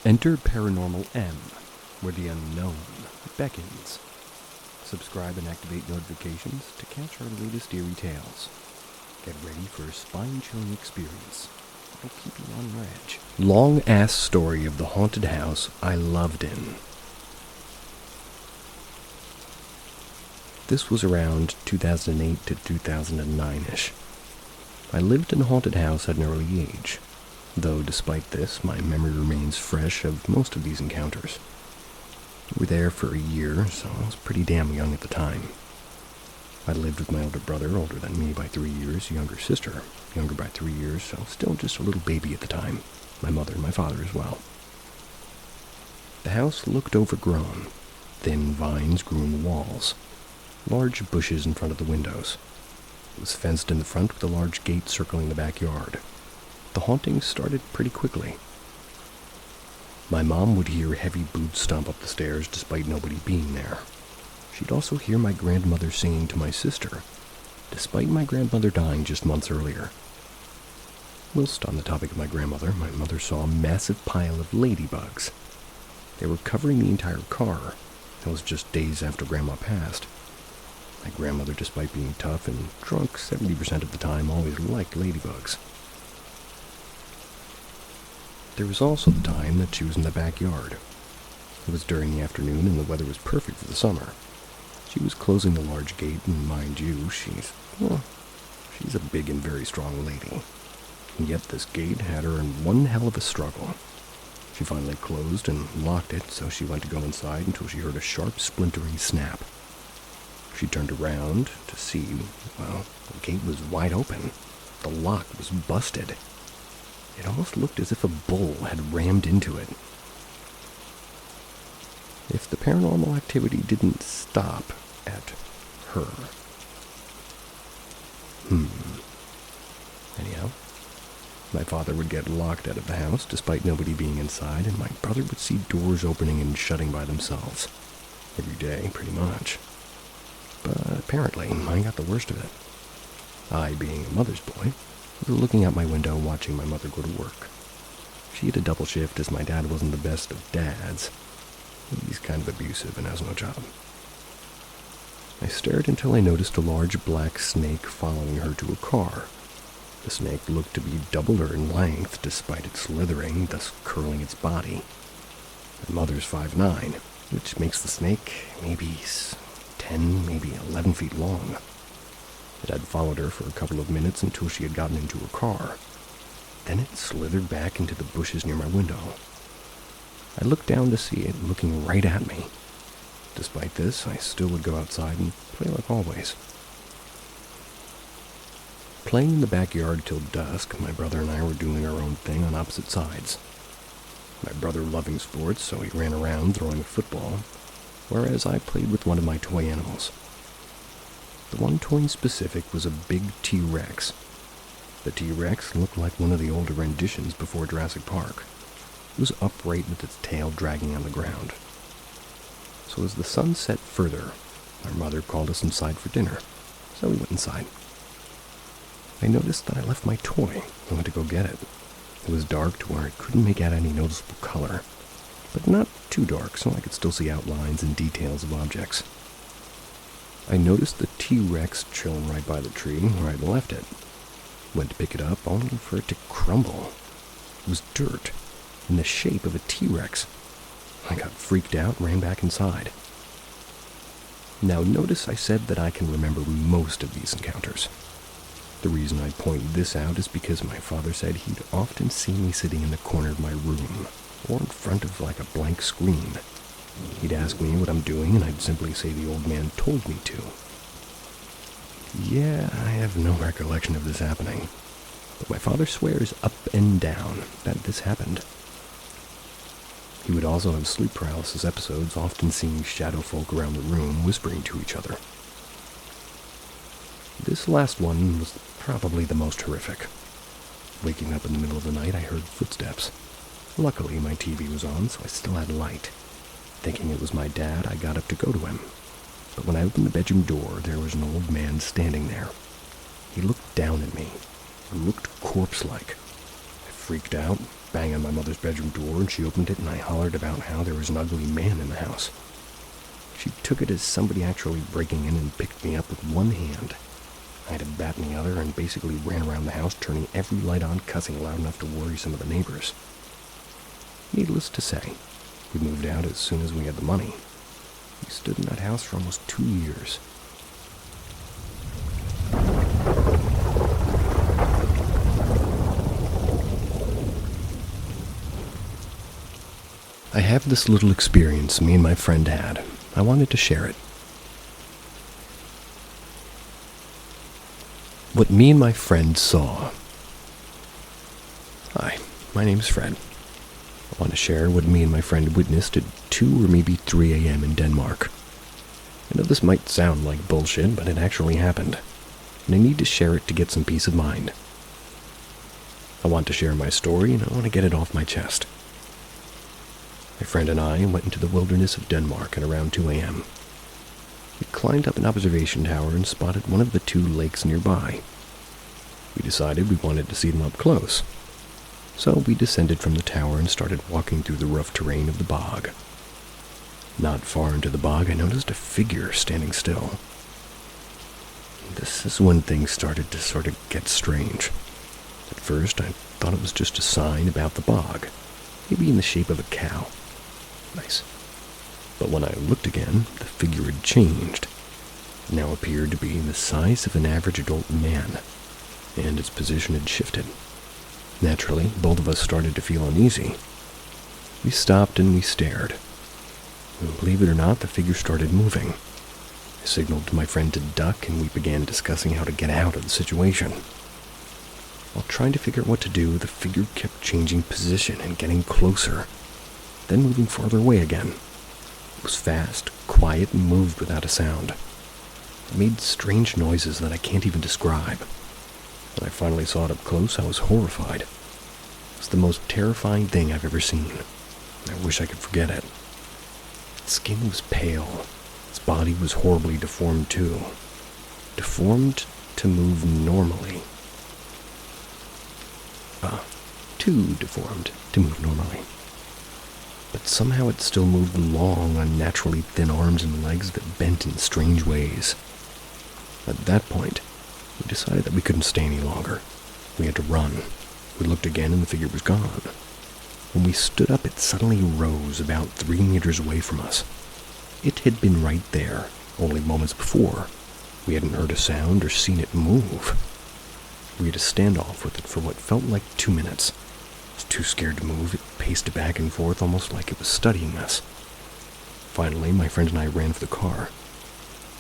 Enter Paranormal M, where the unknown beckons. Subscribe and activate notifications to catch our latest eerie tales. Get ready for a spine-chilling experience. I'll keep you on edge. Long-ass story of the haunted house I loved in. This was around 2008 to 2009-ish. I lived in a haunted house at an early age, though despite this, my memory remains fresh of most of these encounters. We were there for a year, so I was pretty damn young at the time. I lived with my older brother, older than me by 3 years, younger sister, younger by 3 years, so still just a little baby at the time, my mother and my father as well. The house looked overgrown. Thin vines grew in the walls. Large bushes in front of the windows. It was fenced in the front with a large gate circling the backyard. The hauntings started pretty quickly. My mom would hear heavy boots stomp up the stairs despite nobody being there. She'd also hear my grandmother singing to my sister, despite my grandmother dying just months earlier. Whilst on the topic of my grandmother, my mother saw a massive pile of ladybugs. They were covering the entire car. It was just days after Grandma passed. My grandmother, despite being tough and drunk 70% of the time, always liked ladybugs. There was also the time that she was in the backyard. It was during the afternoon and the weather was perfect for the summer. She was closing the large gate, and mind you, she's a big and very strong lady. And yet this gate had her in one hell of a struggle. She finally closed and locked it, so she went to go inside until she heard a sharp, splintering snap. She turned around to see, well, the gate was wide open. The lock was busted. It almost looked as if a bull had rammed into it. If the paranormal activity didn't stop at her. Anyhow, my father would get locked out of the house despite nobody being inside, and my brother would see doors opening and shutting by themselves. Every day, pretty much. But apparently, I got the worst of it. I, being a mother's boy, was looking out my window watching my mother go to work. She had a double shift as my dad wasn't the best of dads. He's kind of abusive and has no job. I stared until I noticed a large black snake following her to a car. The snake looked to be double her in length despite its slithering, thus curling its body. My mother's 5'9", which makes the snake maybe 10, maybe 11 feet long. It had followed her for a couple of minutes until she had gotten into her car. Then it slithered back into the bushes near my window. I looked down to see it looking right at me. Despite this, I still would go outside and play like always. Playing in the backyard till dusk, my brother and I were doing our own thing on opposite sides. My brother loving sports, so he ran around throwing a football, whereas I played with one of my toy animals. The one toy in specific was a big T-Rex. The T-Rex looked like one of the older renditions before Jurassic Park. It was upright with its tail dragging on the ground. So as the sun set further, our mother called us inside for dinner, so we went inside. I noticed that I left my toy and went to go get it. It was dark to where I couldn't make out any noticeable color, but not too dark so I could still see outlines and details of objects. I noticed the T-Rex chilling right by the tree where I'd left it. Went to pick it up only for it to crumble. It was dirt in the shape of a T-Rex. I got freaked out and ran back inside. Now notice I said that I can remember most of these encounters. The reason I point this out is because my father said he'd often see me sitting in the corner of my room, or in front of like a blank screen. He'd ask me what I'm doing, and I'd simply say the old man told me to. Yeah, I have no recollection of this happening, but my father swears up and down that this happened. He would also have sleep paralysis episodes, often seeing shadow folk around the room whispering to each other. This last one was probably the most horrific. Waking up in the middle of the night, I heard footsteps. Luckily, my TV was on, so I still had light. Thinking it was my dad, I got up to go to him. But when I opened the bedroom door, there was an old man standing there. He looked down at me. He looked corpse-like. I freaked out, banged on my mother's bedroom door, and she opened it, and I hollered about how there was an ugly man in the house. She took it as somebody actually breaking in and picked me up with one hand. I had a bat in the other and basically ran around the house, turning every light on, cussing loud enough to worry some of the neighbors. Needless to say, we moved out as soon as we had the money. We stood in that house for almost 2 years. I have this little experience me and my friend had. I wanted to share it. What me and my friend saw. Hi, my name's Fred. I want to share what me and my friend witnessed at 2 or maybe 3 a.m. in Denmark. I know this might sound like bullshit, but it actually happened, and I need to share it to get some peace of mind. I want to share my story, and I want to get it off my chest. My friend and I went into the wilderness of Denmark at around 2 a.m. We climbed up an observation tower and spotted one of the 2 lakes nearby. We decided we wanted to see them up close, so we descended from the tower and started walking through the rough terrain of the bog. Not far into the bog, I noticed a figure standing still. This is when things started to sort of get strange. At first, I thought it was just a sign about the bog, maybe in the shape of a cow. Nice. But when I looked again, the figure had changed. It now appeared to be the size of an average adult man, and its position had shifted. Naturally, both of us started to feel uneasy. We stopped and we stared. And believe it or not, the figure started moving. I signaled to my friend to duck, and we began discussing how to get out of the situation. While trying to figure out what to do, the figure kept changing position and getting closer, then moving farther away again. It was fast, quiet, and moved without a sound. It made strange noises that I can't even describe. When I finally saw it up close, I was horrified. It was the most terrifying thing I've ever seen. I wish I could forget it. Its skin was pale. Its body was horribly deformed too. Deformed to move normally. Too deformed to move normally. But somehow it still moved long, unnaturally thin arms and legs that bent in strange ways. At that point, we decided that we couldn't stay any longer. We had to run. We looked again and the figure was gone. When we stood up, it suddenly rose about 3 meters away from us. It had been right there, only moments before. We hadn't heard a sound or seen it move. We had a standoff with it for what felt like 2 minutes. I was too scared to move. It paced back and forth almost like it was studying us. Finally, my friend and I ran for the car.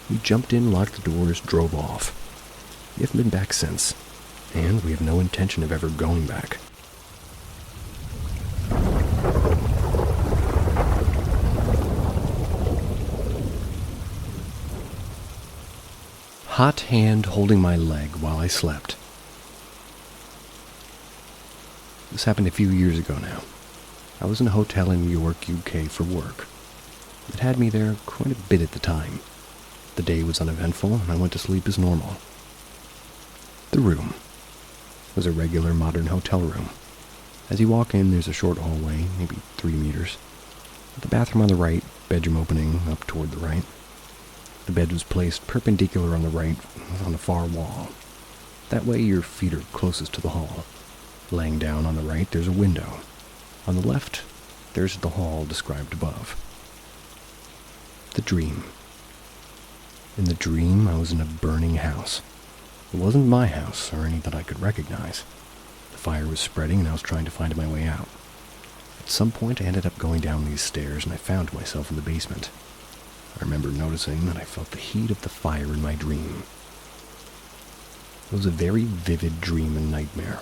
We jumped in, locked the doors, drove off. We haven't been back since, and we have no intention of ever going back. Hot hand holding my leg while I slept. This happened a few years ago now. I was in a hotel in New York, UK for work. It had me there quite a bit at the time. The day was uneventful, and I went to sleep as normal. The room was a regular modern hotel room. As you walk in, there's a short hallway, maybe 3 meters. The bathroom on the right, bedroom opening up toward the right. The bed was placed perpendicular on the right, on the far wall. That way your feet are closest to the hall. Laying down on the right, there's a window. On the left, there's the hall described above. The dream. In the dream, I was in a burning house. It wasn't my house, or any that I could recognize. The fire was spreading, and I was trying to find my way out. At some point, I ended up going down these stairs, and I found myself in the basement. I remember noticing that I felt the heat of the fire in my dream. It was a very vivid dream and nightmare.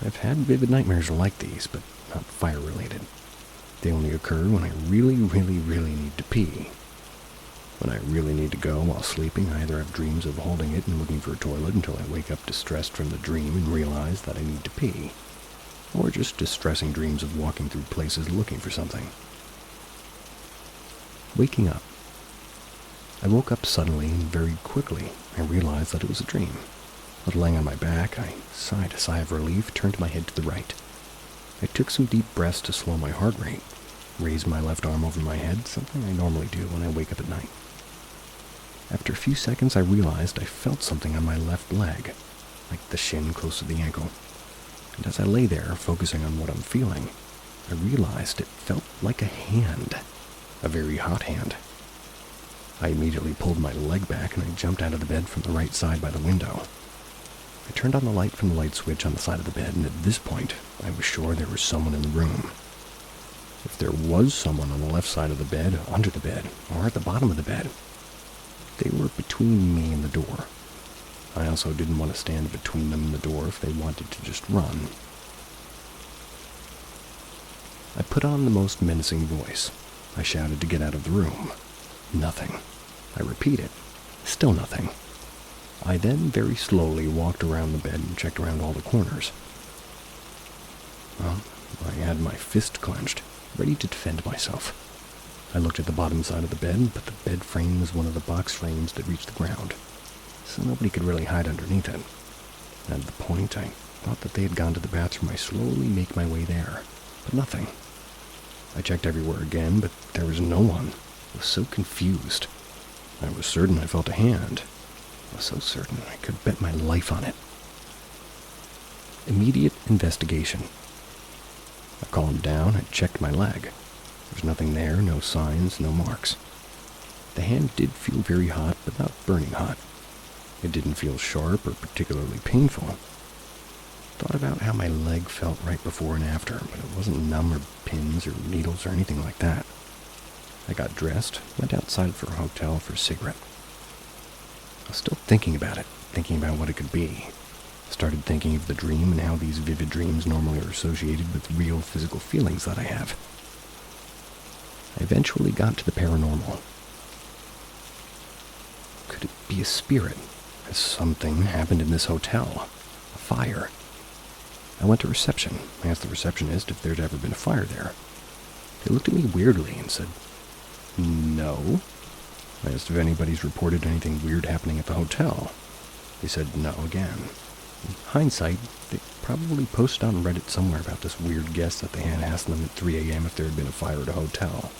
I've had vivid nightmares like these, but not fire-related. They only occur when I really need to pee. When I really need to go while sleeping, I either have dreams of holding it and looking for a toilet until I wake up distressed from the dream and realize that I need to pee, or just distressing dreams of walking through places looking for something. Waking up. I woke up suddenly and very quickly I realized that it was a dream. Laying on my back, I sighed a sigh of relief, turned my head to the right. I took some deep breaths to slow my heart rate, raised my left arm over my head, something I normally do when I wake up at night. After a few seconds, I realized I felt something on my left leg, like the shin close to the ankle. And as I lay there, focusing on what I'm feeling, I realized it felt like a hand, a very hot hand. I immediately pulled my leg back and I jumped out of the bed from the right side by the window. I turned on the light from the light switch on the side of the bed, and at this point, I was sure there was someone in the room. If there was someone on the left side of the bed, under the bed, or at the bottom of the bed, they were between me and the door. I also didn't want to stand between them and the door if they wanted to just run. I put on the most menacing voice. I shouted to get out of the room. Nothing. I repeated. Still nothing. I then very slowly walked around the bed and checked around all the corners. Well, I had my fist clenched, ready to defend myself. I looked at the bottom side of the bed, but the bed frame was one of the box frames that reached the ground, so nobody could really hide underneath it. At the point, I thought that they had gone to the bathroom. I slowly make my way there, but nothing. I checked everywhere again, but there was no one. I was so confused. I was certain I felt a hand. I was so certain I could bet my life on it. Immediate investigation. I calmed down and checked my leg. There was nothing there, no signs, no marks. The hand did feel very hot, but not burning hot. It didn't feel sharp or particularly painful. Thought about how my leg felt right before and after, but it wasn't numb or pins or needles or anything like that. I got dressed, went outside for a hotel for a cigarette. I was still thinking about it, thinking about what it could be. Started thinking of the dream and how these vivid dreams normally are associated with real physical feelings that I have. I eventually got to the paranormal. Could it be a spirit? Has something happened in this hotel? A fire? I went to reception. I asked the receptionist if there'd ever been a fire there. They looked at me weirdly and said, "No." I asked if anybody's reported anything weird happening at the hotel. They said no again. In hindsight, they probably posted on Reddit somewhere about this weird guest that they had asked them at 3 a.m. if there had been a fire at a hotel.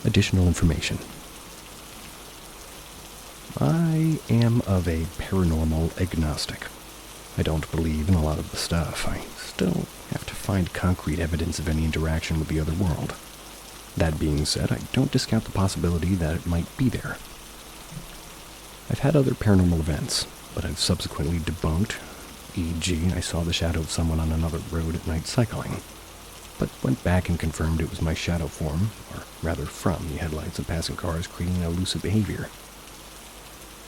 Additional information. I am of a paranormal agnostic. I don't believe in a lot of the stuff. I still have to find concrete evidence of any interaction with the other world. That being said, I don't discount the possibility that it might be there. I've had other paranormal events, but I've subsequently debunked, e.g., I saw the shadow of someone on another road at night cycling, but went back and confirmed it was my shadow form, or rather from the headlights of passing cars creating elusive behavior.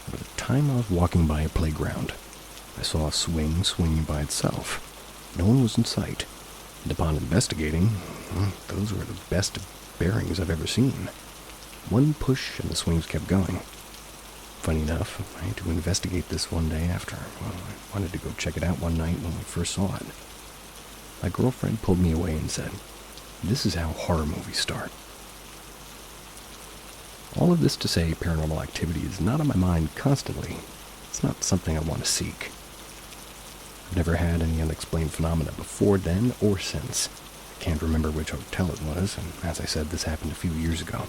At the time I was walking by a playground, I saw a swing swinging by itself. No one was in sight, and upon investigating, those were the best bearings I've ever seen. One push and the swings kept going. Funny enough, I had to investigate this one day after. Well, I wanted to go check it out one night when we first saw it. My girlfriend pulled me away and said, "This is how horror movies start." All of this to say paranormal activity is not on my mind constantly. It's not something I want to seek. I've never had any unexplained phenomena before then or since. I can't remember which hotel it was, and as I said, this happened a few years ago.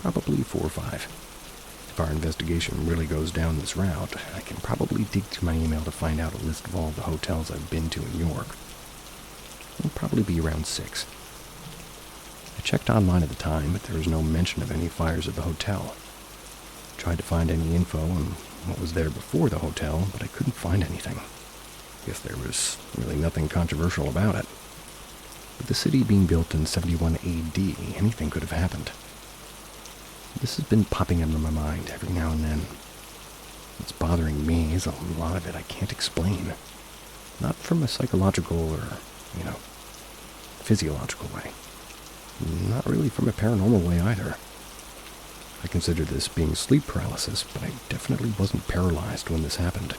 Probably 4 or 5. If our investigation really goes down this route, I can probably dig through my email to find out a list of all the hotels I've been to in York. It'll probably be around 6. I checked online at the time, but there was no mention of any fires at the hotel. Tried to find any info on what was there before the hotel, but I couldn't find anything. Guess there was really nothing controversial about it. With the city being built in 71 AD, anything could have happened. This has been popping into my mind every now and then. What's bothering me is a lot of it I can't explain. Not from a psychological or, physiological way. Not really from a paranormal way either. I consider this being sleep paralysis, but I definitely wasn't paralyzed when this happened.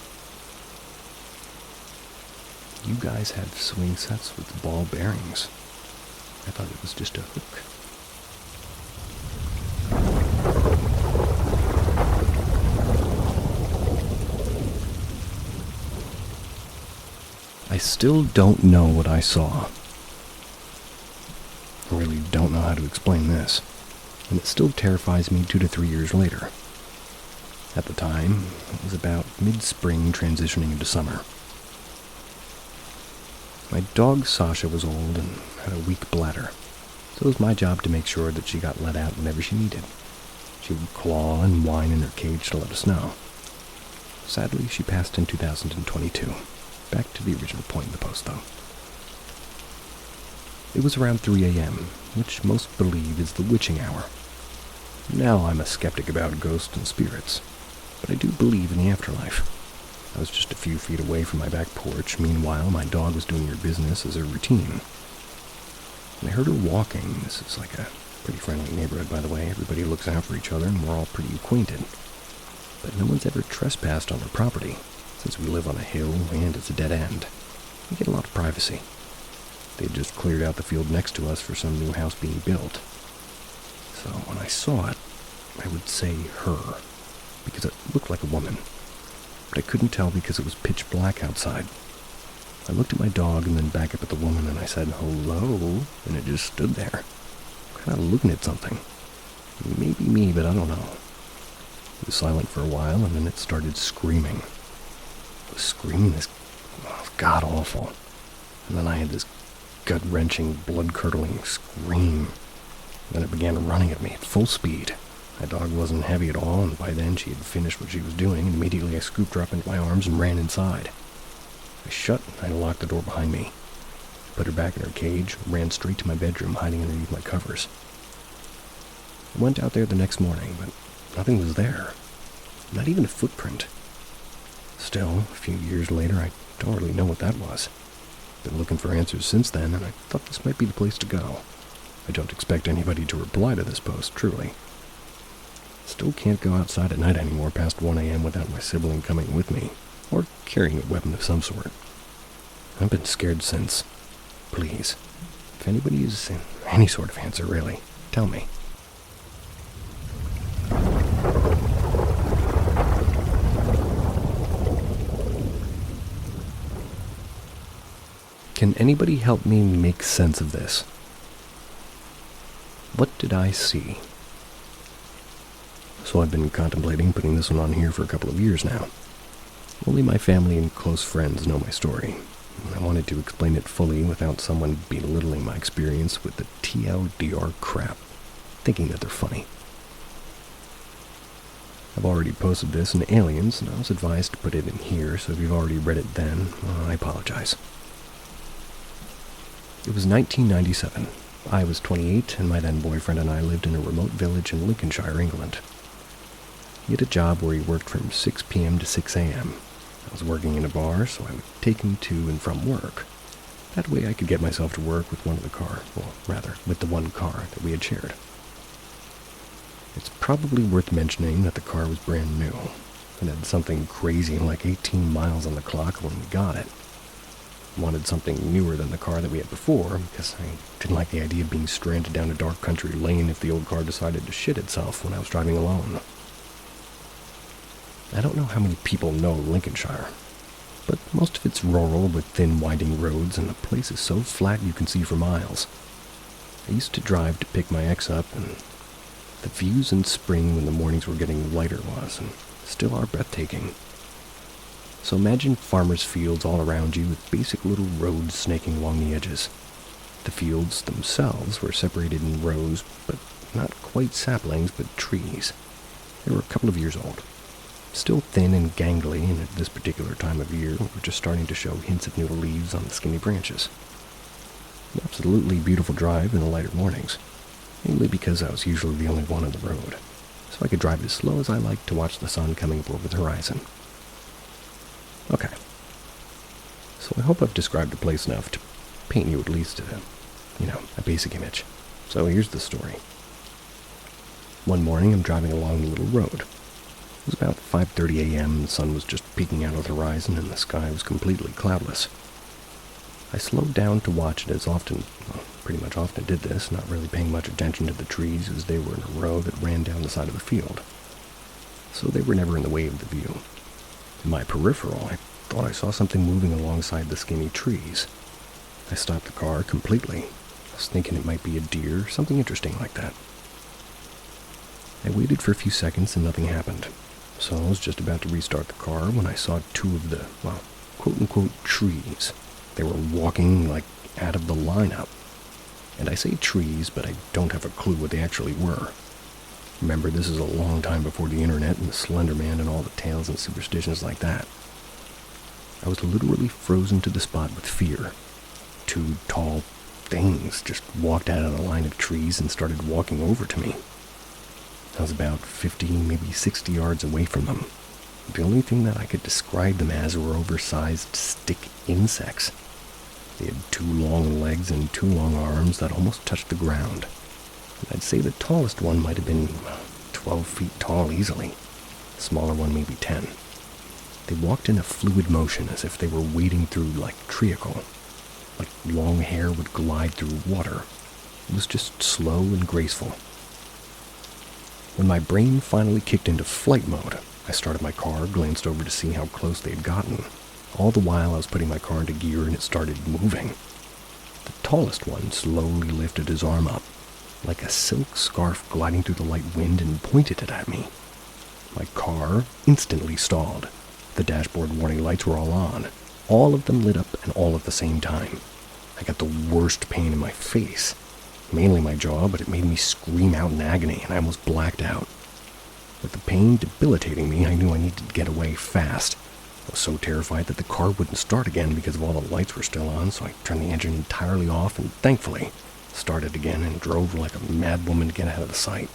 You guys have swing sets with ball bearings. I thought it was just a hook. still don't know what I saw. I really don't know how to explain this, and it still terrifies me 2 to 3 years later. At the time, it was about mid-spring transitioning into summer. My dog Sasha was old and had a weak bladder, so it was my job to make sure that she got let out whenever she needed. She would claw and whine in her cage to let us know. Sadly, she passed in 2022. Back to the original point in the post, though. It was around 3 a.m., which most believe is the witching hour. Now I'm a skeptic about ghosts and spirits, but I do believe in the afterlife. I was just a few feet away from my back porch. Meanwhile, my dog was doing her business as her routine. And I heard her walking. This is like a pretty friendly neighborhood, by the way. Everybody looks out for each other, and we're all pretty acquainted. But no one's ever trespassed on their property, since we live on a hill and it's a dead end. We get a lot of privacy. They had just cleared out the field next to us for some new house being built. So when I saw it, I would say her, because it looked like a woman. But I couldn't tell because it was pitch black outside. I looked at my dog and then back up at the woman and I said, "Hello," and it just stood there, kind of looking at something. Maybe me, but I don't know. It was silent for a while and then it started screaming. It was screaming this god-awful. And then I had this gut-wrenching, blood-curdling scream. Then it began running at me at full speed. My dog wasn't heavy at all, and by then she had finished what she was doing, and immediately I scooped her up into my arms and ran inside. I shut and I locked the door behind me, put her back in her cage, ran straight to my bedroom, hiding underneath my covers. I went out there the next morning, but nothing was there. Not even a footprint. Still, a few years later, I don't really know what that was. Been looking for answers since then, and I thought this might be the place to go. I don't expect anybody to reply to this post, truly. Still can't go outside at night anymore past 1 a.m. without my sibling coming with me, or carrying a weapon of some sort. I've been scared since. Please, if anybody has any sort of answer, really, tell me. Can anybody help me make sense of this? What did I see? So I've been contemplating putting this one on here for a couple of years now. Only my family and close friends know my story. I wanted to explain it fully without someone belittling my experience with the TLDR crap, thinking that they're funny. I've already posted this in Aliens, and I was advised to put it in here, so if you've already read it then, well, I apologize. It was 1997. I was 28, and my then boyfriend and I lived in a remote village in Lincolnshire, England. He had a job where he worked from 6 p.m. to 6 a.m. I was working in a bar, so I would take him to and from work. That way I could get myself to work with with the one car that we had shared. It's probably worth mentioning that the car was brand new. It had something crazy like 18 miles on the clock when we got it. I wanted something newer than the car that we had before, because I didn't like the idea of being stranded down a dark country lane if the old car decided to shit itself when I was driving alone. I don't know how many people know Lincolnshire, but most of it's rural with thin, winding roads, and the place is so flat you can see for miles. I used to drive to pick my ex up, and the views in spring when the mornings were getting lighter was, and still are, breathtaking. So imagine farmers' fields all around you with basic little roads snaking along the edges. The fields themselves were separated in rows, but not quite saplings, but trees. They were a couple of years old. Still thin and gangly, and at this particular time of year, were just starting to show hints of new leaves on the skinny branches. An absolutely beautiful drive in the lighter mornings, mainly because I was usually the only one on the road, so I could drive as slow as I liked to watch the sun coming up over the horizon. Okay, so I hope I've described the place enough to paint you at least a basic image. So here's the story. One morning I'm driving along the little road. It was about 5:30 a.m., the sun was just peeking out of the horizon and the sky was completely cloudless. I slowed down to watch it pretty much often did this, not really paying much attention to the trees as they were in a row that ran down the side of the field. So they were never in the way of the view. In my peripheral, I thought I saw something moving alongside the skinny trees. I stopped the car completely. I was thinking it might be a deer, something interesting like that. I waited for a few seconds and nothing happened. So I was just about to restart the car when I saw two of the, quote-unquote trees. They were walking, out of the lineup. And I say trees, but I don't have a clue what they actually were. Remember, this is a long time before the internet and the Slender Man and all the tales and superstitions like that. I was literally frozen to the spot with fear. Two tall things just walked out of the line of trees and started walking over to me. I was about 50, maybe 60 yards away from them. The only thing that I could describe them as were oversized stick insects. They had 2 long legs and 2 long arms that almost touched the ground. And I'd say the tallest one might have been 12 feet tall easily. The smaller one maybe 10. They walked in a fluid motion as if they were wading through treacle. Like long hair would glide through water. It was just slow and graceful. When my brain finally kicked into flight mode, I started my car, glanced over to see how close they had gotten. All the while I was putting my car into gear and it started moving. The tallest one slowly lifted his arm up, like a silk scarf gliding through the light wind, and pointed it at me. My car instantly stalled. The dashboard warning lights were all on. All of them lit up and all at the same time. I got the worst pain in my face. Mainly my jaw, but it made me scream out in agony and I almost blacked out. With the pain debilitating me, I knew I needed to get away fast. I was so terrified that the car wouldn't start again because of all the lights were still on, so I turned the engine entirely off and thankfully started again and drove like a mad woman to get out of the sight.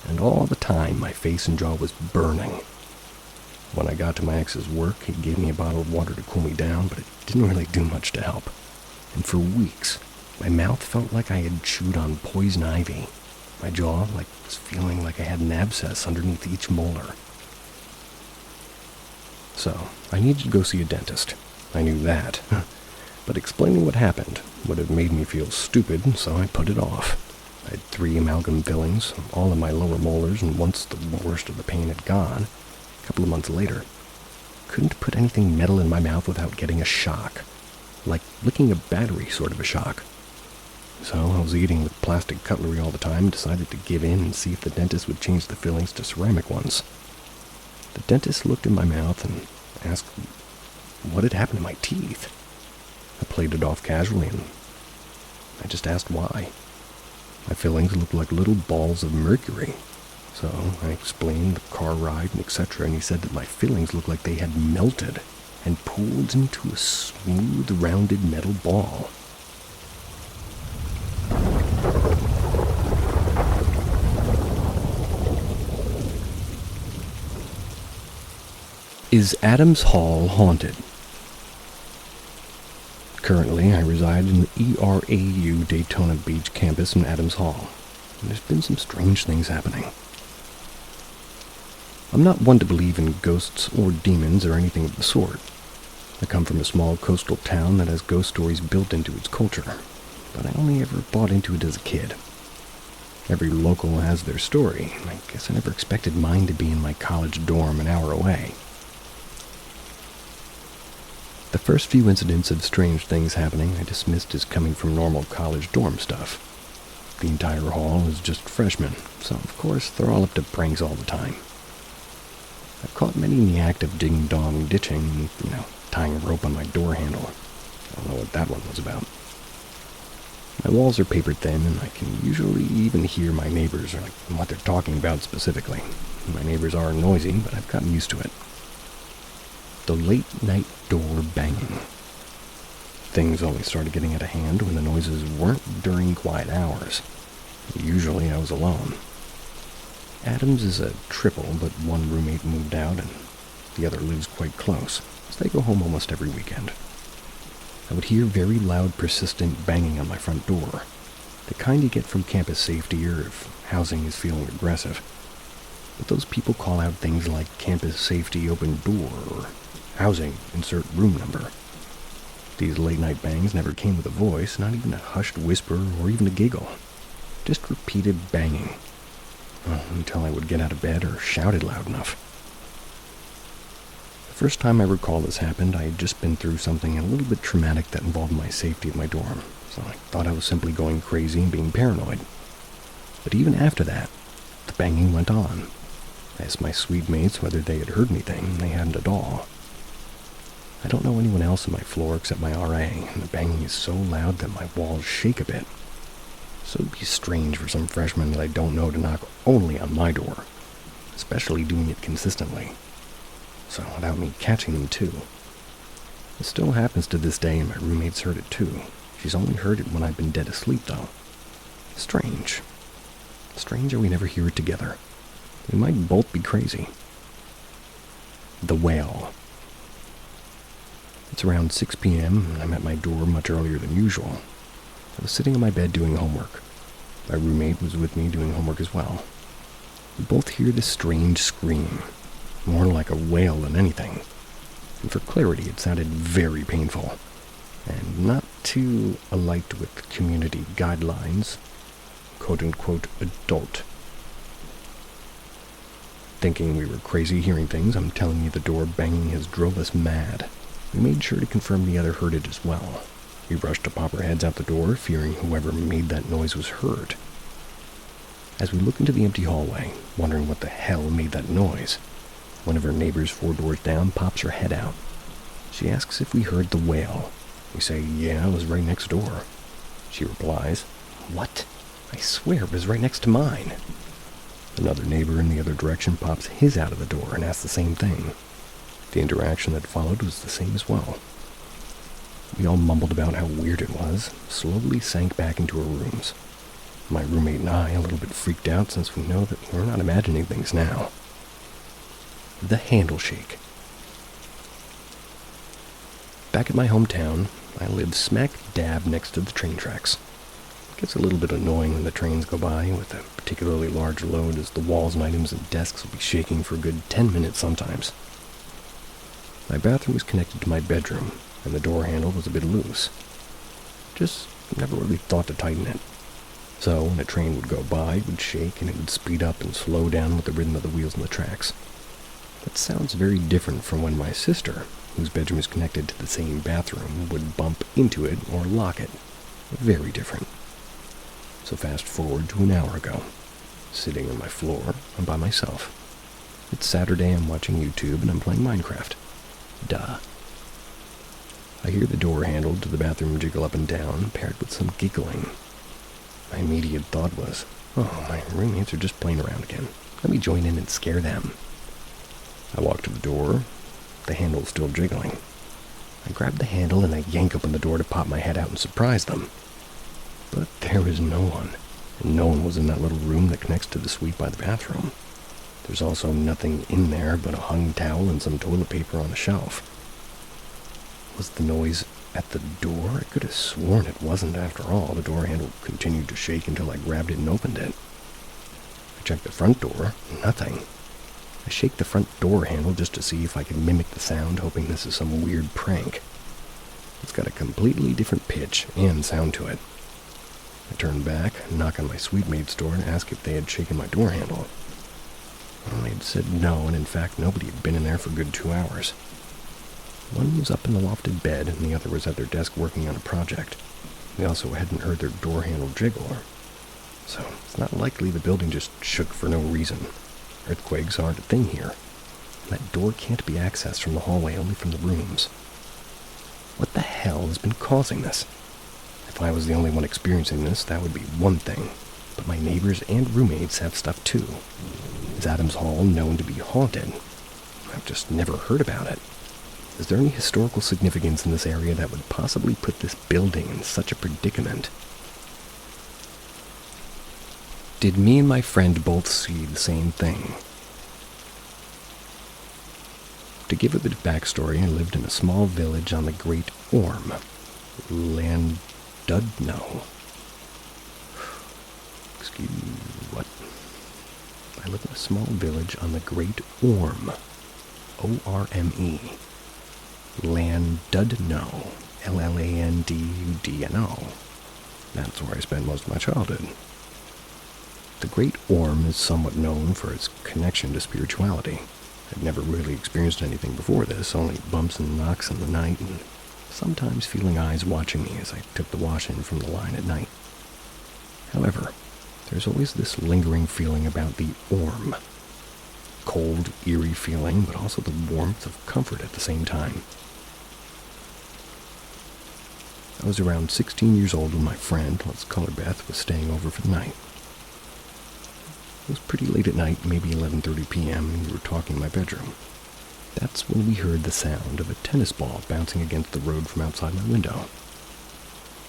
And all the time, my face and jaw was burning. When I got to my ex's work, he gave me a bottle of water to cool me down, but it didn't really do much to help. And for weeks, my mouth felt like I had chewed on poison ivy. My jaw, was feeling like I had an abscess underneath each molar. So, I needed to go see a dentist. I knew that. But explaining what happened would have made me feel stupid, so I put it off. I had 3 amalgam fillings, all in my lower molars, and once the worst of the pain had gone, a couple of months later, couldn't put anything metal in my mouth without getting a shock. Like licking a battery sort of a shock. So I was eating with plastic cutlery all the time and decided to give in and see if the dentist would change the fillings to ceramic ones. The dentist looked in my mouth and asked what had happened to my teeth. I played it off casually and I just asked why. My fillings looked like little balls of mercury. So I explained the car ride and etc., and he said that my fillings looked like they had melted and pooled into a smooth, rounded metal ball. Is Adams Hall haunted? Currently, I reside in the ERAU Daytona Beach campus in Adams Hall, and there's been some strange things happening. I'm not one to believe in ghosts or demons or anything of the sort. I come from a small coastal town that has ghost stories built into its culture, but I only ever bought into it as a kid. Every local has their story, and I guess I never expected mine to be in my college dorm an hour away. The first few incidents of strange things happening I dismissed as coming from normal college dorm stuff. The entire hall is just freshmen, so of course they're all up to pranks all the time. I've caught many in the act of ding-dong ditching and, tying a rope on my door handle. I don't know what that one was about. My walls are paper thin, and I can usually even hear my neighbors or what they're talking about specifically. My neighbors are noisy, but I've gotten used to it. The late-night door banging. Things only started getting out of hand when the noises weren't during quiet hours. Usually I was alone. Adams is a triple, but one roommate moved out and the other lives quite close, so they go home almost every weekend. I would hear very loud, persistent banging on my front door, the kind you get from campus safety or if housing is feeling aggressive. But those people call out things like campus safety open door or housing insert room number. These late-night bangs never came with a voice, not even a hushed whisper or even a giggle. Just repeated banging. Until I would get out of bed or shout it loud enough. First time I recall this happened, I had just been through something a little bit traumatic that involved my safety at my dorm, so I thought I was simply going crazy and being paranoid. But even after that, the banging went on. I asked my suite mates whether they had heard anything, and they hadn't at all. I don't know anyone else on my floor except my RA, and the banging is so loud that my walls shake a bit. So it'd be strange for some freshman that I don't know to knock only on my door, especially doing it consistently. So without me catching them too. It still happens to this day, and my roommate's heard it too. She's only heard it when I've been dead asleep, though. Strange. Strange how we never hear it together. We might both be crazy. The Whale. It's around 6 p.m., and I'm at my door much earlier than usual. I was sitting on my bed doing homework. My roommate was with me doing homework as well. We both hear this strange scream, more like a wail than anything. And for clarity, it sounded very painful, and not too aligned with community guidelines, quote-unquote adult. Thinking we were crazy hearing things, I'm telling you the door banging has drove us mad. We made sure to confirm the other heard it as well. We rushed to pop our heads out the door, fearing whoever made that noise was hurt. As we look into the empty hallway, wondering what the hell made that noise, one of our neighbors 4 doors down pops her head out. She asks if we heard the wail. We say, yeah, it was right next door. She replies, what? I swear it was right next to mine. Another neighbor in the other direction pops his out of the door and asks the same thing. The interaction that followed was the same as well. We all mumbled about how weird it was, slowly sank back into our rooms. My roommate and I, a little bit freaked out since we know that we're not imagining things now. The handle shake. Back at my hometown, I live smack dab next to the train tracks. It gets a little bit annoying when the trains go by with a particularly large load, as the walls and items and desks will be shaking for a good 10 minutes sometimes. My bathroom was connected to my bedroom, and the door handle was a bit loose. Just never really thought to tighten it. So when a train would go by, it would shake and it would speed up and slow down with the rhythm of the wheels on the tracks. That sounds very different from when my sister, whose bedroom is connected to the same bathroom, would bump into it or lock it. Very different. So fast forward to an hour ago. Sitting on my floor, I'm by myself. It's Saturday, I'm watching YouTube, and I'm playing Minecraft. Duh. I hear the door handle to the bathroom jiggle up and down, paired with some giggling. My immediate thought was, oh, my roommates are just playing around again. Let me join in and scare them. I walk to the door. The handle's still jiggling. I grab the handle and I yank open the door to pop my head out and surprise them. But there was no one, and no one was in that little room that connects to the suite by the bathroom. There's also nothing in there but a hung towel and some toilet paper on a shelf. Was the noise at the door? I could have sworn it wasn't after all. The door handle continued to shake until I grabbed it and opened it. I checked the front door. Nothing. I shake the front door handle just to see if I can mimic the sound, hoping this is some weird prank. It's got a completely different pitch and sound to it. I turn back, knock on my suite mate's door, and ask if they had shaken my door handle. Well, they'd said no, and in fact nobody had been in there for a good 2 hours. One was up in the lofted bed, and the other was at their desk working on a project. We also hadn't heard their door handle jiggle, so it's not likely the building just shook for no reason. Earthquakes aren't a thing here. That door can't be accessed from the hallway, only from the rooms. What the hell has been causing this? If I was the only one experiencing this, that would be one thing. But my neighbors and roommates have stuff too. Is Adams Hall known to be haunted? I've just never heard about it. Is there any historical significance in this area that would possibly put this building in such a predicament? Did me and my friend both see the same thing? To give a bit of backstory, I lived in a small village on the Great Orme. Landudno. What? I live in a small village on the Great Orme. O-R-M-E. Landudno. L-L-A-N-D-U-D-N-O. That's where I spent most of my childhood. The Great Orme is somewhat known for its connection to spirituality. I'd never really experienced anything before this, only bumps and knocks in the night, and sometimes feeling eyes watching me as I took the wash in from the line at night. However, there's always this lingering feeling about the orm. Cold, eerie feeling, but also the warmth of comfort at the same time. I was around 16 years old when my friend, let's call her Beth, was staying over for the night. It was pretty late at night, maybe 11:30 p.m., and we were talking in my bedroom. That's when we heard the sound of a tennis ball bouncing against the road from outside my window.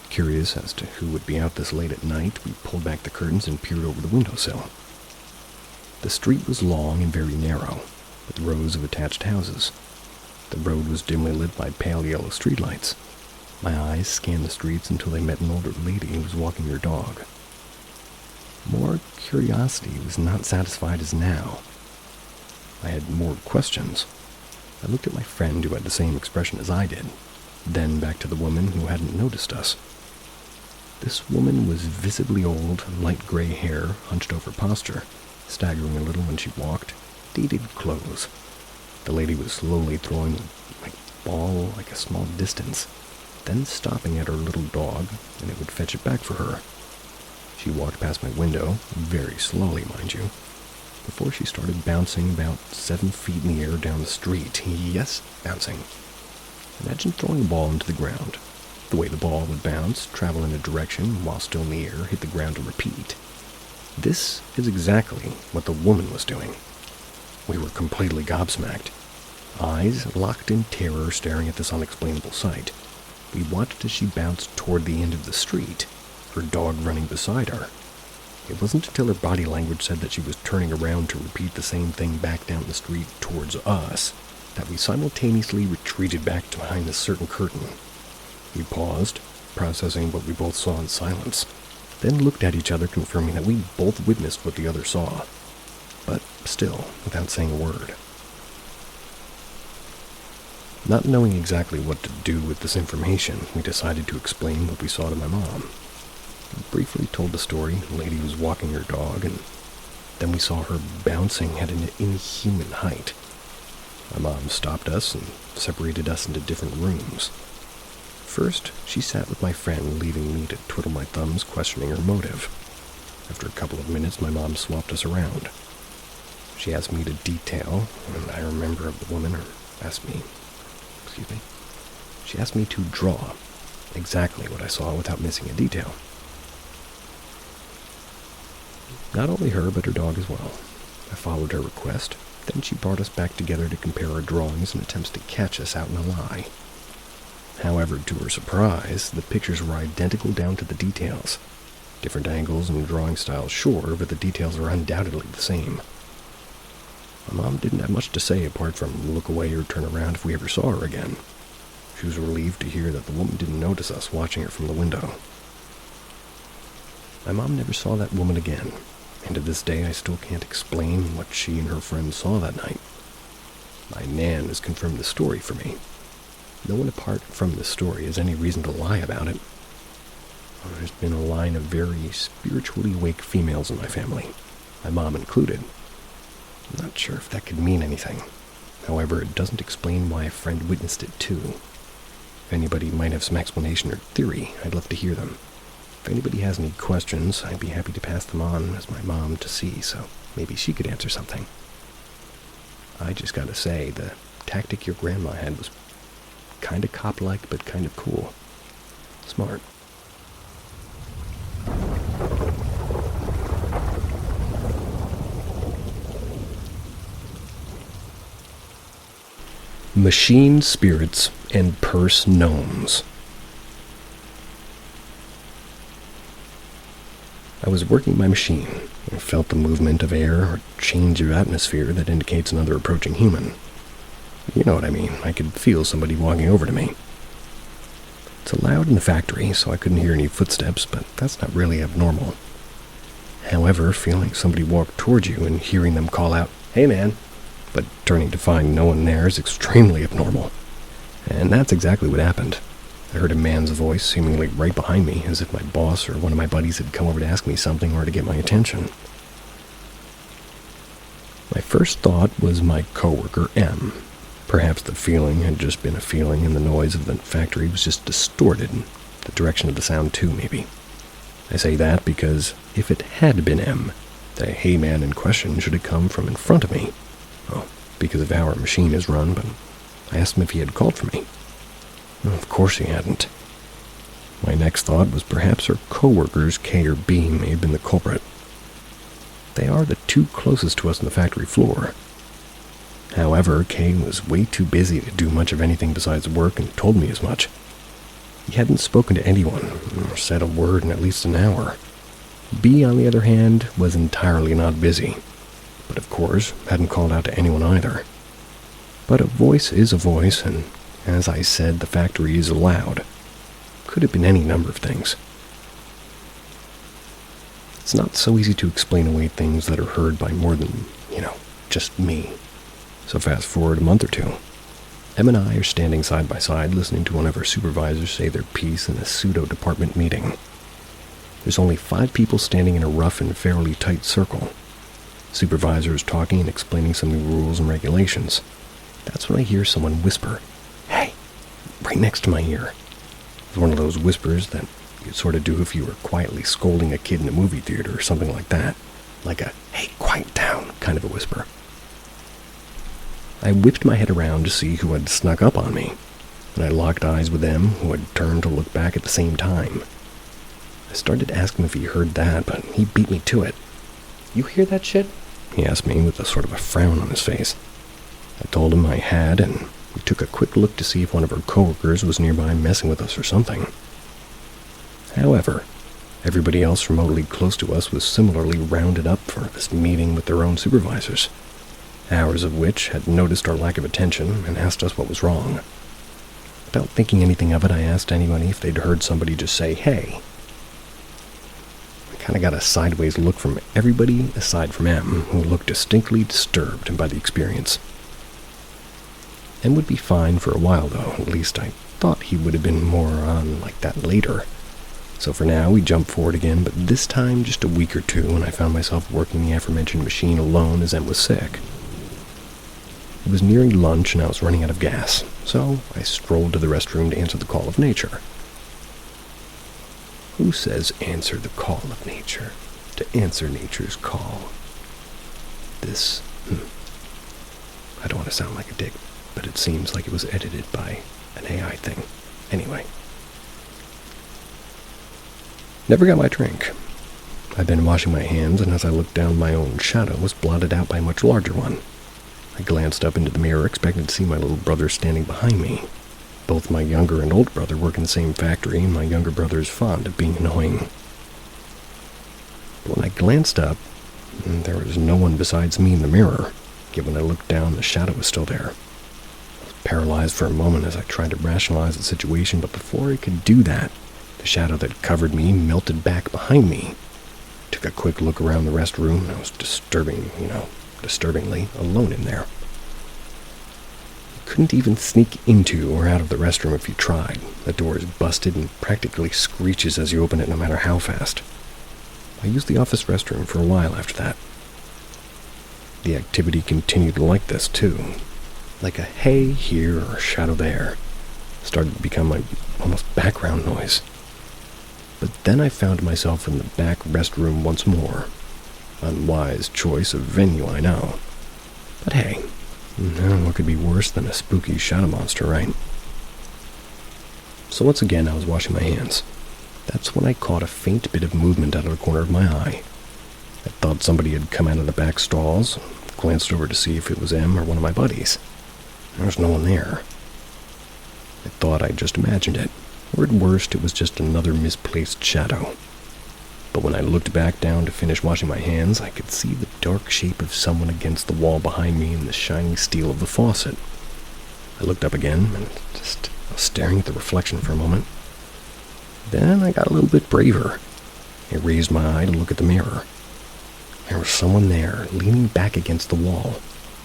Curious as to who would be out this late at night, we pulled back the curtains and peered over the windowsill. The street was long and very narrow, with rows of attached houses. The road was dimly lit by pale yellow streetlights. My eyes scanned the streets until they met an older lady who was walking her dog. More curiosity was not satisfied as now. I had more questions. I looked at my friend who had the same expression as I did, then back to the woman who hadn't noticed us. This woman was visibly old, light gray hair, hunched over posture, staggering a little when she walked, dated clothes. The lady was slowly throwing the ball like a small distance, then stopping at her little dog, and it would fetch it back for her. She walked past my window, very slowly, mind you, before she started bouncing about 7 feet in the air down the street. Yes, bouncing. Imagine throwing a ball into the ground. The way the ball would bounce, travel in a direction, while still in the air, hit the ground and repeat. This is exactly what the woman was doing. We were completely gobsmacked. Eyes locked in terror, staring at this unexplainable sight. We watched as she bounced toward the end of the street, her dog running beside her. It wasn't until her body language said that she was turning around to repeat the same thing back down the street towards us that we simultaneously retreated back to behind a certain curtain. We paused, processing what we both saw in silence, then looked at each other, confirming that we both witnessed what the other saw, but still without saying a word. Not knowing exactly what to do with this information, we decided to explain what we saw to my mom. We briefly told the story. The lady was walking her dog, and then we saw her bouncing at an inhuman height. My mom stopped us and separated us into different rooms. First, she sat with my friend, leaving me to twiddle my thumbs, questioning her motive. After a couple of minutes, my mom swapped us around. She asked me to detail, and I remember of the woman, she asked me to draw exactly what I saw without missing a detail. Not only her, but her dog as well. I followed her request. Then she brought us back together to compare our drawings in attempts to catch us out in a lie. However, to her surprise, the pictures were identical down to the details. Different angles and drawing styles, sure, but the details are undoubtedly the same. My mom didn't have much to say apart from look away or turn around if we ever saw her again. She was relieved to hear that the woman didn't notice us watching her from the window. My mom never saw that woman again, and to this day I still can't explain what she and her friends saw that night. My nan has confirmed the story for me. No one apart from this story has any reason to lie about it. There's been a line of very spiritually awake females in my family, my mom included. I'm not sure if that could mean anything. However, it doesn't explain why a friend witnessed it too. If anybody might have some explanation or theory, I'd love to hear them. If anybody has any questions, I'd be happy to pass them on as my mom to see, so maybe she could answer something. I just gotta say, the tactic your grandma had was kinda cop-like, but kind of cool. Smart. Machine spirits and purse gnomes. I was working my machine and felt the movement of air or change of atmosphere that indicates another approaching human. You know what I mean. I could feel somebody walking over to me. It's loud in the factory, so I couldn't hear any footsteps, but that's not really abnormal. However, feeling somebody walk towards you and hearing them call out, "Hey man," but turning to find no one there is extremely abnormal. And that's exactly what happened. I heard a man's voice seemingly right behind me, as if my boss or one of my buddies had come over to ask me something or to get my attention. My first thought was my coworker M. Perhaps the feeling had just been a feeling and the noise of the factory was just distorted. The direction of the sound too, maybe. I say that because if it had been M, the hey man in question should have come from in front of me. Well, because of how our machine is run, but I asked him if he had called for me. Well, of course he hadn't. My next thought was perhaps her co-workers, K or B, may have been the culprit. They are the two closest to us on the factory floor. However, K was way too busy to do much of anything besides work and told me as much. He hadn't spoken to anyone or said a word in at least an hour. B, on the other hand, was entirely not busy, but of course hadn't called out to anyone either. But a voice is a voice, and as I said, the factory is loud. Could have been any number of things. It's not so easy to explain away things that are heard by more than, just me. So fast forward a month or two. Em and I are standing side by side listening to one of our supervisors say their piece in a pseudo-department meeting. There's only 5 people standing in a rough and fairly tight circle. Supervisor is talking and explaining some new rules and regulations. That's when I hear someone whisper, "Hey," right next to my ear. It's one of those whispers that you'd sort of do if you were quietly scolding a kid in a movie theater or something like that. Like a, "Hey, quiet down," kind of a whisper. I whipped my head around to see who had snuck up on me, and I locked eyes with them, who had turned to look back at the same time. I started to ask him if he heard that, but he beat me to it. "You hear that shit?" he asked me with a sort of a frown on his face. I told him I had, and we took a quick look to see if one of our coworkers was nearby messing with us or something. However, everybody else remotely close to us was similarly rounded up for this meeting with their own supervisors, ours of which had noticed our lack of attention and asked us what was wrong. Without thinking anything of it, I asked anybody if they'd heard somebody just say, "Hey." I kind of got a sideways look from everybody aside from M, who looked distinctly disturbed by the experience. M would be fine for a while, though. At least I thought he would have been more on like that later. So for now, we jumped forward again, but this time just a week or two, and I found myself working the aforementioned machine alone as M was sick. It was nearing lunch, and I was running out of gas, so I strolled to the restroom to answer the call of nature. Who says answer the call of nature? To answer nature's call. This, I don't want to sound like a dick, but it seems like it was edited by an AI thing. Anyway. Never got my drink. I'd been washing my hands, and as I looked down, my own shadow was blotted out by a much larger one. I glanced up into the mirror, expecting to see my little brother standing behind me. Both my younger and older brother work in the same factory, and my younger brother is fond of being annoying. But when I glanced up, there was no one besides me in the mirror, yet when I looked down, the shadow was still there. I was paralyzed for a moment as I tried to rationalize the situation, but before I could do that, the shadow that covered me melted back behind me. I took a quick look around the restroom, and I was disturbingly alone in there. You couldn't even sneak into or out of the restroom if you tried. The door is busted and practically screeches as you open it no matter how fast. I used the office restroom for a while after that. The activity continued like this, too. Like a hey here or shadow there. Started to become my almost background noise. But then I found myself in the back restroom once more. Unwise choice of venue, I know. But hey, what could be worse than a spooky shadow monster, right? So once again, I was washing my hands. That's when I caught a faint bit of movement out of the corner of my eye. I thought somebody had come out of the back stalls, glanced over to see if it was M or one of my buddies. There was no one there. I thought I'd just imagined it, or at worst it was just another misplaced shadow. But when I looked back down to finish washing my hands, I could see the dark shape of someone against the wall behind me in the shiny steel of the faucet. I looked up again and I was staring at the reflection for a moment. Then I got a little bit braver. I raised my eye to look at the mirror. There was someone there, leaning back against the wall.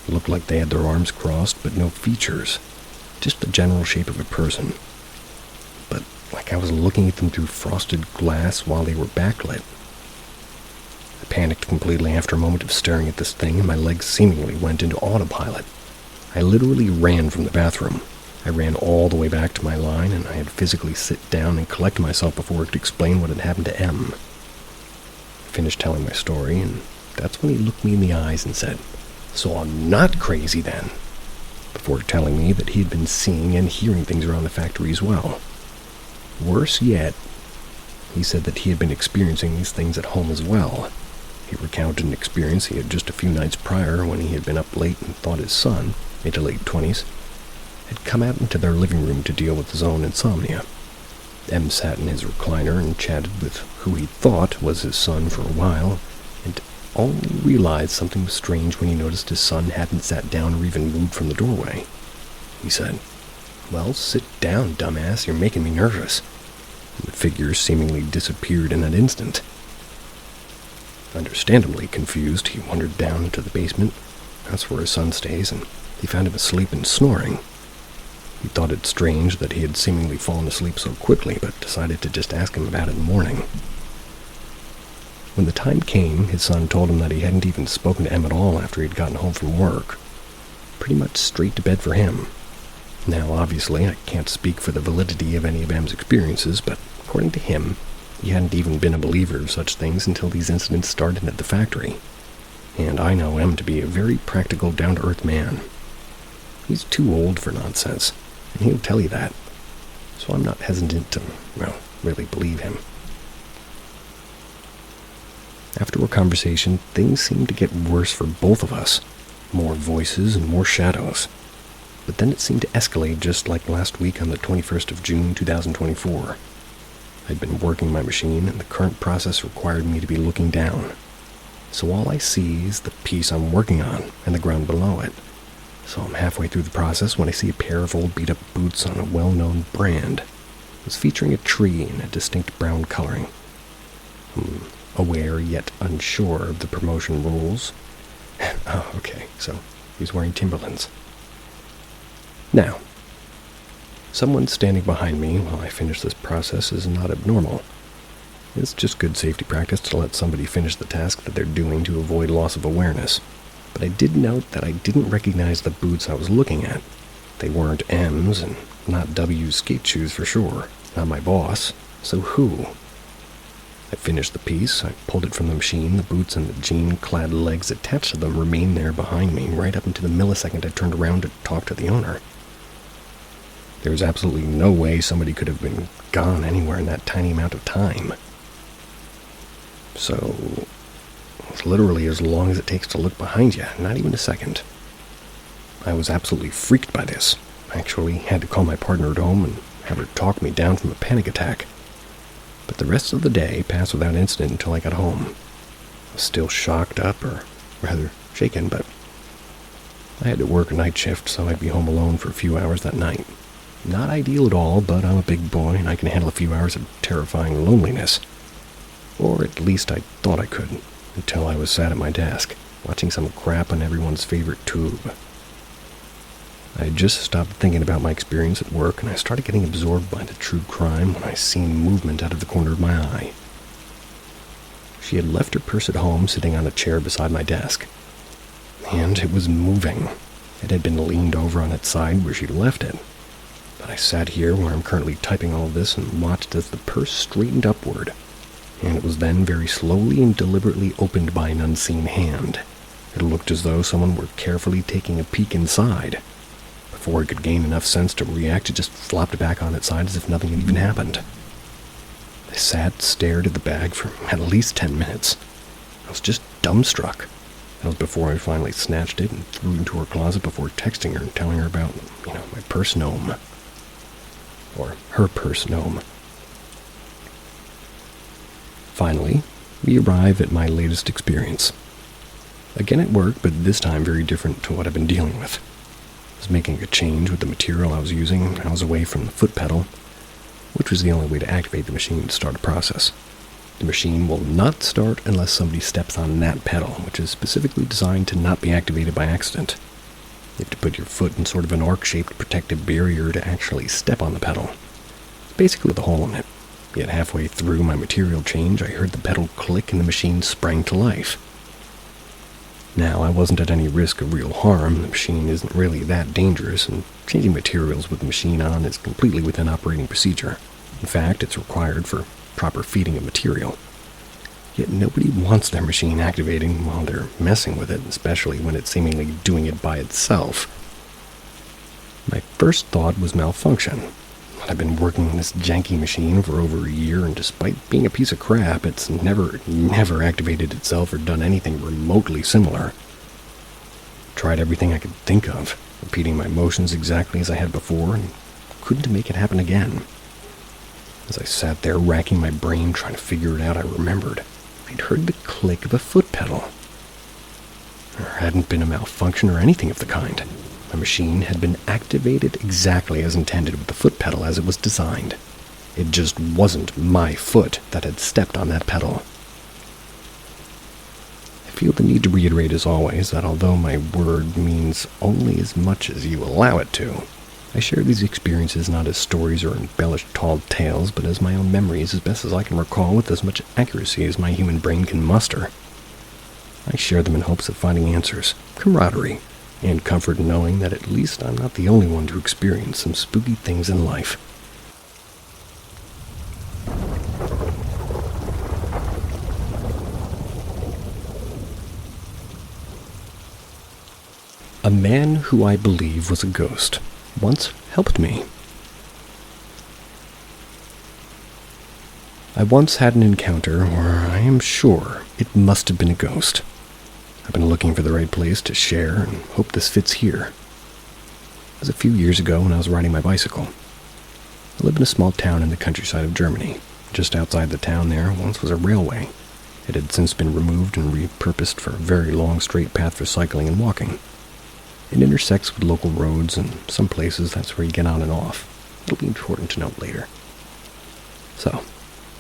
It looked like they had their arms crossed, but no features. Just the general shape of a person. But like I was looking at them through frosted glass while they were backlit. I panicked completely after a moment of staring at this thing, and my legs seemingly went into autopilot. I literally ran from the bathroom. I ran all the way back to my line, and I had to physically sit down and collect myself before I could explain what had happened to M. I finished telling my story, and that's when he looked me in the eyes and said, "So I'm not crazy then," before telling me that he had been seeing and hearing things around the factory as well. Worse yet, he said that he had been experiencing these things at home as well. He recounted an experience he had just a few nights prior when he had been up late and thought his son, mid to late 20s, had come out into their living room to deal with his own insomnia. M sat in his recliner and chatted with who he thought was his son for a while, and only realized something was strange when he noticed his son hadn't sat down or even moved from the doorway. He said, "Well, sit down, dumbass, you're making me nervous." And the figure seemingly disappeared in that instant. Understandably confused, he wandered down into the basement. That's where his son stays, and he found him asleep and snoring. He thought it strange that he had seemingly fallen asleep so quickly, but decided to just ask him about it in the morning. When the time came, his son told him that he hadn't even spoken to M at all after he'd gotten home from work. Pretty much straight to bed for him. Now, obviously, I can't speak for the validity of any of M's experiences, but according to him, he hadn't even been a believer of such things until these incidents started at the factory. And I know M to be a very practical, down-to-earth man. He's too old for nonsense, and he'll tell you that. So I'm not hesitant to, really believe him. After our conversation, things seemed to get worse for both of us. More voices and more shadows. But then it seemed to escalate just like last week on the 21st of June, 2024. I'd been working my machine, and the current process required me to be looking down. So all I see is the piece I'm working on and the ground below it. So I'm halfway through the process when I see a pair of old beat-up boots on a well-known brand. It was featuring a tree in a distinct brown coloring. I'm aware yet unsure of the promotion rules. Oh, okay, so he's wearing Timberlands. Now, someone standing behind me while I finish this process is not abnormal. It's just good safety practice to let somebody finish the task that they're doing to avoid loss of awareness. But I did note that I didn't recognize the boots I was looking at. They weren't M's and not W's skate shoes for sure. Not my boss. So who? I finished the piece, I pulled it from the machine, the boots and the jean-clad legs attached to them remained there behind me right up until the millisecond I turned around to talk to the owner. There was absolutely no way somebody could have been gone anywhere in that tiny amount of time. So, it's literally as long as it takes to look behind you, not even a second. I was absolutely freaked by this. I actually had to call my partner at home and have her talk me down from a panic attack. But the rest of the day passed without incident until I got home. I was still shocked up, or rather shaken, but I had to work a night shift, so I'd be home alone for a few hours that night. Not ideal at all, but I'm a big boy and I can handle a few hours of terrifying loneliness. Or at least I thought I could, until I was sat at my desk, watching some crap on everyone's favorite tube. I had just stopped thinking about my experience at work, and I started getting absorbed by the true crime when I seen movement out of the corner of my eye. She had left her purse at home sitting on a chair beside my desk. And it was moving. It had been leaned over on its side where she'd left it. But I sat here where I'm currently typing all of this and watched as the purse straightened upward, and it was then very slowly and deliberately opened by an unseen hand. It looked as though someone were carefully taking a peek inside. Before it could gain enough sense to react, it just flopped back on its side as if nothing had even happened. I stared at the bag for at least 10 minutes. I was just dumbstruck. That was before I finally snatched it and threw it into her closet before texting her and telling her about, my purse gnome. Or her purse gnome. Finally, we arrive at my latest experience. Again at work, but this time very different to what I've been dealing with. I was making a change with the material I was using. I was away from the foot pedal, which was the only way to activate the machine to start a process. The machine will not start unless somebody steps on that pedal, which is specifically designed to not be activated by accident. You have to put your foot in sort of an arc-shaped protective barrier to actually step on the pedal. It's basically with a hole in it. Yet halfway through my material change, I heard the pedal click and the machine sprang to life. Now, I wasn't at any risk of real harm. The machine isn't really that dangerous, and changing materials with the machine on is completely within operating procedure. In fact, it's required for proper feeding of material. Yet nobody wants their machine activating while they're messing with it, especially when it's seemingly doing it by itself. My first thought was malfunction. I've been working on this janky machine for over a year, and despite being a piece of crap, it's never activated itself or done anything remotely similar. Tried everything I could think of, repeating my motions exactly as I had before, and couldn't make it happen again. As I sat there racking my brain trying to figure it out, I remembered I'd heard the click of a foot pedal. There hadn't been a malfunction or anything of the kind. My machine had been activated exactly as intended with the foot pedal as it was designed. It just wasn't my foot that had stepped on that pedal. I feel the need to reiterate as always that although my word means only as much as you allow it to, I share these experiences not as stories or embellished tall tales, but as my own memories as best as I can recall with as much accuracy as my human brain can muster. I share them in hopes of finding answers, camaraderie, and comfort in knowing that at least I'm not the only one to experience some spooky things in life. A man who I believe was a ghost once helped me. I once had an encounter where I am sure it must have been a ghost. I've been looking for the right place to share and hope this fits here. It was a few years ago when I was riding my bicycle. I live in a small town in the countryside of Germany. Just outside the town there once was a railway. It had since been removed and repurposed for a very long straight path for cycling and walking. It intersects with local roads, and some places that's where you get on and off. It'll be important to note later. So,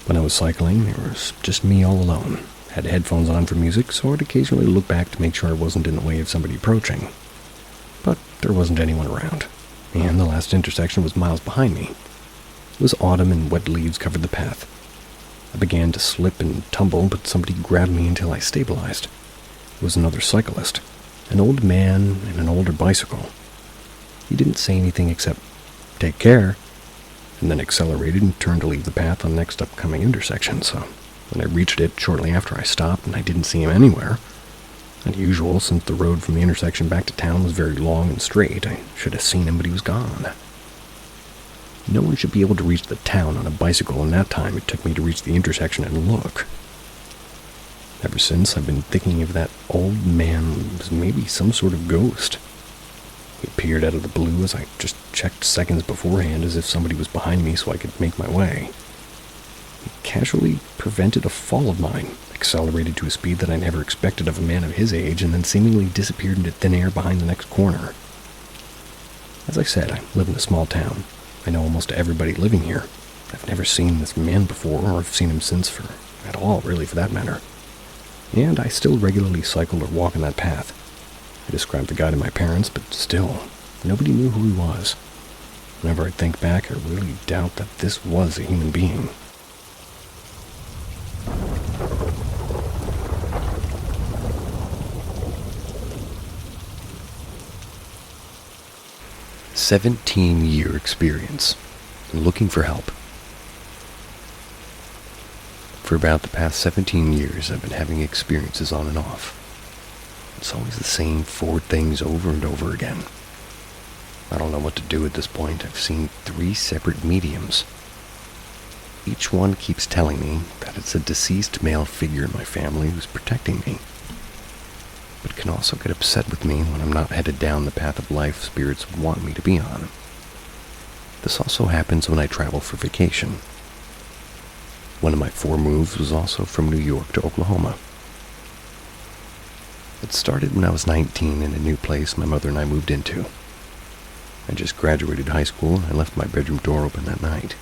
when I was cycling, there was just me all alone. Had headphones on for music, so I'd occasionally look back to make sure I wasn't in the way of somebody approaching. But there wasn't anyone around, and the last intersection was miles behind me. It was autumn and wet leaves covered the path. I began to slip and tumble, but somebody grabbed me until I stabilized. It was another cyclist, an old man and an older bicycle. He didn't say anything except, "Take care," and then accelerated and turned to leave the path on the next upcoming intersection, so when I reached it shortly after, I stopped and I didn't see him anywhere. Unusual, since the road from the intersection back to town was very long and straight. I should have seen him, but he was gone. No one should be able to reach the town on a bicycle, and that time it took me to reach the intersection and look. Ever since, I've been thinking of that old man as maybe some sort of ghost. He appeared out of the blue as I just checked seconds beforehand as if somebody was behind me so I could make my way. He casually prevented a fall of mine, accelerated to a speed that I never expected of a man of his age, and then seemingly disappeared into thin air behind the next corner. As I said, I live in a small town. I know almost everybody living here. I've never seen this man before, or I've seen him since at all, really, for that matter. And I still regularly cycle or walk on that path. I described the guy to my parents, but still, nobody knew who he was. Whenever I think back, I really doubt that this was a human being. "17-year experience, and looking for help." For about the past 17 years, I've been having experiences on and off. It's always the same 4 things over and over again. I don't know what to do at this point. I've seen 3 separate mediums. Each one keeps telling me that it's a deceased male figure in my family who's protecting me, but can also get upset with me when I'm not headed down the path of life spirits want me to be on. This also happens when I travel for vacation. One of my 4 moves was also from New York to Oklahoma. It started when I was 19 in a new place my mother and I moved into. I just graduated high school and I left my bedroom door open that night.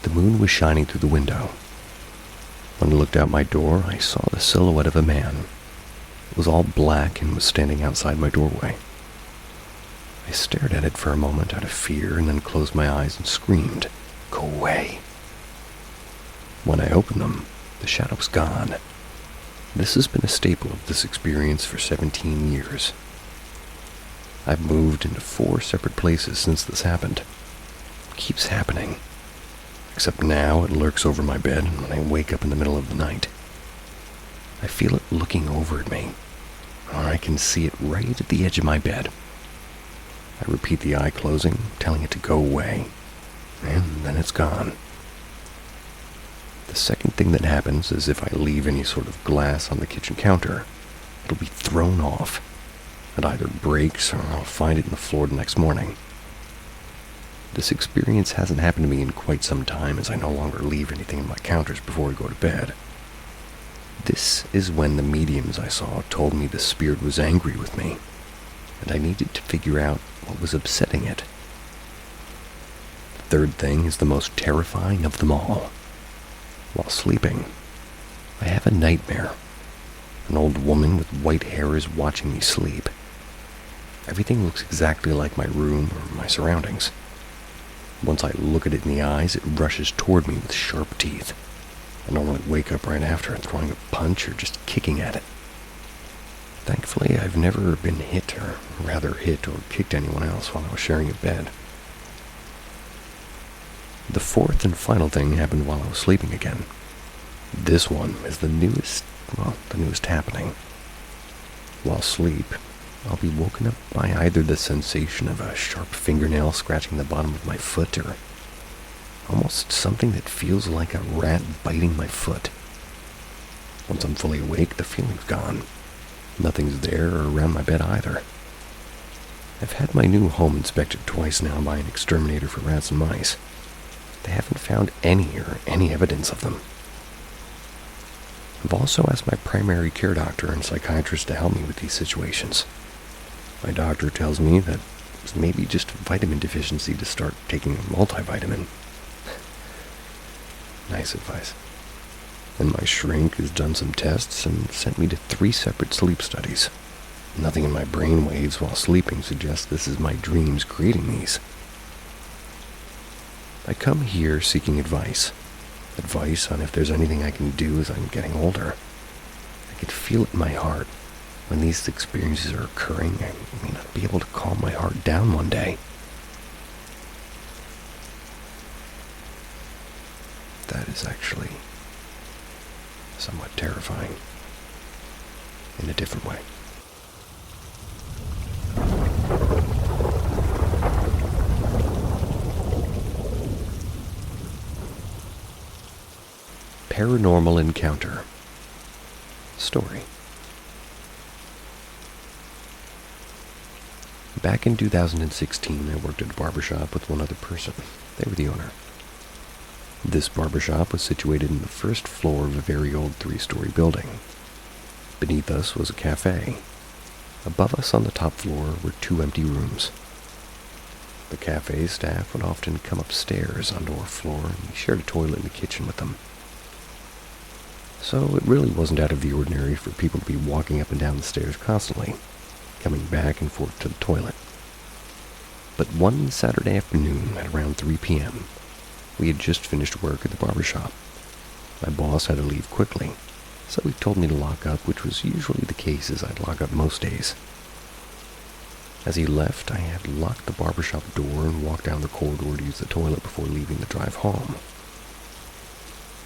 The moon was shining through the window. When I looked out my door, I saw the silhouette of a man. It was all black and was standing outside my doorway. I stared at it for a moment out of fear and then closed my eyes and screamed, "Go away." When I opened them, the shadow was gone. This has been a staple of this experience for 17 years. I've moved into 4 separate places since this happened. It keeps happening. Except now it lurks over my bed when I wake up in the middle of the night. I feel it looking over at me, or I can see it right at the edge of my bed. I repeat the eye closing, telling it to go away, and then it's gone. The second thing that happens is if I leave any sort of glass on the kitchen counter, it'll be thrown off. It either breaks or I'll find it in the floor the next morning. This experience hasn't happened to me in quite some time, as I no longer leave anything in my counters before I go to bed. This is when the mediums I saw told me the spirit was angry with me, and I needed to figure out what was upsetting it. The third thing is the most terrifying of them all. While sleeping, I have a nightmare. An old woman with white hair is watching me sleep. Everything looks exactly like my room or my surroundings. Once I look at it in the eyes, it rushes toward me with sharp teeth. I normally wake up right after, throwing a punch or just kicking at it. Thankfully, I've never been hit or kicked anyone else while I was sharing a bed. The fourth and final thing happened while I was sleeping again. This one is the newest happening. While asleep, I'll be woken up by either the sensation of a sharp fingernail scratching the bottom of my foot or almost something that feels like a rat biting my foot. Once I'm fully awake, the feeling's gone. Nothing's there or around my bed either. I've had my new home inspected twice now by an exterminator for rats and mice. They haven't found any evidence of them. I've also asked my primary care doctor and psychiatrist to help me with these situations. My doctor tells me that it's maybe just a vitamin deficiency to start taking a multivitamin. Nice advice. And my shrink has done some tests and sent me to 3 separate sleep studies. Nothing in my brain waves while sleeping suggests this is my dreams creating these. I come here seeking advice on if there's anything I can do as I'm getting older. I can feel it in my heart. When these experiences are occurring, I may not be able to calm my heart down one day. That is actually somewhat terrifying in a different way. Paranormal encounter. Story. Back in 2016, I worked at a barbershop with one other person. They were the owner. This barbershop was situated in the first floor of a very old 3-story building. Beneath us was a cafe. Above us on the top floor were 2 empty rooms. The cafe staff would often come upstairs onto our floor, and we shared a toilet in the kitchen with them. So it really wasn't out of the ordinary for people to be walking up and down the stairs constantly, coming back and forth to the toilet. But one Saturday afternoon at around 3 p.m., we had just finished work at the barbershop. My boss had to leave quickly, so he told me to lock up, which was usually the case as I'd lock up most days. As he left, I had locked the barbershop door and walked down the corridor to use the toilet before leaving the drive home.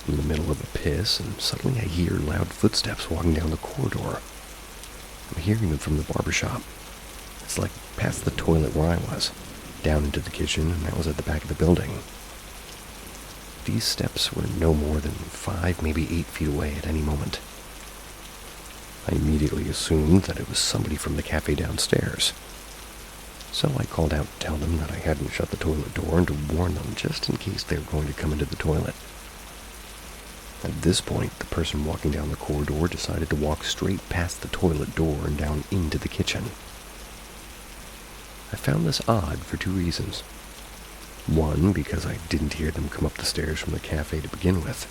I'm in the middle of a piss, and suddenly I hear loud footsteps walking down the corridor. I'm hearing them from the barbershop. It's like past the toilet where I was, down into the kitchen, and that was at the back of the building. These steps were no more than 5, maybe 8 feet away at any moment. I immediately assumed that it was somebody from the cafe downstairs. So I called out to tell them that I hadn't shut the toilet door and to warn them just in case they were going to come into the toilet. At this point, the person walking down the corridor decided to walk straight past the toilet door and down into the kitchen. I found this odd for 2 reasons. One, because I didn't hear them come up the stairs from the cafe to begin with.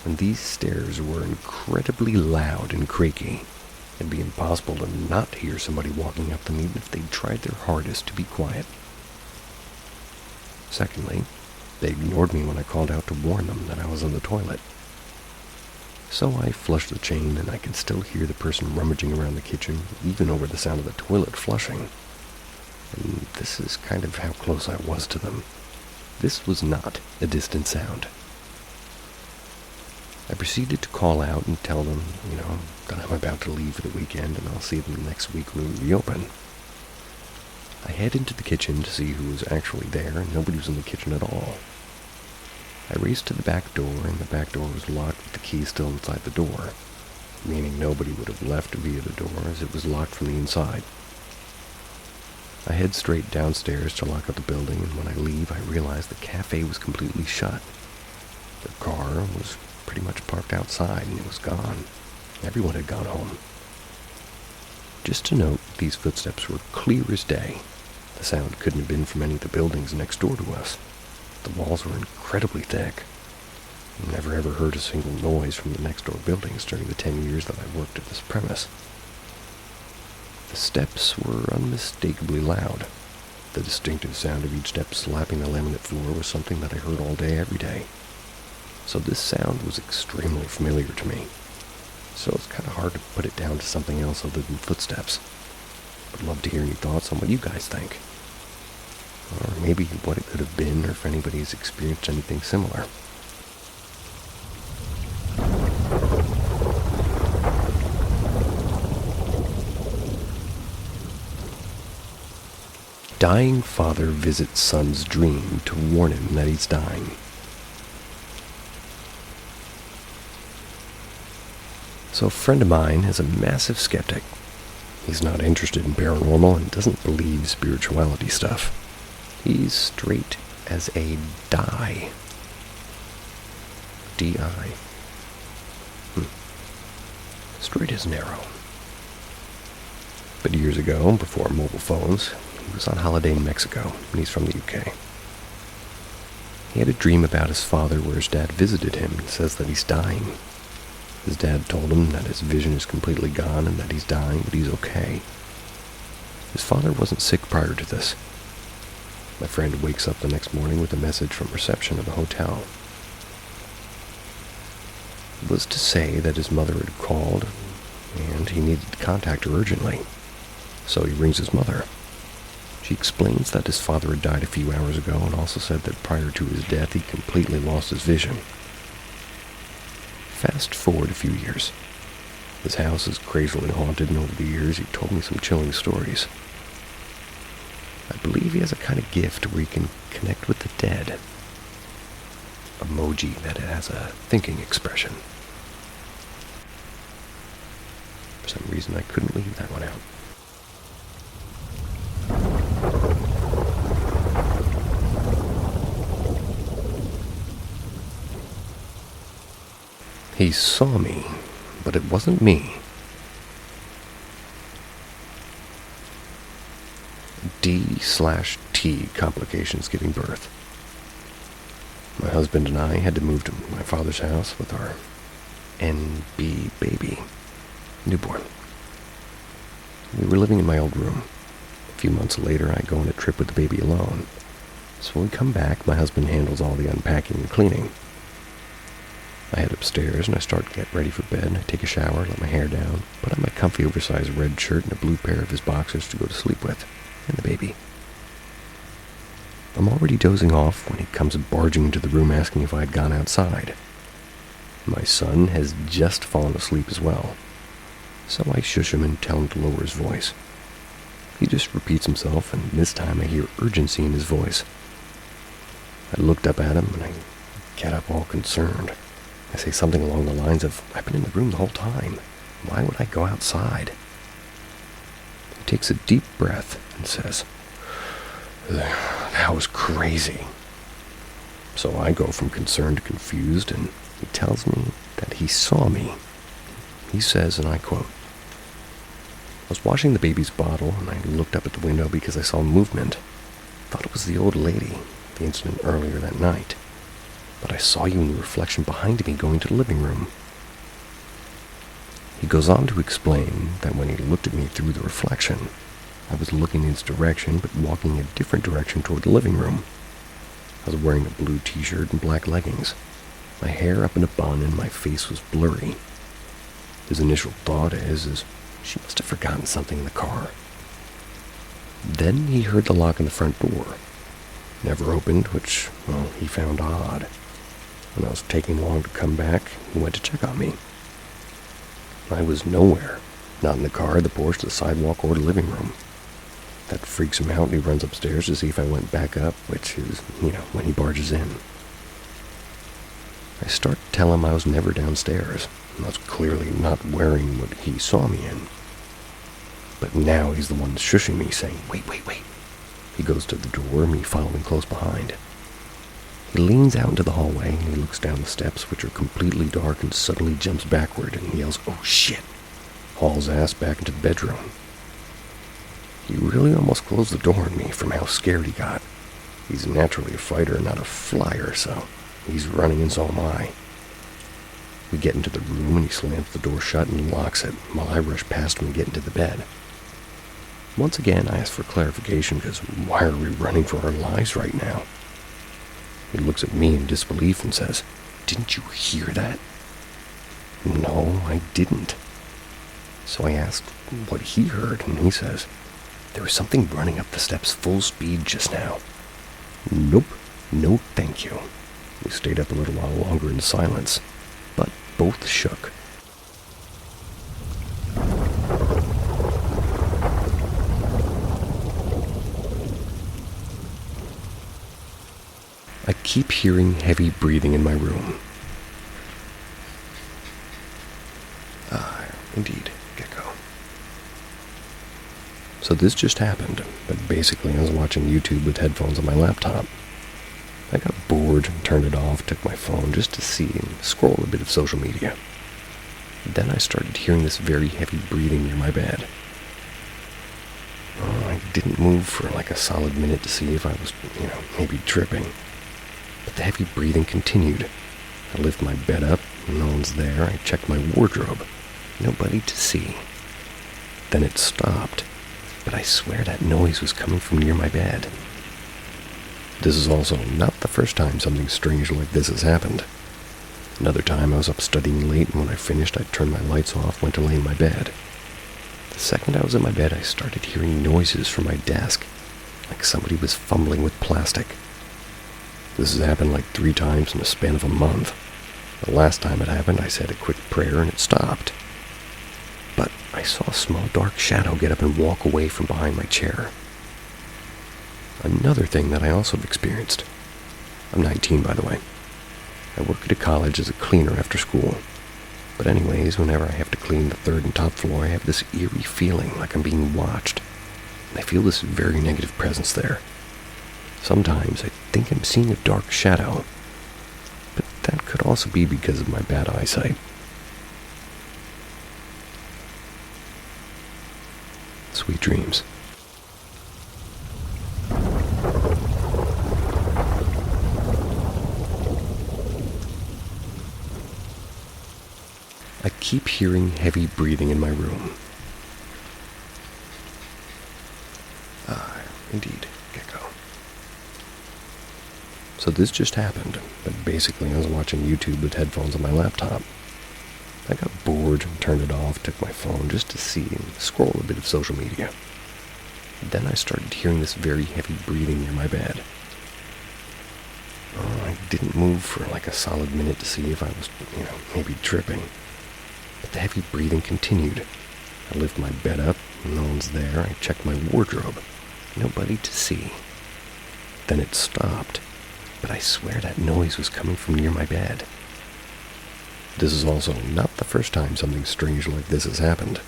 And these stairs were incredibly loud and creaky. It'd be impossible to not hear somebody walking up them even if they tried their hardest to be quiet. Secondly, They ignored me when I called out to warn them that I was in the toilet. So I flushed the chain, and I could still hear the person rummaging around the kitchen, even over the sound of the toilet flushing. And this is kind of how close I was to them. This was not a distant sound. I proceeded to call out and tell them, that I'm about to leave for the weekend and I'll see them next week when we reopen. I head into the kitchen to see who was actually there, and nobody was in the kitchen at all. I raced to the back door, and the back door was locked with the key still inside the door, meaning nobody would have left via the door as it was locked from the inside. I head straight downstairs to lock up the building, and when I leave, I realize the cafe was completely shut. The car was pretty much parked outside, and it was gone. Everyone had gone home. Just to note, these footsteps were clear as day. The sound couldn't have been from any of the buildings next door to us. The walls were incredibly thick. I never ever heard a single noise from the next door buildings during the 10 years that I worked at this premise. The steps were unmistakably loud. The distinctive sound of each step slapping the laminate floor was something that I heard all day, every day. So this sound was extremely familiar to me. So it's kind of hard to put it down to something else other than footsteps. I'd love to hear any thoughts on what you guys think. Or maybe what it could have been, or if anybody's experienced anything similar. Dying father visits son's dream to warn him that he's dying. So a friend of mine is a massive skeptic. He's not interested in paranormal and doesn't believe spirituality stuff. He's straight as a die. D-I. Straight as an arrow. But years ago, before mobile phones, he was on holiday in Mexico, and he's from the UK. He had a dream about his father where his dad visited him and says that he's dying. His dad told him that his vision is completely gone and that he's dying, but he's okay. His father wasn't sick prior to this. My friend wakes up the next morning with a message from reception of the hotel. It was to say that his mother had called and he needed to contact her urgently. So he rings his mother. She explains that his father had died a few hours ago and also said that prior to his death he completely lost his vision. Fast forward a few years. His house is crazily haunted, and over the years he told me some chilling stories. I believe he has a kind of gift where he can connect with the dead. Emoji that has a thinking expression. For some reason I couldn't leave that one out. He saw me, but it wasn't me. D/T complications giving birth. My husband and I had to move to my father's house with our NB baby, newborn. We were living in my old room. A few months later, I go on a trip with the baby alone. So when we come back, my husband handles all the unpacking and cleaning. I head upstairs and I start to get ready for bed. I take a shower, let my hair down, put on my comfy oversized red shirt and a blue pair of his boxers to go to sleep with, and the baby. I'm already dozing off when he comes barging into the room asking if I had gone outside. My son has just fallen asleep as well, so I shush him and tell him to lower his voice. He just repeats himself, and this time I hear urgency in his voice. I looked up at him and I get up all concerned. I say something along the lines of, I've been in the room the whole time. Why would I go outside? He takes a deep breath and says, that was crazy. So I go from concerned to confused, and he tells me that he saw me. He says, and I quote, I was washing the baby's bottle, and I looked up at the window because I saw movement. Thought it was the old lady, the incident earlier that night. But I saw you in the reflection behind me going to the living room. He goes on to explain that when he looked at me through the reflection, I was looking in his direction, but walking a different direction toward the living room. I was wearing a blue t-shirt and black leggings, my hair up in a bun and my face was blurry. His initial thought is she must have forgotten something in the car. Then he heard the lock on the front door. Never opened, which, well, he found odd. When I was taking long to come back, he went to check on me. I was nowhere. Not in the car, the porch, the sidewalk, or the living room. That freaks him out and he runs upstairs to see if I went back up, which is, when he barges in. I start to tell him I was never downstairs. I was clearly not wearing what he saw me in. But now he's the one shushing me, saying, wait. He goes to the door, me following close behind. He leans out into the hallway and he looks down the steps, which are completely dark, and suddenly jumps backward and yells, "Oh shit!" Hauls ass back into the bedroom. He really almost closed the door on me from how scared he got. He's naturally a fighter, not a flyer, so he's running and so am I. We get into the room and he slams the door shut and locks it, while I rush past him and get into the bed. Once again, I ask for clarification, because why are we running for our lives right now? He looks at me in disbelief and says, "Didn't you hear that?" No, I didn't. So I asked what he heard, and he says, "There was something running up the steps full speed just now." Nope, no thank you. We stayed up a little while longer in silence, but both shook. I keep hearing heavy breathing in my room. Indeed, gecko. So this just happened, but basically I was watching YouTube with headphones on my laptop. I got bored and turned it off, took my phone just to see and scroll a bit of social media. Then I started hearing this very heavy breathing near my bed. I didn't move for like a solid minute to see if I was, maybe tripping. But the heavy breathing continued. I lift my bed up, no one's there. I checked my wardrobe. Nobody to see. Then it stopped, but I swear that noise was coming from near my bed. This is also not the first time something strange like this has happened. Another time I was up studying late, and when I finished I turned my lights off, went to lay in my bed. The second I was in my bed I started hearing noises from my desk, like somebody was fumbling with plastic. This has happened like 3 times in the span of a month. The last time it happened I said a quick prayer and it stopped. But I saw a small dark shadow get up and walk away from behind my chair. Another thing that I also have experienced. I'm 19, by the way. I work at a college as a cleaner after school. But anyways, whenever I have to clean the 3rd and top floor, I have this eerie feeling like I'm being watched. And I feel this very negative presence there. Sometimes I think I'm seeing a dark shadow. But that could also be because of my bad eyesight. Sweet dreams. I keep hearing heavy breathing in my room. Indeed, gecko. So this just happened, but basically I was watching YouTube with headphones on my laptop. I got bored and turned it off, took my phone just to see and scroll a bit of social media. Then I started hearing this very heavy breathing near my bed. I didn't move for like a solid minute to see if I was, maybe tripping. But the heavy breathing continued. I lift my bed up, no one's there. I checked my wardrobe. Nobody to see. Then it stopped, but I swear that noise was coming from near my bed. This is also not the first time something strange like this has happened.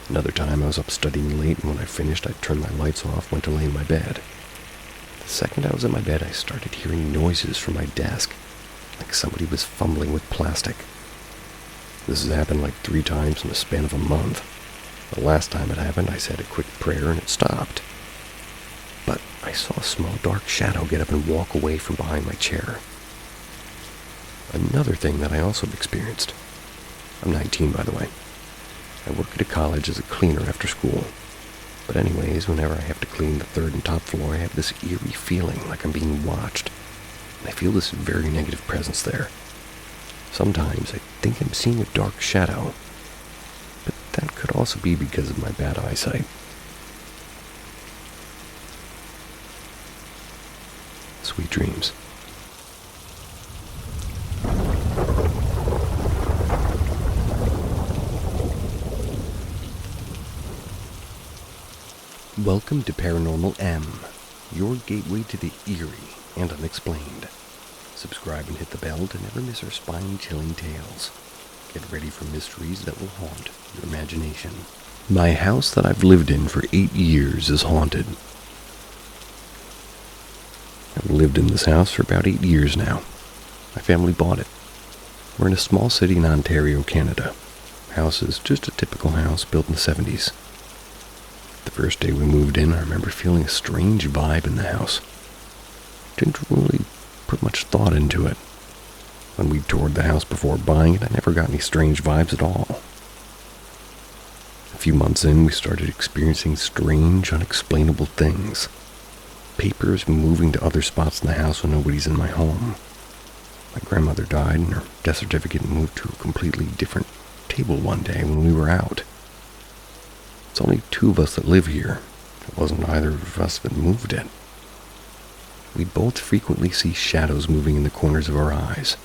Another time I was up studying late, and when I finished I turned my lights off, went to lay in my bed. The second I was in my bed I started hearing noises from my desk, like somebody was fumbling with plastic. This has happened like 3 times in the span of a month. The last time it happened I said a quick prayer and it stopped. But I saw a small dark shadow get up and walk away from behind my chair. Another thing that I also have experienced. I'm 19, by the way. I work at a college as a cleaner after school. But anyways, whenever I have to clean the 3rd and top floor, I have this eerie feeling like I'm being watched. and I feel this very negative presence there. Sometimes I think I'm seeing a dark shadow, but that could also be because of my bad eyesight. Sweet dreams. Welcome to Paranormal M, your gateway to the eerie and unexplained. Subscribe and hit the bell to never miss our spine-chilling tales. Get ready for mysteries that will haunt your imagination. My house that I've lived in for 8 years is haunted. I've lived in this house for about 8 years now. My family bought it. We're in a small city in Ontario, Canada. The house is just a typical house built in the 70s. The first day we moved in, I remember feeling a strange vibe in the house. Didn't really put much thought into it. When we toured the house before buying it, I never got any strange vibes at all. A few months in, we started experiencing strange, unexplainable things. Papers moving to other spots in the house when nobody's in my home. My grandmother died and her death certificate moved to a completely different table one day when we were out. It's only 2 of us that live here. It wasn't either of us that moved it. We both frequently see shadows moving in the corners of our eyes.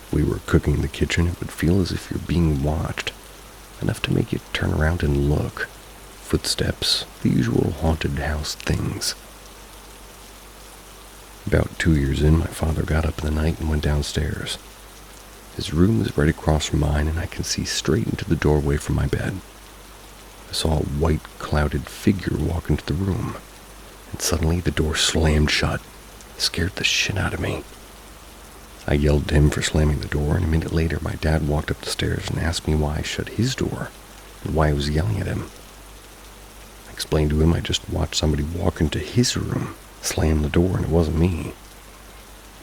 If we were cooking in the kitchen, it would feel as if you're being watched, enough to make you turn around and look. Footsteps, the usual haunted house things. About 2 years in, my father got up in the night and went downstairs. His room is right across from mine, and I can see straight into the doorway from my bed. I saw a white, clouded figure walk into the room, and suddenly the door slammed shut. It scared the shit out of me. I yelled at him for slamming the door, and a minute later my dad walked up the stairs and asked me why I shut his door, and why I was yelling at him. I explained to him I just watched somebody walk into his room, slam the door, and it wasn't me.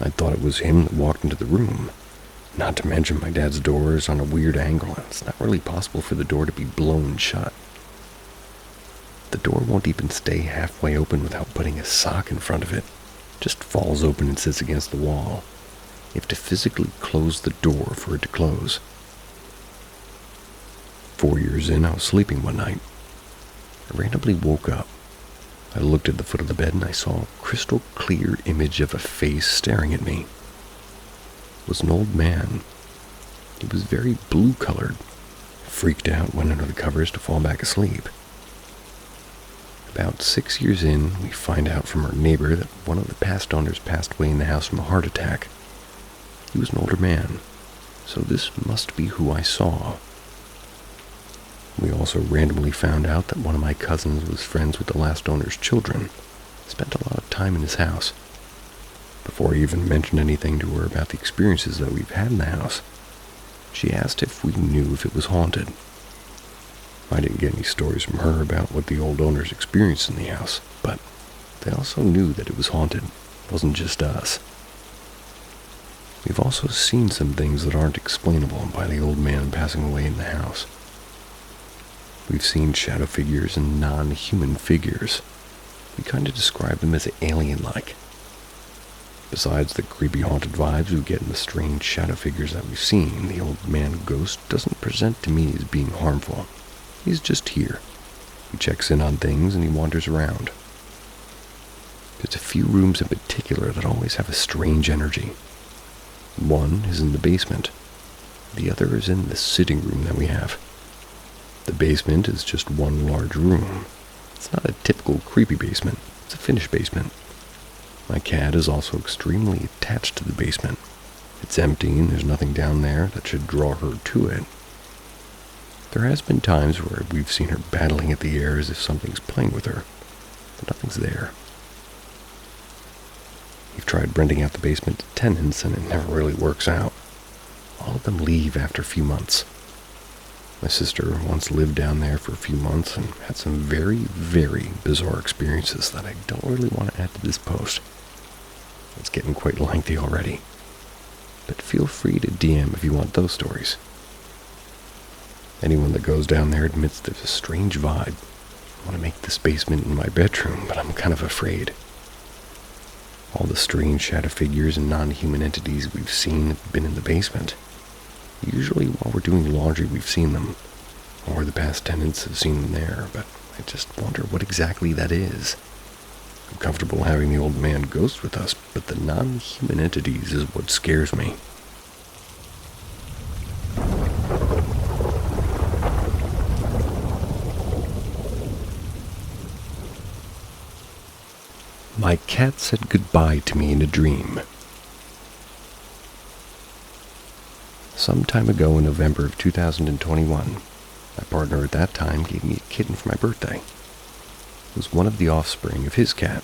I thought it was him that walked into the room. Not to mention my dad's door is on a weird angle, and it's not really possible for the door to be blown shut. The door won't even stay halfway open without putting a sock in front of it. It just falls open and sits against the wall. You have to physically close the door for it to close. 4 years in, I was sleeping one night. I randomly woke up. I looked at the foot of the bed and I saw a crystal clear image of a face staring at me. It was an old man. He was very blue-colored. Freaked out, went under the covers to fall back asleep. About 6 years in, we find out from our neighbor that one of the past owners passed away in the house from a heart attack. He was an older man, so this must be who I saw. We also randomly found out that one of my cousins was friends with the last owner's children. Spent a lot of time in his house. Before I even mentioned anything to her about the experiences that we've had in the house, she asked if we knew if it was haunted. I didn't get any stories from her about what the old owners experienced in the house, but they also knew that it was haunted. It wasn't just us. We've also seen some things that aren't explainable by the old man passing away in the house. We've seen shadow figures and non-human figures. We kind of describe them as alien-like. Besides the creepy haunted vibes we get in the strange shadow figures that we've seen, the old man ghost doesn't present to me as being harmful. He's just here. He checks in on things and he wanders around. There's a few rooms in particular that always have a strange energy. One is in the basement. The other is in the sitting room that we have. The basement is just one large room. It's not a typical creepy basement. It's a finished basement. My cat is also extremely attached to the basement. It's empty and there's nothing down there that should draw her to it. There has been times where we've seen her battling at the air as if something's playing with her, but nothing's there. We've tried renting out the basement to tenants and it never really works out. All of them leave after a few months. My sister once lived down there for a few months and had some very, very bizarre experiences that I don't really want to add to this post. It's getting quite lengthy already. But feel free to DM if you want those stories. Anyone that goes down there admits there's a strange vibe. I want to make this basement in my bedroom, but I'm kind of afraid. All the strange shadow figures and non-human entities we've seen have been in the basement. Usually while we're doing laundry we've seen them, or the past tenants have seen them there, but I just wonder what exactly that is. I'm comfortable having the old man ghost with us, but the non-human entities is what scares me. My cat said goodbye to me in a dream. Some time ago in November of 2021, my partner at that time gave me a kitten for my birthday. It was one of the offspring of his cat,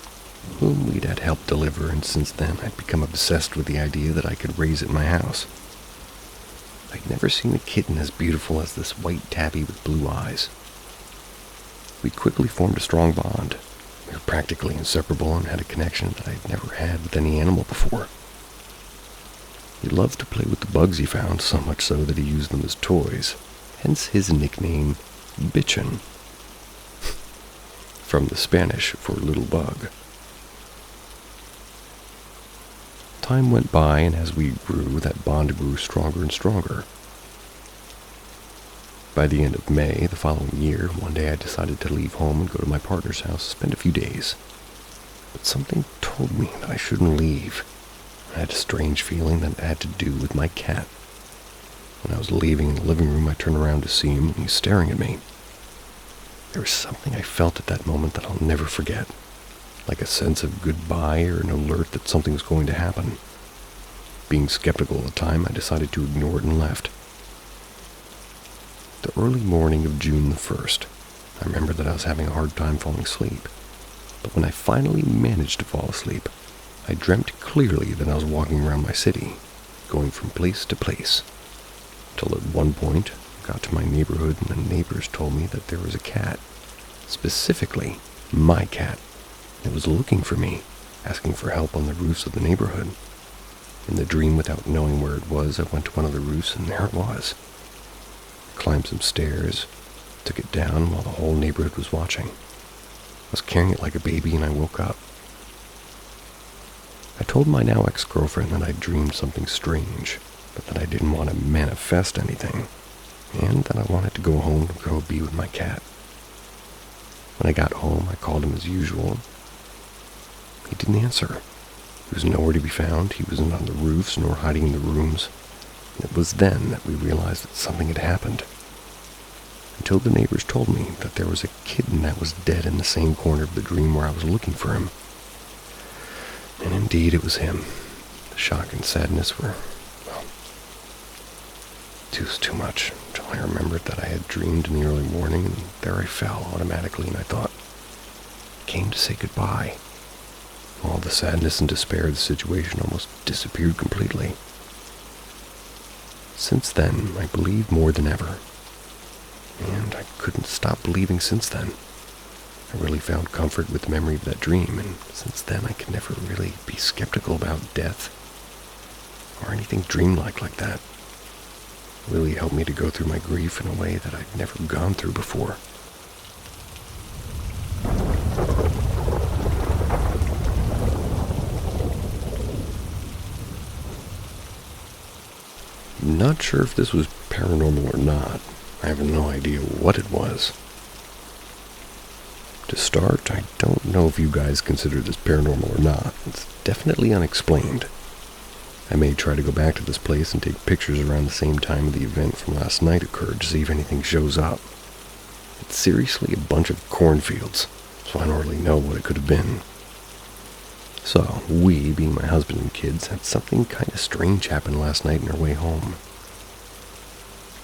whom we'd had helped deliver, and since then I'd become obsessed with the idea that I could raise it in my house. I'd never seen a kitten as beautiful as this white tabby with blue eyes. We quickly formed a strong bond. We were practically inseparable and had a connection that I'd never had with any animal before. He loved to play with the bugs he found, so much so that he used them as toys, hence his nickname, Bitchin', from the Spanish for little bug. Time went by, and as we grew, that bond grew stronger and stronger. By the end of May the following year, one day I decided to leave home and go to my partner's house to spend a few days. But something told me that I shouldn't leave. I had a strange feeling that it had to do with my cat. When I was leaving in the living room, I turned around to see him, and he's staring at me. There was something I felt at that moment that I'll never forget, like a sense of goodbye or an alert that something was going to happen. Being skeptical at the time, I decided to ignore it and left. The early morning of June the 1st, I remember that I was having a hard time falling asleep. But when I finally managed to fall asleep, I dreamt clearly that I was walking around my city, going from place to place, till at one point I got to my neighborhood and the neighbors told me that there was a cat, specifically my cat, that was looking for me, asking for help on the roofs of the neighborhood. In the dream, without knowing where it was, I went to one of the roofs and there it was. I climbed some stairs, took it down while the whole neighborhood was watching. I was carrying it like a baby and I woke up. I told my now ex-girlfriend that I'd dreamed something strange, but that I didn't want to manifest anything, and that I wanted to go home and go be with my cat. When I got home, I called him as usual. He didn't answer. He was nowhere to be found. He wasn't on the roofs nor hiding in the rooms. And it was then that we realized that something had happened. Until the neighbors told me that there was a kitten that was dead in the same corner of the dream where I was looking for him. And indeed it was him. The shock and sadness were, well, it was too much, until I remembered that I had dreamed in the early morning, and there I fell automatically, and I thought, came to say goodbye. All the sadness and despair of the situation almost disappeared completely. Since then, I believe more than ever. And I couldn't stop believing since then. I really found comfort with the memory of that dream, and since then I can never really be skeptical about death or anything dreamlike like that. It really helped me to go through my grief in a way that I'd never gone through before. Not sure if this was paranormal or not. I have no idea what it was. To start, I don't know if you guys consider this paranormal or not. It's definitely unexplained. I may try to go back to this place and take pictures around the same time the event from last night occurred to see if anything shows up. It's seriously a bunch of cornfields, so I don't really know what it could have been. So, we, being my husband and kids, had something kind of strange happen last night on our way home.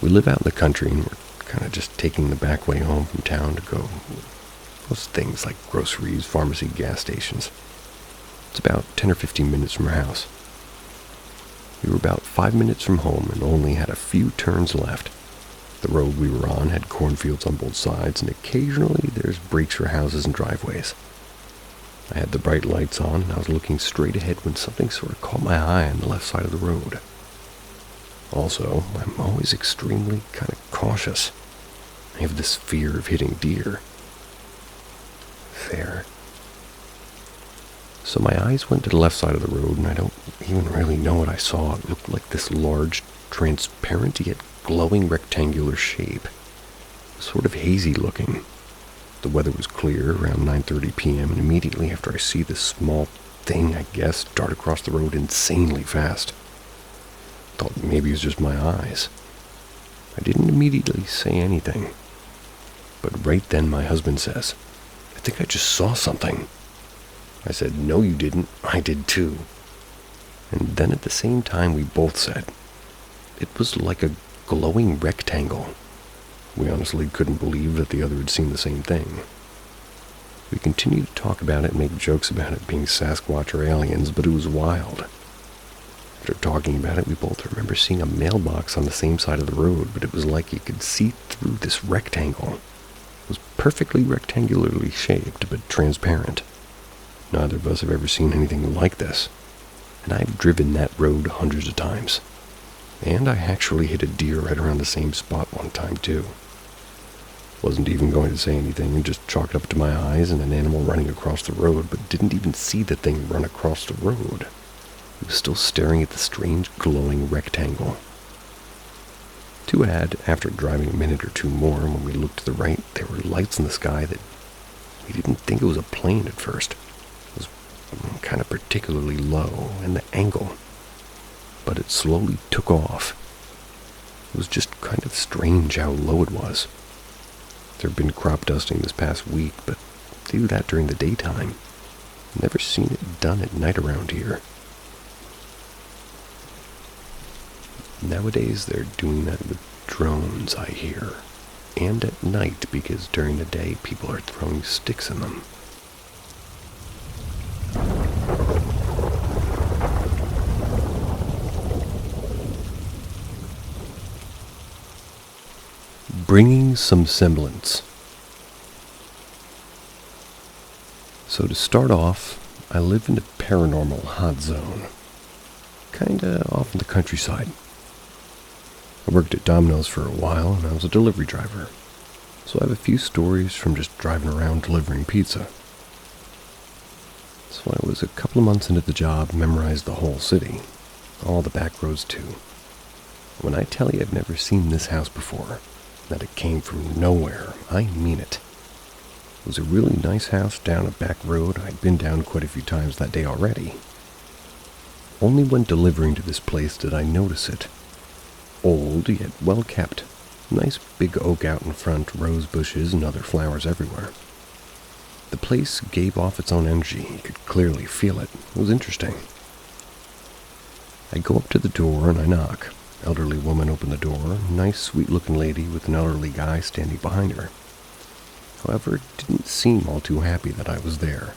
We live out in the country and we're kind of just taking the back way home from town to go most things like groceries, pharmacy, gas stations. It's about 10 or 15 minutes from our house. We were about 5 minutes from home and only had a few turns left. The road we were on had cornfields on both sides, and occasionally there's breaks for houses and driveways. I had the bright lights on, and I was looking straight ahead when something sort of caught my eye on the left side of the road. Also, I'm always extremely kind of cautious. I have this fear of hitting deer. So my eyes went to the left side of the road, and I don't even really know what I saw. It looked like this large, transparent yet glowing rectangular shape. Sort of hazy looking. The weather was clear around 9:30 p.m., and immediately after I see this small thing, I guess, dart across the road insanely fast. Thought maybe it was just my eyes. I didn't immediately say anything. But right then my husband says, "I think I just saw something." I said, "No, you didn't. I did too." And then at the same time we both said, "It was like a glowing rectangle." We honestly couldn't believe that the other had seen the same thing. We continued to talk about it and make jokes about it being Sasquatch or aliens, but it was wild. After talking about it, we both remember seeing a mailbox on the same side of the road, but it was like you could see through this rectangle. It was perfectly rectangularly shaped, but transparent. Neither of us have ever seen anything like this, and I've driven that road hundreds of times. And I actually hit a deer right around the same spot one time, too. Wasn't even going to say anything and just chalked up to my eyes and an animal running across the road, but didn't even see the thing run across the road. He was still staring at the strange glowing rectangle. To add, after driving a minute or two more, when we looked to the right, there were lights in the sky that we didn't think it was a plane at first. It was kind of particularly low, and the angle. But it slowly took off. It was just kind of strange how low it was. There had been crop dusting this past week, but they do that during the daytime. Never seen it done at night around here. Nowadays they're doing that with drones, I hear. And at night, because during the day people are throwing sticks in them. Bringing some semblance. So to start off, I live in a paranormal hot zone. Kinda off in the countryside. I worked at Domino's for a while, and I was a delivery driver. So I have a few stories from just driving around delivering pizza. So I was a couple of months into the job, memorized the whole city. All the back roads too. When I tell you I've never seen this house before, that it came from nowhere, I mean it. It was a really nice house down a back road I'd been down quite a few times that day already. Only when delivering to this place did I notice it. Old, yet well kept. Nice big oak out in front, rose bushes and other flowers everywhere. The place gave off its own energy. You could clearly feel it. It was interesting. I go up to the door and I knock. Elderly woman opened the door, nice sweet-looking lady with an elderly guy standing behind her. However, it didn't seem all too happy that I was there.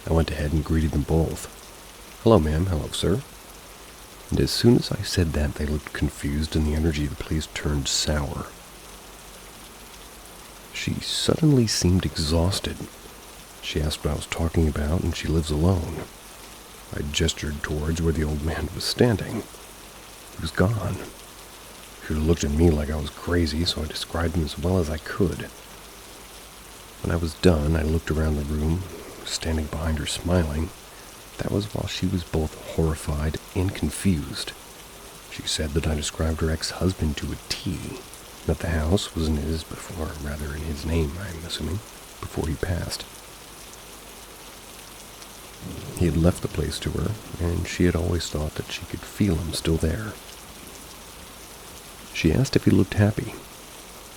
I went ahead and greeted them both. "Hello, ma'am. Hello, sir." And as soon as I said that, they looked confused and the energy of the place turned sour. She suddenly seemed exhausted. She asked what I was talking about, and she lives alone. I gestured towards where the old man was standing. He was gone. She looked at me like I was crazy, so I described him as well as I could. When I was done, I looked around the room, standing behind her smiling. That was while she was both horrified and confused. She said that I described her ex-husband to a T, that the house was in his in his name, I'm assuming, before he passed. He had left the place to her, and she had always thought that she could feel him still there. She asked if he looked happy.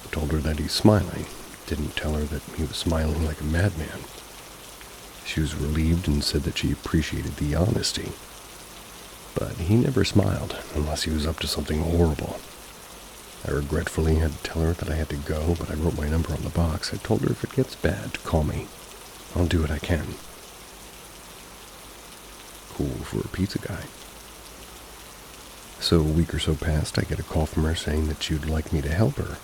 I told her that he's smiling. Didn't tell her that he was smiling like a madman. She was relieved and said that she appreciated the honesty. But he never smiled, unless he was up to something horrible. I regretfully had to tell her that I had to go, but I wrote my number on the box. I told her if it gets bad, to call me. I'll do what I can. Cool for a pizza guy. So a week or so passed, I get a call from her saying that she would like me to help her.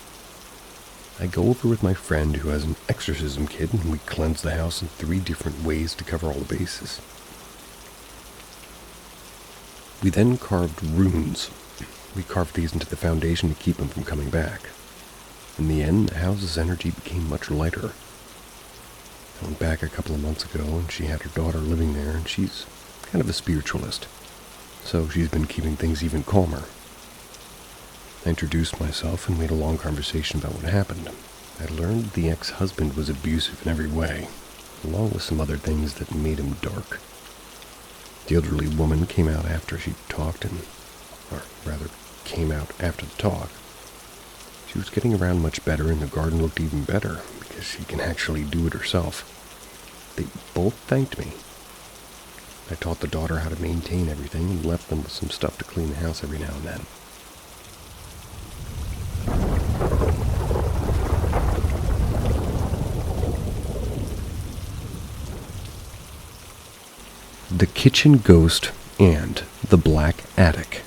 I go over with my friend who has an exorcism kit, and we cleanse the house in 3 different ways to cover all the bases. We then carved runes. We carved these into the foundation to keep them from coming back. In the end, the house's energy became much lighter. I went back a couple of months ago, and she had her daughter living there, and she's kind of a spiritualist, so she's been keeping things even calmer. I introduced myself, and we had a long conversation about what happened. I learned the ex-husband was abusive in every way, along with some other things that made him dark. The elderly woman came out after she talked, came out after the talk. She was getting around much better, and the garden looked even better, because she can actually do it herself. They both thanked me. I taught the daughter how to maintain everything, and left them with some stuff to clean the house every now and then. The Kitchen Ghost and the Black Attic.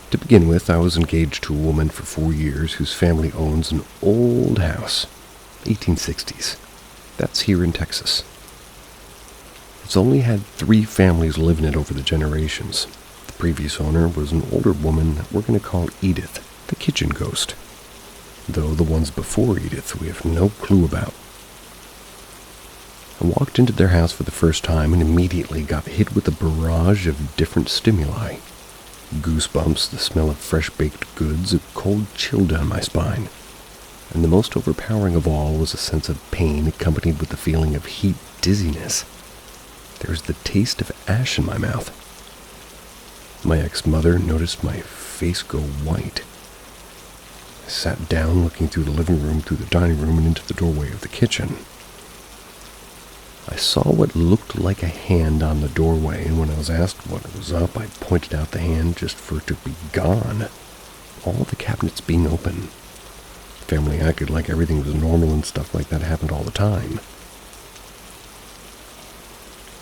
To begin with, I was engaged to a woman for 4 years whose family owns an old house, 1860s. That's here in Texas. It's only had 3 families live in it over the generations. The previous owner was an older woman that we're going to call Edith, the kitchen ghost. Though the ones before Edith we have no clue about. I walked into their house for the first time and immediately got hit with a barrage of different stimuli. Goosebumps, the smell of fresh-baked goods, a cold chill down my spine. And the most overpowering of all was a sense of pain accompanied with the feeling of heat dizziness. There was the taste of ash in my mouth. My ex-mother noticed my face go white. I sat down looking through the living room, through the dining room, and into the doorway of the kitchen. I saw what looked like a hand on the doorway, and when I was asked what was up, I pointed out the hand just for it to be gone. All the cabinets being open. The family acted like everything was normal and stuff like that happened all the time.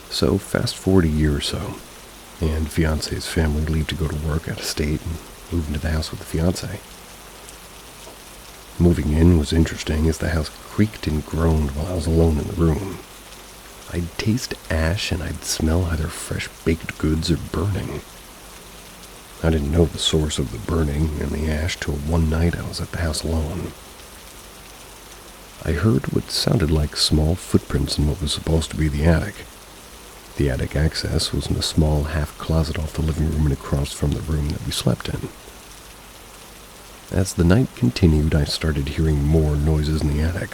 So fast forward a year or so, and fiancé's family leave to go to work out of state and move into the house with the fiancé. Moving in was interesting as the house creaked and groaned while I was alone in the room. I'd taste ash and I'd smell either fresh baked goods or burning. I didn't know the source of the burning and the ash till one night I was at the house alone. I heard what sounded like small footprints in what was supposed to be the attic. The attic access was in a small half closet off the living room and across from the room that we slept in. As the night continued, I started hearing more noises in the attic.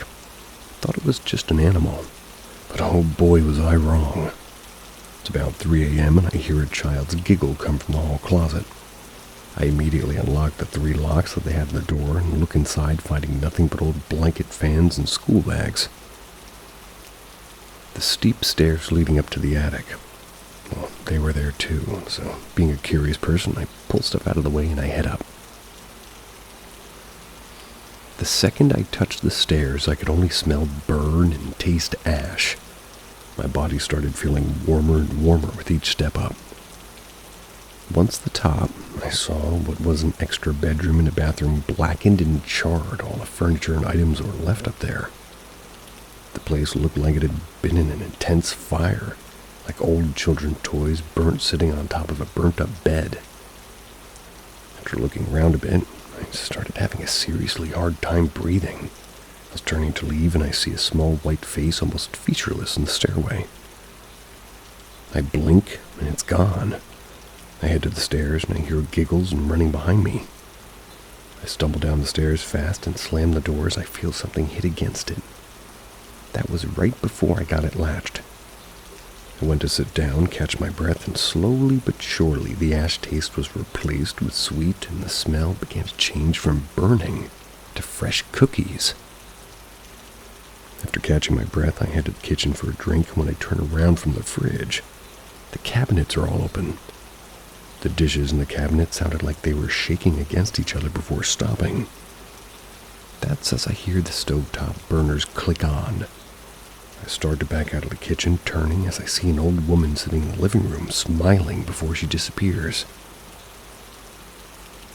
Thought it was just an animal. But oh boy was I wrong. It's about 3 a.m. and I hear a child's giggle come from the hall closet. I immediately unlock the 3 locks that they had in the door and look inside, finding nothing but old blanket fans and school bags. The steep stairs leading up to the attic, well, they were there too, so being a curious person, I pull stuff out of the way and I head up. The second I touched the stairs, I could only smell burn and taste ash. My body started feeling warmer and warmer with each step up. Once the top, I saw what was an extra bedroom and a bathroom blackened and charred. All the furniture and items were left up there. The place looked like it had been in an intense fire, like old children's toys burnt sitting on top of a burnt-up bed. After looking around a bit, I started having a seriously hard time breathing. I was turning to leave and I see a small white face almost featureless in the stairway. I blink and it's gone. I head to the stairs and I hear giggles and running behind me. I stumble down the stairs fast and slam the door as I feel something hit against it. That was right before I got it latched. I went to sit down, catch my breath, and slowly but surely the ash taste was replaced with sweet, and the smell began to change from burning to fresh cookies. After catching my breath, I head to the kitchen for a drink, and when I turn around from the fridge, the cabinets are all open. The dishes in the cabinet sounded like they were shaking against each other before stopping. That's as I hear the stovetop burners click on. I start to back out of the kitchen, turning as I see an old woman sitting in the living room, smiling before she disappears.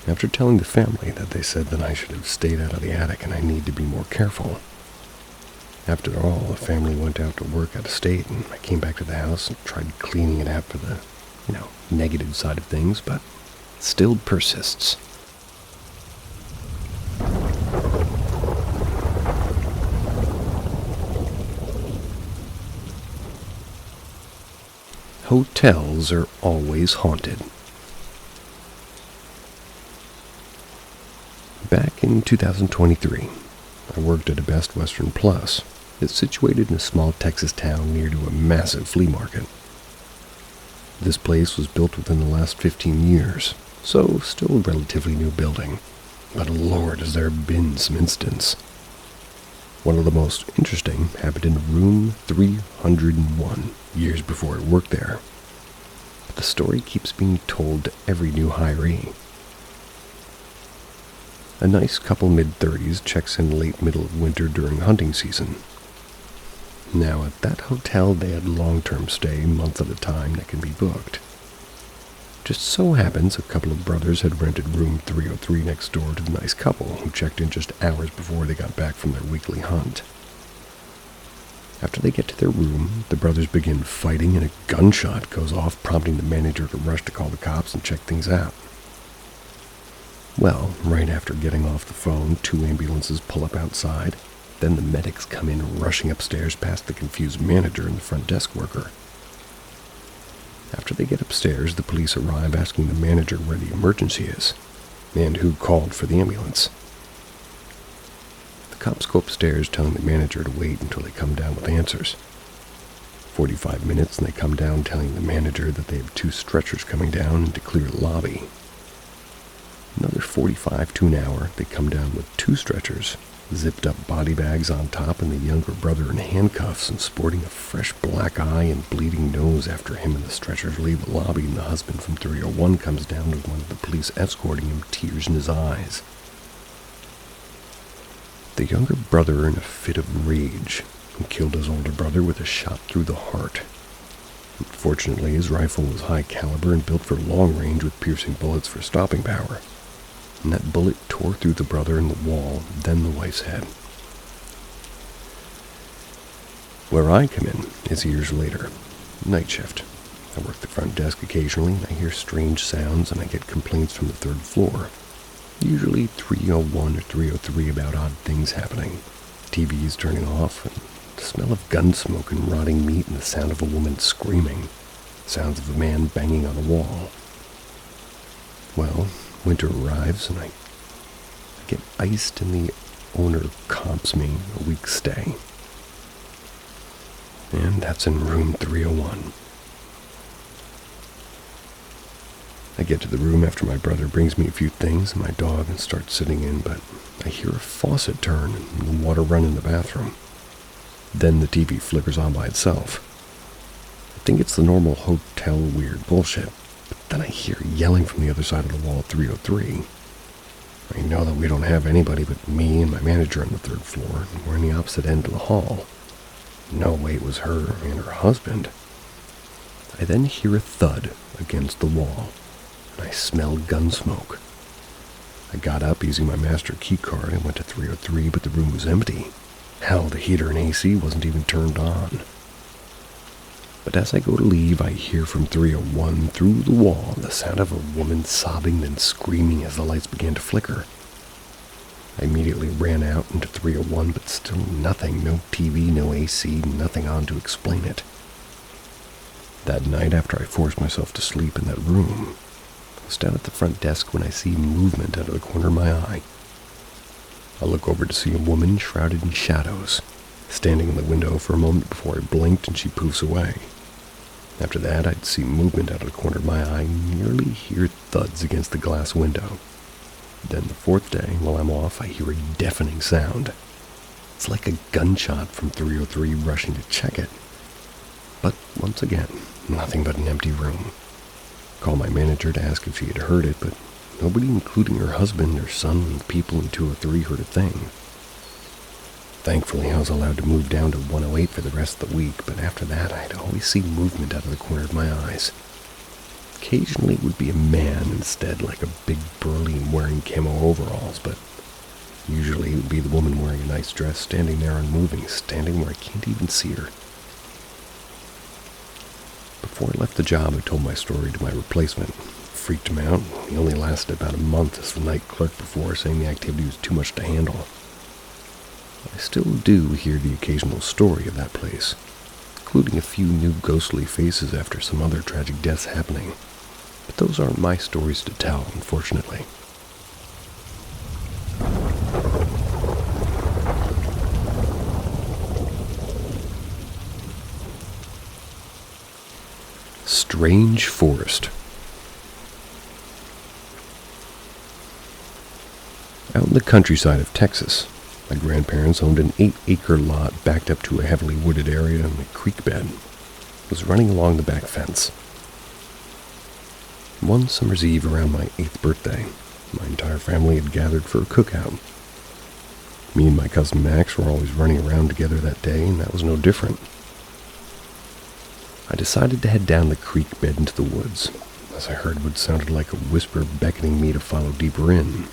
After telling the family that they said that I should have stayed out of the attic and I need to be more careful. After all, the family went out to work out of state and I came back to the house and tried cleaning it out for the, negative side of things, but it still persists. Hotels are always haunted. Back in 2023, I worked at a Best Western Plus. It's situated in a small Texas town near to a massive flea market. This place was built within the last 15 years, so still a relatively new building. But Lord, has there been some incidents. One of the most interesting happened in room 301, years before I worked there. But the story keeps being told to every new hiree. A nice couple mid-30s checks in late middle of winter during hunting season. Now, at that hotel, they had long-term stay, months at a time, that can be booked. Just so happens a couple of brothers had rented room 303 next door to the nice couple who checked in just hours before they got back from their weekly hunt. After they get to their room, the brothers begin fighting and a gunshot goes off, prompting the manager to rush to call the cops and check things out. Well, right after getting off the phone, 2 ambulances pull up outside. Then the medics come in rushing upstairs past the confused manager and the front desk worker. After they get upstairs, the police arrive asking the manager where the emergency is and who called for the ambulance. The cops go upstairs telling the manager to wait until they come down with answers. 45 minutes and they come down telling the manager that they have 2 stretchers coming down and to clear the lobby. Another 45 to an hour, they come down with 2 stretchers, zipped up body bags on top, and the younger brother in handcuffs and sporting a fresh black eye and bleeding nose after him and the stretchers leave the lobby, and the husband from 301 comes down with one of the police escorting him, tears in his eyes. The younger brother in a fit of rage, who killed his older brother with a shot through the heart. Fortunately, his rifle was high caliber and built for long range with piercing bullets for stopping power. And that bullet tore through the brother and the wall, then the wife's head. Where I come in is years later, night shift. I work the front desk occasionally, and I hear strange sounds, and I get complaints from the 3rd floor. Usually 301 or 303 about odd things happening. TVs turning off, and the smell of gun smoke and rotting meat, and the sound of a woman screaming. Sounds of a man banging on a wall. Well, winter arrives and I get iced and the owner comps me a week's stay. And that's in room 301. I get to the room after my brother brings me a few things and my dog and start sitting in, but I hear a faucet turn and the water run in the bathroom. Then the TV flickers on by itself. I think it's the normal hotel weird bullshit. Then I hear yelling from the other side of the wall at 303. I know that we don't have anybody but me and my manager on the 3rd floor, and we're in the opposite end of the hall. No way it was her and her husband. I then hear a thud against the wall, and I smell gun smoke. I got up using my master key card and went to 303, but the room was empty. Hell, the heater and AC wasn't even turned on. But as I go to leave, I hear from 301 through the wall the sound of a woman sobbing then screaming as the lights began to flicker. I immediately ran out into 301, but still nothing, no TV, no AC, nothing on to explain it. That night, after I forced myself to sleep in that room, I was down at the front desk when I see movement out of the corner of my eye. I look over to see a woman shrouded in shadows, standing in the window for a moment before I blinked and she poofs away. After that, I'd see movement out of the corner of my eye, nearly hear thuds against the glass window. Then the 4th day, while I'm off, I hear a deafening sound. It's like a gunshot from 303 rushing to check it. But once again, nothing but an empty room. Called my manager to ask if she had heard it, but nobody, including her husband, her son, and the people in 203 heard a thing. Thankfully, I was allowed to move down to 108 for the rest of the week, but after that, I'd always see movement out of the corner of my eyes. Occasionally, it would be a man instead, like a big burly wearing camo overalls, but usually it would be the woman wearing a nice dress standing there unmoving, standing where I can't even see her. Before I left the job, I told my story to my replacement. Freaked him out. He only lasted about a month as the night clerk before, saying the activity was too much to handle. I still do hear the occasional story of that place. including a few new ghostly faces after some other tragic deaths happening. But those aren't my stories to tell, unfortunately. Strange Forest. Out in the countryside of Texas, my grandparents owned an 8-acre lot backed up to a heavily wooded area, and the creek bed was running along the back fence. One summer's eve around my 8th birthday, my entire family had gathered for a cookout. Me and my cousin Max were always running around together that day, and that was no different. I decided to head down the creek bed into the woods, as I heard what sounded like a whisper beckoning me to follow deeper in.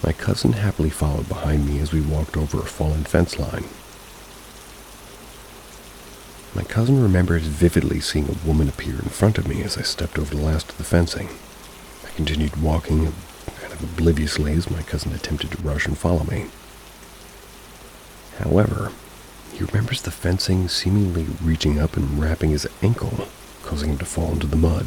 My cousin happily followed behind me as we walked over a fallen fence line. My cousin remembers vividly seeing a woman appear in front of me as I stepped over the last of the fencing. I continued walking, kind of obliviously, as my cousin attempted to rush and follow me. However, he remembers the fencing seemingly reaching up and wrapping his ankle, causing him to fall into the mud.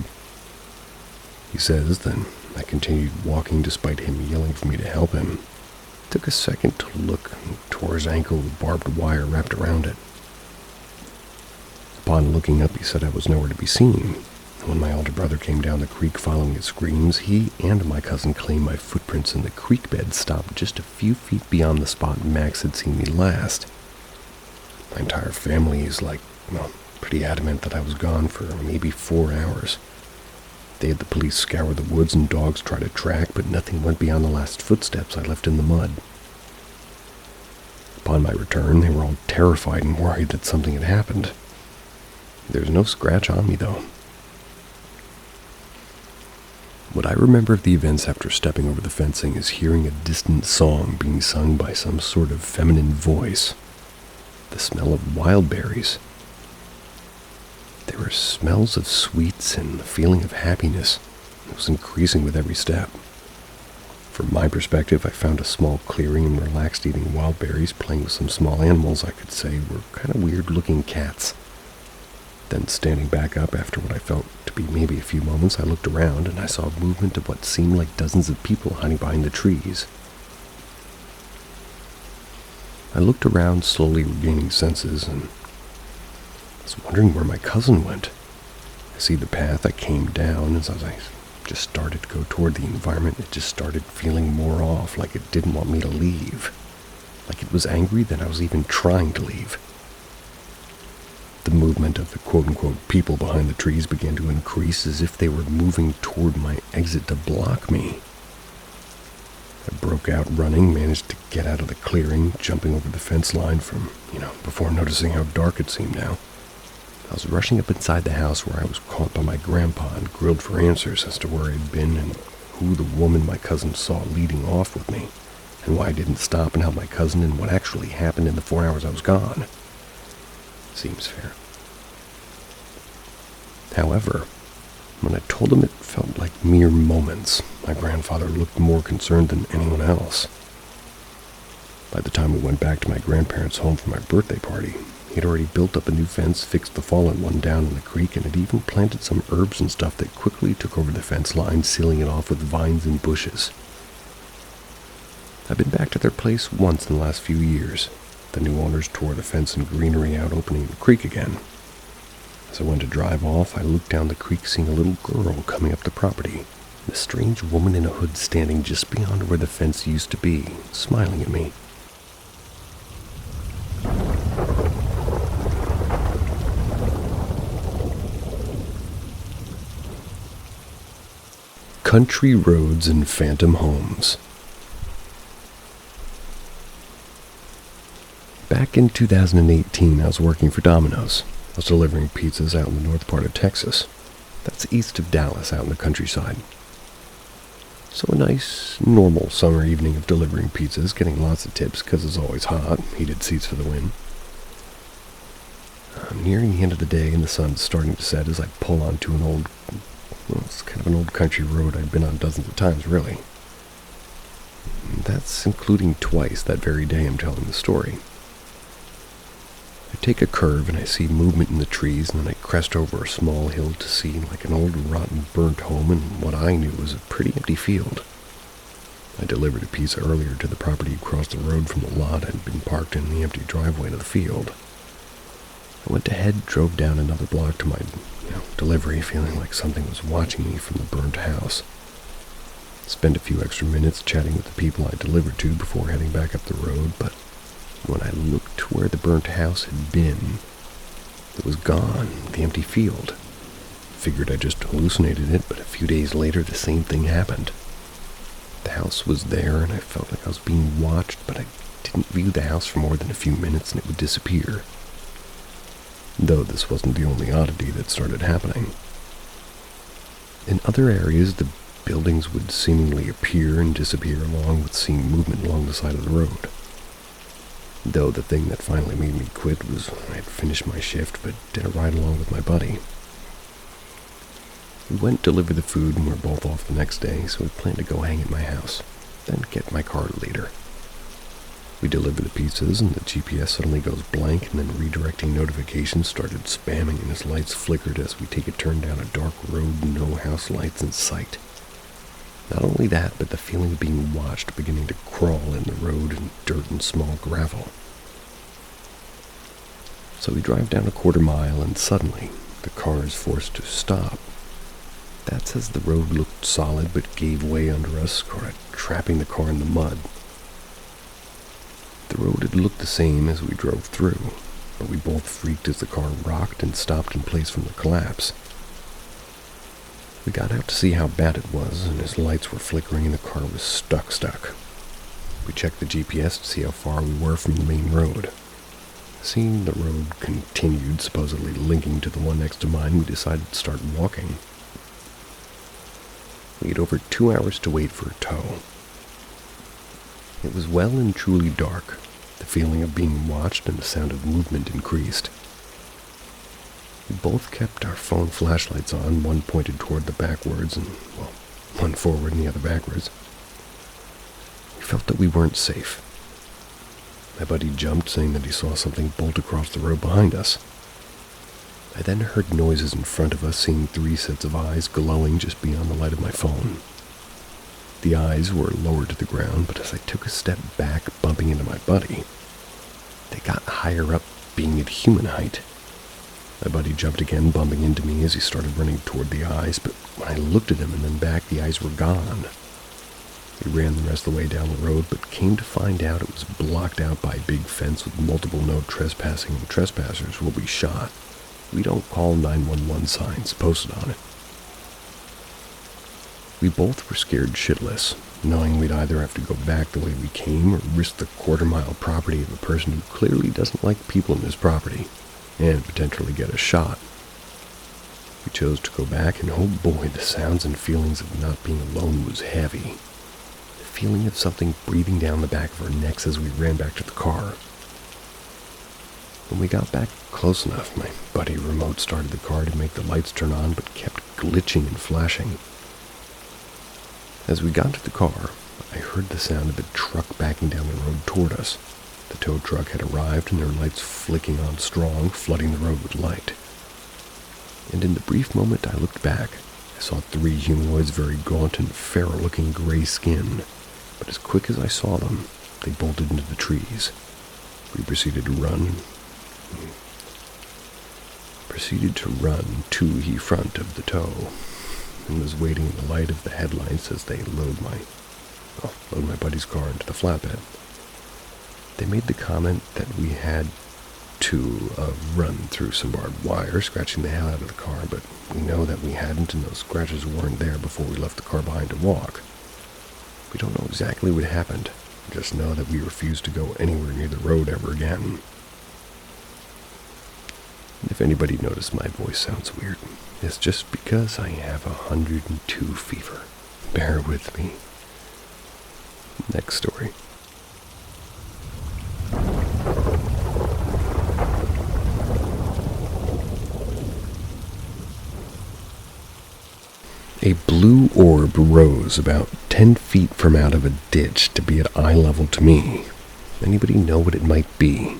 He says that I continued walking despite him yelling for me to help him. It took a second to look and tore his ankle with barbed wire wrapped around it. Upon looking up, he said I was nowhere to be seen. When my older brother came down the creek following his screams, he and my cousin claimed my footprints in the creek bed stopped just a few feet beyond the spot Max had seen me last. My entire family is pretty adamant that I was gone for maybe 4 hours. They had the police scour the woods and dogs try to track, but nothing went beyond the last footsteps I left in the mud. Upon my return, they were all terrified and worried that something had happened. There's no scratch on me, though. What I remember of the events after stepping over the fencing is hearing a distant song being sung by some sort of feminine voice. The smell of wild berries. There were smells of sweets and the feeling of happiness. It was increasing with every step. From my perspective, I found a small clearing and relaxed eating wild berries, playing with some small animals I could say were kind of weird-looking cats. Then standing back up after what I felt to be maybe a few moments, I looked around and I saw a movement of what seemed like dozens of people hiding behind the trees. I looked around, slowly regaining senses, and I was wondering where my cousin went. I see the path I came down, as I just started to go toward the environment, it just started feeling more off, like it didn't want me to leave. Like it was angry that I was even trying to leave. The movement of the quote-unquote people behind the trees began to increase as if they were moving toward my exit to block me. I broke out running, managed to get out of the clearing, jumping over the fence line before noticing how dark it seemed now. I was rushing up inside the house where I was caught by my grandpa and grilled for answers as to where I'd been and who the woman my cousin saw leading off with me, and why I didn't stop and help my cousin and what actually happened in the 4 hours I was gone. Seems fair. However, when I told him it felt like mere moments, my grandfather looked more concerned than anyone else. By the time we went back to my grandparents' home for my birthday party, he had already built up a new fence, fixed the fallen one down in the creek, and had even planted some herbs and stuff that quickly took over the fence line, sealing it off with vines and bushes. I've been back to their place once in the last few years. The new owners tore the fence and greenery out, opening the creek again. As I went to drive off, I looked down the creek, seeing a little girl coming up the property, and a strange woman in a hood standing just beyond where the fence used to be, smiling at me. Country roads and phantom homes. Back in 2018, I was working for Domino's. I was delivering pizzas out in the north part of Texas. That's east of Dallas, out in the countryside. So a nice, normal summer evening of delivering pizzas, getting lots of tips because it's always hot, heated seats for the win. I'm nearing the end of the day and the sun's starting to set as I pull onto it's kind of an old country road I'd been on dozens of times, really. That's including twice that very day I'm telling the story. I take a curve and I see movement in the trees, and then I crest over a small hill to see like an old rotten burnt home and what I knew was a pretty empty field. I delivered a pizza earlier to the property across the road from the lot and had been parked in the empty driveway to the field. I went ahead, drove down another block to my delivery, feeling like something was watching me from the burnt house. Spent a few extra minutes chatting with the people I delivered to before heading back up the road, but when I looked to where the burnt house had been, it was gone, the empty field. Figured I just hallucinated it, but a few days later the same thing happened. The house was there and I felt like I was being watched, but I didn't view the house for more than a few minutes and it would disappear. Though this wasn't the only oddity that started happening. In other areas, the buildings would seemingly appear and disappear along with seeing movement along the side of the road. Though the thing that finally made me quit was I had finished my shift but did a ride along with my buddy. We went to deliver the food and we were both off the next day, so we planned to go hang at my house, then get my car later. We deliver the pizzas and the GPS suddenly goes blank, and then redirecting notifications started spamming and his lights flickered as we take a turn down a dark road, no house lights in sight. Not only that, but the feeling of being watched beginning to crawl in the road and dirt and small gravel. So we drive down a quarter mile and suddenly the car is forced to stop. That's as the road looked solid but gave way under us, trapping the car in the mud. The road had looked the same as we drove through, but we both freaked as the car rocked and stopped in place from the collapse. We got out to see how bad it was, and his lights were flickering and the car was stuck. We checked the GPS to see how far we were from the main road. Seeing the road continued, supposedly linking to the one next to mine, we decided to start walking. We had over 2 hours to wait for a tow. It was well and truly dark. The feeling of being watched and the sound of movement increased. We both kept our phone flashlights on, one pointed toward the backwards and, one forward and the other backwards. We felt that we weren't safe. My buddy jumped, saying that he saw something bolt across the road behind us. I then heard noises in front of us, seeing 3 sets of eyes glowing just beyond the light of my phone. The eyes were lower to the ground, but as I took a step back, bumping into my buddy, they got higher up, being at human height. My buddy jumped again, bumping into me as he started running toward the eyes, but when I looked at him and then back, the eyes were gone. We ran the rest of the way down the road, but came to find out it was blocked out by a big fence with multiple no trespassing, and trespassers will be shot. We don't call 911 signs posted on it. We both were scared shitless, knowing we'd either have to go back the way we came or risk the quarter-mile property of a person who clearly doesn't like people in his property, and potentially get a shot. We chose to go back, and oh boy, the sounds and feelings of not being alone was heavy. The feeling of something breathing down the back of our necks as we ran back to the car. When we got back close enough, my buddy remote started the car to make the lights turn on, but kept glitching and flashing. As we got to the car, I heard the sound of a truck backing down the road toward us. The tow truck had arrived and their lights flicking on strong, flooding the road with light. And in the brief moment I looked back, I saw 3 humanoids, very gaunt and feral-looking gray skin. But as quick as I saw them, they bolted into the trees. We proceeded to run to the front of the tow, and was waiting in the light of the headlights as they load my buddy's car into the flatbed. They made the comment that we had to run through some barbed wire, scratching the hell out of the car, but we know that we hadn't, and those scratches weren't there before we left the car behind to walk. We don't know exactly what happened, just know that we refused to go anywhere near the road ever again. If anybody noticed my voice sounds weird, it's just because I have 102 fever. Bear with me. Next story. A blue orb rose about 10 feet from out of a ditch to be at eye level to me. Anybody know what it might be?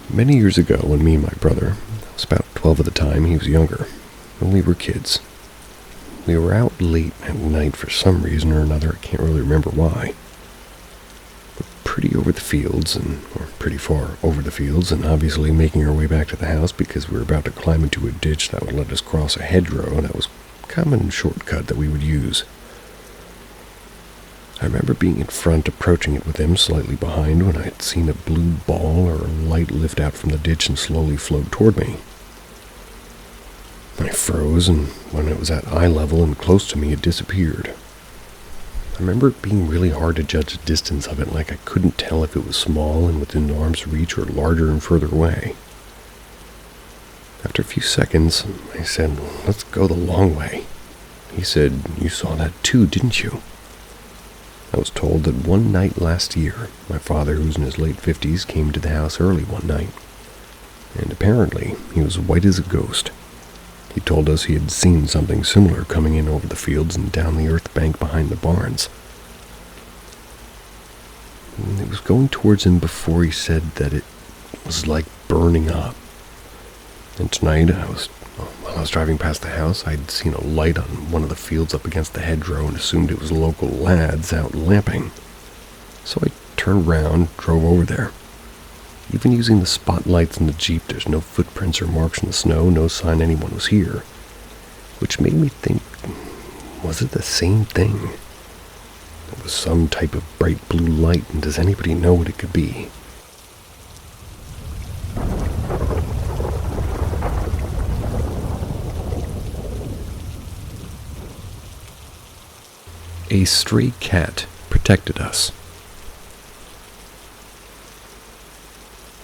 Many years ago, when me and my brother, I was about 12 at the time, he was younger, when we were kids, we were out late at night for some reason or another. I can't really remember why. We're pretty pretty far over the fields, and obviously making our way back to the house because we were about to climb into a ditch that would let us cross a hedgerow that was a common shortcut that we would use. I remember being in front, approaching it with him slightly behind, when I had seen a blue ball or a light lift out from the ditch and slowly float toward me. I froze, and when it was at eye level and close to me, it disappeared. I remember it being really hard to judge the distance of it, like I couldn't tell if it was small and within arm's reach or larger and further away. After a few seconds, I said, "Let's go the long way." He said, "You saw that too, didn't you?" I was told that one night last year, my father, who's in his late 50s, came to the house early one night, and apparently he was white as a ghost. He told us he had seen something similar coming in over the fields and down the earth bank behind the barns. And it was going towards him before he said that it was like burning up. And tonight, while I was driving past the house, I'd seen a light on one of the fields up against the hedgerow and assumed it was local lads out lamping. So I turned round, drove over there. Even using the spotlights in the Jeep, there's no footprints or marks in the snow, no sign anyone was here. Which made me think, was it the same thing? It was some type of bright blue light, and does anybody know what it could be? A stray cat protected us.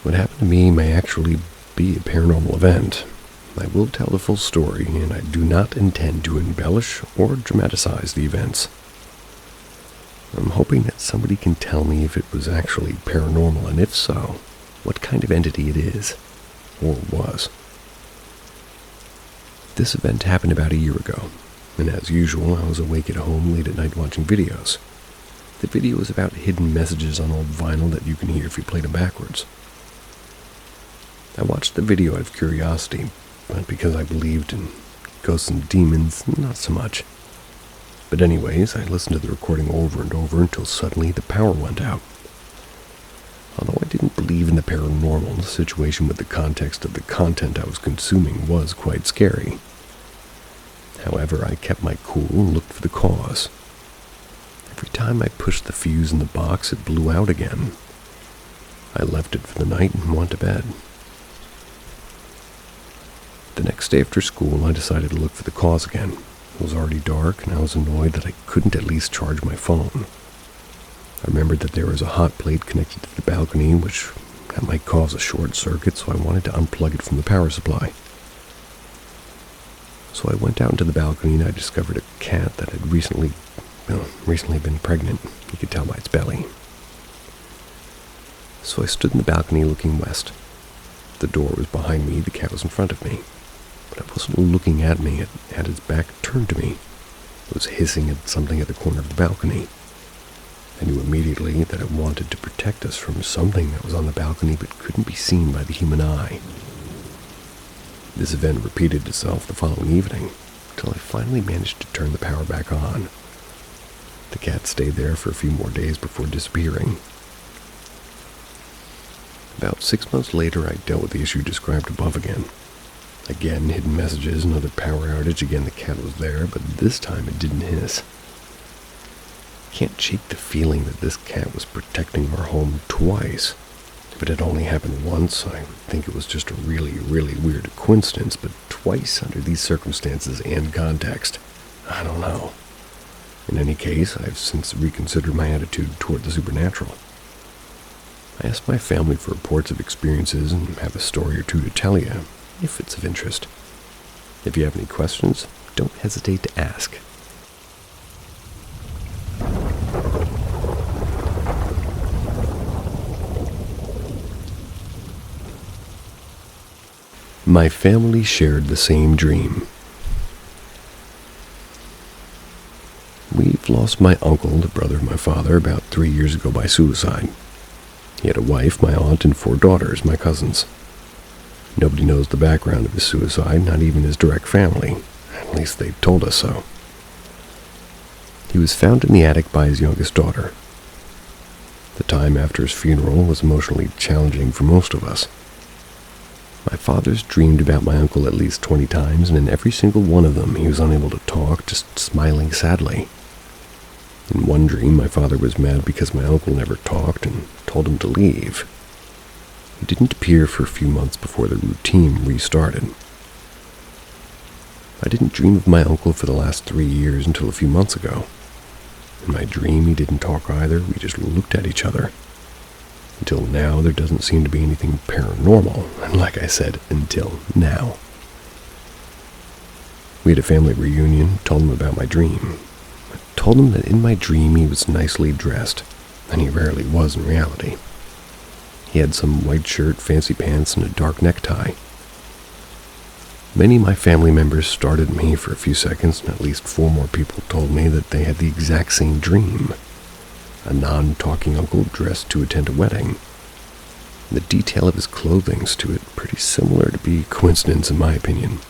What happened to me may actually be a paranormal event. I will tell the full story, and I do not intend to embellish or dramatize the events. I'm hoping that somebody can tell me if it was actually paranormal, and if so, what kind of entity it is, or was. This event happened about a year ago, and as usual, I was awake at home late at night watching videos. The video is about hidden messages on old vinyl that you can hear if you play them backwards. I watched the video out of curiosity, but because I believed in ghosts and demons, not so much. But anyways, I listened to the recording over and over until suddenly the power went out. Although I didn't believe in the paranormal, the situation with the context of the content I was consuming was quite scary. However, I kept my cool and looked for the cause. Every time I pushed the fuse in the box, it blew out again. I left it for the night and went to bed. The next day after school, I decided to look for the cause again. It was already dark, and I was annoyed that I couldn't at least charge my phone. I remembered that there was a hot plate connected to the balcony, which that might cause a short circuit, so I wanted to unplug it from the power supply. So I went out into the balcony, and I discovered a cat that had recently been pregnant. You could tell by its belly. So I stood in the balcony looking west. The door was behind me, the cat was in front of me. But it wasn't looking at me, it had its back turned to me. It was hissing at something at the corner of the balcony. I knew immediately that it wanted to protect us from something that was on the balcony but couldn't be seen by the human eye. This event repeated itself the following evening, until I finally managed to turn the power back on. The cat stayed there for a few more days before disappearing. About 6 months later, I dealt with the issue described above again. Again, hidden messages, another power outage. Again, the cat was there, but this time it didn't hiss. Can't shake the feeling that this cat was protecting our home twice. If it had only happened once, I would think it was just a really, really weird coincidence, but twice under these circumstances and context, I don't know. In any case, I've since reconsidered my attitude toward the supernatural. I asked my family for reports of experiences and have a story or two to tell you, if it's of interest. If you have any questions, don't hesitate to ask. My family shared the same dream. We've lost my uncle, the brother of my father, about 3 years ago by suicide. He had a wife, my aunt, and 4 daughters, my cousins. Nobody knows the background of his suicide, not even his direct family. At least they told us so. He was found in the attic by his youngest daughter. The time after his funeral was emotionally challenging for most of us. My father's dreamed about my uncle at least 20 times, and in every single one of them he was unable to talk, just smiling sadly. In one dream, my father was mad because my uncle never talked and told him to leave. He didn't appear for a few months before the routine restarted. I didn't dream of my uncle for the last 3 years until a few months ago. In my dream, he didn't talk either, we just looked at each other. Until now, there doesn't seem to be anything paranormal, and like I said, until now. We had a family reunion, told him about my dream. I told him that in my dream he was nicely dressed, and he rarely was in reality. He had some white shirt, fancy pants, and a dark necktie. Many of my family members stared at me for a few seconds, and at least 4 more people told me that they had the exact same dream. A non-talking uncle dressed to attend a wedding. The detail of his clothing's to it pretty similar to be a coincidence in my opinion.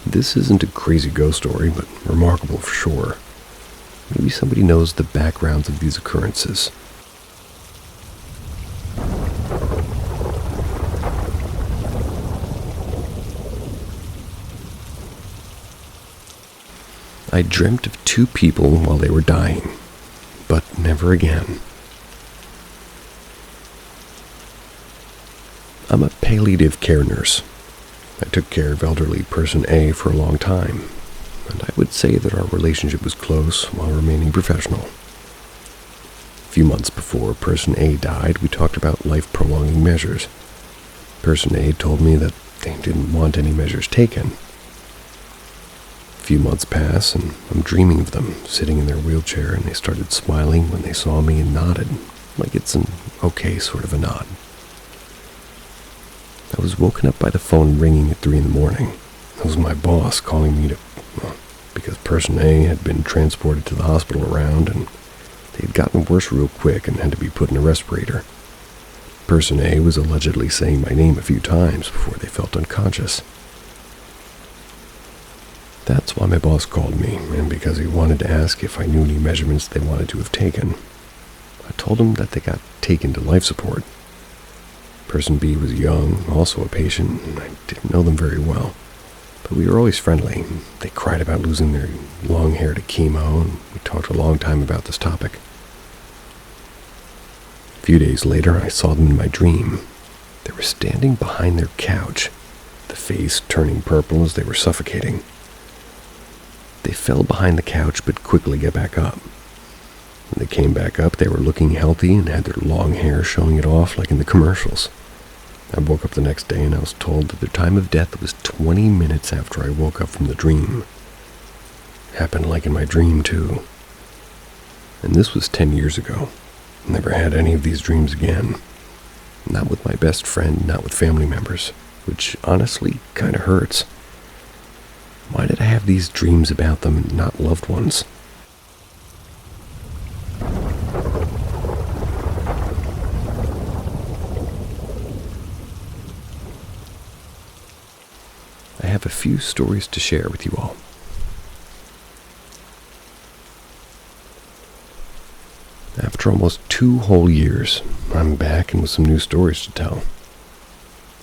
This isn't a crazy ghost story, but remarkable for sure. Maybe somebody knows the backgrounds of these occurrences. I dreamt of 2 people while they were dying, but never again. I'm a palliative care nurse. I took care of elderly person A for a long time, and I would say that our relationship was close while remaining professional. A few months before person A died, we talked about life-prolonging measures. Person A told me that they didn't want any measures taken. A few months pass, and I'm dreaming of them, sitting in their wheelchair, and they started smiling when they saw me and nodded, like it's an okay sort of a nod. I was woken up by the phone ringing at 3 in the morning. It was my boss calling me because person A had been transported to the hospital around, and they had gotten worse real quick and had to be put in a respirator. Person A was allegedly saying my name a few times before they felt unconscious. That's why my boss called me, and because he wanted to ask if I knew any measurements they wanted to have taken. I told him that they got taken to life support. Person B was young, also a patient, and I didn't know them very well. But we were always friendly. They cried about losing their long hair to chemo, and we talked a long time about this topic. A few days later, I saw them in my dream. They were standing behind their couch, the face turning purple as they were suffocating. They fell behind the couch but quickly got back up. When they came back up, they were looking healthy and had their long hair showing it off like in the commercials. I woke up the next day and I was told that their time of death was 20 minutes after I woke up from the dream. Happened like in my dream too. And this was 10 years ago. Never had any of these dreams again. Not with my best friend, not with family members, which honestly kind of hurts. Why did I have these dreams about them and not loved ones? I have a few stories to share with you all. After almost 2 whole years, I'm back and with some new stories to tell.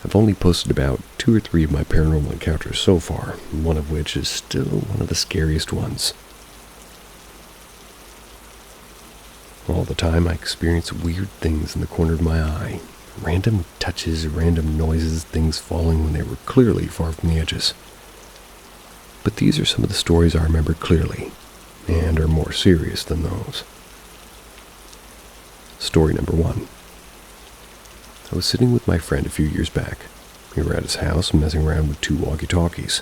I've only posted about 2 or 3 of my paranormal encounters so far, one of which is still one of the scariest ones. All the time I experience weird things in the corner of my eye. Random touches, random noises, things falling when they were clearly far from the edges. But these are some of the stories I remember clearly, and are more serious than those. Story number 1. I was sitting with my friend a few years back. We were at his house messing around with 2 walkie-talkies.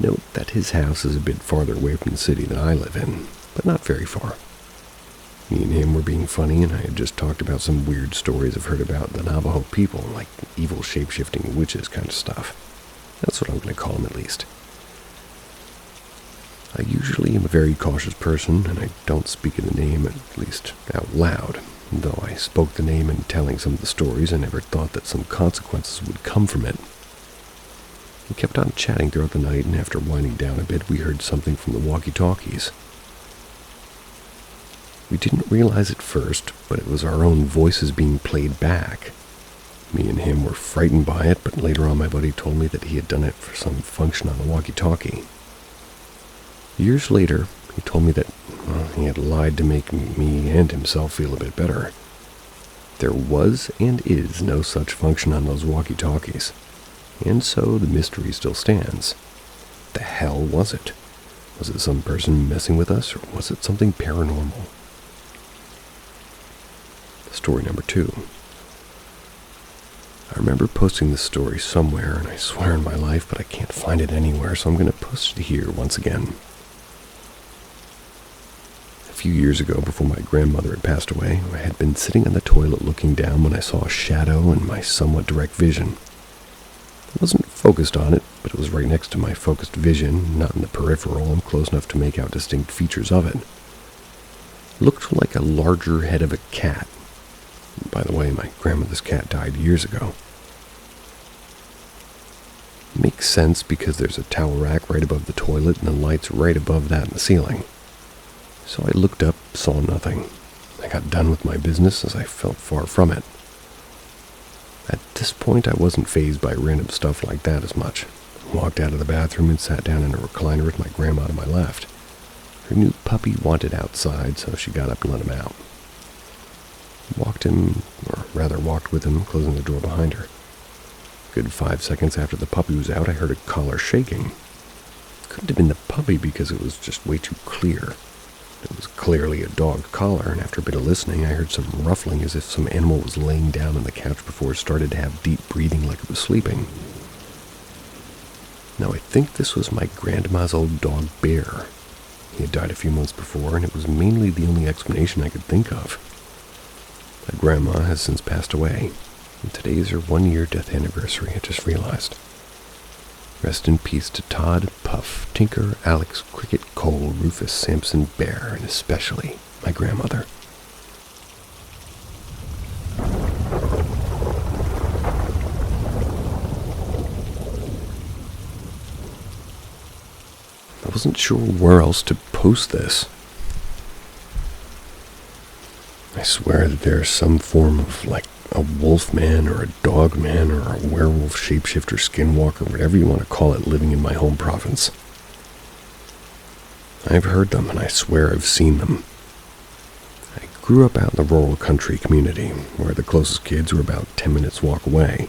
Note that his house is a bit farther away from the city than I live in, but not very far. Me and him were being funny, and I had just talked about some weird stories I've heard about the Navajo people, like evil shape-shifting witches kind of stuff. That's what I'm going to call them at least. I usually am a very cautious person, and I don't speak in the name, at least out loud. Though I spoke the name in telling some of the stories, I never thought that some consequences would come from it. We kept on chatting throughout the night, and after winding down a bit, we heard something from the walkie-talkies. We didn't realize at first, but it was our own voices being played back. Me and him were frightened by it, but later on my buddy told me that he had done it for some function on the walkie-talkie. Years later, he told me that he had lied to make me and himself feel a bit better. There was and is no such function on those walkie-talkies, and so the mystery still stands. The hell was it? Was it some person messing with us, or was it something paranormal? Story number 2. I remember posting this story somewhere, and I swear on my life, but I can't find it anywhere, so I'm going to post it here once again. A few years ago, before my grandmother had passed away, I had been sitting on the toilet looking down when I saw a shadow in my somewhat direct vision. I wasn't focused on it, but it was right next to my focused vision, not in the peripheral and close enough to make out distinct features of it. It looked like a larger head of a cat. By the way, my grandmother's cat died years ago. It makes sense because there's a towel rack right above the toilet and the lights right above that in the ceiling. So I looked up, saw nothing. I got done with my business as I felt far from it. At this point, I wasn't fazed by random stuff like that as much. I walked out of the bathroom and sat down in a recliner with my grandma to my left. Her new puppy wanted outside, so she got up and let him out. Walked with him, closing the door behind her. Good 5 seconds after the puppy was out, I heard a collar shaking. It couldn't have been the puppy because it was just way too clear. It was clearly a dog collar, and after a bit of listening, I heard some ruffling as if some animal was laying down on the couch before it started to have deep breathing like it was sleeping. Now, I think this was my grandma's old dog, Bear. He had died a few months before, and it was mainly the only explanation I could think of. My grandma has since passed away, and today is her 1-year death anniversary, I just realized. Rest in peace to Todd, Puff, Tinker, Alex, Cricket, Cole, Rufus, Samson, Bear, and especially my grandmother. I wasn't sure where else to post this. I swear that there's some form of, like, a wolf man or a dog man or a werewolf shapeshifter skinwalker, whatever you want to call it, living in my home province. I've heard them, and I swear I've seen them. I grew up out in the rural country community, where the closest kids were about 10 minutes walk away.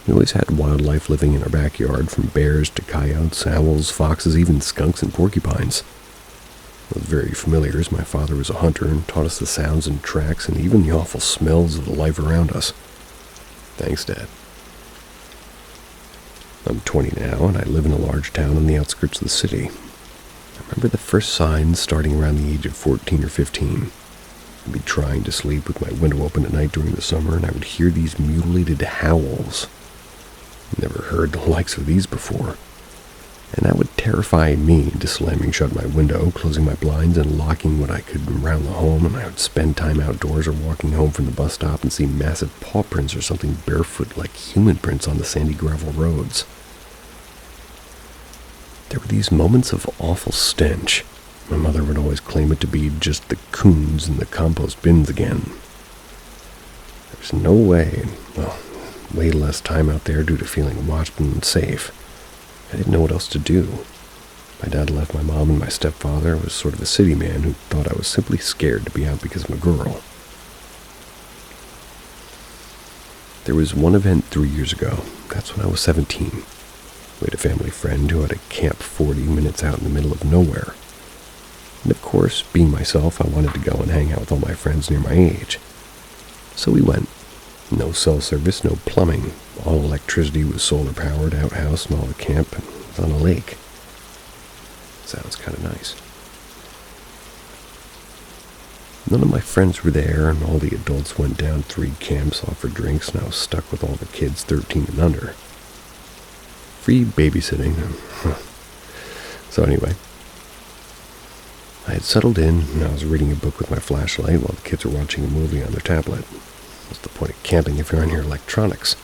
We always had wildlife living in our backyard, from bears to coyotes, owls, foxes, even skunks and porcupines. I was very familiar as my father was a hunter and taught us the sounds and tracks and even the awful smells of the life around us. Thanks, Dad. I'm 20 now, and I live in a large town on the outskirts of the city. I remember the first signs starting around the age of 14 or 15. I'd be trying to sleep with my window open at night during the summer, and I would hear these mutilated howls. Never heard the likes of these before. And that would terrify me into slamming shut my window, closing my blinds, and locking what I could around the home, and I would spend time outdoors or walking home from the bus stop and see massive paw prints or something barefoot like human prints on the sandy gravel roads. There were these moments of awful stench. My mother would always claim it to be just the coons in the compost bins again. There's no way, way less time out there due to feeling watched and safe. I didn't know what else to do. My dad left my mom, and my stepfather was sort of a city man who thought I was simply scared to be out because I'm a girl. There was one event 3 years ago. That's when I was 17. We had a family friend who had a camp 40 minutes out in the middle of nowhere. And of course, being myself, I wanted to go and hang out with all my friends near my age. So we went. No cell service, no plumbing. All electricity was solar-powered, outhouse, and all the camp was on a lake. Sounds kind of nice. None of my friends were there, and all the adults went down 3 camps, offered drinks, and I was stuck with all the kids 13 and under. Free babysitting. So anyway, I had settled in, and I was reading a book with my flashlight while the kids were watching a movie on their tablet. What's the point of camping if you're on your electronics?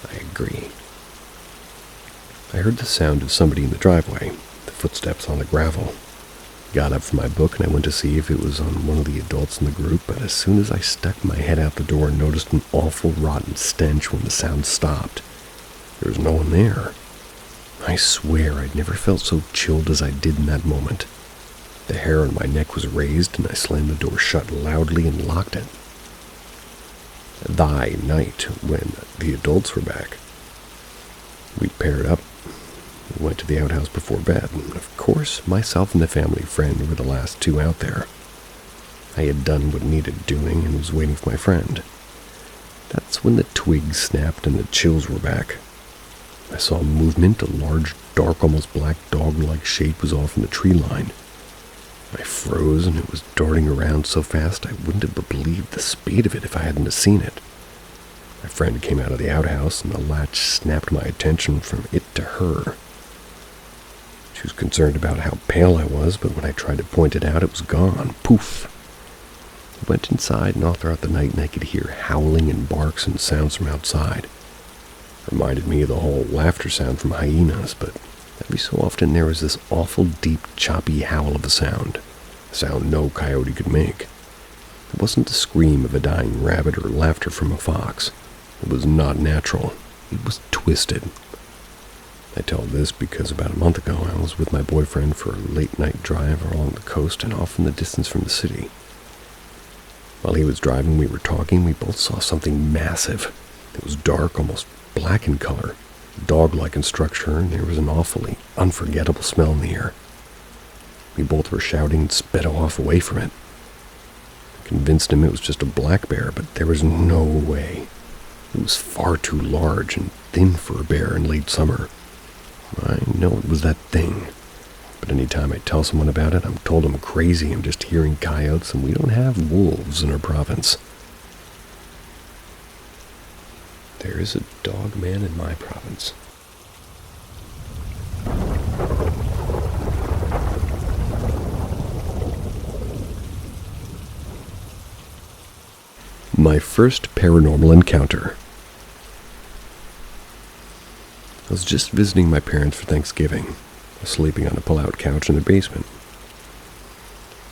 I agree. I heard the sound of somebody in the driveway, the footsteps on the gravel. Got up from my book and I went to see if it was on one of the adults in the group, but as soon as I stuck my head out the door, I noticed an awful rotten stench when the sound stopped. There was no one there. I swear I'd never felt so chilled as I did in that moment. The hair on my neck was raised and I slammed the door shut loudly and locked it. Thy night, when the adults were back, we paired up. We went to the outhouse before bed, and of course, myself and the family friend were the last two out there. I had done what needed doing and was waiting for my friend. That's when the twigs snapped and the chills were back. I saw movement. A large, dark, almost black dog-like shape was off in the tree line. I froze, and it was darting around so fast I wouldn't have believed the speed of it if I hadn't seen it. My friend came out of the outhouse, and the latch snapped my attention from it to her. She was concerned about how pale I was, but when I tried to point it out, it was gone. Poof! I went inside, and all throughout the night, and I could hear howling and barks and sounds from outside. It reminded me of the whole laughter sound from hyenas, but every so often there was this awful, deep, choppy howl of a sound no coyote could make. It wasn't the scream of a dying rabbit or laughter from a fox. It was not natural. It was twisted. I tell this because about a month ago I was with my boyfriend for a late-night drive along the coast and off in the distance from the city. While he was driving, we were talking. We both saw something massive. It was dark, almost black in color, dog-like in structure, and there was an awfully unforgettable smell in the air. We both were shouting and sped off away from it. I convinced him it was just a black bear, but there was no way. It was far too large and thin for a bear in late summer. I know it was that thing, but any time I tell someone about it, I'm told I'm crazy. I'm just hearing coyotes, and we don't have wolves in our province. There is a dog man in my province. My first paranormal encounter. I was just visiting my parents for Thanksgiving, sleeping on a pull-out couch in the basement.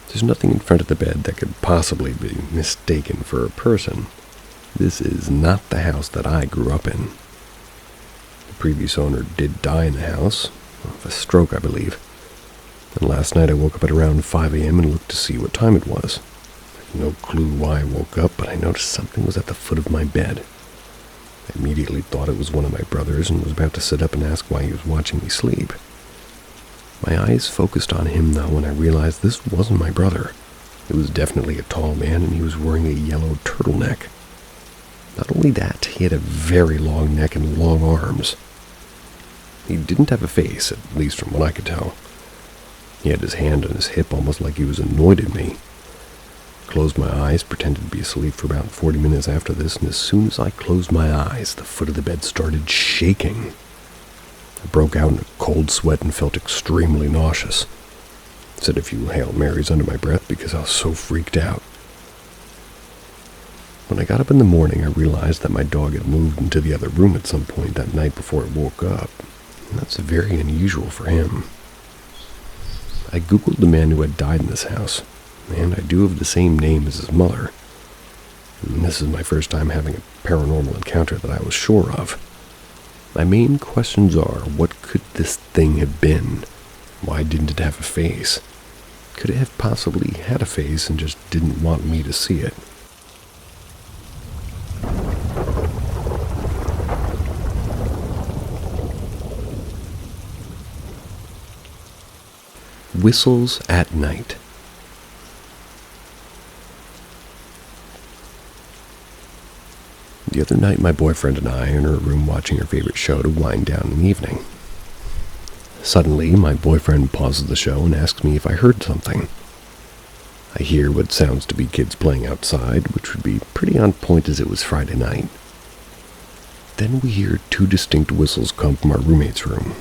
There's nothing in front of the bed that could possibly be mistaken for a person. This is not the house that I grew up in. The previous owner did die in the house, of a stroke, I believe. And last night I woke up at around 5 a.m. and looked to see what time it was. I had no clue why I woke up, but I noticed something was at the foot of my bed. I immediately thought it was one of my brothers and was about to sit up and ask why he was watching me sleep. My eyes focused on him, though, and I realized this wasn't my brother. It was definitely a tall man, and he was wearing a yellow turtleneck. Not only that, he had a very long neck and long arms. He didn't have a face, at least from what I could tell. He had his hand on his hip, almost like he was annoyed at me. Closed my eyes, pretended to be asleep for about 40 minutes after this, and as soon as I closed my eyes, the foot of the bed started shaking. I broke out in a cold sweat and felt extremely nauseous. Said a few Hail Marys under my breath because I was so freaked out. When I got up in the morning, I realized that my dog had moved into the other room at some point that night before it woke up. And that's very unusual for him. I googled the man who had died in this house, and I do have the same name as his mother. And this is my first time having a paranormal encounter that I was sure of. My main questions are, what could this thing have been? Why didn't it have a face? Could it have possibly had a face and just didn't want me to see it? Whistles at night. The other night, my boyfriend and I are in our room watching our favorite show to wind down in the evening. Suddenly, my boyfriend pauses the show and asks me if I heard something. I hear what sounds to be kids playing outside, which would be pretty on point as it was Friday night. Then we hear two distinct whistles come from our roommate's room.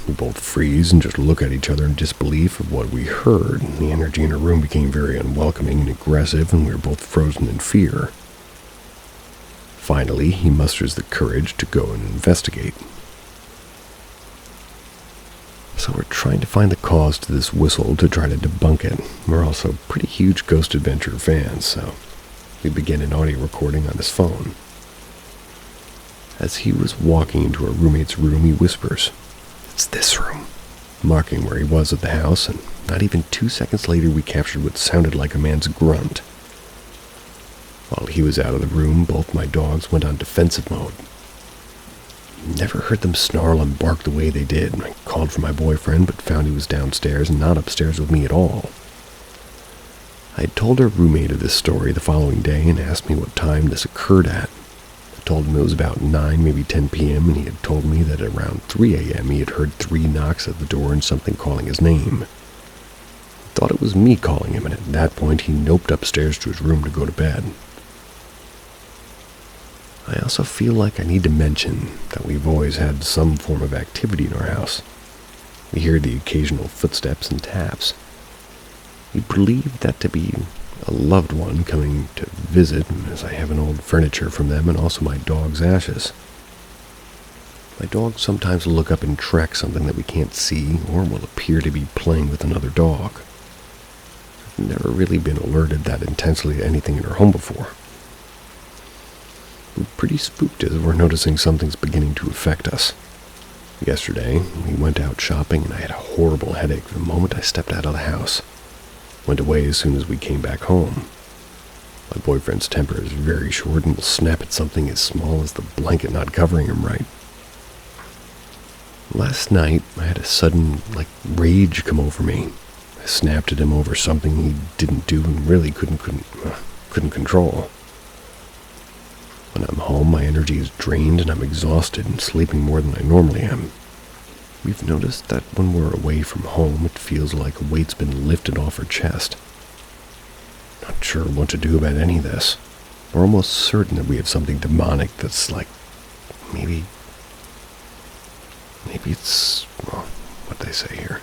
We both freeze and just look at each other in disbelief of what we heard. The energy in our room became very unwelcoming and aggressive, and we were both frozen in fear. Finally, he musters the courage to go and investigate. So we're trying to find the cause to this whistle to try to debunk it. We're also pretty huge Ghost Adventure fans, so we begin an audio recording on his phone. As he was walking into our roommate's room, he whispers, "It's this room," marking where he was at the house, and not even 2 seconds later we captured what sounded like a man's grunt. While he was out of the room, both my dogs went on defensive mode. Never heard them snarl and bark the way they did. I called for my boyfriend, but found he was downstairs and not upstairs with me at all. I had told our roommate of this story the following day and asked me what time this occurred at. I told him it was about 9, maybe 10 p.m., and he had told me that around 3 a.m. he had heard 3 knocks at the door and something calling his name. I thought it was me calling him, and at that point he noped upstairs to his room to go to bed. I also feel like I need to mention that we've always had some form of activity in our house. We hear the occasional footsteps and taps. We believe that to be a loved one coming to visit, as I have an old furniture from them and also my dog's ashes. My dogs sometimes look up and track something that we can't see or will appear to be playing with another dog. I've never really been alerted that intensely to anything in our home before. We're pretty spooked as we're noticing something's beginning to affect us. Yesterday, we went out shopping and I had a horrible headache the moment I stepped out of the house. Went away as soon as we came back home. My boyfriend's temper is very short and will snap at something as small as the blanket not covering him right. Last night, I had a sudden, rage come over me. I snapped at him over something he didn't do and really couldn't control. When I'm home, my energy is drained and I'm exhausted and sleeping more than I normally am. We've noticed that when we're away from home, it feels like a weight's been lifted off our chest. Not sure what to do about any of this. We're almost certain that we have something demonic that's maybe it's, what they say here.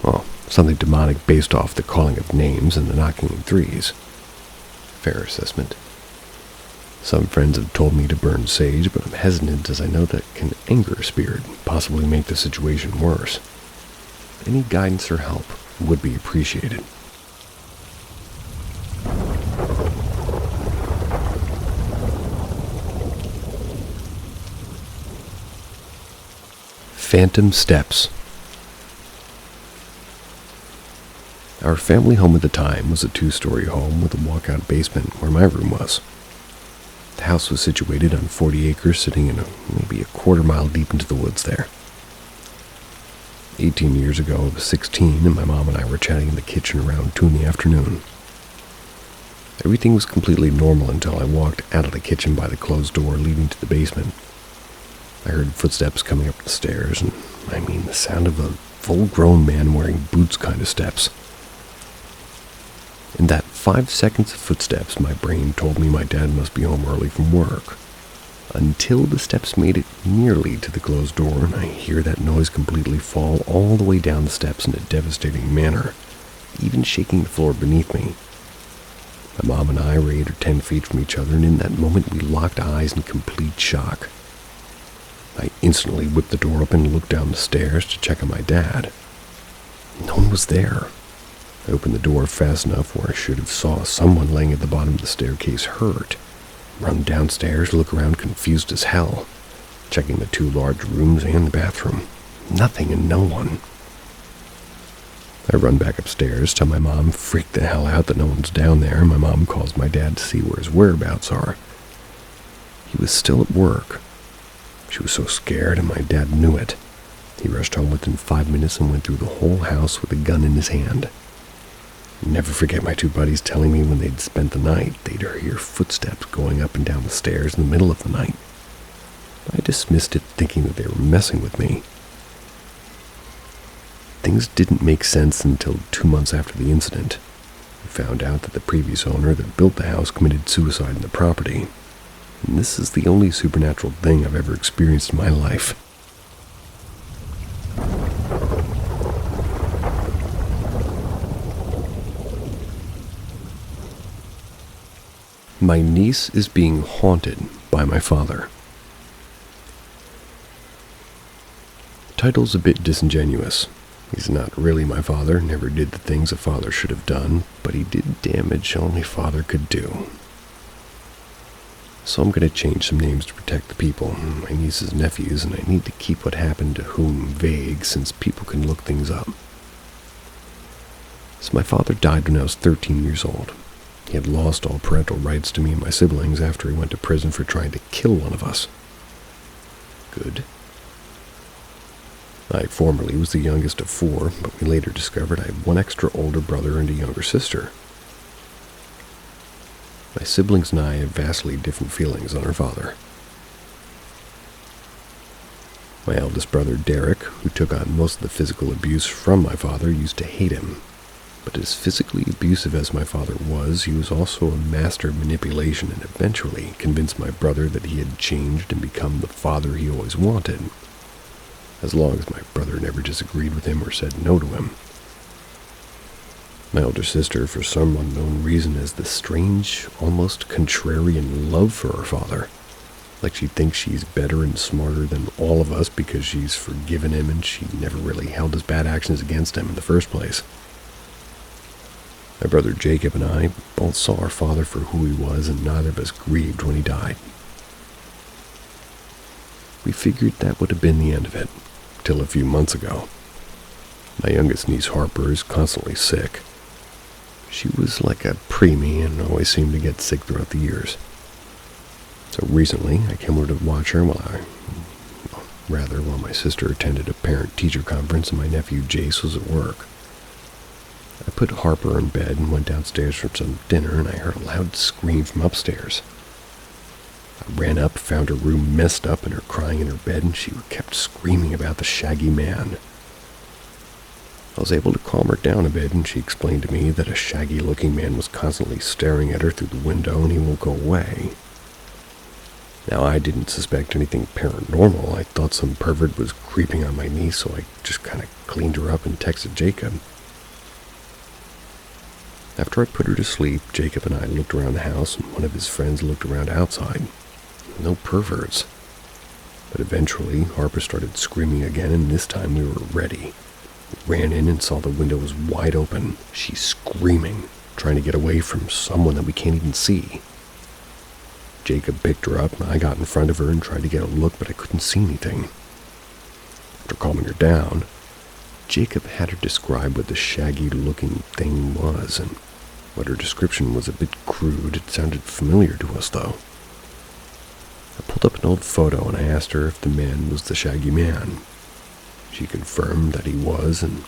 Well, something demonic based off the calling of names and the knocking in threes. Fair assessment. Some friends have told me to burn sage, but I'm hesitant as I know that can anger a spirit and possibly make the situation worse. Any guidance or help would be appreciated. Phantom Steps. Our family home at the time was a 2-story home with a walkout basement where my room was. The house was situated on 40 acres sitting in maybe a quarter-mile deep into the woods there. 18 years ago, I was 16 and my mom and I were chatting in the kitchen around 2 in the afternoon. Everything was completely normal until I walked out of the kitchen by the closed door leading to the basement. I heard footsteps coming up the stairs, and the sound of a full-grown man wearing boots kind of steps. In that 5 seconds of footsteps, my brain told me my dad must be home early from work. Until the steps made it nearly to the closed door, and I hear that noise completely fall all the way down the steps in a devastating manner, even shaking the floor beneath me. My mom and I were 8 or 10 feet from each other, and in that moment we locked eyes in complete shock. I instantly whipped the door open and looked down the stairs to check on my dad. No one was there. I opened the door fast enough where I should have saw someone laying at the bottom of the staircase hurt. Run downstairs, look around confused as hell, checking the 2 large rooms and the bathroom. Nothing and no one. I run back upstairs, tell my mom, freaked the hell out that no one's down there. My mom calls my dad to see where his whereabouts are. He was still at work. She was so scared, and my dad knew it. He rushed home within 5 minutes and went through the whole house with a gun in his hand. Never forget my 2 buddies telling me when they'd spent the night, they'd hear footsteps going up and down the stairs in the middle of the night. I dismissed it, thinking that they were messing with me. Things didn't make sense until 2 months after the incident. We found out that the previous owner that built the house committed suicide in the property. And this is the only supernatural thing I've ever experienced in my life. My niece is being haunted by my father. Title's a bit disingenuous. He's not really my father, never did the things a father should have done, but he did damage only father could do. So I'm going to change some names to protect the people, my niece's nephews, and I need to keep what happened to whom vague since people can look things up. So my father died when I was 13 years old. He had lost all parental rights to me and my siblings after he went to prison for trying to kill one of us. Good. I formerly was the youngest of 4, but we later discovered I had one extra older brother and a younger sister. My siblings and I have vastly different feelings on our father. My eldest brother, Derek, who took on most of the physical abuse from my father, used to hate him. But as physically abusive as my father was, he was also a master of manipulation and eventually convinced my brother that he had changed and become the father he always wanted, as long as my brother never disagreed with him or said no to him. My older sister, for some unknown reason, has this strange, almost contrarian love for her father, like she thinks she's better and smarter than all of us because she's forgiven him and she never really held his bad actions against him in the first place. My brother Jacob and I both saw our father for who he was, and neither of us grieved when he died. We figured that would have been the end of it, till a few months ago. My youngest niece Harper is constantly sick. She was like a preemie and always seemed to get sick throughout the years. So recently, I came over to watch her while my sister attended a parent-teacher conference and my nephew Jace was at work. I put Harper in bed and went downstairs for some dinner, and I heard a loud scream from upstairs. I ran up, found her room messed up and her crying in her bed, and she kept screaming about the shaggy man. I was able to calm her down a bit, and she explained to me that a shaggy-looking man was constantly staring at her through the window and he won't go away. Now, I didn't suspect anything paranormal. I thought some pervert was creeping on my niece, so I just kind of cleaned her up and texted Jacob. After I put her to sleep, Jacob and I looked around the house, and one of his friends looked around outside. No perverts. But eventually, Harper started screaming again, and this time we were ready. We ran in and saw the window was wide open. She's screaming, trying to get away from someone that we can't even see. Jacob picked her up, and I got in front of her and tried to get a look, but I couldn't see anything. After calming her down, Jacob had her describe what the shaggy-looking thing was, and what her description was a bit crude. It sounded familiar to us, though. I pulled up an old photo and I asked her if the man was the shaggy man. She confirmed that he was, and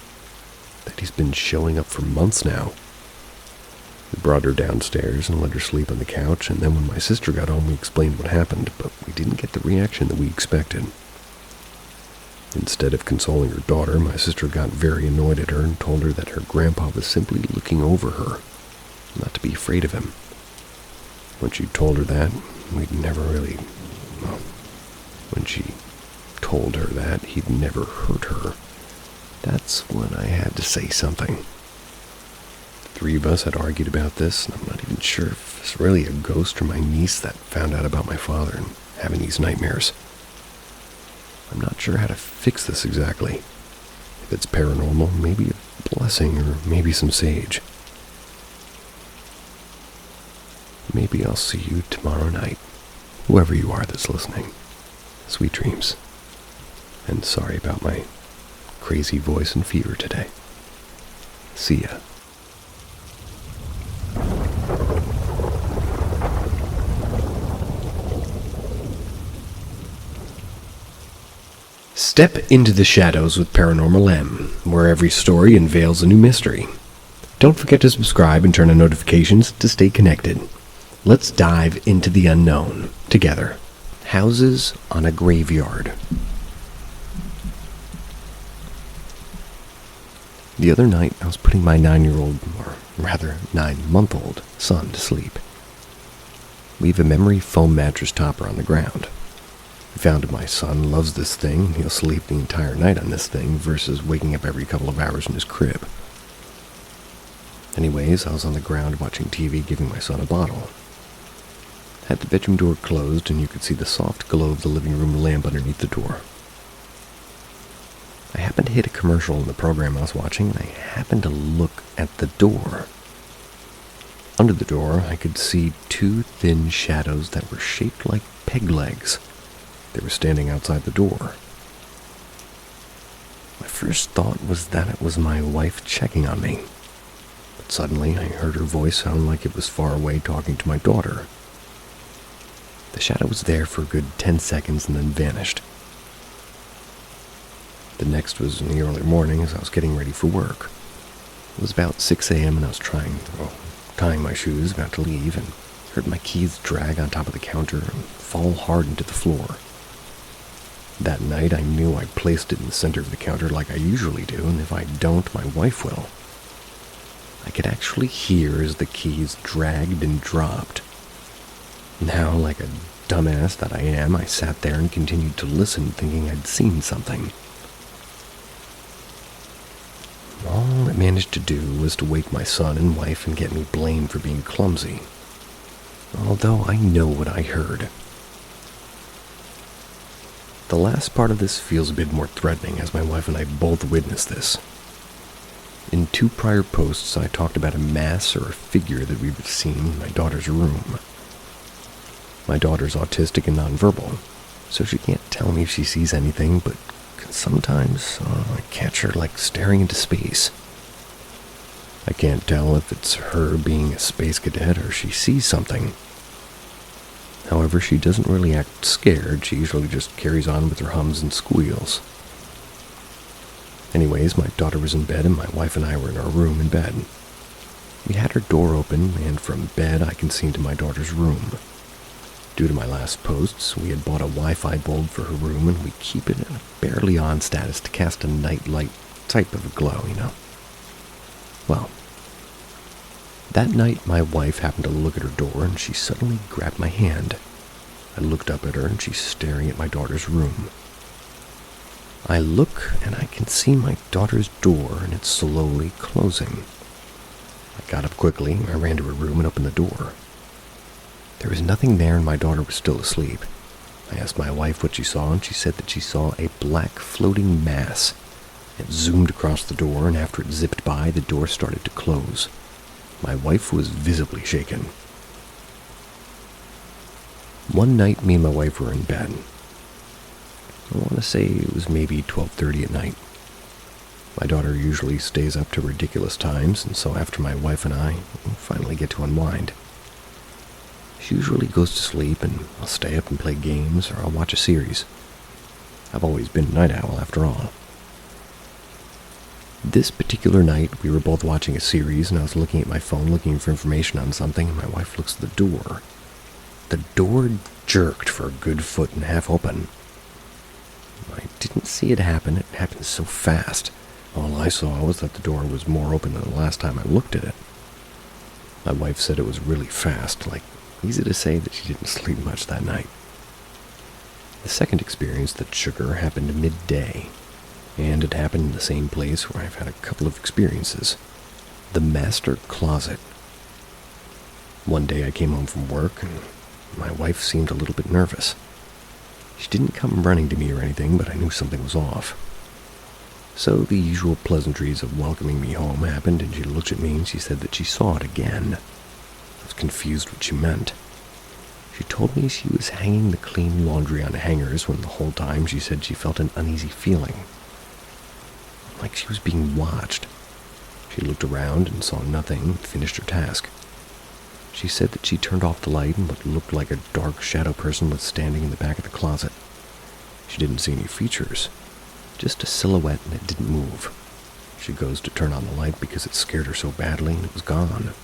that he's been showing up for months now. We brought her downstairs and let her sleep on the couch, and then when my sister got home we explained what happened, but we didn't get the reaction that we expected. Instead of consoling her daughter, my sister got very annoyed at her and told her that her grandpa was simply looking over her, not to be afraid of him. When she told her that, when she told her that he'd never hurt her, that's when I had to say something. The 3 of us had argued about this, and I'm not even sure if it's really a ghost or my niece that found out about my father and having these nightmares. I'm not sure how to fix this exactly. If it's paranormal, maybe a blessing or maybe some sage. Maybe I'll see you tomorrow night, whoever you are that's listening. Sweet dreams. And sorry about my crazy voice and fever today. See ya. Step into the shadows with Paranormal M, where every story unveils a new mystery. Don't forget to subscribe and turn on notifications to stay connected. Let's dive into the unknown together. Houses on a graveyard. The other night, I was putting my 9-month-old son to sleep. We have a memory foam mattress topper on the ground. I found my son loves this thing. He'll sleep the entire night on this thing versus waking up every couple of hours in his crib. Anyways, I was on the ground watching TV, giving my son a bottle. Had the bedroom door closed, and you could see the soft glow of the living room lamp underneath the door. I happened to hit a commercial in the program I was watching, and I happened to look at the door. Under the door, I could see two thin shadows that were shaped like peg legs. They were standing outside the door. My first thought was that it was my wife checking on me. But suddenly, I heard her voice sound like it was far away talking to my daughter. The shadow was there for a good 10 seconds and then vanished. The next was in the early morning as I was getting ready for work. It was about 6 a.m. and I was tying my shoes, about to leave, and heard my keys drag on top of the counter and fall hard into the floor. That night, I knew I placed it in the center of the counter like I usually do, and if I don't, my wife will. I could actually hear as the keys dragged and dropped. Now, like a dumbass that I am, I sat there and continued to listen, thinking I'd seen something. All it managed to do was to wake my son and wife and get me blamed for being clumsy. Although I know what I heard. The last part of this feels a bit more threatening, as my wife and I both witnessed this. In 2 prior posts, I talked about a mass or a figure that we've seen in my daughter's room. My daughter's autistic and nonverbal, so she can't tell me if she sees anything, but sometimes I catch her like staring into space. I can't tell if it's her being a space cadet or she sees something. However, she doesn't really act scared. She usually just carries on with her hums and squeals. Anyways, my daughter was in bed and my wife and I were in our room in bed. We had her door open, and from bed I can see into my daughter's room. Due to my last posts, we had bought a Wi-Fi bulb for her room, and we keep it in a barely on status to cast a night light type of a glow, you know. Well, that night my wife happened to look at her door, and she suddenly grabbed my hand. I looked up at her, and she's staring at my daughter's room. I look, and I can see my daughter's door, and it's slowly closing. I got up quickly, I ran to her room and opened the door. There was nothing there, and my daughter was still asleep. I asked my wife what she saw, and she said that she saw a black floating mass. It zoomed across the door, and after it zipped by, the door started to close. My wife was visibly shaken. One night, me and my wife were in bed. I want to say it was maybe 12:30 at night. My daughter usually stays up to ridiculous times, and so after my wife and I finally get to unwind, she usually goes to sleep, and I'll stay up and play games, or I'll watch a series. I've always been a night owl, after all. This particular night, we were both watching a series, and I was looking at my phone, looking for information on something, and my wife looks at the door. The door jerked for a good foot and a half open. I didn't see it happen. It happened so fast. All I saw was that the door was more open than the last time I looked at it. My wife said it was really fast, like easy to say that she didn't sleep much that night. The second experience that shook her happened midday, and it happened in the same place where I've had a couple of experiences. The master closet. One day I came home from work, and my wife seemed a little bit nervous. She didn't come running to me or anything, but I knew something was off. So the usual pleasantries of welcoming me home happened, and she looked at me and she said that she saw it again. I was confused what she meant. She told me she was hanging the clean laundry on hangers when the whole time she said she felt an uneasy feeling, like she was being watched. She looked around and saw nothing and finished her task. She said that she turned off the light, and what looked like a dark shadow person was standing in the back of the closet. She didn't see any features, just a silhouette, and it didn't move. She goes to turn on the light because it scared her so badly, and it was gone.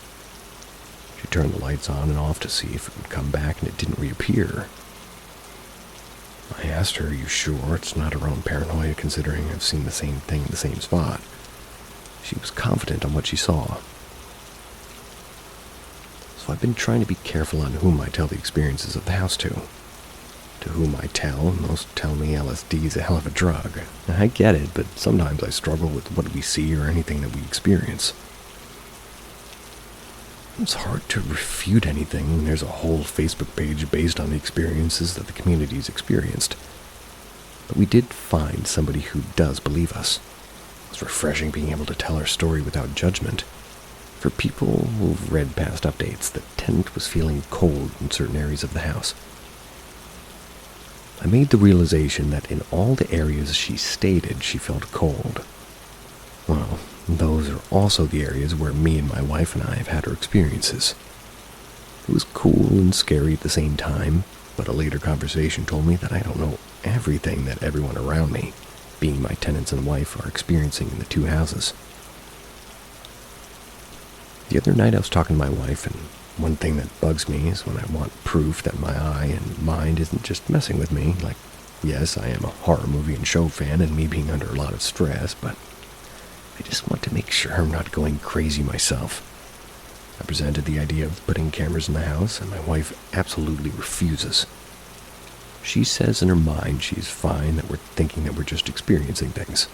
She turned the lights on and off to see if it would come back, and it didn't reappear. I asked her, "Are you sure it's not her own paranoia, considering I've seen the same thing in the same spot?" She was confident on what she saw. So I've been trying to be careful on whom I tell the experiences of the house to. To whom I tell, most tell me LSD is a hell of a drug. I get it, but sometimes I struggle with what we see or anything that we experience. It's hard to refute anything when there's a whole Facebook page based on the experiences that the community's experienced. But we did find somebody who does believe us. It's refreshing being able to tell our story without judgment. For people who've read past updates, the tenant was feeling cold in certain areas of the house. I made the realization that in all the areas she stated she felt cold. Well, those are also the areas where me and my wife and I have had our experiences. It was cool and scary at the same time, but a later conversation told me that I don't know everything that everyone around me, being my tenants and wife, are experiencing in the two houses. The other night I was talking to my wife, and one thing that bugs me is when I want proof that my eye and mind isn't just messing with me. Like, yes, I am a horror movie and show fan and me being under a lot of stress, but I just want to make sure I'm not going crazy myself. I presented the idea of putting cameras in the house, and my wife absolutely refuses. She says in her mind she's fine, that we're thinking that we're just experiencing things.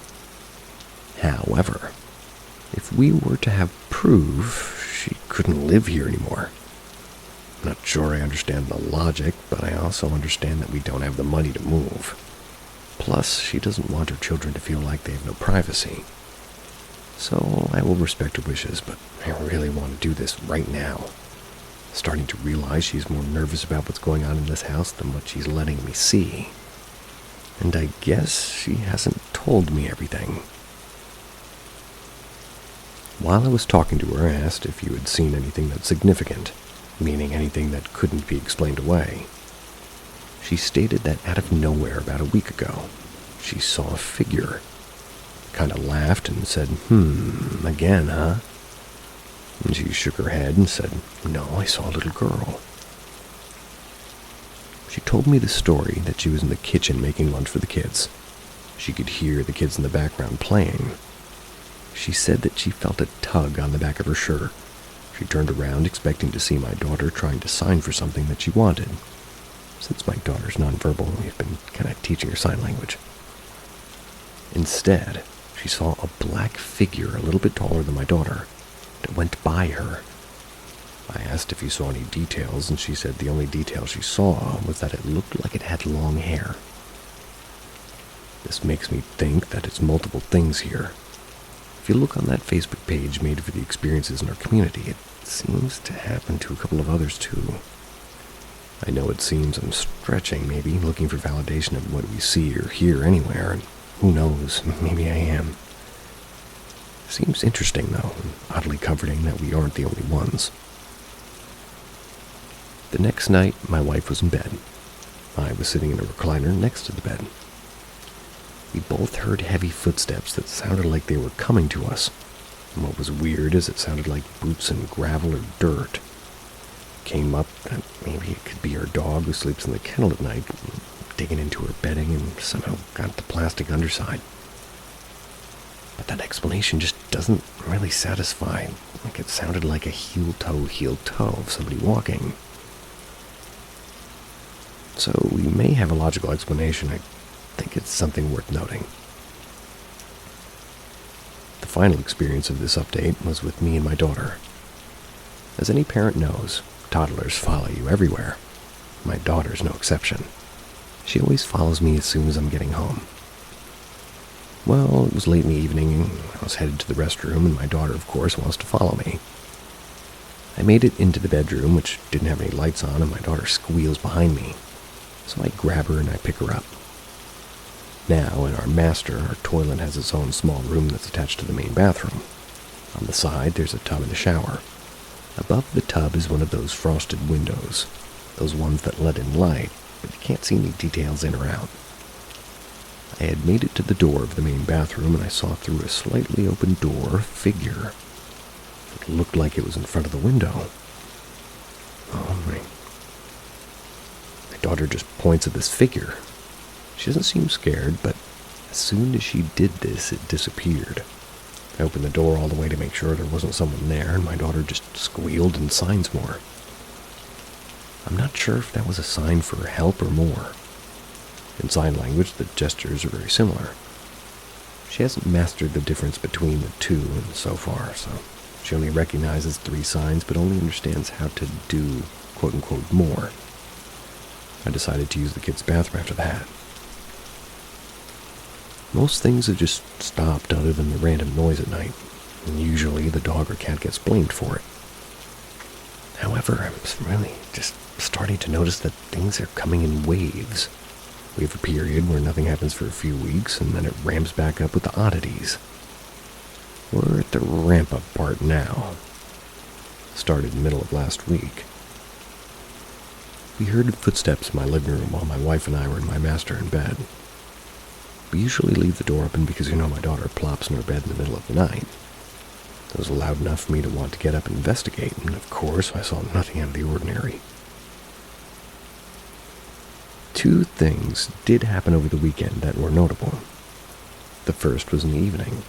However, if we were to have proof, she couldn't live here anymore. I'm not sure I understand the logic, but I also understand that we don't have the money to move. Plus, she doesn't want her children to feel like they have no privacy. So I will respect her wishes, but I really want to do this right now. Starting to realize she's more nervous about what's going on in this house than what she's letting me see. And I guess she hasn't told me everything. While I was talking to her, I asked if you had seen anything that's significant, meaning anything that couldn't be explained away. She stated that out of nowhere about a week ago, she saw a figure. Kind of laughed and said, again, huh? And she shook her head and said, no, I saw a little girl. She told me the story that she was in the kitchen making lunch for the kids. She could hear the kids in the background playing. She said that she felt a tug on the back of her shirt. She turned around expecting to see my daughter trying to sign for something that she wanted. Since my daughter's nonverbal, we've been kind of teaching her sign language. Instead, she saw a black figure a little bit taller than my daughter that went by her. I asked if you saw any details, and she said the only detail she saw was that it looked like it had long hair. This makes me think that it's multiple things here. If you look on that Facebook page made for the experiences in our community, it seems to happen to a couple of others too. I know it seems I'm stretching, maybe, looking for validation of what we see or hear anywhere, and who knows, maybe I am. Seems interesting, though, and oddly comforting that we aren't the only ones. The next night, my wife was in bed. I was sitting in a recliner next to the bed. We both heard heavy footsteps that sounded like they were coming to us. And what was weird is it sounded like boots in gravel or dirt. It came up that maybe it could be our dog who sleeps in the kennel at night, digging into her bedding and somehow got the plastic underside. But that explanation just doesn't really satisfy. Like it sounded like a heel-toe of somebody walking. So we may have a logical explanation. I think it's something worth noting. The final experience of this update was with me and my daughter. As any parent knows, toddlers follow you everywhere. My daughter's no exception. She always follows me as soon as I'm getting home. Well, it was late in the evening, and I was headed to the restroom, and my daughter, of course, wants to follow me. I made it into the bedroom, which didn't have any lights on, and my daughter squeals behind me. So I grab her and I pick her up. Now, in our master, our toilet has its own small room that's attached to the main bathroom. On the side, there's a tub and a shower. Above the tub is one of those frosted windows, those ones that let in light, but you can't see any details in or out. I had made it to the door of the main bathroom, and I saw through a slightly open door a figure. It looked like it was in front of the window. Oh, my daughter just points at this figure. She doesn't seem scared, but as soon as she did this, it disappeared. I opened the door all the way to make sure there wasn't someone there, and my daughter just squealed and signs more. I'm not sure if that was a sign for help or more. In sign language, the gestures are very similar. She hasn't mastered the difference between the two and so far, so she only recognizes 3 signs but only understands how to do quote-unquote more. I decided to use the kids' bathroom after that. Most things have just stopped other than the random noise at night, and usually the dog or cat gets blamed for it. However, I'm really just starting to notice that things are coming in waves. We have a period where nothing happens for a few weeks, and then it ramps back up with the oddities. We're at the ramp-up part now. Started in the middle of last week. We heard footsteps in my living room while my wife and I were in my master in bed. We usually leave the door open because my daughter plops in her bed in the middle of the night. It was loud enough for me to want to get up and investigate, and of course I saw nothing out of the ordinary. 2 things did happen over the weekend that were notable. The first was in the evening.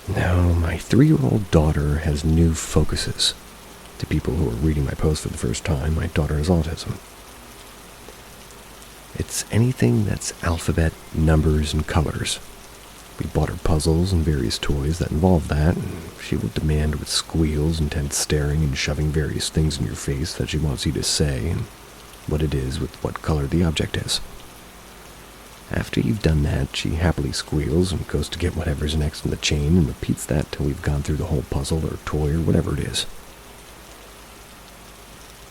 Now, my 3-year-old daughter has new focuses. To people who are reading my post for the first time, my daughter has autism. It's anything that's alphabet, numbers, and colors. We bought her puzzles and various toys that involve that, and she will demand with squeals, intense staring, and shoving various things in your face that she wants you to say, and what it is with what color the object is. After you've done that, she happily squeals and goes to get whatever's next in the chain and repeats that till we've gone through the whole puzzle or toy or whatever it is.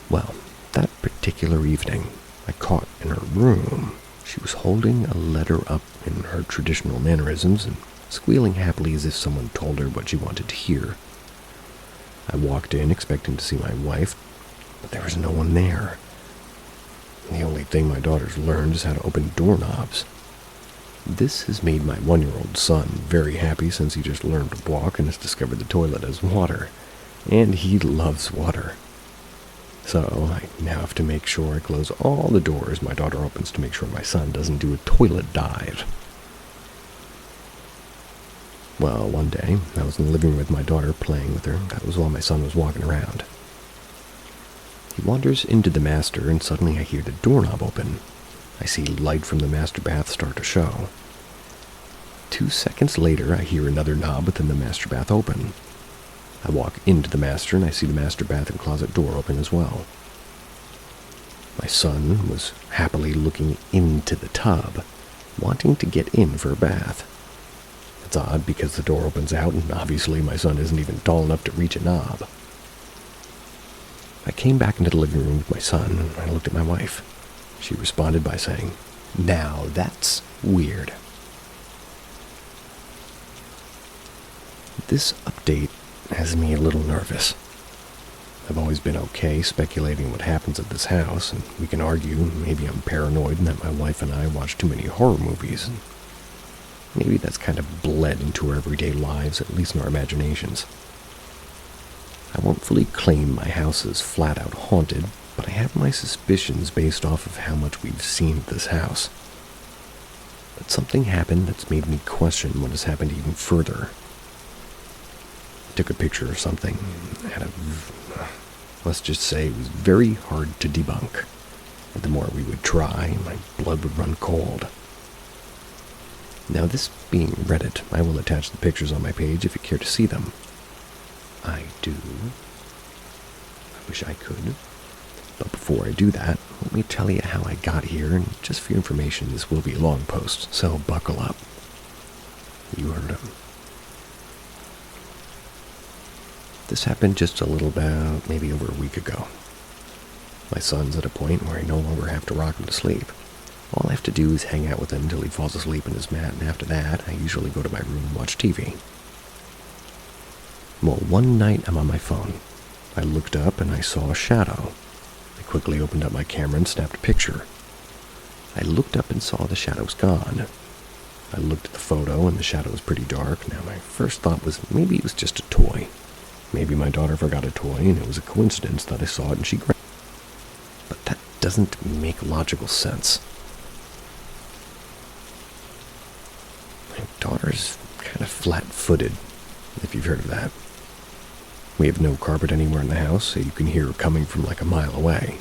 Well, that particular evening, I caught in her room, she was holding a letter up in her traditional mannerisms and squealing happily as if someone told her what she wanted to hear. I walked in expecting to see my wife, but there was no one there. The only thing my daughter's learned is how to open doorknobs. This has made my 1-year-old son very happy since he just learned to walk and has discovered the toilet has water. And he loves water. So I now have to make sure I close all the doors my daughter opens to make sure my son doesn't do a toilet dive. Well, one day, I was in the living room with my daughter playing with her. That was while my son was walking around. He wanders into the master, and suddenly I hear the doorknob open. I see light from the master bath start to show. 2 seconds later, I hear another knob within the master bath open. I walk into the master, and I see the master bath and closet door open as well. My son was happily looking into the tub, wanting to get in for a bath. It's odd because the door opens out, and obviously my son isn't even tall enough to reach a knob. I came back into the living room with my son, and I looked at my wife. She responded by saying, "Now that's weird." This update has me a little nervous. I've always been okay speculating what happens at this house, and we can argue maybe I'm paranoid and that my wife and I watch too many horror movies, and maybe that's kind of bled into our everyday lives, at least in our imaginations. I won't fully claim my house is flat-out haunted, but I have my suspicions based off of how much we've seen at this house. But something happened that's made me question what has happened even further. I took a picture of something, let's just say it was very hard to debunk. And the more we would try, my blood would run cold. Now, this being Reddit, I will attach the pictures on my page if you care to see them. I do. I wish I could. But before I do that, let me tell you how I got here, and just for your information, this will be a long post, so buckle up. You heard him. This happened just a little bit, maybe over a week ago. My son's at a point where I no longer have to rock him to sleep. All I have to do is hang out with him until he falls asleep in his mat, and after that, I usually go to my room and watch TV. Well, one night I'm on my phone. I looked up and I saw a shadow. I quickly opened up my camera and snapped a picture. I looked up and saw the shadow was gone. I looked at the photo and the shadow was pretty dark. Now my first thought was maybe it was just a toy. Maybe my daughter forgot a toy and it was a coincidence that I saw it and she grabbed it. But that doesn't make logical sense. My daughter's kind of flat-footed, if you've heard of that. We have no carpet anywhere in the house, so you can hear it coming from like a mile away.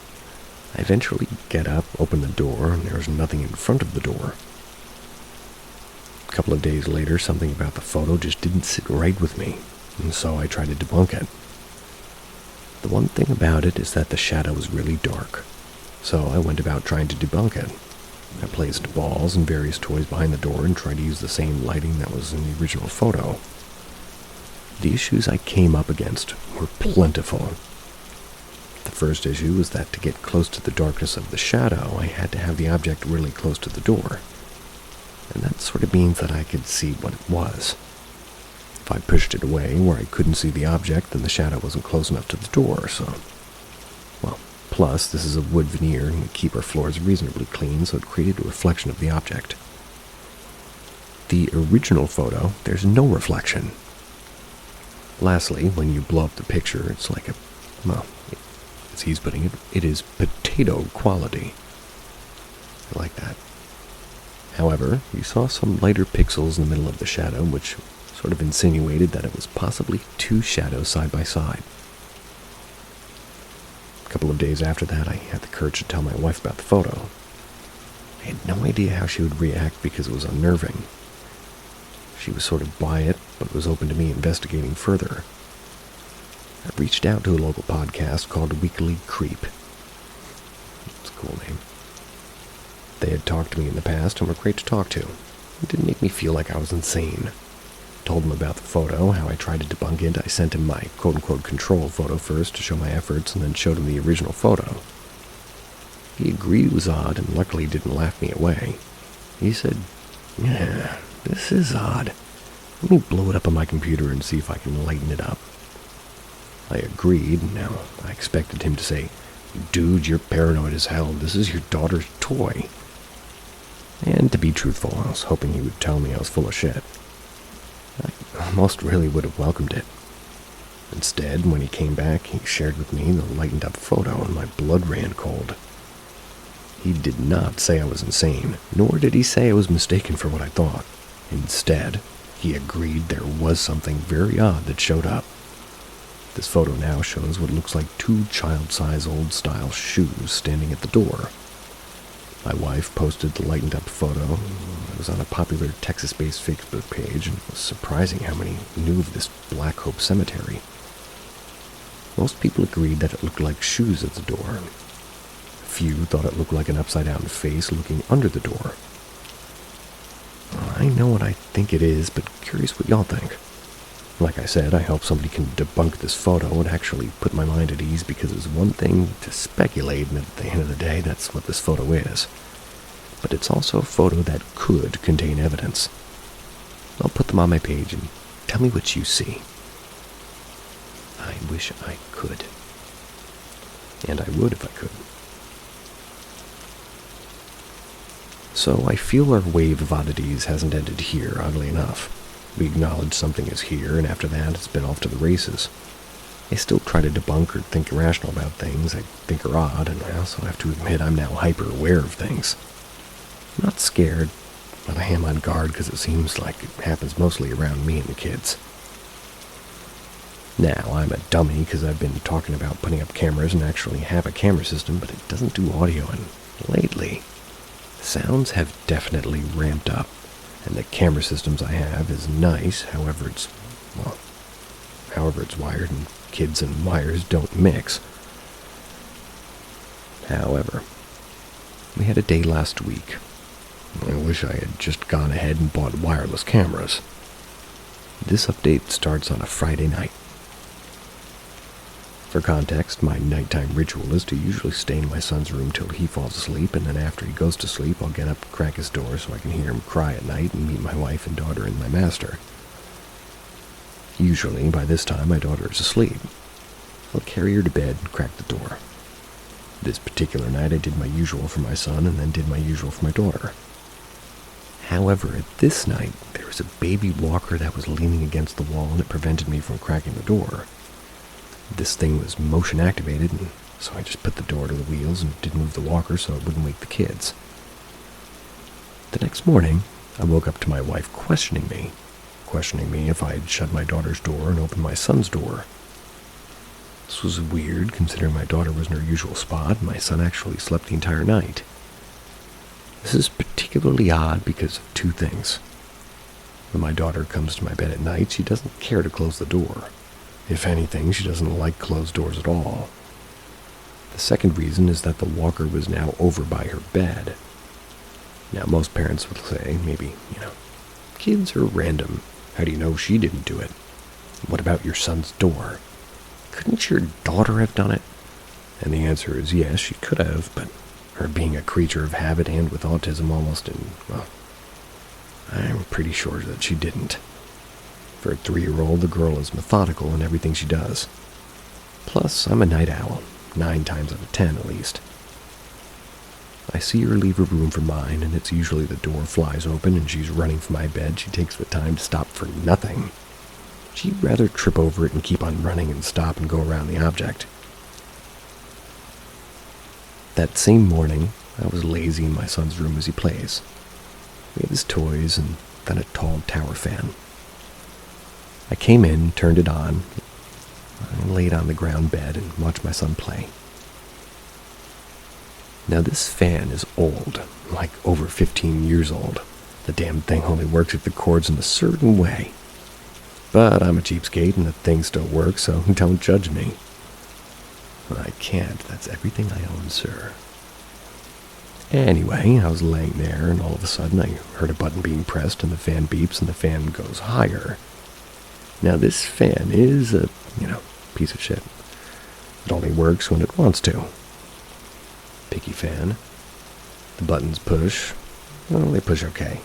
I eventually get up, open the door, and there's nothing in front of the door. A couple of days later, something about the photo just didn't sit right with me, and so I tried to debunk it. The one thing about it is that the shadow was really dark, so I went about trying to debunk it. I placed balls and various toys behind the door and tried to use the same lighting that was in the original photo. The issues I came up against were plentiful. The first issue was that to get close to the darkness of the shadow, I had to have the object really close to the door. And that sort of means that I could see what it was. If I pushed it away where I couldn't see the object, then the shadow wasn't close enough to the door, so... Plus, this is a wood veneer, and we keep our floors reasonably clean, so it created a reflection of the object. The original photo, there's no reflection. Lastly, when you blow up the picture, it's like as he's putting it, it is potato quality. I like that. However, you saw some lighter pixels in the middle of the shadow, which sort of insinuated that it was possibly two shadows side by side. A couple of days after that, I had the courage to tell my wife about the photo. I had no idea how she would react because it was unnerving. She was sort of by it, but was open to me investigating further. I reached out to a local podcast called Weekly Creep. It's a cool name. They had talked to me in the past and were great to talk to. It didn't make me feel like I was insane. Told him about the photo, how I tried to debunk it. I sent him my quote-unquote control photo first to show my efforts, and then showed him the original photo. He agreed it was odd, and luckily didn't laugh me away. He said, "Yeah, this is odd. Let me blow it up on my computer and see if I can lighten it up." I agreed, and now I expected him to say, "Dude, you're paranoid as hell. This is your daughter's toy." And to be truthful, I was hoping he would tell me I was full of shit. I almost really would have welcomed it. Instead, when he came back, he shared with me the lightened up photo, and my blood ran cold. He did not say I was insane, nor did he say I was mistaken for what I thought. Instead, he agreed there was something very odd that showed up. This photo now shows what looks like two child-size old-style shoes standing at the door. My wife posted the lightened-up photo. It was on a popular Texas-based Facebook page, and it was surprising how many knew of this Black Hope Cemetery. Most people agreed that it looked like shoes at the door. A few thought it looked like an upside-down face looking under the door. I know what I think it is, but curious what y'all think. Like I said, I hope somebody can debunk this photo and actually put my mind at ease, because it's one thing to speculate, and at the end of the day, that's what this photo is. But it's also a photo that could contain evidence. I'll put them on my page and tell me what you see. I wish I could. And I would if I could. So I feel our wave of oddities hasn't ended here, oddly enough. We acknowledge something is here, and after that, it's been off to the races. I still try to debunk or think irrational about things I think are odd, and I also have to admit I'm now hyper-aware of things. I'm not scared, but I am on guard because it seems like it happens mostly around me and the kids. Now, I'm a dummy because I've been talking about putting up cameras and actually have a camera system, but it doesn't do audio, and lately, sounds have definitely ramped up. And the camera systems I have is nice, however it's wired, and kids and wires don't mix. However, we had a day last week. I wish I had just gone ahead and bought wireless cameras. This update starts on a Friday night. For context, my nighttime ritual is to usually stay in my son's room till he falls asleep, and then after he goes to sleep, I'll get up and crack his door so I can hear him cry at night and meet my wife and daughter and my master. Usually, by this time, my daughter is asleep. I'll carry her to bed and crack the door. This particular night, I did my usual for my son and then did my usual for my daughter. However, at this night, there was a baby walker that was leaning against the wall, and it prevented me from cracking the door. This thing was motion activated, and so I just put the door to the wheels and didn't move the walker so it wouldn't wake the kids. The next morning, I woke up to my wife questioning me if I had shut my daughter's door and opened my son's door. This was weird, considering my daughter was in her usual spot, and my son actually slept the entire night. This is particularly odd because of two things. When my daughter comes to my bed at night, she doesn't care to close the door. If anything, she doesn't like closed doors at all. The second reason is that the walker was now over by her bed. Now, most parents would say, maybe, kids are random. How do you know she didn't do it? What about your son's door? Couldn't your daughter have done it? And the answer is yes, she could have, but her being a creature of habit and with autism I'm pretty sure that she didn't. For a 3-year-old, the girl is methodical in everything she does. Plus, I'm a night owl, 9 times out of 10 at least. I see her leave her room for mine, and it's usually the door flies open and she's running for my bed. She takes the time to stop for nothing. She'd rather trip over it and keep on running and stop and go around the object. That same morning, I was lazy in my son's room as he plays. We have his toys and then a tall tower fan. I came in, turned it on, and laid on the ground bed and watched my son play. Now this fan is old, like over 15 years old. The damn thing only works if the cord's in a certain way. But I'm a cheapskate and the thing still works, so don't judge me. I can't. That's everything I own, sir. Anyway, I was laying there, and all of a sudden I heard a button being pressed, and the fan beeps, and the fan goes higher. Now this fan is a, piece of shit. It only works when it wants to. Picky fan. The buttons push. Well, they push okay.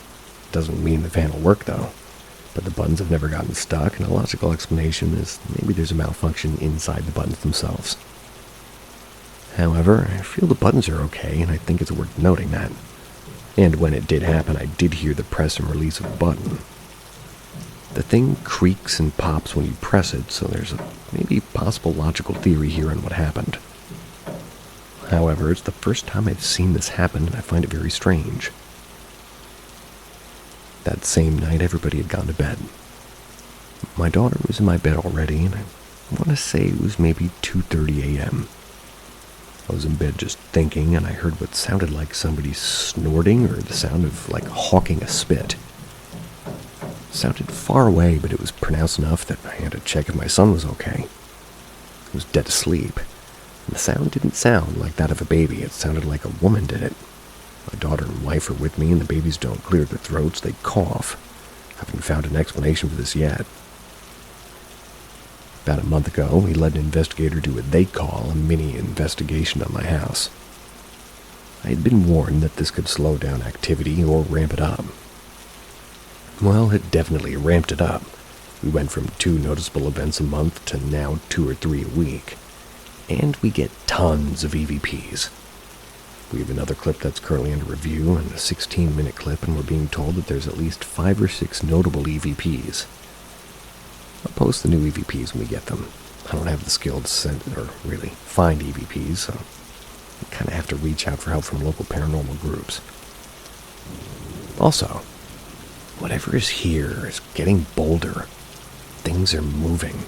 Doesn't mean the fan will work, though. But the buttons have never gotten stuck, and a logical explanation is maybe there's a malfunction inside the buttons themselves. However, I feel the buttons are okay, and I think it's worth noting that. And when it did happen, I did hear the press and release of the button. The thing creaks and pops when you press it, so there's a maybe possible logical theory here on what happened. However, it's the first time I've seen this happen, and I find it very strange. That same night, everybody had gone to bed. My daughter was in my bed already, and I want to say it was maybe 2:30 a.m. I was in bed just thinking, and I heard what sounded like somebody snorting, or the sound of, hawking a spit. It sounded far away, but it was pronounced enough that I had to check if my son was okay. He was dead asleep, and the sound didn't sound like that of a baby. It sounded like a woman did it. My daughter and wife are with me, and the babies don't clear their throats, they cough. Haven't found an explanation for this yet. About a month ago, we let an investigator do what they call a mini investigation on my house. I had been warned that this could slow down activity or ramp it up. Well, it definitely ramped it up. We went from 2 noticeable events a month to now 2 or 3 a week. And we get tons of EVPs. We have another clip that's currently under review, and a 16-minute clip, and we're being told that there's at least 5 or 6 notable EVPs. I'll post the new EVPs when we get them. I don't have the skill to send or really find EVPs, so you kind of have to reach out for help from local paranormal groups. Also, whatever is here is getting bolder. Things are moving.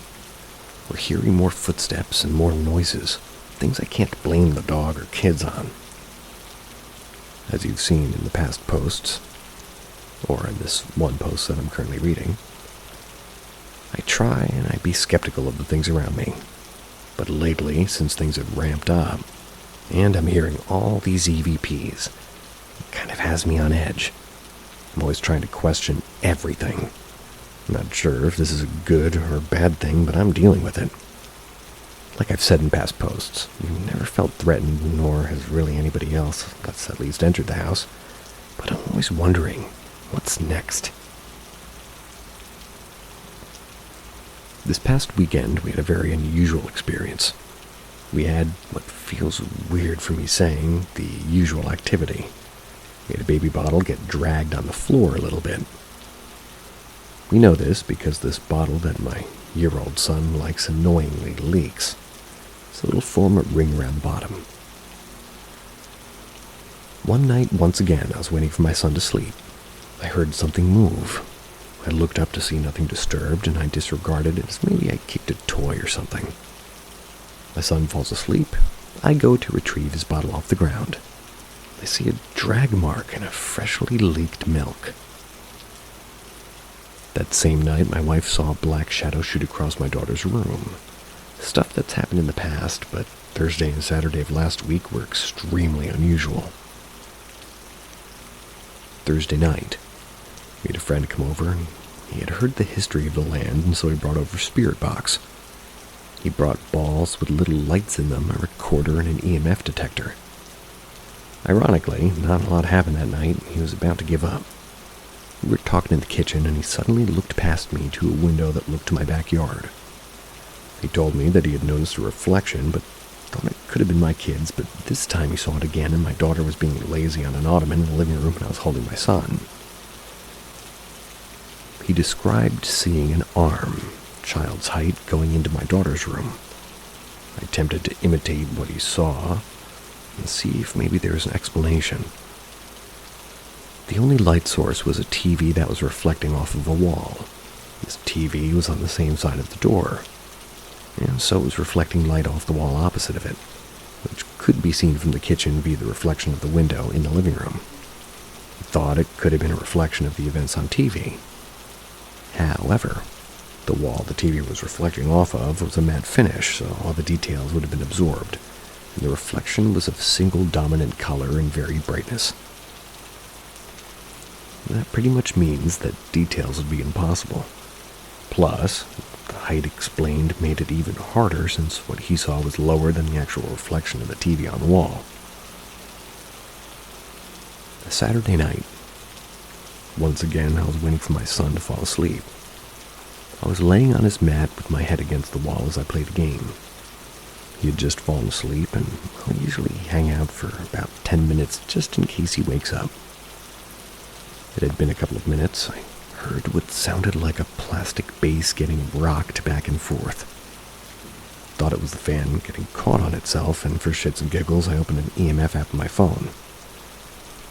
We're hearing more footsteps and more noises, things I can't blame the dog or kids on. As you've seen in the past posts, or in this one post that I'm currently reading, I try and I be skeptical of the things around me. But lately, since things have ramped up, and I'm hearing all these EVPs, it kind of has me on edge. I'm always trying to question everything. I'm not sure if this is a good or a bad thing, but I'm dealing with it. Like I've said in past posts, we've never felt threatened, nor has really anybody else that's at least entered the house. But I'm always wondering, what's next? This past weekend, we had a very unusual experience. We had what feels weird for me saying, the usual activity. We had a baby bottle get dragged on the floor a little bit. We know this because this bottle that my year-old son likes annoyingly leaks. So it'll form a ring around the bottom. One night, once again, I was waiting for my son to sleep. I heard something move. I looked up to see nothing disturbed, and I disregarded it as maybe I kicked a toy or something. My son falls asleep. I go to retrieve his bottle off the ground. I see a drag mark in a freshly leaked milk. That same night, my wife saw a black shadow shoot across my daughter's room. Stuff that's happened in the past, but Thursday and Saturday of last week were extremely unusual. Thursday night, we had a friend come over, and he had heard the history of the land, and so he brought over a spirit box. He brought balls with little lights in them, a recorder, and an EMF detector. Ironically, not a lot happened that night, and he was about to give up. We were talking in the kitchen, and he suddenly looked past me to a window that looked to my backyard. He told me that he had noticed a reflection, but thought it could have been my kids, but this time he saw it again, and my daughter was being lazy on an ottoman in the living room, and I was holding my son. He described seeing an arm, child's height, going into my daughter's room. I attempted to imitate what he saw and see if maybe there was an explanation. The only light source was a TV that was reflecting off of a wall. This TV was on the same side of the door, and so it was reflecting light off the wall opposite of it, which could be seen from the kitchen via the reflection of the window in the living room. He thought it could have been a reflection of the events on TV. However, the wall the TV was reflecting off of was a matte finish, so all the details would have been absorbed, and the reflection was of single dominant color and varied brightness. That pretty much means that details would be impossible. Plus, the height explained made it even harder since what he saw was lower than the actual reflection of the TV on the wall. A Saturday night. Once again, I was waiting for my son to fall asleep. I was laying on his mat with my head against the wall as I played a game. He had just fallen asleep, and I'll usually hang out for about 10 minutes just in case he wakes up. It had been a couple of minutes. I heard what sounded like a plastic base getting rocked back and forth. Thought it was the fan getting caught on itself, and for shits and giggles, I opened an EMF app on my phone.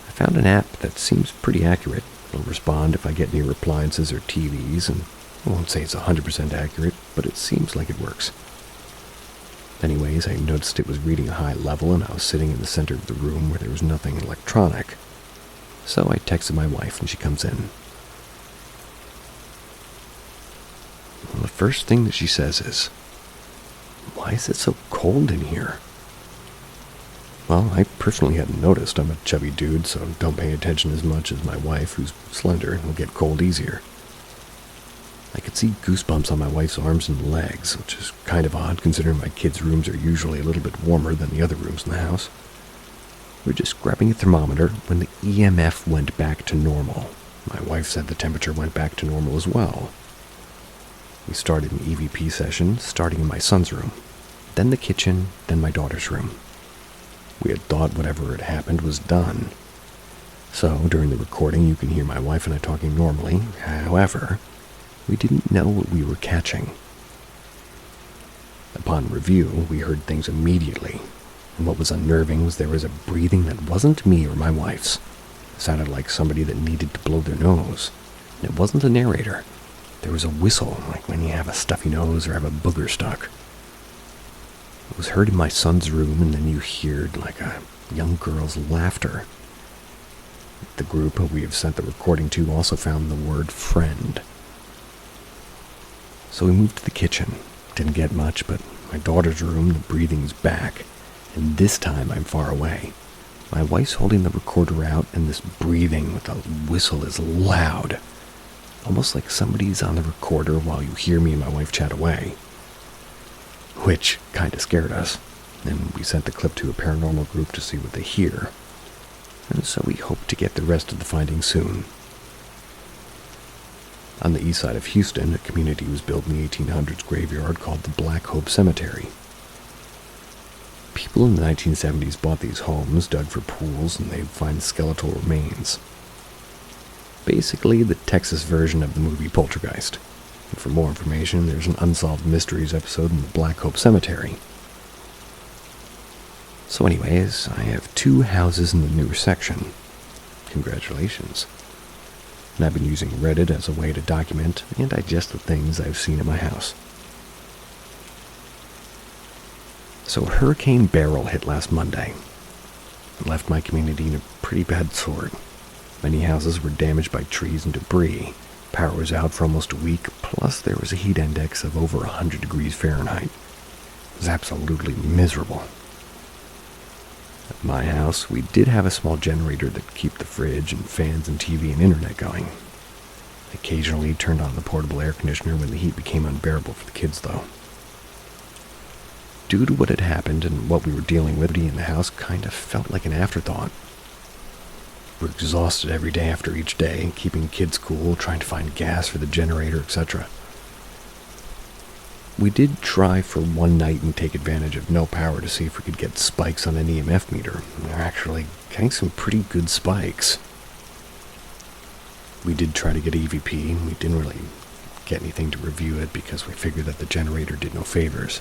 I found an app that seems pretty accurate. It'll respond if I get near appliances or TVs, and I won't say it's 100% accurate, but it seems like it works. Anyways, I noticed it was reading a high level, and I was sitting in the center of the room where there was nothing electronic. So I texted my wife, and she comes in. Well, the first thing that she says is, "Why is it so cold in here?" Well, I personally hadn't noticed. I'm a chubby dude, so don't pay attention as much as my wife, who's slender and will get cold easier. I could see goosebumps on my wife's arms and legs, which is kind of odd considering my kids' rooms are usually a little bit warmer than the other rooms in the house. We were just grabbing a thermometer when the EMF went back to normal. My wife said the temperature went back to normal as well. We started an EVP session, starting in my son's room, then the kitchen, then my daughter's room. We had thought whatever had happened was done. So, during the recording, you can hear my wife and I talking normally. However, we didn't know what we were catching. Upon review, we heard things immediately. And what was unnerving was there was a breathing that wasn't me or my wife's. It sounded like somebody that needed to blow their nose. And it wasn't a narrator. There was a whistle, like when you have a stuffy nose or have a booger stuck. It was heard in my son's room, and then you heard like a young girl's laughter. The group we have sent the recording to also found the word friend. So we moved to the kitchen. Didn't get much, but my daughter's room, the breathing's back. And this time I'm far away. My wife's holding the recorder out, and this breathing with a whistle is loud. Almost like somebody's on the recorder while you hear me and my wife chat away. Which kinda scared us. And we sent the clip to a paranormal group to see what they hear. And so we hope to get the rest of the findings soon. On the east side of Houston, a community was built in the 1800s graveyard called the Black Hope Cemetery. People in the 1970s bought these homes, dug for pools, and they'd find skeletal remains. Basically, the Texas version of the movie Poltergeist. And for more information, there's an Unsolved Mysteries episode in the Black Hope Cemetery. So anyways, I have 2 houses in the newer section. Congratulations. And I've been using Reddit as a way to document and digest the things I've seen in my house. So Hurricane Beryl hit last Monday and left my community in a pretty bad sort. Many houses were damaged by trees and debris. Power was out for almost a week, plus there was a heat index of over 100 degrees Fahrenheit. It was absolutely miserable. At my house, we did have a small generator that could keep the fridge and fans and TV and internet going. I occasionally turned on the portable air conditioner when the heat became unbearable for the kids, though. Due to what had happened and what we were dealing with, in the house kind of felt like an afterthought. We're exhausted every day after each day, keeping kids cool, trying to find gas for the generator, etc. We did try for one night and take advantage of no power to see if we could get spikes on an EMF meter. We're actually getting some pretty good spikes. We did try to get EVP, and we didn't really get anything to review it because we figured that the generator did no favors.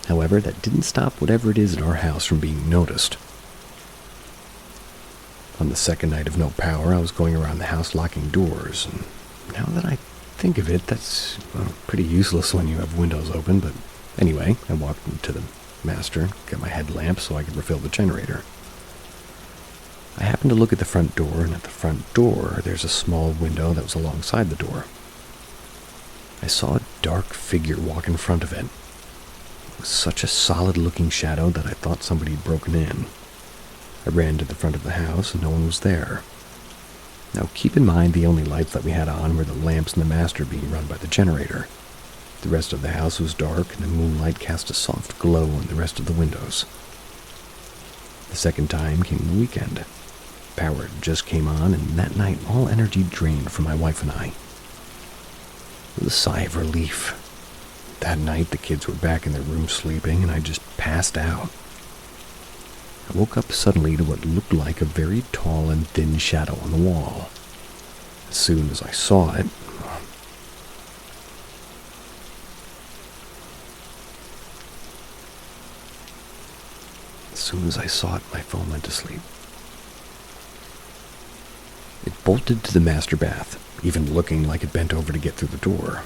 However, that didn't stop whatever it is in our house from being noticed. On the second night of no power, I was going around the house locking doors, and now that I think of it, that's pretty useless when you have windows open, but anyway, I walked into the master, got my headlamp so I could refill the generator. I happened to look at the front door, and at the front door, there's a small window that was alongside the door. I saw a dark figure walk in front of it. It was such a solid-looking shadow that I thought somebody had broken in. I ran to the front of the house, and no one was there. Now, keep in mind the only lights that we had on were the lamps in the master being run by the generator. The rest of the house was dark, and the moonlight cast a soft glow on the rest of the windows. The second time came the weekend. Power just came on, and that night all energy drained from my wife and I. With a sigh of relief. That night, the kids were back in their room sleeping, and I just passed out. I woke up suddenly to what looked like a very tall and thin shadow on the wall. As soon as I saw it, my phone went to sleep. It bolted to the master bath, even looking like it bent over to get through the door.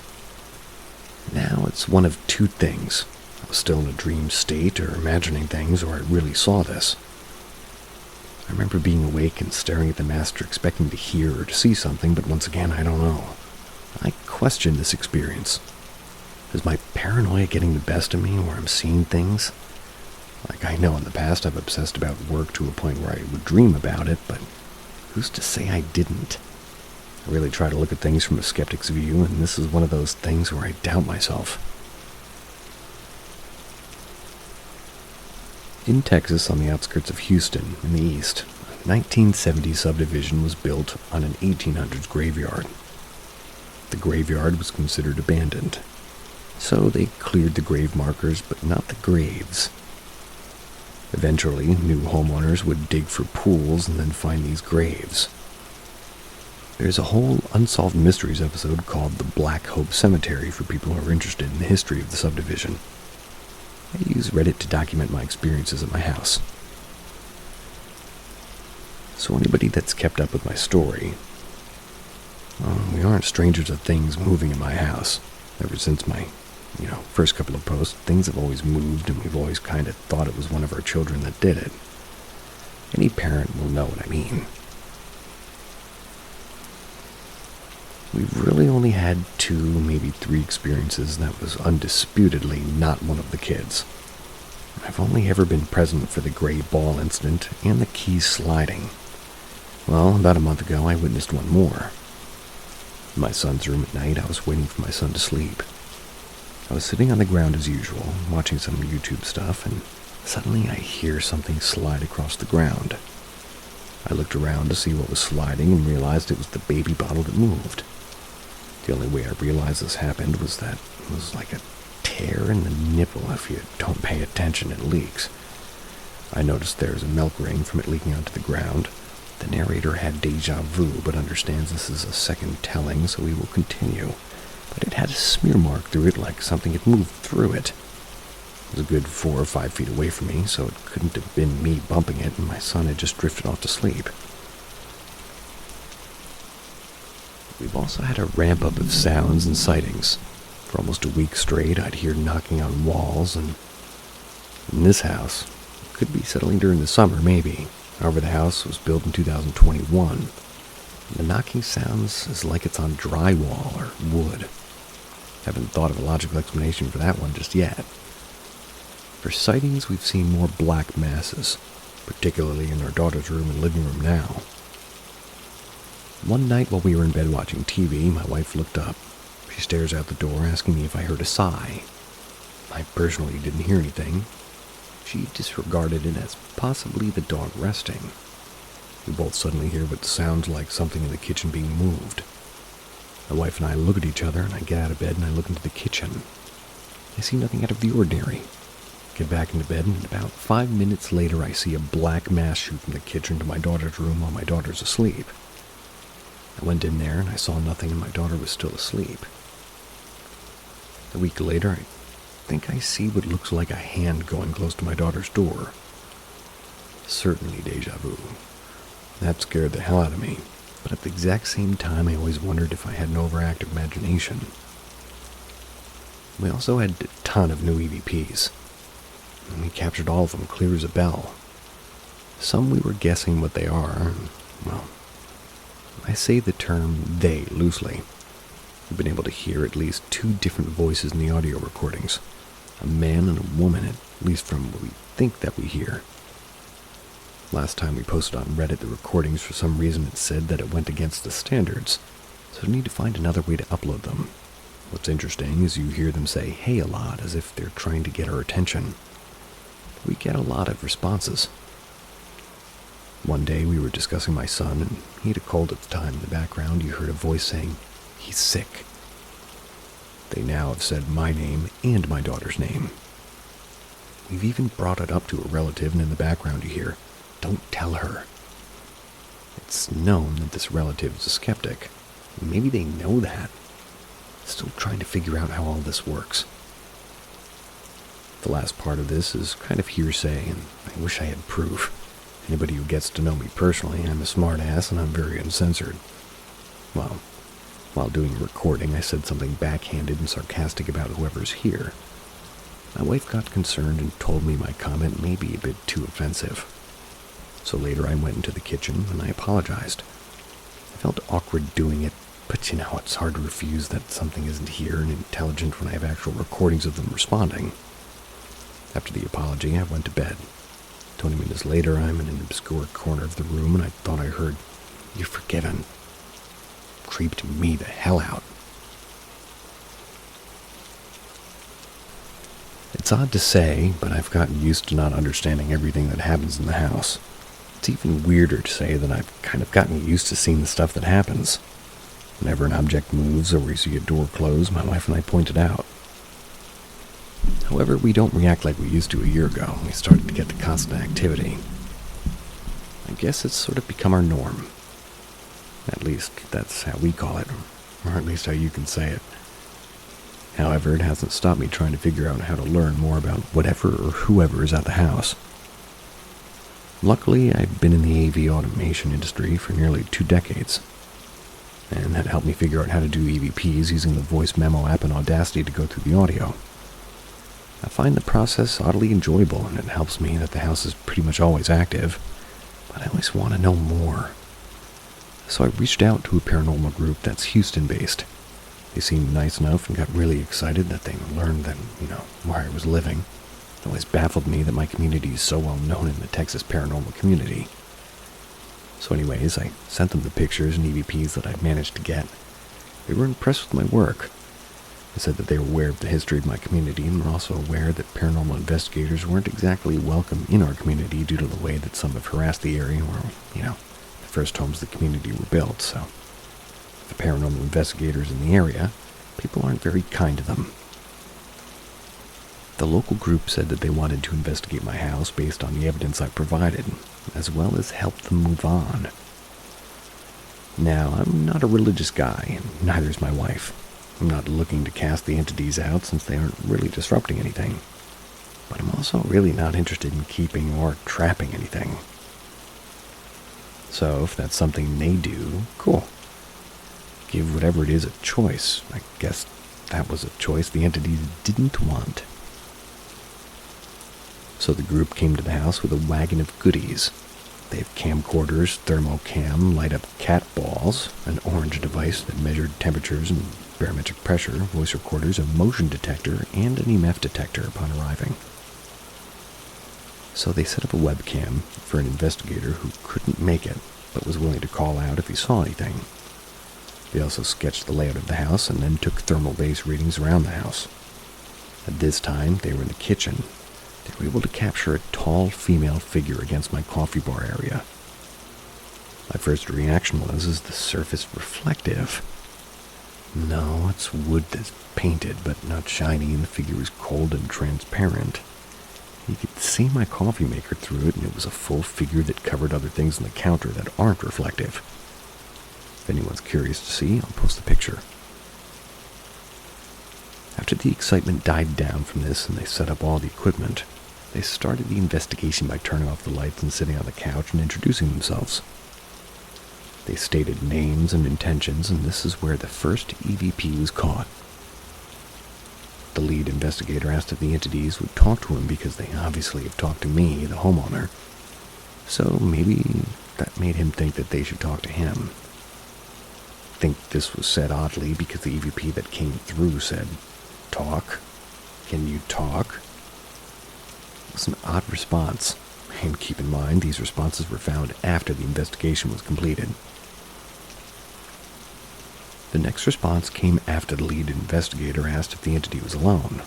Now it's one of two things. I was still in a dream state or imagining things, or I really saw this. I remember being awake and staring at the master expecting to hear or to see something, but once again, I don't know. I questioned this experience. Is my paranoia getting the best of me, or I'm seeing things? Like, I know in the past I've obsessed about work to a point where I would dream about it, but who's to say I didn't? I really try to look at things from a skeptic's view, and this is one of those things where I doubt myself. In Texas, on the outskirts of Houston, in the east, a 1970 subdivision was built on an 1800s graveyard. The graveyard was considered abandoned, so they cleared the grave markers, but not the graves. Eventually, new homeowners would dig for pools and then find these graves. There's a whole Unsolved Mysteries episode called The Black Hope Cemetery for people who are interested in the history of the subdivision. I use Reddit to document my experiences at my house. So anybody that's kept up with my story, we aren't strangers to things moving in my house. Ever since my, first couple of posts, things have always moved, and we've always kind of thought it was one of our children that did it. Any parent will know what I mean. We've really only had 2, maybe 3 experiences that was undisputedly not one of the kids. I've only ever been present for the gray ball incident and the keys sliding. Well, about a month ago, I witnessed one more. In my son's room at night, I was waiting for my son to sleep. I was sitting on the ground as usual, watching some YouTube stuff, and suddenly I hear something slide across the ground. I looked around to see what was sliding and realized it was the baby bottle that moved. The only way I realized this happened was that it was like a tear in the nipple. If you don't pay attention, it leaks. I noticed there's a milk ring from it leaking onto the ground. The narrator had deja vu, but understands this is a second telling, so we will continue. But it had a smear mark through it like something had moved through it. It was a good 4 or 5 feet away from me, so it couldn't have been me bumping it, and my son had just drifted off to sleep. We've also had a ramp-up of sounds and sightings. For almost a week straight, I'd hear knocking on walls, and In this house, could be settling during the summer, maybe. However, the house was built in 2021. The knocking sounds as like it's on drywall or wood. Haven't thought of a logical explanation for that one just yet. For sightings, we've seen more black masses, particularly in our daughter's room and living room now. One night while we were in bed watching TV, my wife looked up. She stares out the door, asking me if I heard a sigh. I personally didn't hear anything. She disregarded it as possibly the dog resting. We both suddenly hear what sounds like something in the kitchen being moved. My wife and I look at each other, and I get out of bed and I look into the kitchen. I see nothing out of the ordinary. Get back into bed, and about 5 minutes later I see a black mass shoot from the kitchen to my daughter's room while my daughter's asleep. I went in there and I saw nothing, and my daughter was still asleep. A week later, I think I see what looks like a hand going close to my daughter's door. Certainly deja vu. That scared the hell out of me, but at the exact same time I always wondered if I had an overactive imagination. We also had a ton of new EVPs. We captured all of them clear as a bell. Some we were guessing what they are. Well, I say the term they loosely. We've been able to hear at least 2 different voices in the audio recordings. A man and a woman, at least from what we think that we hear. Last time we posted on Reddit the recordings, for some reason it said that it went against the standards, so we need to find another way to upload them. What's interesting is you hear them say hey a lot, as if they're trying to get our attention. We get a lot of responses. One day we were discussing my son, and he had a cold at the time. In the background you heard a voice saying, "He's sick." They now have said my name and my daughter's name. We've even brought it up to a relative, and in the background you hear, "Don't tell her." It's known that this relative is a skeptic. Maybe they know that. Still trying to figure out how all this works. The last part of this is kind of hearsay, and I wish I had proof. Anybody who gets to know me personally, I'm a smartass and I'm very uncensored. Well, while doing a recording, I said something backhanded and sarcastic about whoever's here. My wife got concerned and told me my comment may be a bit too offensive. So later I went into the kitchen and I apologized. I felt awkward doing it, but it's hard to refuse that something isn't here and intelligent when I have actual recordings of them responding. After the apology, I went to bed. 20 minutes later, I'm in an obscure corner of the room and I thought I heard, "You're forgiven." Creeped me the hell out. It's odd to say, but I've gotten used to not understanding everything that happens in the house. It's even weirder to say that I've kind of gotten used to seeing the stuff that happens. Whenever an object moves or we see a door close, my wife and I point it out. However, we don't react like we used to a year ago. We started to get the constant activity. I guess it's sort of become our norm. At least, that's how we call it, or at least how you can say it. However, it hasn't stopped me trying to figure out how to learn more about whatever or whoever is at the house. Luckily, I've been in the AV automation industry for nearly 2 decades, and that helped me figure out how to do EVPs using the voice memo app and Audacity to go through the audio. I find the process oddly enjoyable, and it helps me that the house is pretty much always active, but I always want to know more. So I reached out to a paranormal group that's Houston-based. They seemed nice enough and got really excited that they learned that, where I was living. It always baffled me that my community is so well known in the Texas paranormal community. So anyways, I sent them the pictures and EVPs that I'd managed to get. They were impressed with my work. They said that they were aware of the history of my community and were also aware that paranormal investigators weren't exactly welcome in our community due to the way that some have harassed the area where, the first homes of the community were built, so the paranormal investigators in the area, people aren't very kind to them. The local group said that they wanted to investigate my house based on the evidence I provided, as well as help them move on. Now, I'm not a religious guy, and neither is my wife. I'm not looking to cast the entities out since they aren't really disrupting anything. But I'm also really not interested in keeping or trapping anything. So if that's something they do, cool. Give whatever it is a choice. I guess that was a choice the entities didn't want. So the group came to the house with a wagon of goodies. They have camcorders, thermocam, light-up cat balls, an orange device that measured temperatures and barometric pressure, voice recorders, a motion detector, and an EMF detector upon arriving. So they set up a webcam for an investigator who couldn't make it, but was willing to call out if he saw anything. They also sketched the layout of the house and then took thermal base readings around the house. At this time, they were in the kitchen. They were able to capture a tall female figure against my coffee bar area. My first reaction was, is the surface reflective? No, it's wood that's painted, but not shiny, and the figure was cold and transparent. You could see my coffee maker through it, and it was a full figure that covered other things on the counter that aren't reflective. If anyone's curious to see, I'll post the picture. After the excitement died down from this and they set up all the equipment, they started the investigation by turning off the lights and sitting on the couch and introducing themselves. They stated names and intentions, and this is where the first EVP was caught. The lead investigator asked if the entities would talk to him because they obviously have talked to me, the homeowner. So maybe that made him think that they should talk to him. I think this was said oddly because the EVP that came through said, "Talk? Can you talk?" It was an odd response, and keep in mind these responses were found after the investigation was completed. The next response came after the lead investigator asked if the entity was alone.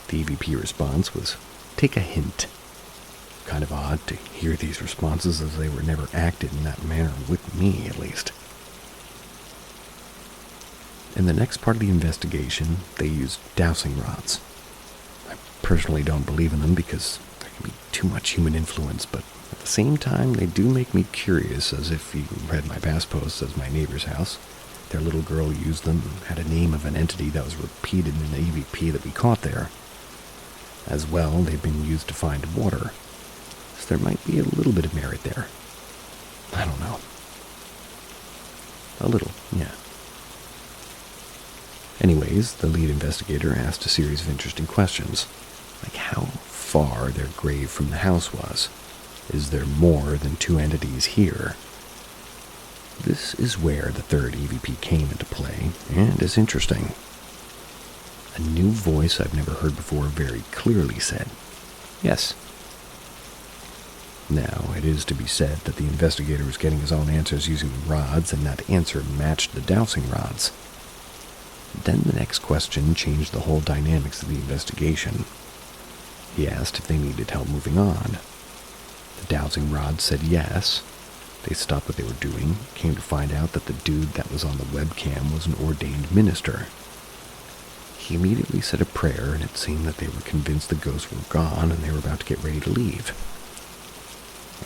The EVP response was, "Take a hint." Kind of odd to hear these responses as they were never acted in that manner with me, at least. In the next part of the investigation, they used dowsing rods. I personally don't believe in them because there can be too much human influence, but at the same time, they do make me curious, as if you read my past posts as my neighbor's house. Their little girl used them and had a name of an entity that was repeated in the EVP that we caught there. As well, they've been used to find water, so there might be a little bit of merit there. I don't know. A little, yeah. Anyways, the lead investigator asked a series of interesting questions, like how far their grave from the house was. Is there more than two entities here? This is where the third EVP came into play, and is interesting. A new voice I've never heard before very clearly said, "Yes." Now, it is to be said that the investigator was getting his own answers using the rods, and that answer matched the dowsing rods. Then the next question changed the whole dynamics of the investigation. He asked if they needed help moving on. The dowsing rod said yes. They stopped what they were doing, came to find out that the dude that was on the webcam was an ordained minister. He immediately said a prayer, and it seemed that they were convinced the ghosts were gone and they were about to get ready to leave.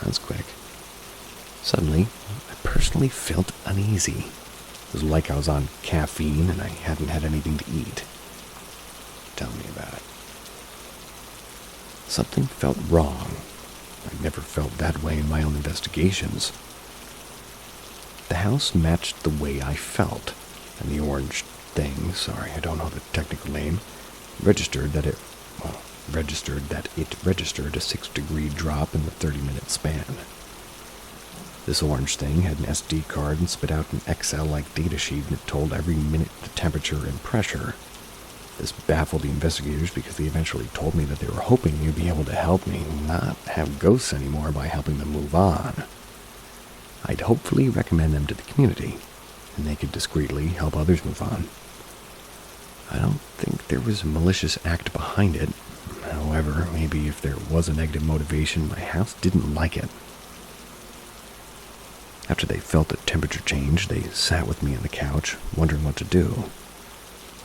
That's quick. Suddenly, I personally felt uneasy. It was like I was on caffeine and I hadn't had anything to eat. Tell me about it. Something felt wrong. I'd never felt that way in my own investigations. The house matched the way I felt, and the orange thing, sorry, I don't know the technical name, registered that it registered a 6-degree drop in the 30-minute span. This orange thing had an SD card and spit out an Excel-like datasheet, and it told every minute the temperature and pressure. This baffled the investigators because they eventually told me that they were hoping you'd be able to help me not have ghosts anymore by helping them move on. I'd hopefully recommend them to the community, and they could discreetly help others move on. I don't think there was a malicious act behind it. However, maybe if there was a negative motivation, my house didn't like it. After they felt the temperature change, they sat with me on the couch, wondering what to do.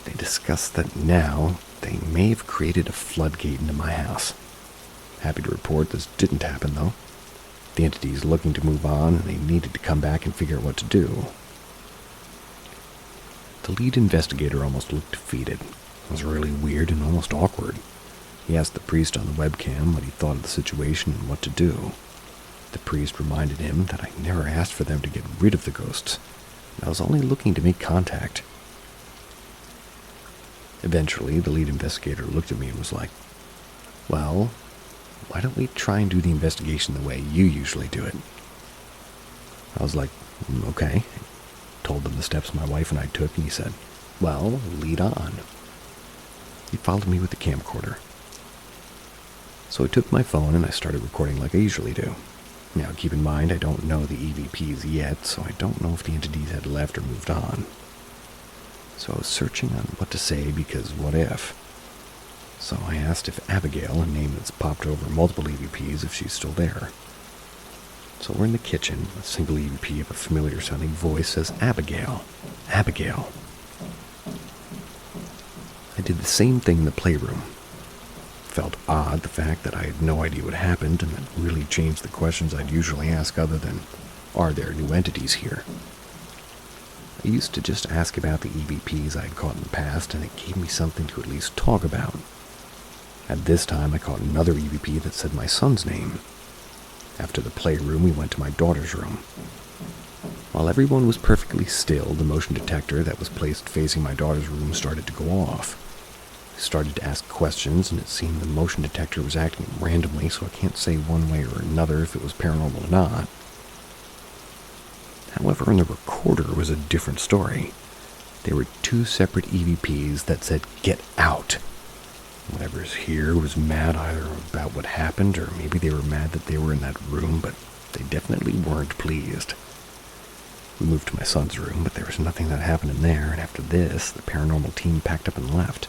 They discussed that now they may have created a floodgate into my house. Happy to report this didn't happen, though. The entity is looking to move on, and they needed to come back and figure out what to do. The lead investigator almost looked defeated. It was really weird and almost awkward. He asked the priest on the webcam what he thought of the situation and what to do. The priest reminded him that I never asked for them to get rid of the ghosts, and I was only looking to make contact. Eventually, the lead investigator looked at me and was like, "Well, why don't we try and do the investigation the way you usually do it? I was like, okay. Told him the steps my wife and I took, and he said, well, lead on. He followed me with the camcorder. So I took my phone and I started recording like I usually do. Now, keep in mind, I don't know the EVPs yet, so I don't know if the entities had left or moved on. So I was searching on what to say because what if? So I asked if Abigail, a name that's popped over multiple EVPs, if she's still there. So we're in the kitchen. A single EVP of a familiar-sounding voice says, Abigail. Abigail. I did the same thing in the playroom. Felt odd, the fact that I had no idea what happened, and that really changed the questions I'd usually ask other than, are there new entities here? I used to just ask about the EVPs I'd caught in the past, and it gave me something to at least talk about. At this time, I caught another EVP that said my son's name. After the playroom, we went to my daughter's room. While everyone was perfectly still, the motion detector that was placed facing my daughter's room started to go off. I started to ask questions, and it seemed the motion detector was acting randomly, so I can't say one way or another if it was paranormal or not. However, in the recorder was a different story. There were two separate EVPs that said, get out. Whatever's here was mad either about what happened, or maybe they were mad that they were in that room, but they definitely weren't pleased. We moved to my son's room, but there was nothing that happened in there, and after this, the paranormal team packed up and left.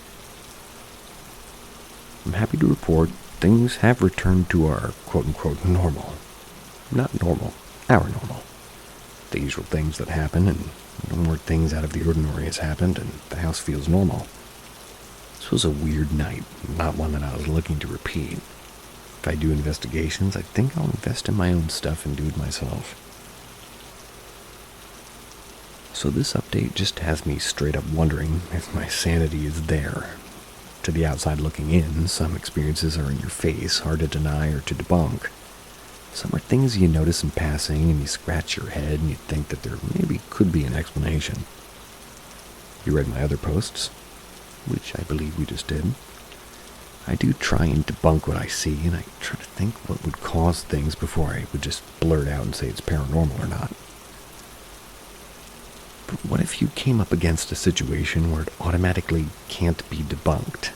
I'm happy to report things have returned to our quote-unquote normal. Not normal, our normal. The usual things that happen, and no more things out of the ordinary has happened, and the house feels normal. This was a weird night, not one that I was looking to repeat. If I do investigations, I think I'll invest in my own stuff and do it myself. So this update just has me straight up wondering if my sanity is there. To the outside looking in, some experiences are in your face, hard to deny or to debunk. Some are things you notice in passing and you scratch your head and you think that there maybe could be an explanation. You read my other posts, which I believe we just did. I do try and debunk what I see, and I try to think what would cause things before I would just blurt out and say it's paranormal or not. But what if you came up against a situation where it automatically can't be debunked?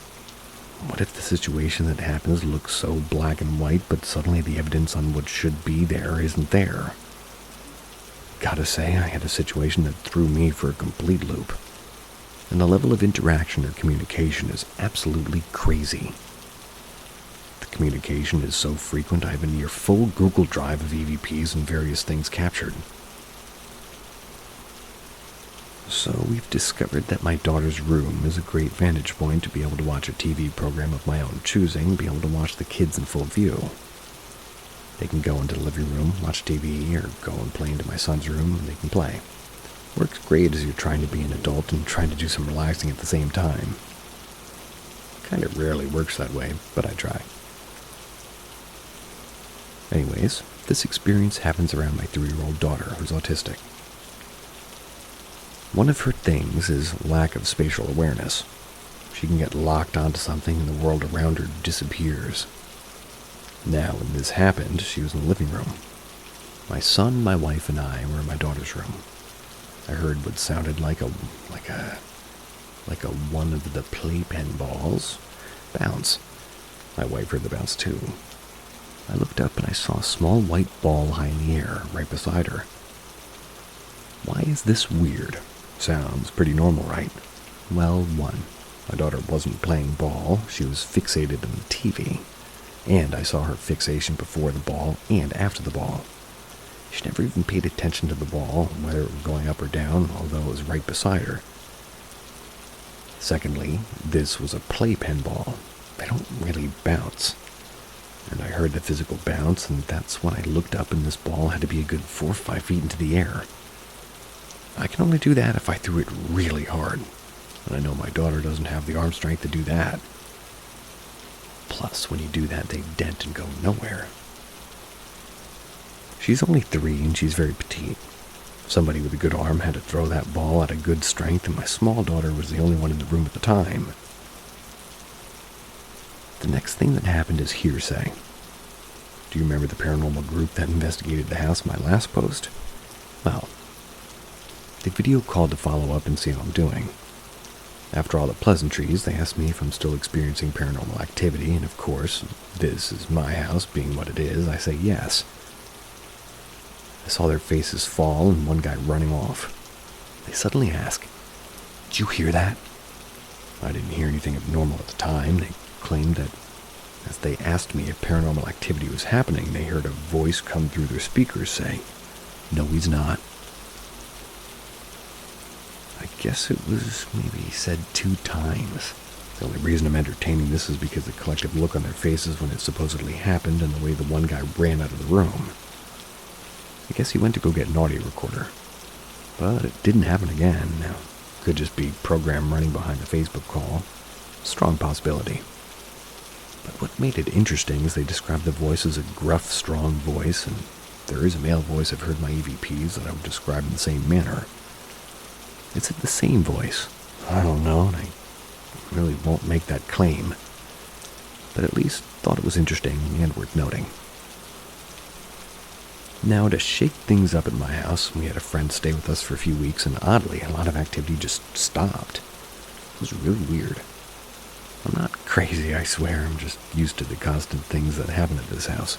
What if the situation that happens looks so black and white, but suddenly the evidence on what should be there isn't there? Gotta say, I had a situation that threw me for a complete loop. And the level of interaction or communication is absolutely crazy. The communication is so frequent I have a near full Google Drive of EVPs and various things captured. So we've discovered that my daughter's room is a great vantage point to be able to watch a TV program of my own choosing, be able to watch the kids in full view. They can go into the living room, watch TV, or go and play into my son's room, and they can play. Works great as you're trying to be an adult and trying to do some relaxing at the same time. Kind of rarely works that way, but I try. Anyways, this experience happens around my 3-year-old daughter, who's autistic. One of her things is lack of spatial awareness. She can get locked onto something and the world around her disappears. Now, when this happened, she was in the living room. My son, my wife, and I were in my daughter's room. I heard what sounded like a one of the playpen balls bounce. My wife heard the bounce too. I looked up and I saw a small white ball high in the air, right beside her. Why is this weird? Sounds pretty normal, right? Well, one, my daughter wasn't playing ball, she was fixated on the TV. And I saw her fixation before the ball and after the ball. She never even paid attention to the ball, whether it was going up or down, although it was right beside her. Secondly, this was a playpen ball. They don't really bounce. And I heard the physical bounce, and that's when I looked up and this ball had to be a good 4 or 5 feet into the air. I can only do that if I threw it really hard, and I know my daughter doesn't have the arm strength to do that. Plus, when you do that, they dent and go nowhere. She's only 3 and she's very petite. Somebody with a good arm had to throw that ball at a good strength, and my small daughter was the only one in the room at the time. The next thing that happened is hearsay. Do you remember the paranormal group that investigated the house in my last post? Well, they video called to follow up and see how I'm doing. After all the pleasantries, they asked me if I'm still experiencing paranormal activity, and of course, this is my house, being what it is, I say yes. I saw their faces fall and one guy running off. They suddenly ask, "Did you hear that?" I didn't hear anything abnormal at the time. They claimed that as they asked me if paranormal activity was happening, they heard a voice come through their speakers say, "No, he's not." I guess it was maybe said 2 times. The only reason I'm entertaining this is because the collective look on their faces when it supposedly happened and the way the one guy ran out of the room. I guess he went to go get an audio recorder. But it didn't happen again. Now, could just be program running behind the Facebook call. Strong possibility. But what made it interesting is they described the voice as a gruff, strong voice, and there is a male voice I've heard my EVPs that I would describe in the same manner. Is it the same voice? I don't know, and I really won't make that claim. But at least thought it was interesting and worth noting. Now, to shake things up at my house, we had a friend stay with us for a few weeks, and oddly, a lot of activity just stopped. It was really weird. I'm not crazy, I swear. I'm just used to the constant things that happen at this house.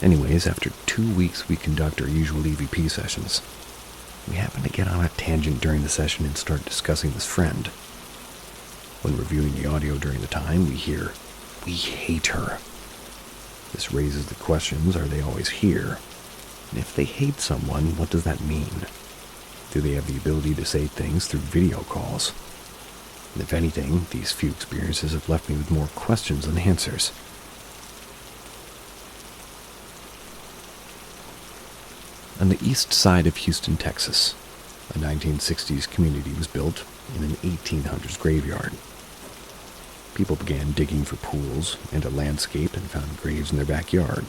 Anyways, after 2 weeks, we conduct our usual EVP sessions. We happen to get on a tangent during the session and start discussing this friend. When reviewing the audio during the time, we hear, "We hate her." This raises the questions, are they always here? And if they hate someone, what does that mean? Do they have the ability to say things through video calls? And if anything, these few experiences have left me with more questions than answers. On the east side of Houston, Texas, a 1960s community was built in an 1800s graveyard. People began digging for pools and a landscape and found graves in their backyard.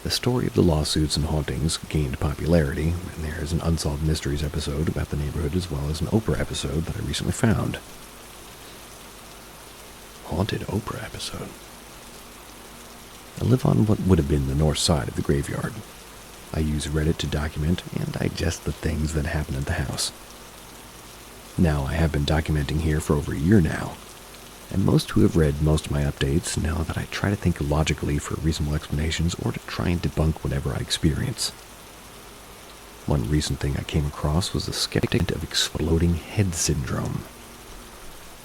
The story of the lawsuits and hauntings gained popularity, and there is an Unsolved Mysteries episode about the neighborhood as well as an Oprah episode that I recently found. Haunted Oprah episode. I live on what would have been the north side of the graveyard. I use Reddit to document and digest the things that happen at the house. Now, I have been documenting here for over a year now, and most who have read most of my updates know that I try to think logically for reasonable explanations or to try and debunk whatever I experience. One recent thing I came across was the skeptic of exploding head syndrome.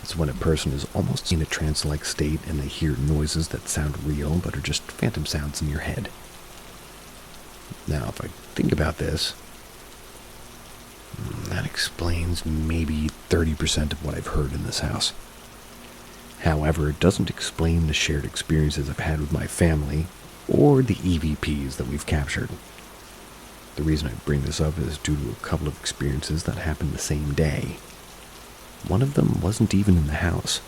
It's when a person is almost in a trance-like state and they hear noises that sound real but are just phantom sounds in your head. Now, if I think about this, that explains maybe 30% of what I've heard in this house. However, it doesn't explain the shared experiences I've had with my family or the EVPs that we've captured. The reason I bring this up is due to a couple of experiences that happened the same day. One of them wasn't even in the house.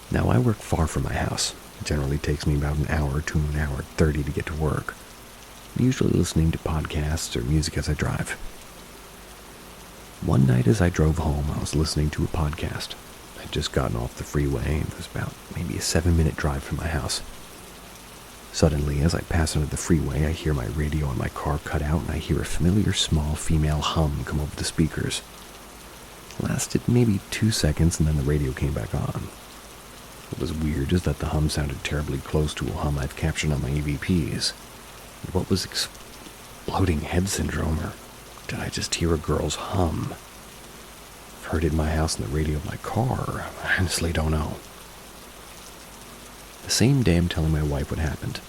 Now, I work far from my house. It generally takes me about an hour to an hour 30 to get to work. I'm usually listening to podcasts or music as I drive. One night as I drove home, I was listening to a podcast. I'd just gotten off the freeway and it was about maybe a 7-minute drive from my house. Suddenly, as I pass under the freeway, I hear my radio in my car cut out and I hear a familiar small female hum come over the speakers. It lasted maybe 2 seconds and then the radio came back on. What was weird is that the hum sounded terribly close to a hum I've captured on my EVPs. And what was exploding head syndrome, or did I just hear a girl's hum? I've heard it in my house on the radio of my car. I honestly don't know. The same day I'm telling my wife what happened.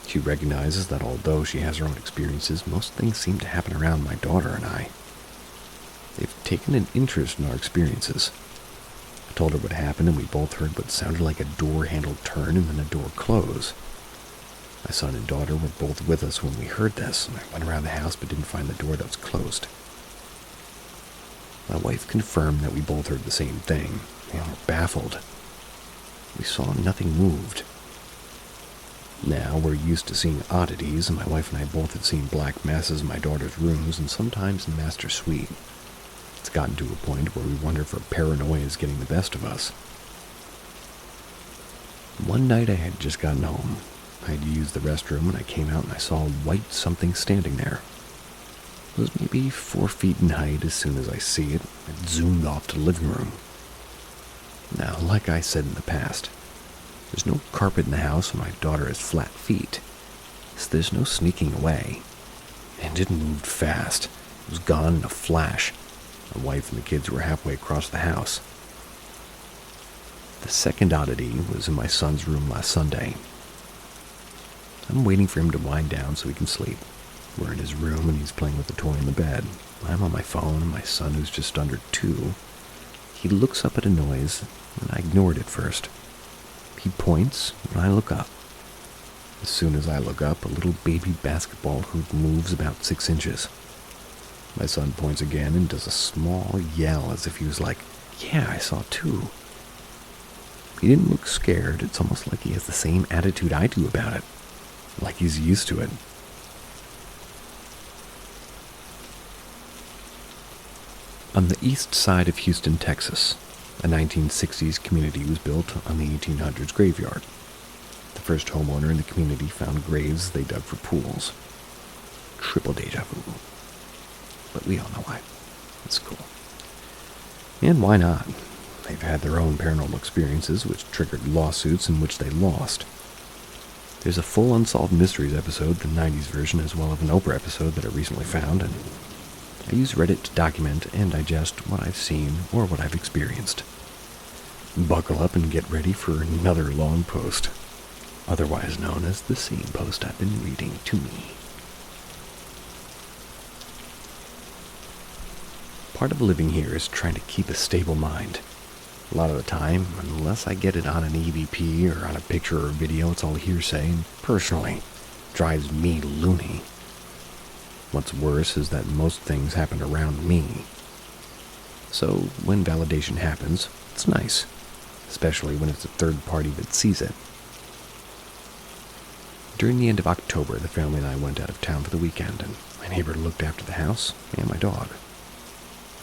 She recognizes that although she has her own experiences, most things seem to happen around my daughter and I. They've taken an interest in our experiences. I told her what happened and we both heard what sounded like a door handle turn and then a door close. My son and daughter were both with us when we heard this, and I went around the house but didn't find the door that was closed. My wife confirmed that we both heard the same thing, and were baffled. We saw nothing moved. Now, we're used to seeing oddities, and my wife and I both had seen black masses in my daughter's rooms and sometimes in the master suite. It's gotten to a point where we wonder if our paranoia is getting the best of us. One night I had just gotten home. I had used the restroom and I came out and I saw a white something standing there. It was maybe 4 feet in height. As soon as I see it, it zoomed off to the living room. Now, like I said in the past, there's no carpet in the house and my daughter has flat feet, so there's no sneaking away. And it moved fast. It was gone in a flash. My wife and the kids were halfway across the house. The second oddity was in my son's room last Sunday. I'm waiting for him to wind down so he can sleep. We're in his room and he's playing with the toy in the bed. I'm on my phone and my son, who's just under 2, he looks up at a noise and I ignored it first. He points and I look up. As soon as I look up, a little baby basketball hoop moves about 6 inches. My son points again and does a small yell as if he was like, "Yeah, I saw too." He didn't look scared. It's almost like he has the same attitude I do about it. Like he's used to it. On the east side of Houston, Texas, a 1960s community was built on the 1800s graveyard. The first homeowner in the community found graves they dug for pools. Triple deja vu. But we all know why. It's cool. And why not? They've had their own paranormal experiences which triggered lawsuits in which they lost. There's a full Unsolved Mysteries episode, the 90s version, as well as an Oprah episode that I recently found, and I use Reddit to document and digest what I've seen or what I've experienced. Buckle up and get ready for another long post, otherwise known as the same post I've been reading to me. Part of living here is trying to keep a stable mind. A lot of the time, unless I get it on an EVP or on a picture or a video, it's all hearsay, and personally, drives me loony. What's worse is that most things happen around me. So, when validation happens, it's nice, especially when it's a third party that sees it. During the end of October, the family and I went out of town for the weekend, and my neighbor looked after the house and my dog.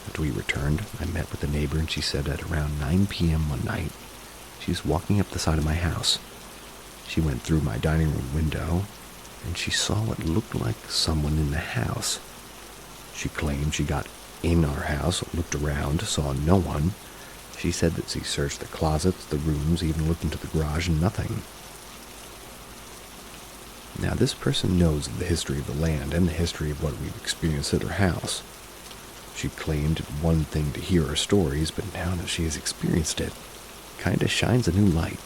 After we returned, I met with the neighbor and she said at around 9 p.m. one night, she was walking up the side of my house. She went through my dining room window and she saw what looked like someone in the house. She claimed she got in our house, looked around, saw no one. She said that she searched the closets, the rooms, even looked into the garage and nothing. Now this person knows the history of the land and the history of what we've experienced at her house. She claimed one thing to hear her stories, but now that she has experienced it, kinda shines a new light.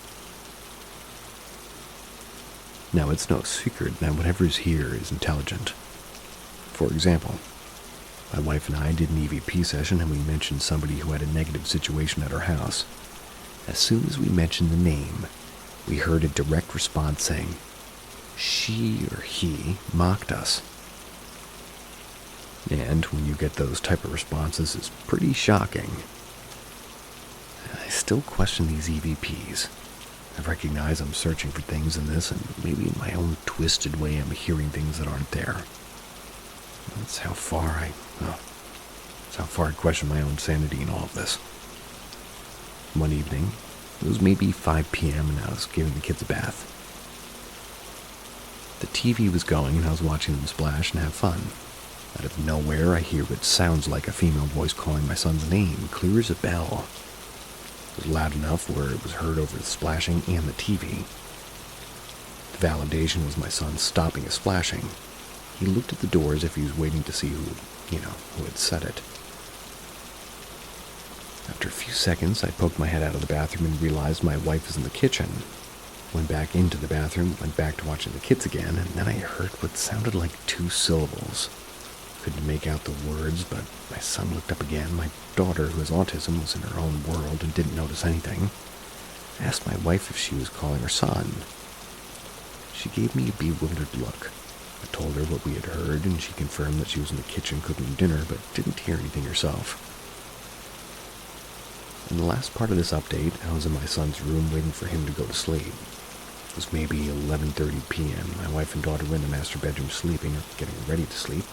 Now, it's no secret that whatever's here is intelligent. For example, my wife and I did an EVP session and we mentioned somebody who had a negative situation at our house. As soon as we mentioned the name, we heard a direct response saying, she or he mocked us. And when you get those type of responses, it's pretty shocking. I still question these EVPs. I recognize I'm searching for things in this, and maybe in my own twisted way I'm hearing things that aren't there. That's how far I question my own sanity in all of this. One evening, it was maybe 5 p.m. and I was giving the kids a bath. The TV was going and I was watching them splash and have fun. Out of nowhere, I hear what sounds like a female voice calling my son's name, clear as a bell. It was loud enough where it was heard over the splashing and the TV. The validation was my son stopping his splashing. He looked at the door as if he was waiting to see who had said it. After a few seconds, I poked my head out of the bathroom and realized my wife was in the kitchen. Went back into the bathroom, went back to watching the kids again, and then I heard what sounded like 2 syllables. Couldn't make out the words, but my son looked up again. My daughter, who has autism, was in her own world and didn't notice anything. I asked my wife if she was calling her son. She gave me a bewildered look. I told her what we had heard, and she confirmed that she was in the kitchen cooking dinner, but didn't hear anything herself. In the last part of this update, I was in my son's room waiting for him to go to sleep. It was maybe 11:30 p.m. My wife and daughter were in the master bedroom sleeping or getting ready to sleep.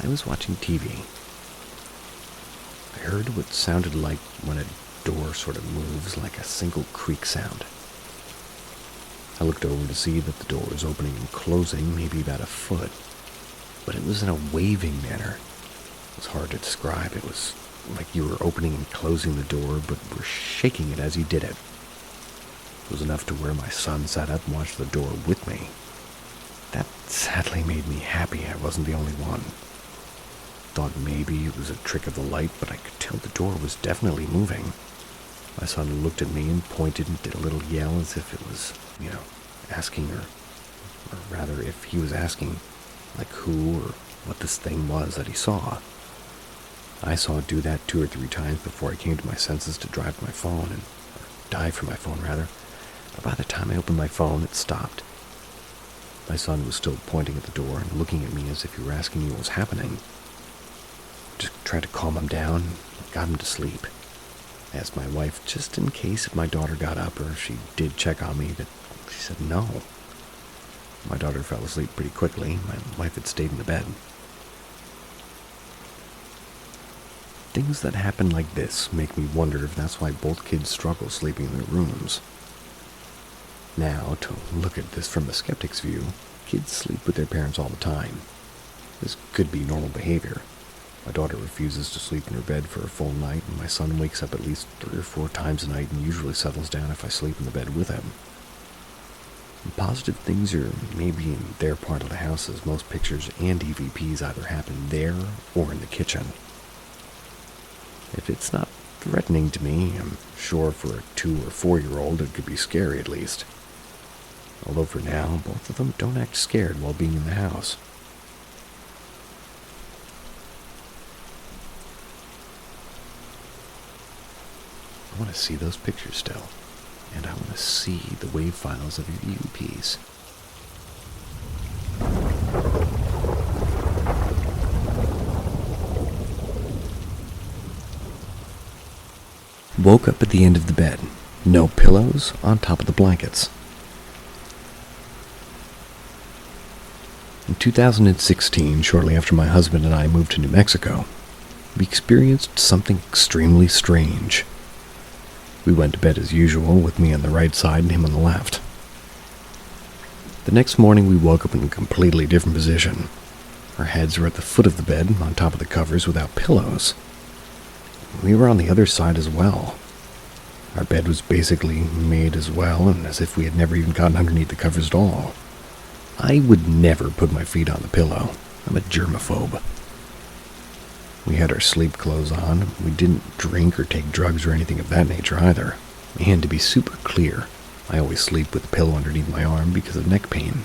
I was watching TV. I heard what sounded like when a door sort of moves, like a single creak sound. I looked over to see that the door was opening and closing, maybe about a foot, but it was in a waving manner. It was hard to describe. It was like you were opening and closing the door, but were shaking it as you did it. It was enough to where my son sat up and watched the door with me. That sadly made me happy I wasn't the only one. Thought maybe it was a trick of the light, but I could tell the door was definitely moving. My son looked at me and pointed and did a little yell as if it was, asking her, or rather if he was asking, like who or what this thing was that he saw. I saw it do that 2 or 3 times before I came to my senses to dive for my phone, But by the time I opened my phone, it stopped. My son was still pointing at the door and looking at me as if he were asking me what was happening. Just tried to calm him down and got him to sleep. I asked my wife just in case if my daughter got up or if she did check on me, but she said no. My daughter fell asleep pretty quickly. My wife had stayed in the bed. Things that happen like this make me wonder if that's why both kids struggle sleeping in their rooms. Now, to look at this from a skeptic's view, kids sleep with their parents all the time. This could be normal behavior. My daughter refuses to sleep in her bed for a full night, and my son wakes up at least 3 or 4 times a night and usually settles down if I sleep in the bed with him. And positive things are maybe in their part of the house, as most pictures and EVPs either happen there or in the kitchen. If it's not threatening to me, I'm sure for a 2 or 4-year-old it could be scary at least. Although for now, both of them don't act scared while being in the house. I want to see those pictures still, and I want to see the wave files of your EVPs. Woke up at the end of the bed. No pillows on top of the blankets. In 2016, shortly after my husband and I moved to New Mexico, we experienced something extremely strange. We went to bed as usual, with me on the right side and him on the left. The next morning we woke up in a completely different position. Our heads were at the foot of the bed, on top of the covers without pillows. We were on the other side as well. Our bed was basically made as well, and as if we had never even gotten underneath the covers at all. I would never put my feet on the pillow. I'm a germaphobe. We had our sleep clothes on. We didn't drink or take drugs or anything of that nature either. And to be super clear, I always sleep with a pillow underneath my arm because of neck pain.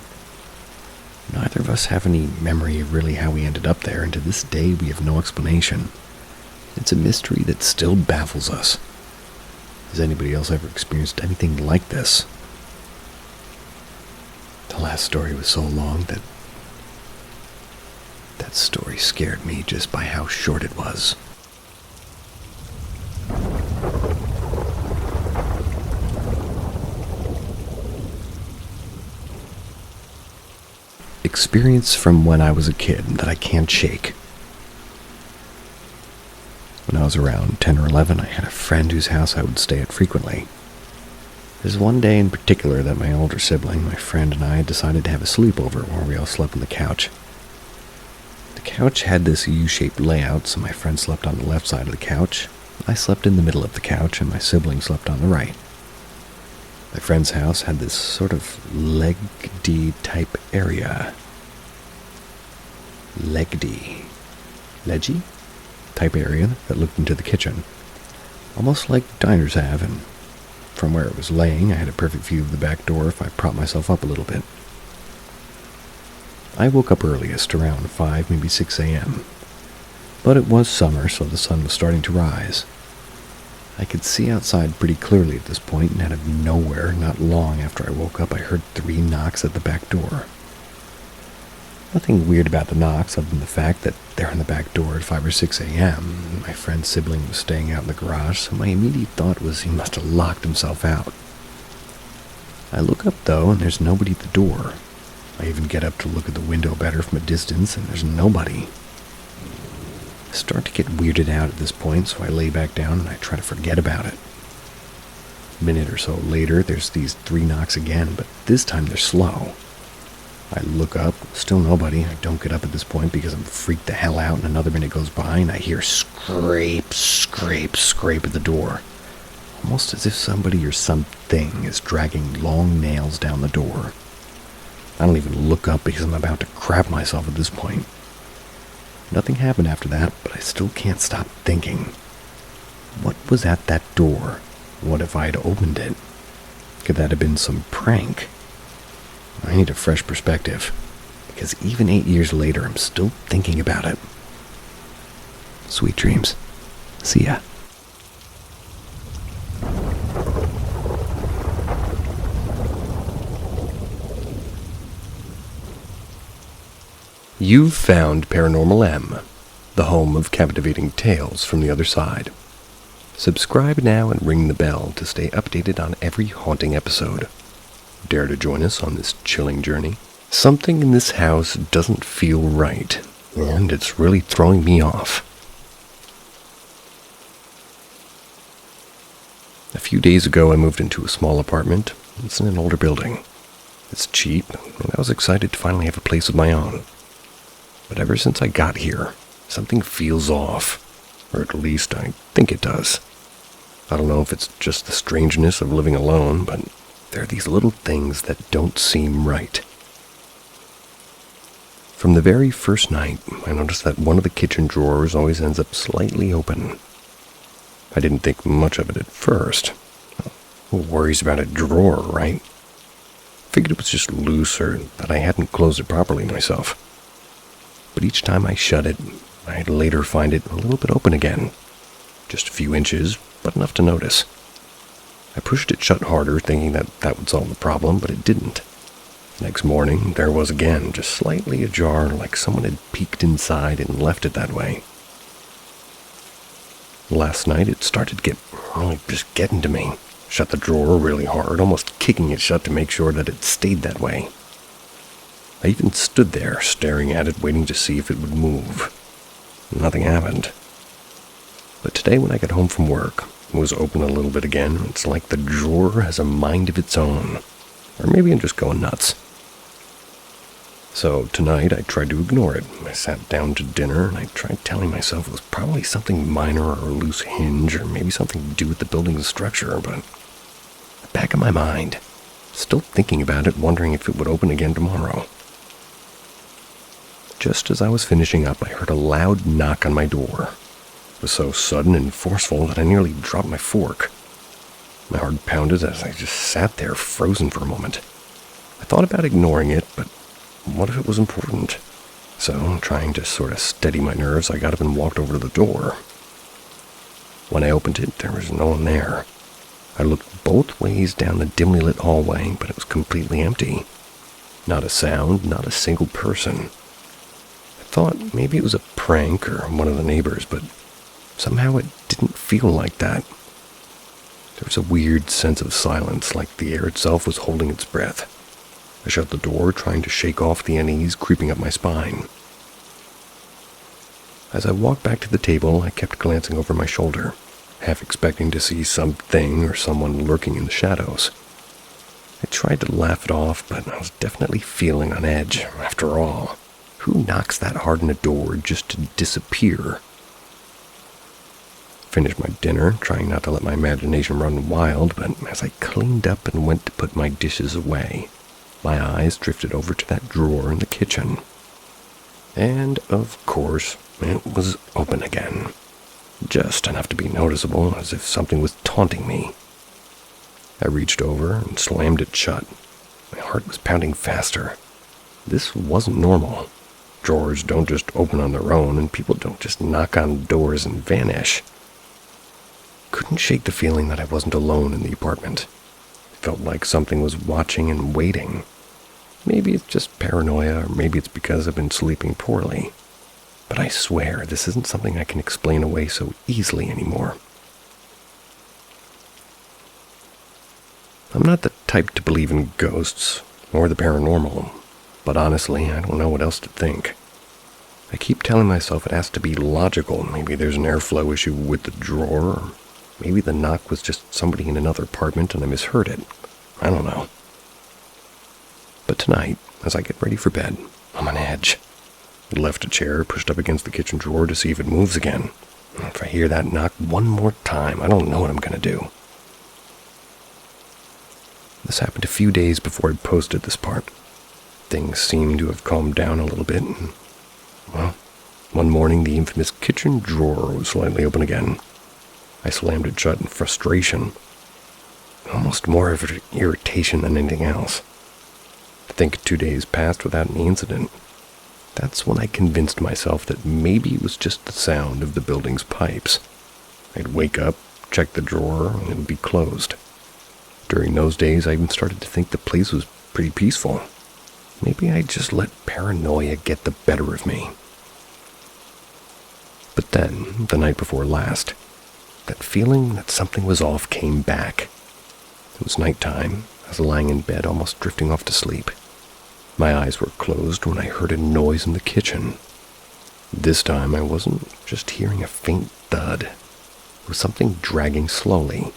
Neither of us have any memory of really how we ended up there, and to this day we have no explanation. It's a mystery that still baffles us. Has anybody else ever experienced anything like this? The last story was so long that story scared me just by how short it was. Experience from when I was a kid that I can't shake. When I was around 10 or 11, I had a friend whose house I would stay at frequently. There's one day in particular that my older sibling, my friend, and I decided to have a sleepover where we all slept on the couch. The couch had this U-shaped layout, so my friend slept on the left side of the couch, I slept in the middle of the couch, and my sibling slept on the right. My friend's house had this sort of leg-D type area. Leg-D type area that looked into the kitchen, almost like diners have, and from where it was laying, I had a perfect view of the back door if I propped myself up a little bit. I woke up earliest, around 5, maybe 6 a.m., but it was summer, so the sun was starting to rise. I could see outside pretty clearly at this point, and out of nowhere, not long after I woke up, I heard 3 knocks at the back door. Nothing weird about the knocks, other than the fact that they're on the back door at 5 or 6 a.m. My friend's sibling was staying out in the garage, so my immediate thought was he must have locked himself out. I look up, though, and there's nobody at the door. I even get up to look at the window better from a distance, and there's nobody. I start to get weirded out at this point, so I lay back down and I try to forget about it. A minute or so later, there's these 3 knocks again, but this time they're slow. I look up, still nobody. I don't get up at this point because I'm freaked the hell out, and another minute goes by and I hear scrape, scrape, scrape at the door. Almost as if somebody or something is dragging long nails down the door. I don't even look up because I'm about to crap myself at this point. Nothing happened after that, but I still can't stop thinking. What was at that door? What if I had opened it? Could that have been some prank? I need a fresh perspective, because even 8 years later, I'm still thinking about it. Sweet dreams. See ya. You've found Paranormal M, the home of captivating tales from the other side. Subscribe now and ring the bell to stay updated on every haunting episode. Dare to join us on this chilling journey? Something in this house doesn't feel right, and it's really throwing me off. A few days ago, I moved into a small apartment. It's in an older building. It's cheap, and I was excited to finally have a place of my own. But ever since I got here, something feels off. Or at least I think it does. I don't know if it's just the strangeness of living alone, but there are these little things that don't seem right. From the very first night, I noticed that one of the kitchen drawers always ends up slightly open. I didn't think much of it at first. Who worries about a drawer, right? Figured it was just loose or that I hadn't closed it properly myself. But each time I shut it, I'd later find it a little bit open again. Just a few inches, but enough to notice. I pushed it shut harder, thinking that would solve the problem, but it didn't. Next morning, there was again, just slightly ajar, like someone had peeked inside and left it that way. Last night, it started just getting to me. Shut the drawer really hard, almost kicking it shut to make sure that it stayed that way. I even stood there, staring at it, waiting to see if it would move. Nothing happened. But today when I got home from work, it was open a little bit again. It's like the drawer has a mind of its own. Or maybe I'm just going nuts. So tonight I tried to ignore it. I sat down to dinner and I tried telling myself it was probably something minor or a loose hinge or maybe something to do with the building's structure, but the back of my mind, still thinking about it, wondering if it would open again tomorrow. Just as I was finishing up, I heard a loud knock on my door. It was so sudden and forceful that I nearly dropped my fork. My heart pounded as I just sat there, frozen for a moment. I thought about ignoring it, but what if it was important? So, trying to sort of steady my nerves, I got up and walked over to the door. When I opened it, there was no one there. I looked both ways down the dimly lit hallway, but it was completely empty. Not a sound, not a single person. I thought maybe it was a prank or one of the neighbors, but somehow it didn't feel like that. There was a weird sense of silence, like the air itself was holding its breath. I shut the door, trying to shake off the unease creeping up my spine. As I walked back to the table, I kept glancing over my shoulder, half expecting to see something or someone lurking in the shadows. I tried to laugh it off, but I was definitely feeling on edge. After all, who knocks that hard on a door just to disappear? Finished my dinner, trying not to let my imagination run wild, but as I cleaned up and went to put my dishes away, my eyes drifted over to that drawer in the kitchen. And, of course, it was open again. Just enough to be noticeable, as if something was taunting me. I reached over and slammed it shut. My heart was pounding faster. This wasn't normal. Drawers don't just open on their own, and people don't just knock on doors and vanish. Couldn't shake the feeling that I wasn't alone in the apartment. It felt like something was watching and waiting. Maybe it's just paranoia, or maybe it's because I've been sleeping poorly. But I swear, this isn't something I can explain away so easily anymore. I'm not the type to believe in ghosts, or the paranormal, but honestly, I don't know what else to think. I keep telling myself it has to be logical. Maybe there's an airflow issue with the drawer, or Maybe the knock was just somebody in another apartment and I misheard it. I don't know. But tonight, as I get ready for bed, I'm on edge. I left a chair pushed up against the kitchen drawer to see if it moves again. If I hear that knock one more time, I don't know what I'm going to do. This happened a few days before I posted this part. Things seemed to have calmed down a little bit, and, well, one morning the infamous kitchen drawer was slightly open again. I slammed it shut in frustration, almost more of an irritation than anything else. I think 2 days passed without any incident. That's when I convinced myself that maybe it was just the sound of the building's pipes. I'd wake up, check the drawer, and it would be closed. During those days, I even started to think the place was pretty peaceful. Maybe I just let paranoia get the better of me. But then, the night before last, that feeling that something was off came back. It was nighttime. I was lying in bed, almost drifting off to sleep. My eyes were closed when I heard a noise in the kitchen. This time, I wasn't just hearing a faint thud. It was something dragging slowly.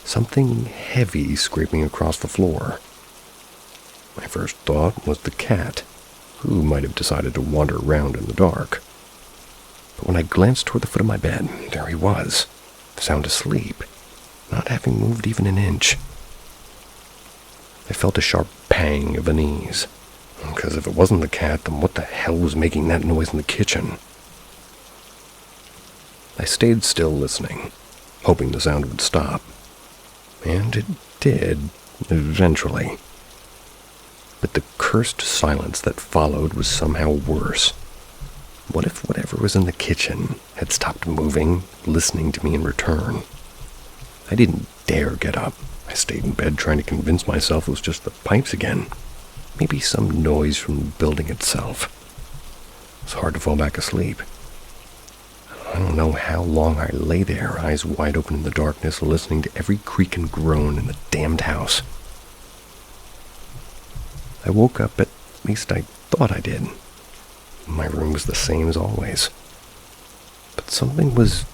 Something heavy scraping across the floor. My first thought was the cat, who might have decided to wander around in the dark. But when I glanced toward the foot of my bed, there he was, sound asleep, not having moved even an inch. I felt a sharp pang of unease, because if it wasn't the cat, then what the hell was making that noise in the kitchen? I stayed still listening, hoping the sound would stop. And it did, eventually. But the cursed silence that followed was somehow worse. What if whatever was in the kitchen had stopped moving, listening to me in return? I didn't dare get up. I stayed in bed trying to convince myself it was just the pipes again. Maybe some noise from the building itself. It was hard to fall back asleep. I don't know how long I lay there, eyes wide open in the darkness, listening to every creak and groan in the damned house. I woke up, at least I thought I did. My room was the same as always. But something was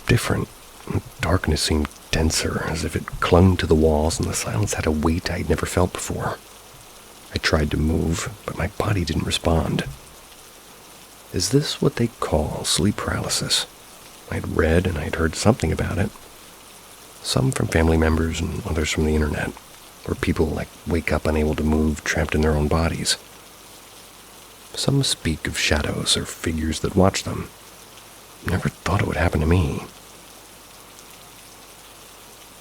different. The darkness seemed denser, as if it clung to the walls, and the silence had a weight I'd never felt before. I tried to move, but my body didn't respond. Is this what they call sleep paralysis? I'd read and I'd heard something about it. Some from family members and others from the internet, where people wake up unable to move, trapped in their own bodies. Some speak of shadows or figures that watch them. Never thought it would happen to me.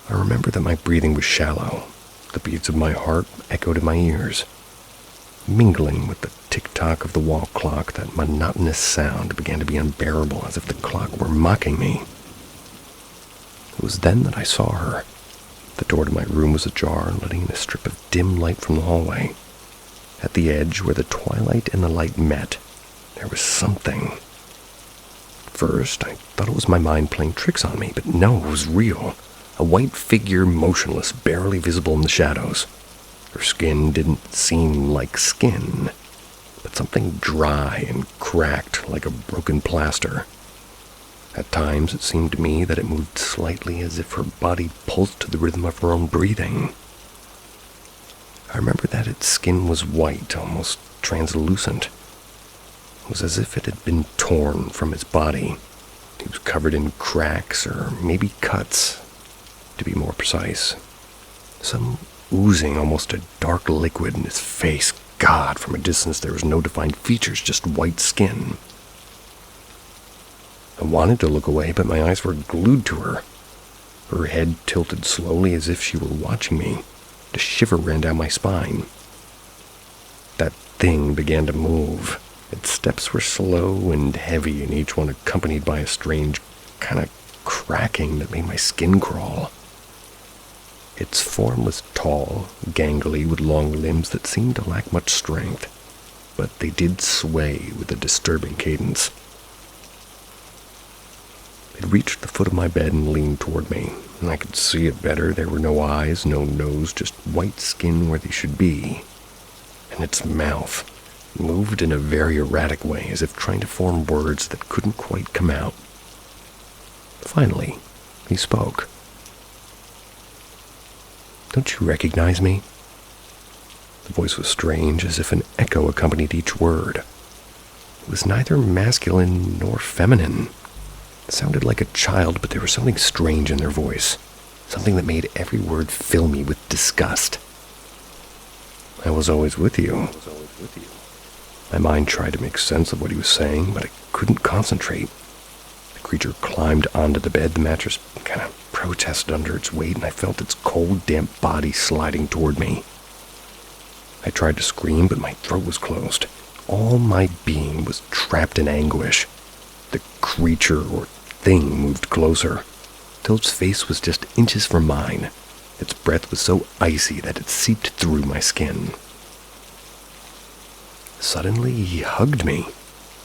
I remember that my breathing was shallow. The beats of my heart echoed in my ears. Mingling with the tick-tock of the wall clock, that monotonous sound began to be unbearable, as if the clock were mocking me. It was then that I saw her. The door to my room was ajar, letting in a strip of dim light from the hallway. At the edge, where the twilight and the light met, there was something. First, I thought it was my mind playing tricks on me, but no, it was real. A white figure, motionless, barely visible in the shadows. Her skin didn't seem like skin, but something dry and cracked like a broken plaster. At times it seemed to me that it moved slightly, as if her body pulsed to the rhythm of her own breathing. I remember that its skin was white, almost translucent. It was as if it had been torn from its body. It was covered in cracks, or maybe cuts, to be more precise. Some oozing almost a dark liquid in its face. God, from a distance there was no defined features, just white skin. I wanted to look away, but my eyes were glued to her. Her head tilted slowly as if she were watching me. A shiver ran down my spine. That thing began to move. Its steps were slow and heavy, and each one accompanied by a strange kind of cracking that made my skin crawl. Its form was tall, gangly, with long limbs that seemed to lack much strength, but they did sway with a disturbing cadence. It reached the foot of my bed and leaned toward me, and I could see it better. There were no eyes, no nose, just white skin where they should be. And its mouth moved in a very erratic way, as if trying to form words that couldn't quite come out. Finally, He spoke. "Don't you recognize me?" The voice was strange, as if an echo accompanied each word. It was neither masculine nor feminine. It sounded like a child, but there was something strange in their voice, something that made every word fill me with disgust. "I was always with you." My mind tried to make sense of what he was saying, but I couldn't concentrate. The creature climbed onto the bed. The mattress kind of protested under its weight, and I felt its cold, damp body sliding toward me. I tried to scream, but my throat was closed. All my being was trapped in anguish. The creature or thing moved closer, till its face was just inches from mine. Its breath was so icy that it seeped through my skin. Suddenly, he hugged me.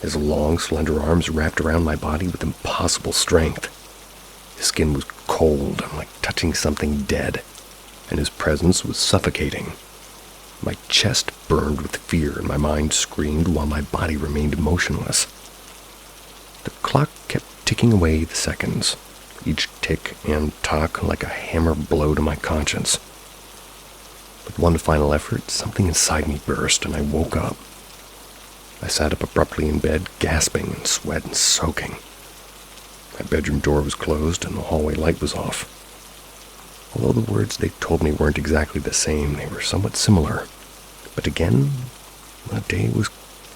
His long, slender arms wrapped around my body with impossible strength. His skin was cold, like touching something dead, and his presence was suffocating. My chest burned with fear, and my mind screamed while my body remained motionless. The clock kept ticking away the seconds, each tick and tock like a hammer blow to my conscience. With one final effort, something inside me burst, and I woke up. I sat up abruptly in bed, gasping in sweat and soaking. My bedroom door was closed, and the hallway light was off. Although the words they told me weren't exactly the same, they were somewhat similar. But again, the day was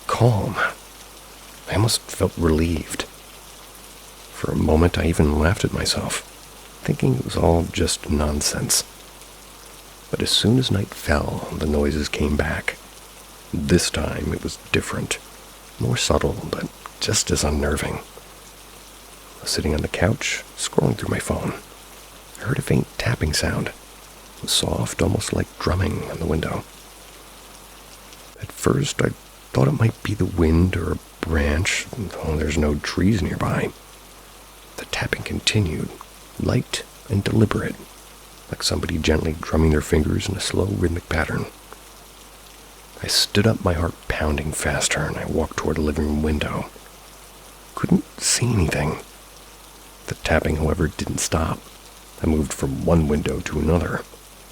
calm. I almost felt relieved. For a moment, I even laughed at myself, thinking it was all just nonsense. But as soon as night fell, the noises came back. This time, it was different, more subtle, but just as unnerving. I was sitting on the couch, scrolling through my phone. I heard a faint tapping sound. It was soft, almost like drumming on the window. At first, I thought it might be the wind or a branch, though there's no trees nearby. The tapping continued, light and deliberate, like somebody gently drumming their fingers in a slow, rhythmic pattern. I stood up, my heart pounding faster, and I walked toward the living room window. Couldn't see anything. The tapping, however, didn't stop. I moved from one window to another,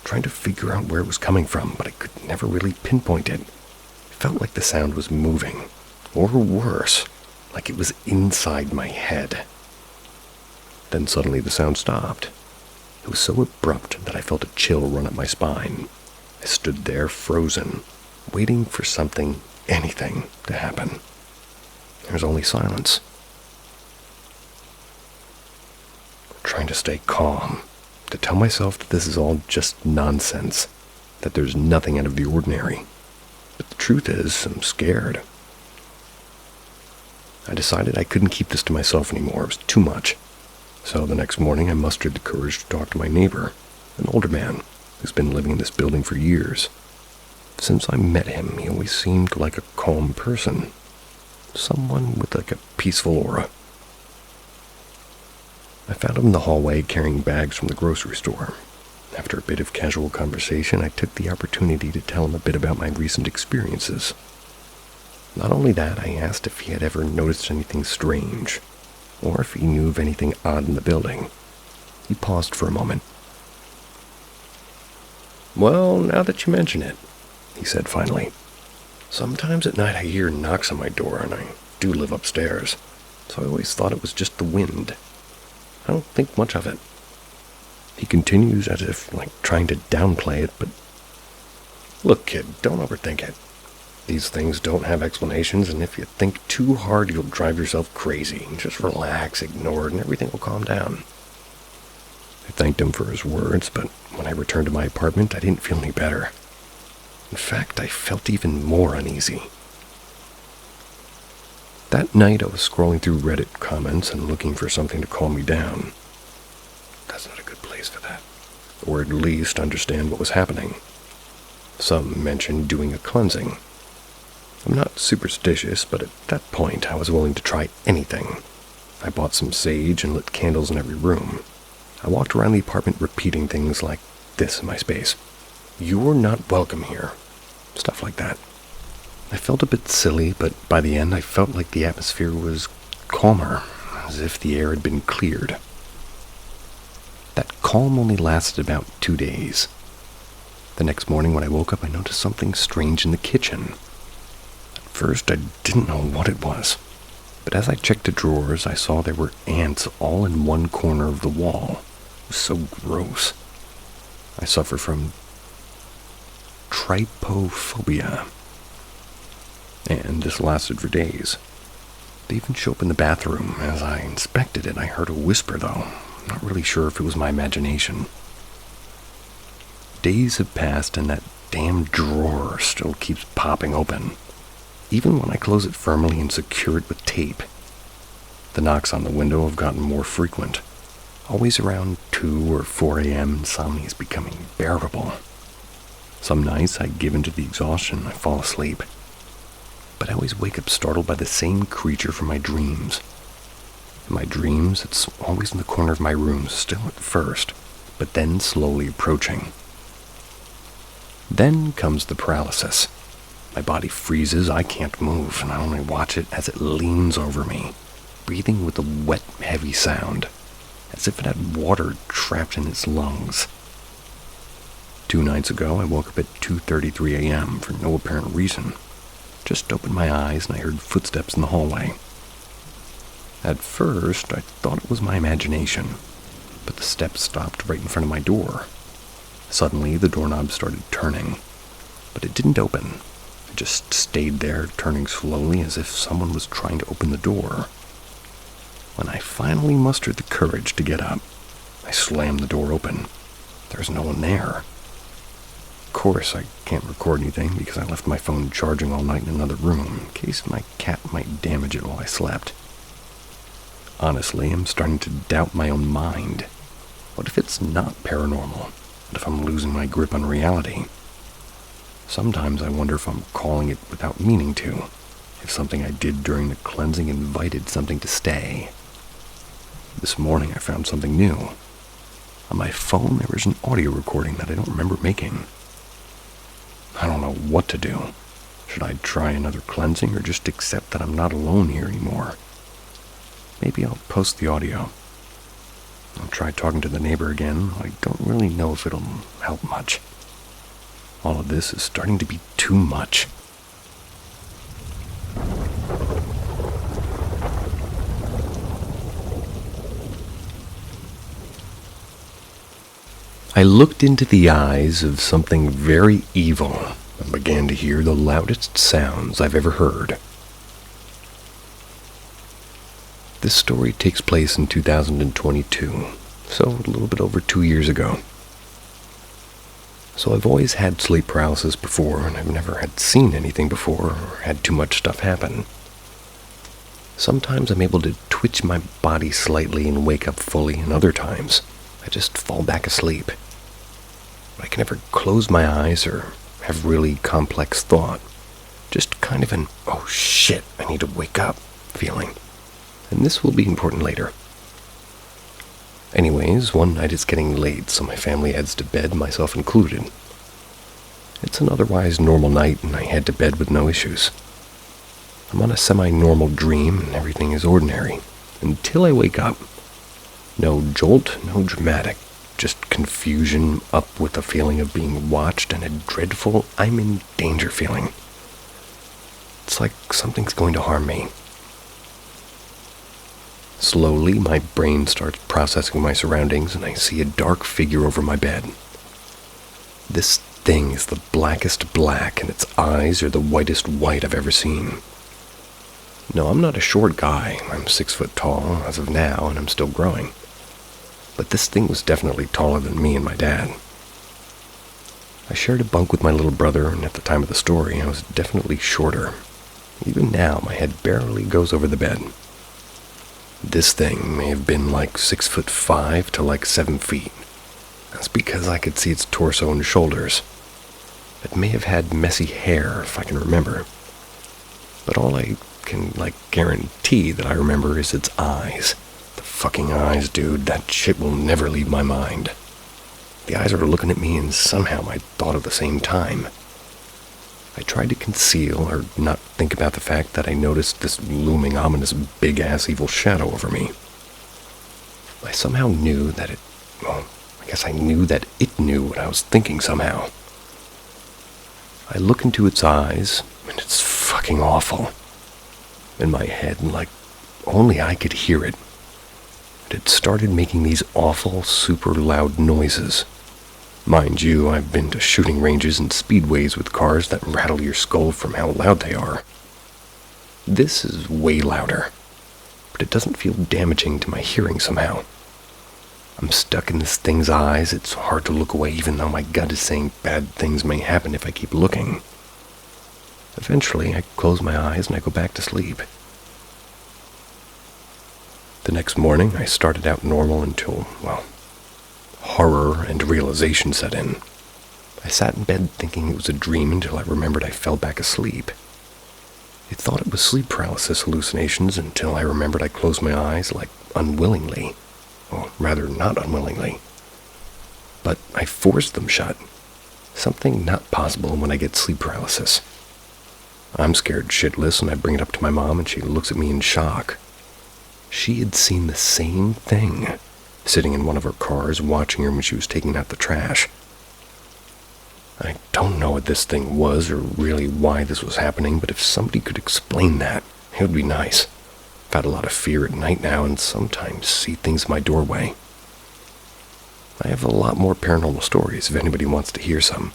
trying to figure out where it was coming from, but I could never really pinpoint it. It felt like the sound was moving, or worse, like it was inside my head. Then suddenly the sound stopped. It was so abrupt that I felt a chill run up my spine. I stood there, frozen, waiting for something, anything, to happen. There was only silence. Trying to stay calm, to tell myself that this is all just nonsense, that there's nothing out of the ordinary. But the truth is, I'm scared. I decided I couldn't keep this to myself anymore. It was too much. So the next morning, I mustered the courage to talk to my neighbor, an older man who's been living in this building for years. Since I met him, he always seemed like a calm person, someone with like a peaceful aura. I found him in the hallway carrying bags from the grocery store. After a bit of casual conversation, I took the opportunity to tell him a bit about my recent experiences. Not only that, I asked if he had ever noticed anything strange, or if he knew of anything odd in the building. He paused for a moment. "Well, now that you mention it," he said finally. "Sometimes at night I hear knocks on my door, and I do live upstairs, so I always thought it was just the wind. I don't think much of it." He continues as if, trying to downplay it, but... "Look, kid, don't overthink it. These things don't have explanations, and if you think too hard, you'll drive yourself crazy. Just relax, ignore it, and everything will calm down." I thanked him for his words, but when I returned to my apartment, I didn't feel any better. In fact, I felt even more uneasy. That night, I was scrolling through Reddit comments and looking for something to calm me down. That's not a good place for that. Or at least understand what was happening. Some mentioned doing a cleansing. I'm not superstitious, but at that point, I was willing to try anything. I bought some sage and lit candles in every room. I walked around the apartment repeating things like this in my space. "You're not welcome here." Stuff like that. I felt a bit silly, but by the end I felt like the atmosphere was calmer, as if the air had been cleared. That calm only lasted about 2 days. The next morning when I woke up, I noticed something strange in the kitchen. At first, I didn't know what it was, but as I checked the drawers, I saw there were ants all in one corner of the wall. It was so gross. I suffer from trypophobia, and this lasted for days. They even show up in the bathroom. As I inspected it, I heard a whisper, though. I'm not really sure if it was my imagination. Days have passed, and that damn drawer still keeps popping open, even when I close it firmly and secure it with tape. The knocks on the window have gotten more frequent. Always around 2 or 4 a.m., insomnia is becoming bearable. Some nights I give in to the exhaustion and I fall asleep. But I always wake up startled by the same creature from my dreams. In my dreams, it's always in the corner of my room, still at first, but then slowly approaching. Then comes the paralysis. My body freezes, I can't move, and I only watch it as it leans over me, breathing with a wet, heavy sound, as if it had water trapped in its lungs. 2 nights ago, I woke up at 2:33 a.m. for no apparent reason. Just opened my eyes and I heard footsteps in the hallway. At first, I thought it was my imagination, but the steps stopped right in front of my door. Suddenly, the doorknob started turning, but it didn't open. It just stayed there, turning slowly as if someone was trying to open the door. When I finally mustered the courage to get up, I slammed the door open. There's no one there. Of course, I can't record anything because I left my phone charging all night in another room in case my cat might damage it while I slept. Honestly, I'm starting to doubt my own mind. What if it's not paranormal? What if I'm losing my grip on reality? Sometimes I wonder if I'm calling it without meaning to, if something I did during the cleansing invited something to stay. This morning I found something new. On my phone there was an audio recording that I don't remember making. I don't know what to do. Should I try another cleansing or just accept that I'm not alone here anymore? Maybe I'll post the audio. I'll try talking to the neighbor again. I don't really know if it'll help much. All of this is starting to be too much. I looked into the eyes of something very evil and began to hear the loudest sounds I've ever heard. This story takes place in 2022, so a little bit over 2 years ago. So I've always had sleep paralysis before, and I've never had seen anything before or had too much stuff happen. Sometimes I'm able to twitch my body slightly and wake up fully, and other times I just fall back asleep. But I can never close my eyes or have really complex thought. Just kind of an, oh shit, I need to wake up feeling. And this will be important later. Anyways, one night it's getting late, so my family heads to bed, myself included. It's an otherwise normal night, and I head to bed with no issues. I'm on a semi-normal dream, and everything is ordinary, until I wake up. No jolt, no dramatic, just confusion up with a feeling of being watched and a dreadful I'm in danger feeling. It's like something's going to harm me. Slowly, my brain starts processing my surroundings, and I see a dark figure over my bed. This thing is the blackest black, and its eyes are the whitest white I've ever seen. No, I'm not a short guy. I'm 6 foot tall as of now, and I'm still growing. But this thing was definitely taller than me and my dad. I shared a bunk with my little brother, and at the time of the story, I was definitely shorter. Even now, my head barely goes over the bed. This thing may have been like 6'5" to like 7 feet. That's because I could see its torso and shoulders. It may have had messy hair, if I can remember. But all I can, guarantee that I remember is its eyes. The fucking eyes, dude. That shit will never leave my mind. The eyes are looking at me, and somehow I thought at the same time. I tried to conceal or not think about the fact that I noticed this looming, ominous, big-ass evil shadow over me. I somehow knew that guess I knew that it knew what I was thinking somehow. I look into its eyes, and it's fucking awful. In my head, like only I could hear it. It started making these awful, super loud noises. Mind you, I've been to shooting ranges and speedways with cars that rattle your skull from how loud they are. This is way louder, but it doesn't feel damaging to my hearing somehow. I'm stuck in this thing's eyes. It's hard to look away even though my gut is saying bad things may happen if I keep looking. Eventually, I close my eyes and I go back to sleep. The next morning, I started out normal until, horror and realization set in. I sat in bed thinking it was a dream until I remembered I fell back asleep. I thought it was sleep paralysis hallucinations until I remembered I closed my eyes, like, unwillingly. Or rather, not unwillingly. But I forced them shut. Something not possible when I get sleep paralysis. I'm scared shitless and I bring it up to my mom and she looks at me in shock. She had seen the same thing, sitting in one of her cars watching her when she was taking out the trash. I don't know what this thing was or really why this was happening, but if somebody could explain that, it would be nice. I've had a lot of fear at night now and sometimes see things in my doorway. I have a lot more paranormal stories if anybody wants to hear some.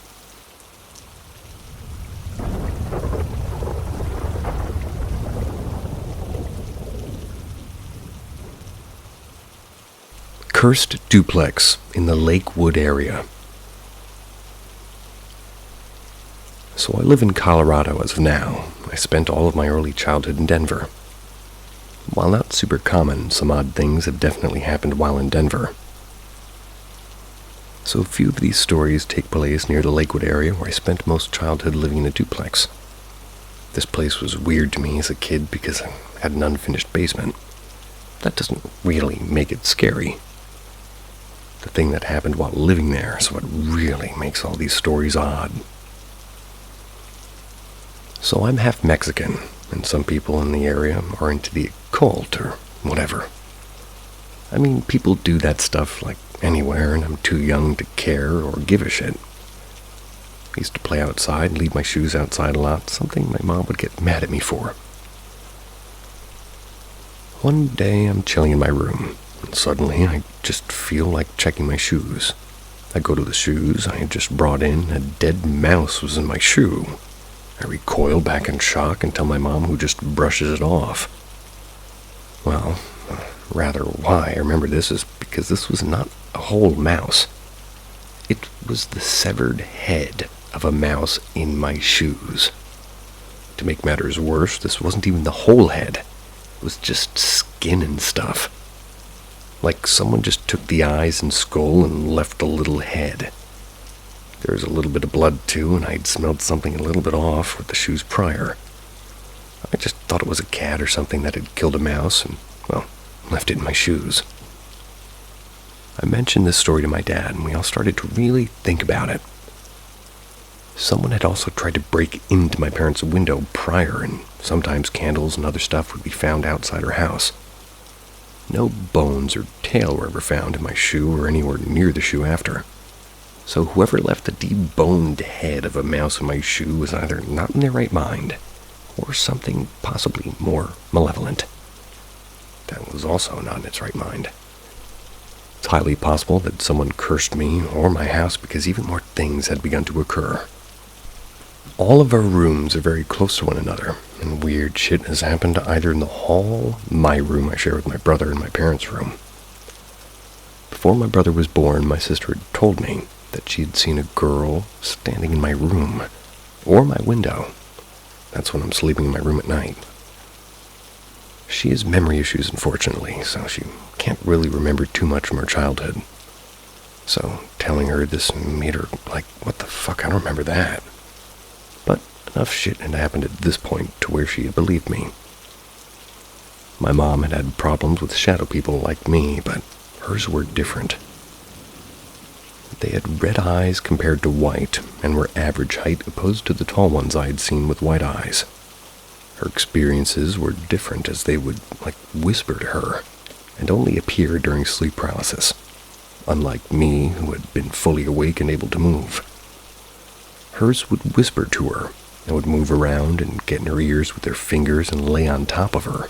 Cursed duplex in the Lakewood area. So I live in Colorado as of now. I spent all of my early childhood in Denver. While not super common, some odd things have definitely happened while in Denver. So a few of these stories take place near the Lakewood area where I spent most childhood living in a duplex. This place was weird to me as a kid because I had an unfinished basement. That doesn't really make it scary. The thing that happened while living there is what really makes all these stories odd. So I'm half Mexican, and some people in the area are into the occult or whatever. I mean, people do that stuff like anywhere, and I'm too young to care or give a shit. I used to play outside and leave my shoes outside a lot, something my mom would get mad at me for. One day I'm chilling in my room, and suddenly I just feel like checking my shoes. I go to the shoes I had just brought in, a dead mouse was in my shoe. I recoil back in shock and tell my mom, who just brushes it off. Well, rather why I remember this is because this was not a whole mouse. It was the severed head of a mouse in my shoes. To make matters worse, this wasn't even the whole head. It was just skin and stuff. Like someone just took the eyes and skull and left the little head. There was a little bit of blood too, and I'd smelled something a little bit off with the shoes prior. I just thought it was a cat or something that had killed a mouse and, left it in my shoes. I mentioned this story to my dad, and we all started to really think about it. Someone had also tried to break into my parents' window prior, and sometimes candles and other stuff would be found outside our house. No bones or tail were ever found in my shoe or anywhere near the shoe after. So whoever left the deboned head of a mouse in my shoe was either not in their right mind, or something possibly more malevolent. That was also not in its right mind. It's highly possible that someone cursed me or my house because even more things had begun to occur. All of our rooms are very close to one another, and weird shit has happened either in the hall, my room I share with my brother, and my parents' room. Before my brother was born, my sister had told me that she had seen a girl standing in my room, or my window. That's when I'm sleeping in my room at night. She has memory issues, unfortunately, so she can't really remember too much from her childhood. So telling her this made her like, what the fuck, I don't remember that. But enough shit had happened at this point to where she had believed me. My mom had had problems with shadow people like me, but hers were different. They had red eyes compared to white, and were average height opposed to the tall ones I had seen with white eyes. Her experiences were different as they would, whisper to her, and only appear during sleep paralysis. unlike me, who had been fully awake and able to move. Hers would whisper to her and would move around and get in her ears with her fingers and lay on top of her.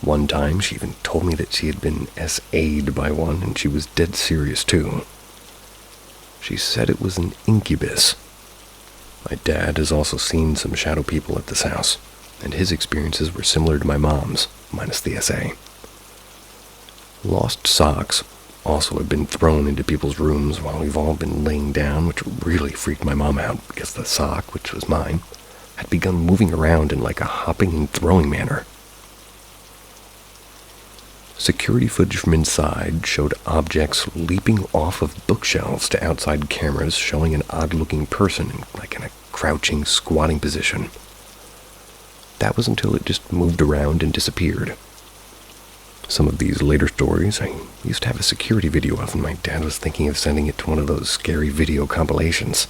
One time, she even told me that she had been SA'd by one, and she was dead serious too. She said it was an incubus. My dad has also seen some shadow people at this house, and his experiences were similar to my mom's, minus the SA. Lost socks also have been thrown into people's rooms while we've all been laying down, which really freaked my mom out because the sock, which was mine, had begun moving around in like a hopping and throwing manner. Security footage from inside showed objects leaping off of bookshelves to outside cameras, showing an odd-looking person like in a crouching, squatting position. That was until it just moved around and disappeared. Some of these later stories I used to have a security video of, and my dad was thinking of sending it to one of those scary video compilations.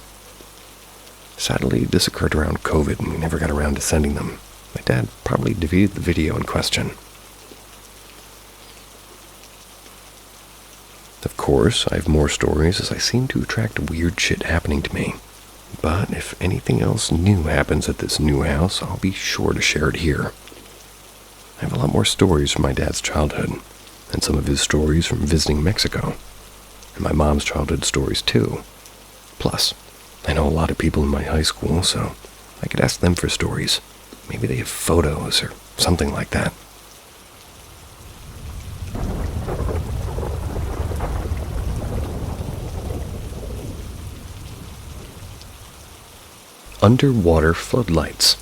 Sadly, this occurred around COVID, and we never got around to sending them. My dad probably deleted the video in question. Of course, I have more stories as I seem to attract weird shit happening to me. But if anything else new happens at this new house, I'll be sure to share it here. I have a lot more stories from my dad's childhood, and some of his stories from visiting Mexico, and my mom's childhood stories too. Plus, I know a lot of people in my high school, so I could ask them for stories. Maybe they have photos or something like that. Underwater floodlights.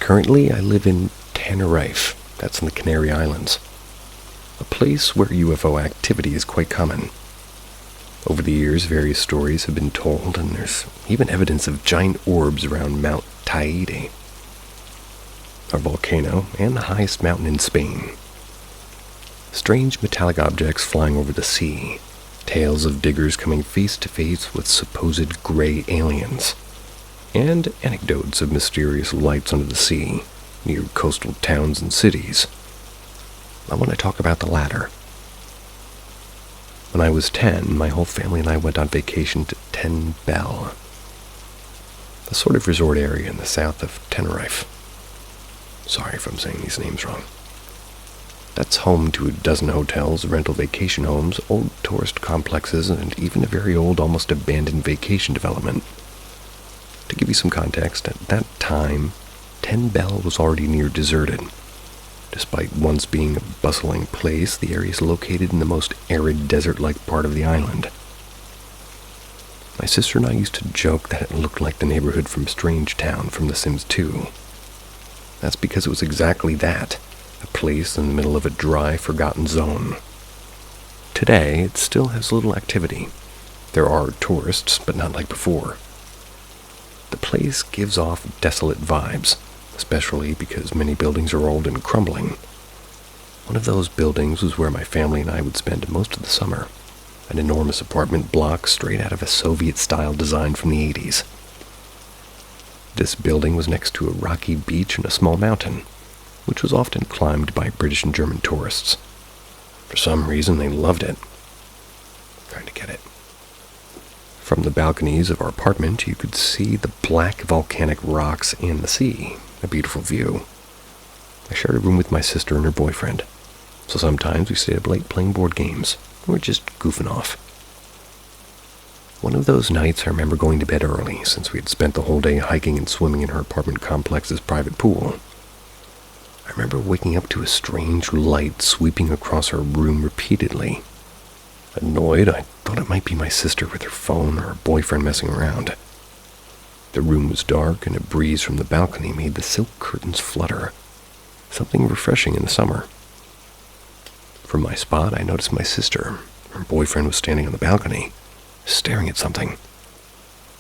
Currently, I live in Tenerife, that's in the Canary Islands, a place where UFO activity is quite common. Over the years, various stories have been told, and there's even evidence of giant orbs around Mount Teide, a volcano and the highest mountain in Spain. Strange metallic objects flying over the sea, tales of diggers coming face to face with supposed gray aliens, and anecdotes of mysterious lights under the sea near coastal towns and cities. I want to talk about the latter. When I was 10, my whole family and I went on vacation to Ten Bell, a sort of resort area in the south of Tenerife. Sorry if I'm saying these names wrong. That's home to a dozen hotels, rental vacation homes, old tourist complexes, and even a very old, almost abandoned vacation development. To give you some context, at that time, Ten Bell was already near deserted. Despite once being a bustling place, the area is located in the most arid desert-like part of the island. My sister and I used to joke that it looked like the neighborhood from Strange Town from The Sims 2. That's because it was exactly that. A place in the middle of a dry, forgotten zone. Today, it still has little activity. There are tourists, but not like before. The place gives off desolate vibes, especially because many buildings are old and crumbling. One of those buildings was where my family and I would spend most of the summer, an enormous apartment block straight out of a Soviet-style design from the 80s. This building was next to a rocky beach and a small mountain, which was often climbed by British and German tourists. For some reason, they loved it. Trying to get it. From the balconies of our apartment, you could see the black volcanic rocks and the sea, a beautiful view. I shared a room with my sister and her boyfriend, so sometimes we stayed up late playing board games, or just goofing off. One of those nights, I remember going to bed early, since we had spent the whole day hiking and swimming in her apartment complex's private pool. I remember waking up to a strange light sweeping across her room repeatedly. Annoyed, I thought it might be my sister with her phone or her boyfriend messing around. The room was dark, and a breeze from the balcony made the silk curtains flutter, something refreshing in the summer. From my spot, I noticed my sister. Her boyfriend was standing on the balcony, staring at something.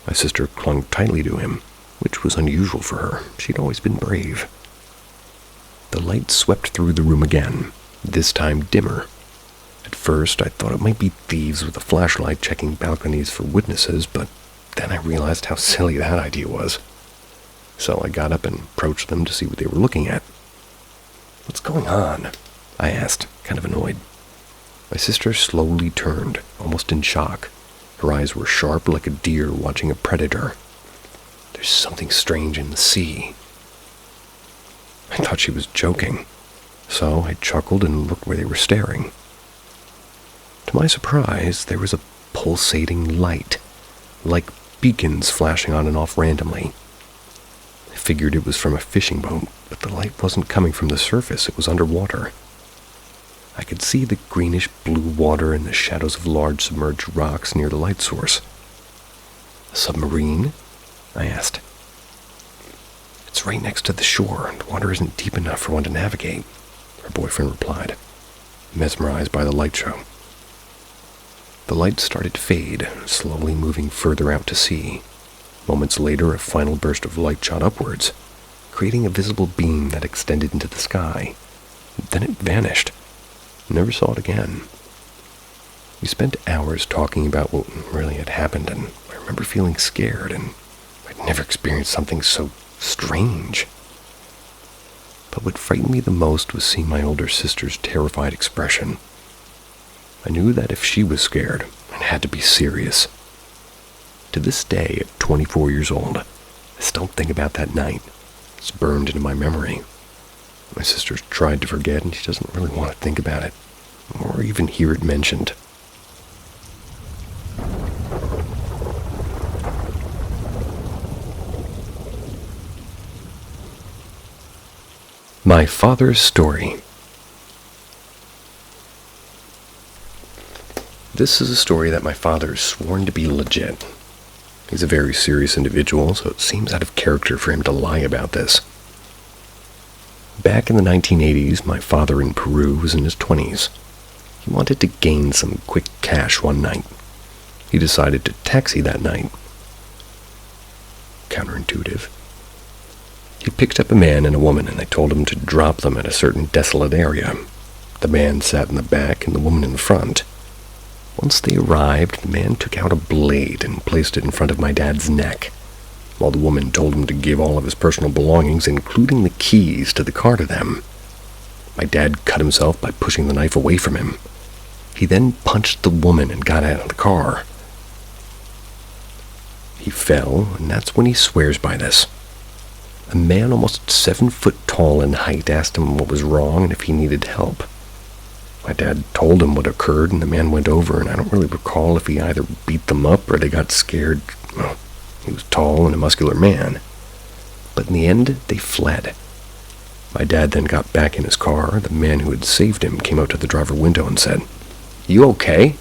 My sister clung tightly to him, which was unusual for her. She'd always been brave. The light swept through the room again, this time dimmer. At first, I thought it might be thieves with a flashlight checking balconies for witnesses, but then I realized how silly that idea was. So I got up and approached them to see what they were looking at. "What's going on?" I asked, kind of annoyed. My sister slowly turned, almost in shock. Her eyes were sharp like a deer watching a predator. "There's something strange in the sea." I thought she was joking, so I chuckled and looked where they were staring. To my surprise, there was a pulsating light, like beacons flashing on and off randomly. I figured it was from a fishing boat, but the light wasn't coming from the surface, it was underwater. I could see the greenish-blue water and the shadows of large submerged rocks near the light source. "A submarine?" I asked. "It's right next to the shore, and the water isn't deep enough for one to navigate," her boyfriend replied, mesmerized by the light show. The light started to fade, slowly moving further out to sea. Moments later, a final burst of light shot upwards, creating a visible beam that extended into the sky. Then it vanished. Never saw it again. We spent hours talking about what really had happened, and I remember feeling scared, and I'd never experienced something so strange. But what frightened me the most was seeing my older sister's terrified expression. I knew that if she was scared, it had to be serious. To this day, at 24 years old, I still think about that night. It's burned into my memory. My sister's tried to forget, and she doesn't really want to think about it, or even hear it mentioned. My father's story. This is a story that my father has sworn to be legit. He's a very serious individual, so it seems out of character for him to lie about this. Back in the 1980s, my father in Peru was in his 20s. He wanted to gain some quick cash one night. He decided to taxi that night. Counterintuitive. He picked up a man and a woman, and they told him to drop them at a certain desolate area. The man sat in the back and the woman in the front. Once they arrived, the man took out a blade and placed it in front of my dad's neck, while the woman told him to give all of his personal belongings, including the keys to the car, to them. My dad cut himself by pushing the knife away from him. He then punched the woman and got out of the car. He fell, and that's when he swears by this. A man almost 7 foot tall in height asked him what was wrong and if he needed help. My dad told him what occurred, and the man went over, and I don't really recall if he either beat them up or they got scared. Well, he was tall and a muscular man. But in the end, they fled. My dad then got back in his car. The man who had saved him came out to the driver window and said, "You okay?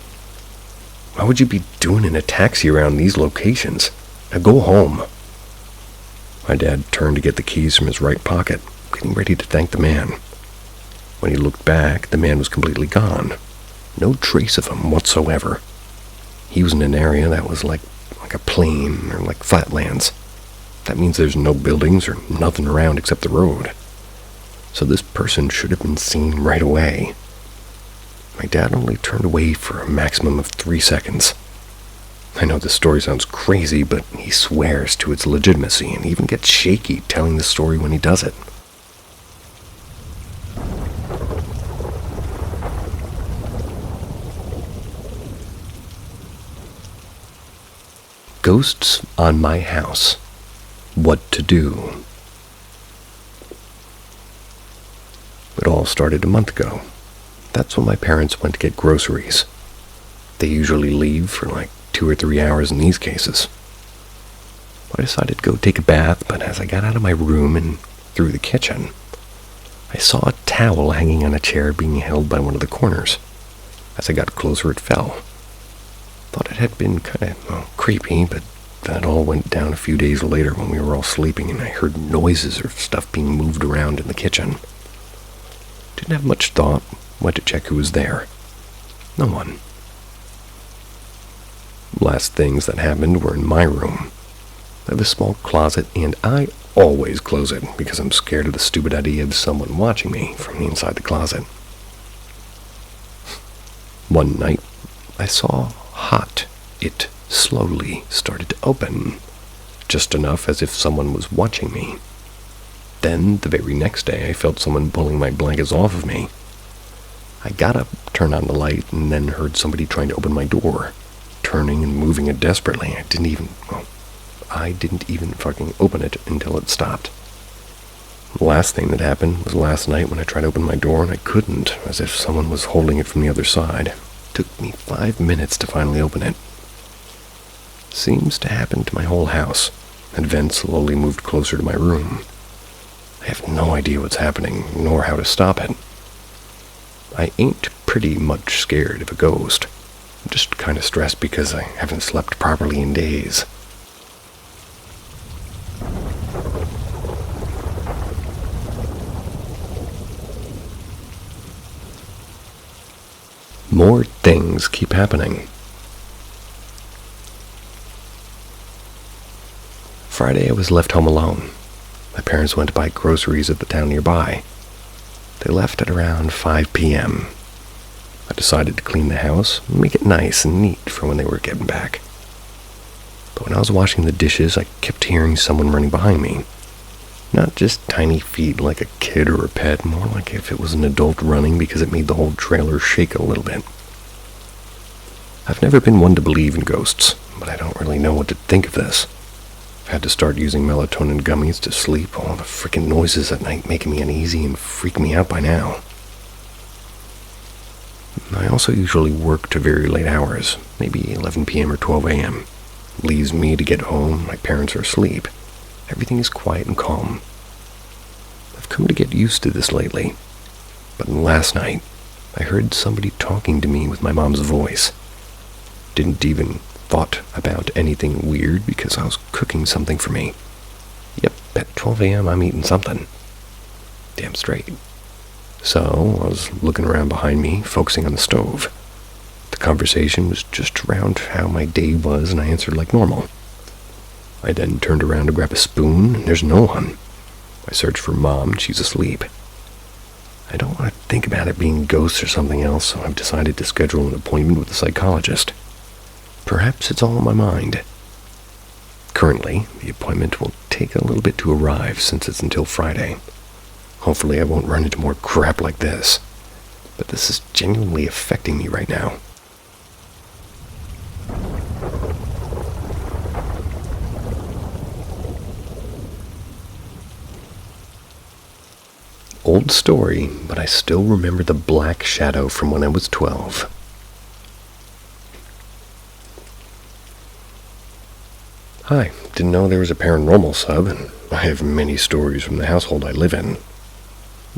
Why would you be doing in a taxi around these locations? Now go home." My dad turned to get the keys from his right pocket, getting ready to thank the man. When he looked back, the man was completely gone. No trace of him whatsoever. He was in an area that was like a plain or like flatlands. That means there's no buildings or nothing around except the road. So this person should have been seen right away. My dad only turned away for a maximum of 3 seconds. I know this story sounds crazy, but he swears to its legitimacy and even gets shaky telling the story when he does it. Ghosts on my house. What to do. It all started a month ago. That's when my parents went to get groceries. They usually leave for like 2 or 3 hours in these cases. I decided to go take a bath, but as I got out of my room and through the kitchen, I saw a towel hanging on a chair being held by one of the corners. As I got closer, it fell. Thought it had been kind of creepy, but that all went down a few days later when we were all sleeping and I heard noises or stuff being moved around in the kitchen. Didn't have much thought, went to check who was there. No one. Last things that happened were in my room. I have a small closet, and I always close it because I'm scared of the stupid idea of someone watching me from the inside the closet. One night, I saw it slowly started to open, just enough as if someone was watching me. Then, the very next day, I felt someone pulling my blankets off of me. I got up, turned on the light, and then heard somebody trying to open my door, turning and moving it desperately. I didn't even fucking open it until it stopped. The last thing that happened was last night when I tried to open my door and I couldn't, as if someone was holding it from the other side. It took me 5 minutes to finally open it. Seems to happen to my whole house. An event slowly moved closer to my room. I have no idea what's happening, nor how to stop it. I ain't pretty much scared of a ghost. I'm just kind of stressed because I haven't slept properly in days. More things keep happening. Friday I was left home alone. My parents went to buy groceries at the town nearby. They left at around 5 p.m. I decided to clean the house and make it nice and neat for when they were getting back. But when I was washing the dishes, I kept hearing someone running behind me. Not just tiny feet like a kid or a pet, more like if it was an adult running because it made the whole trailer shake a little bit. I've never been one to believe in ghosts, but I don't really know what to think of this. I've had to start using melatonin gummies to sleep, all the frickin' noises at night making me uneasy and freaking me out by now. I also usually work to very late hours, maybe 11 p.m. or 12 a.m. Leaves me to get home, my parents are asleep. Everything is quiet and calm. I've come to get used to this lately, but last night, I heard somebody talking to me with my mom's voice. Didn't even thought about anything weird because I was cooking something for me. Yep, at 12 a.m. I'm eating something. Damn straight. So I was looking around behind me, focusing on the stove. The conversation was just around how my day was, and I answered like normal. I then turned around to grab a spoon, and there's no one. I searched for Mom, and she's asleep. I don't want to think about it being ghosts or something else, so I've decided to schedule an appointment with a psychologist. Perhaps it's all in my mind. Currently, the appointment will take a little bit to arrive since it's until Friday. Hopefully I won't run into more crap like this. But this is genuinely affecting me right now. Old story, but I still remember the black shadow from when I was 12. Hi, didn't know there was a paranormal sub, and I have many stories from the household I live in.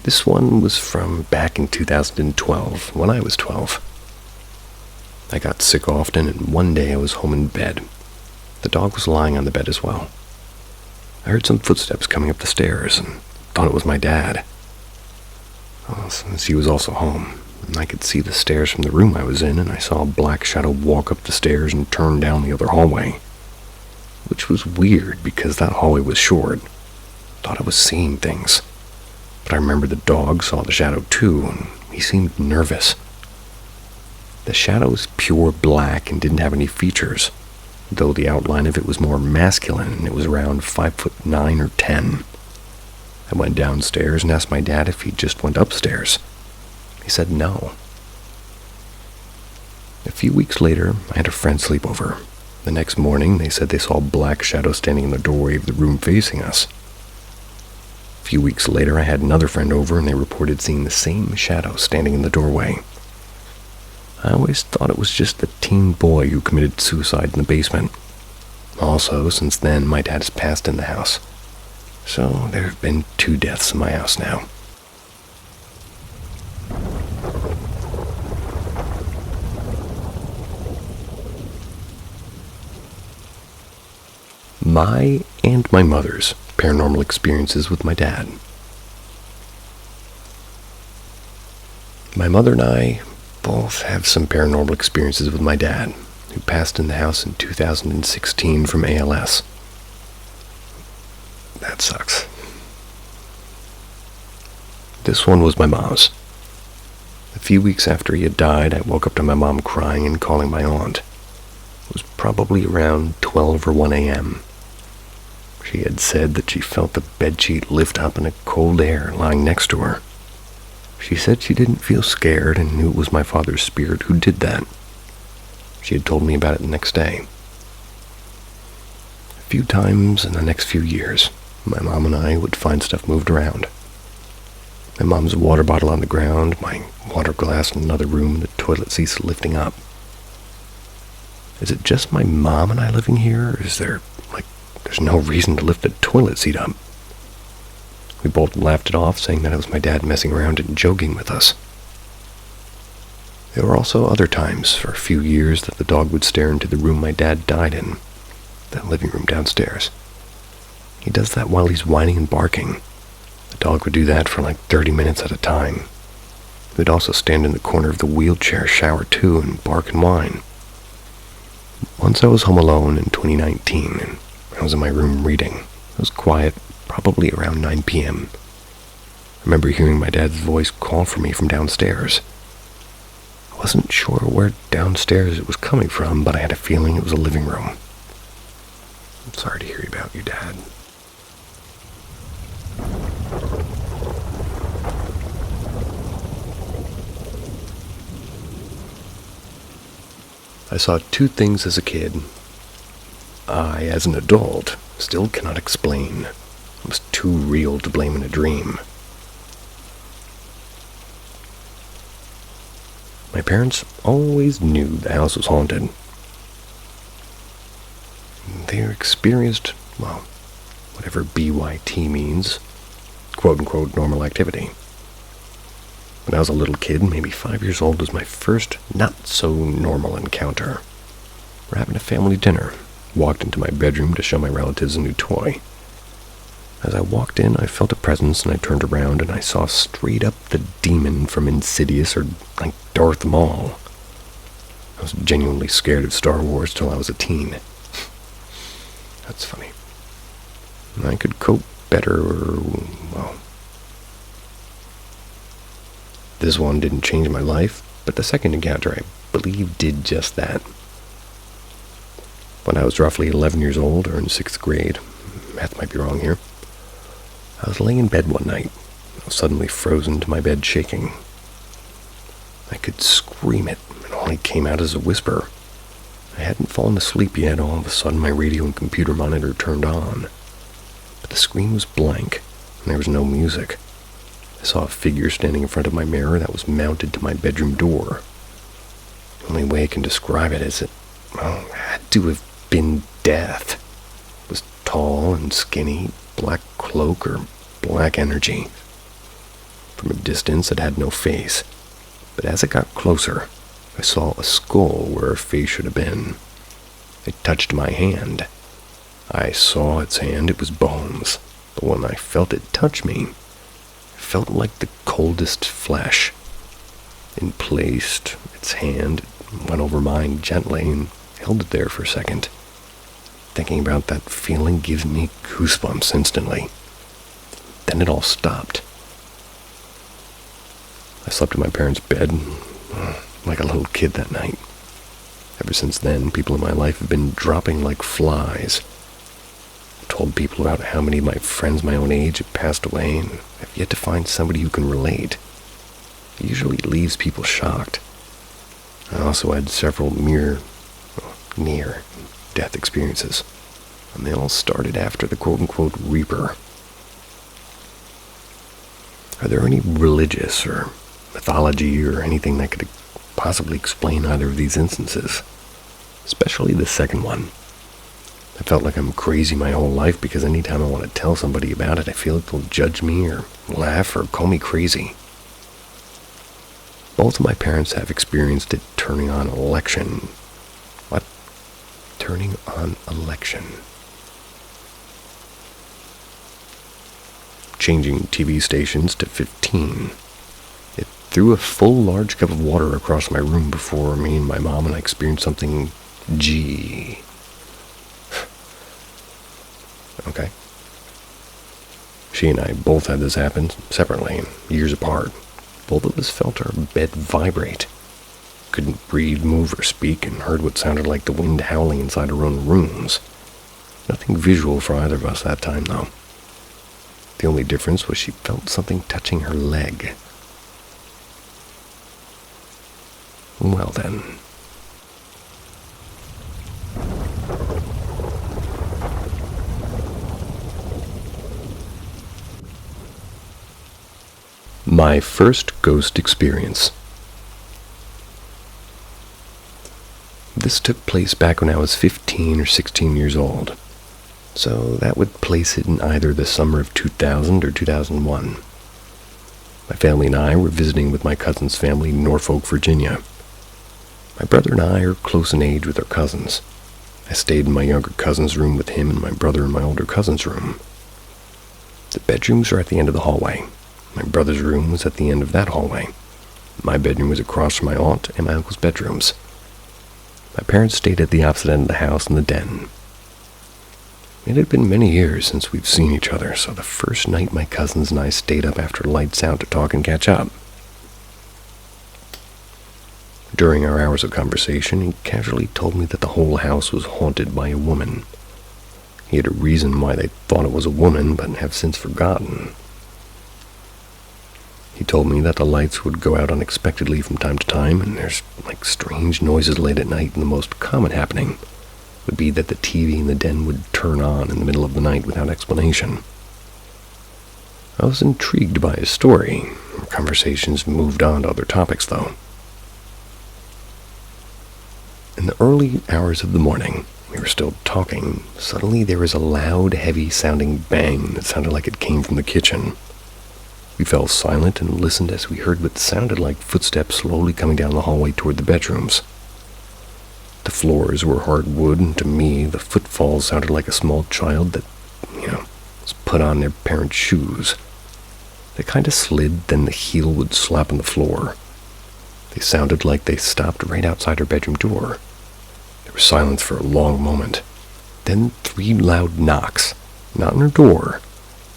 This one was from back in 2012, when I was 12. I got sick often, and one day I was home in bed. The dog was lying on the bed as well. I heard some footsteps coming up the stairs, and thought it was my dad. Well, since he was also home, I could see the stairs from the room I was in, and I saw a black shadow walk up the stairs and turn down the other hallway. Which was weird because that hallway was short. Thought I was seeing things. But I remember the dog saw the shadow too, and he seemed nervous. The shadow was pure black and didn't have any features, though the outline of it was more masculine, and it was around 5'9" or 10. I went downstairs and asked my dad if he just went upstairs. He said no. A few weeks later, I had a friend sleep over. The next morning, they said they saw a black shadow standing in the doorway of the room facing us. A few weeks later, I had another friend over, and they reported seeing the same shadow standing in the doorway. I always thought it was just the teen boy who committed suicide in the basement. Also, since then, my dad has passed in the house. So there have been 2 deaths in my house now. My and my mother's paranormal experiences with my dad. My mother and I both have some paranormal experiences with my dad, who passed in the house in 2016 from ALS. That sucks. This one was my mom's. A few weeks after he had died, I woke up to my mom crying and calling my aunt. It was probably around 12 or 1 a.m. She had said that she felt the bedsheet lift up in a cold air lying next to her. She said she didn't feel scared and knew it was my father's spirit who did that. She had told me about it the next day. A few times in the next few years, my mom and I would find stuff moved around. My mom's water bottle on the ground, my water glass in another room, the toilet seats lifting up. Is it just my mom and I living here, or is there's no reason to lift the toilet seat up? We both laughed it off, saying that it was my dad messing around and joking with us. There were also other times, for a few years, that the dog would stare into the room my dad died in, that living room downstairs. He does that while he's whining and barking. The dog would do that for like 30 minutes at a time. He would also stand in the corner of the wheelchair shower too and bark and whine. Once I was home alone in 2019, and I was in my room reading. It was quiet, probably around 9 p.m. I remember hearing my dad's voice call for me from downstairs. I wasn't sure where downstairs it was coming from, but I had a feeling it was a living room. I'm sorry to hear about your dad. I saw two things as a kid. I, as an adult, still cannot explain. It was too real to blame in a dream. My parents always knew the house was haunted. They experienced, whatever BYT means, quote-unquote normal activity. When I was a little kid, maybe 5 years old, was my first not-so-normal encounter. We're having a family dinner. Walked into my bedroom to show my relatives a new toy. As I walked in, I felt a presence, and I turned around, and I saw straight up the demon from Insidious or like Darth Maul. I was genuinely scared of Star Wars till I was a teen. That's funny. I could cope better, this one didn't change my life, but the second encounter, I believe, did just that. When I was roughly 11 years old, or in 6th grade, math might be wrong here, I was laying in bed one night. I was suddenly frozen to my bed, shaking. I could scream it, and only came out as a whisper. I hadn't fallen asleep yet. All of a sudden, my radio and computer monitor turned on. But the screen was blank, and there was no music. I saw a figure standing in front of my mirror that was mounted to my bedroom door. The only way I can describe it is it had to have been death. It was tall and skinny, black cloak or black energy. From a distance, it had no face, but as it got closer, I saw a skull where a face should have been. It touched my hand. I saw its hand, it was bones, but when I felt it touch me, it felt like the coldest flesh. It placed its hand, went over mine gently, and held it there for a second. Thinking about that feeling gives me goosebumps instantly. Then it all stopped. I slept in my parents' bed like a little kid that night. Ever since then, people in my life have been dropping like flies. I've told people about how many of my friends my own age have passed away, and I've yet to find somebody who can relate. It usually leaves people shocked. I also had several near-death experiences, and they all started after the quote-unquote Reaper. Are there any religious or mythology or anything that could possibly explain either of these instances? Especially the second one. I felt like I'm crazy my whole life because anytime I want to tell somebody about it, I feel like they'll judge me or laugh or call me crazy. Both of my parents have experienced it turning on election. What? Turning on election. Changing TV stations to 15. It threw a full large cup of water across my room before me and my mom and I experienced something G. Okay. She and I both had this happen separately and years apart. Both of us felt our bed vibrate. Couldn't breathe, move, or speak, and heard what sounded like the wind howling inside our own rooms. Nothing visual for either of us that time, though. The only difference was she felt something touching her leg. Well then. My first ghost experience. This took place back when I was 15 or 16 years old, so that would place it in either the summer of 2000 or 2001. My family and I were visiting with my cousin's family in Norfolk, Virginia. My brother and I are close in age with our cousins. I stayed in my younger cousin's room with him and my brother in my older cousin's room. The bedrooms are at the end of the hallway. My brother's room was at the end of that hallway. My bedroom was across from my aunt and my uncle's bedrooms. My parents stayed at the opposite end of the house in the den. It had been many years since we've seen each other, so the first night my cousins and I stayed up after lights out to talk and catch up. During our hours of conversation, he casually told me that the whole house was haunted by a woman. He had a reason why they thought it was a woman, but have since forgotten. He told me that the lights would go out unexpectedly from time to time, and there's strange noises late at night, and the most common happening would be that the TV in the den would turn on in the middle of the night without explanation. I was intrigued by his story. Our conversations moved on to other topics, though. In the early hours of the morning, we were still talking. Suddenly there was a loud, heavy-sounding bang that sounded like it came from the kitchen. We fell silent and listened as we heard what sounded like footsteps slowly coming down the hallway toward the bedrooms. The floors were hard wood, and to me, the footfalls sounded like a small child that, was put on their parents' shoes. They kind of slid, then the heel would slap on the floor. They sounded like they stopped right outside her bedroom door. There was silence for a long moment. Then 3 loud knocks, not on her door,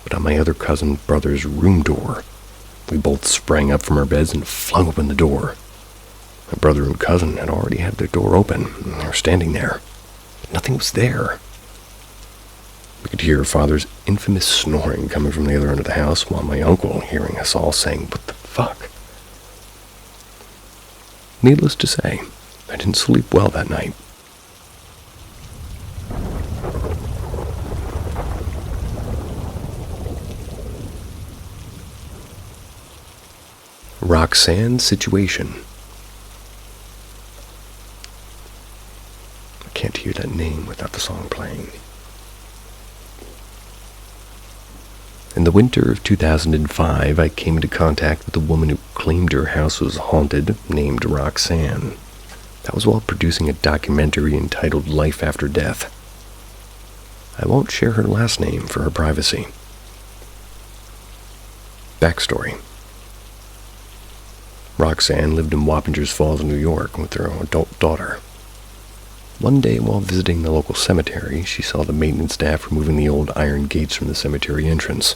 but on my other cousin brother's room door. We both sprang up from our beds and flung open the door. My brother and cousin had already had their door open, and they were standing there. But nothing was there. We could hear father's infamous snoring coming from the other end of the house, while my uncle, hearing us all, saying, "What the fuck?" Needless to say, I didn't sleep well that night. Roxanne situation. I can't hear that name without the song playing. In the winter of 2005, I came into contact with a woman who claimed her house was haunted, named Roxanne. That was while producing a documentary entitled Life After Death. I won't share her last name for her privacy. Backstory. Roxanne lived in Wappingers Falls, New York, with her adult daughter. One day, while visiting the local cemetery, she saw the maintenance staff removing the old iron gates from the cemetery entrance.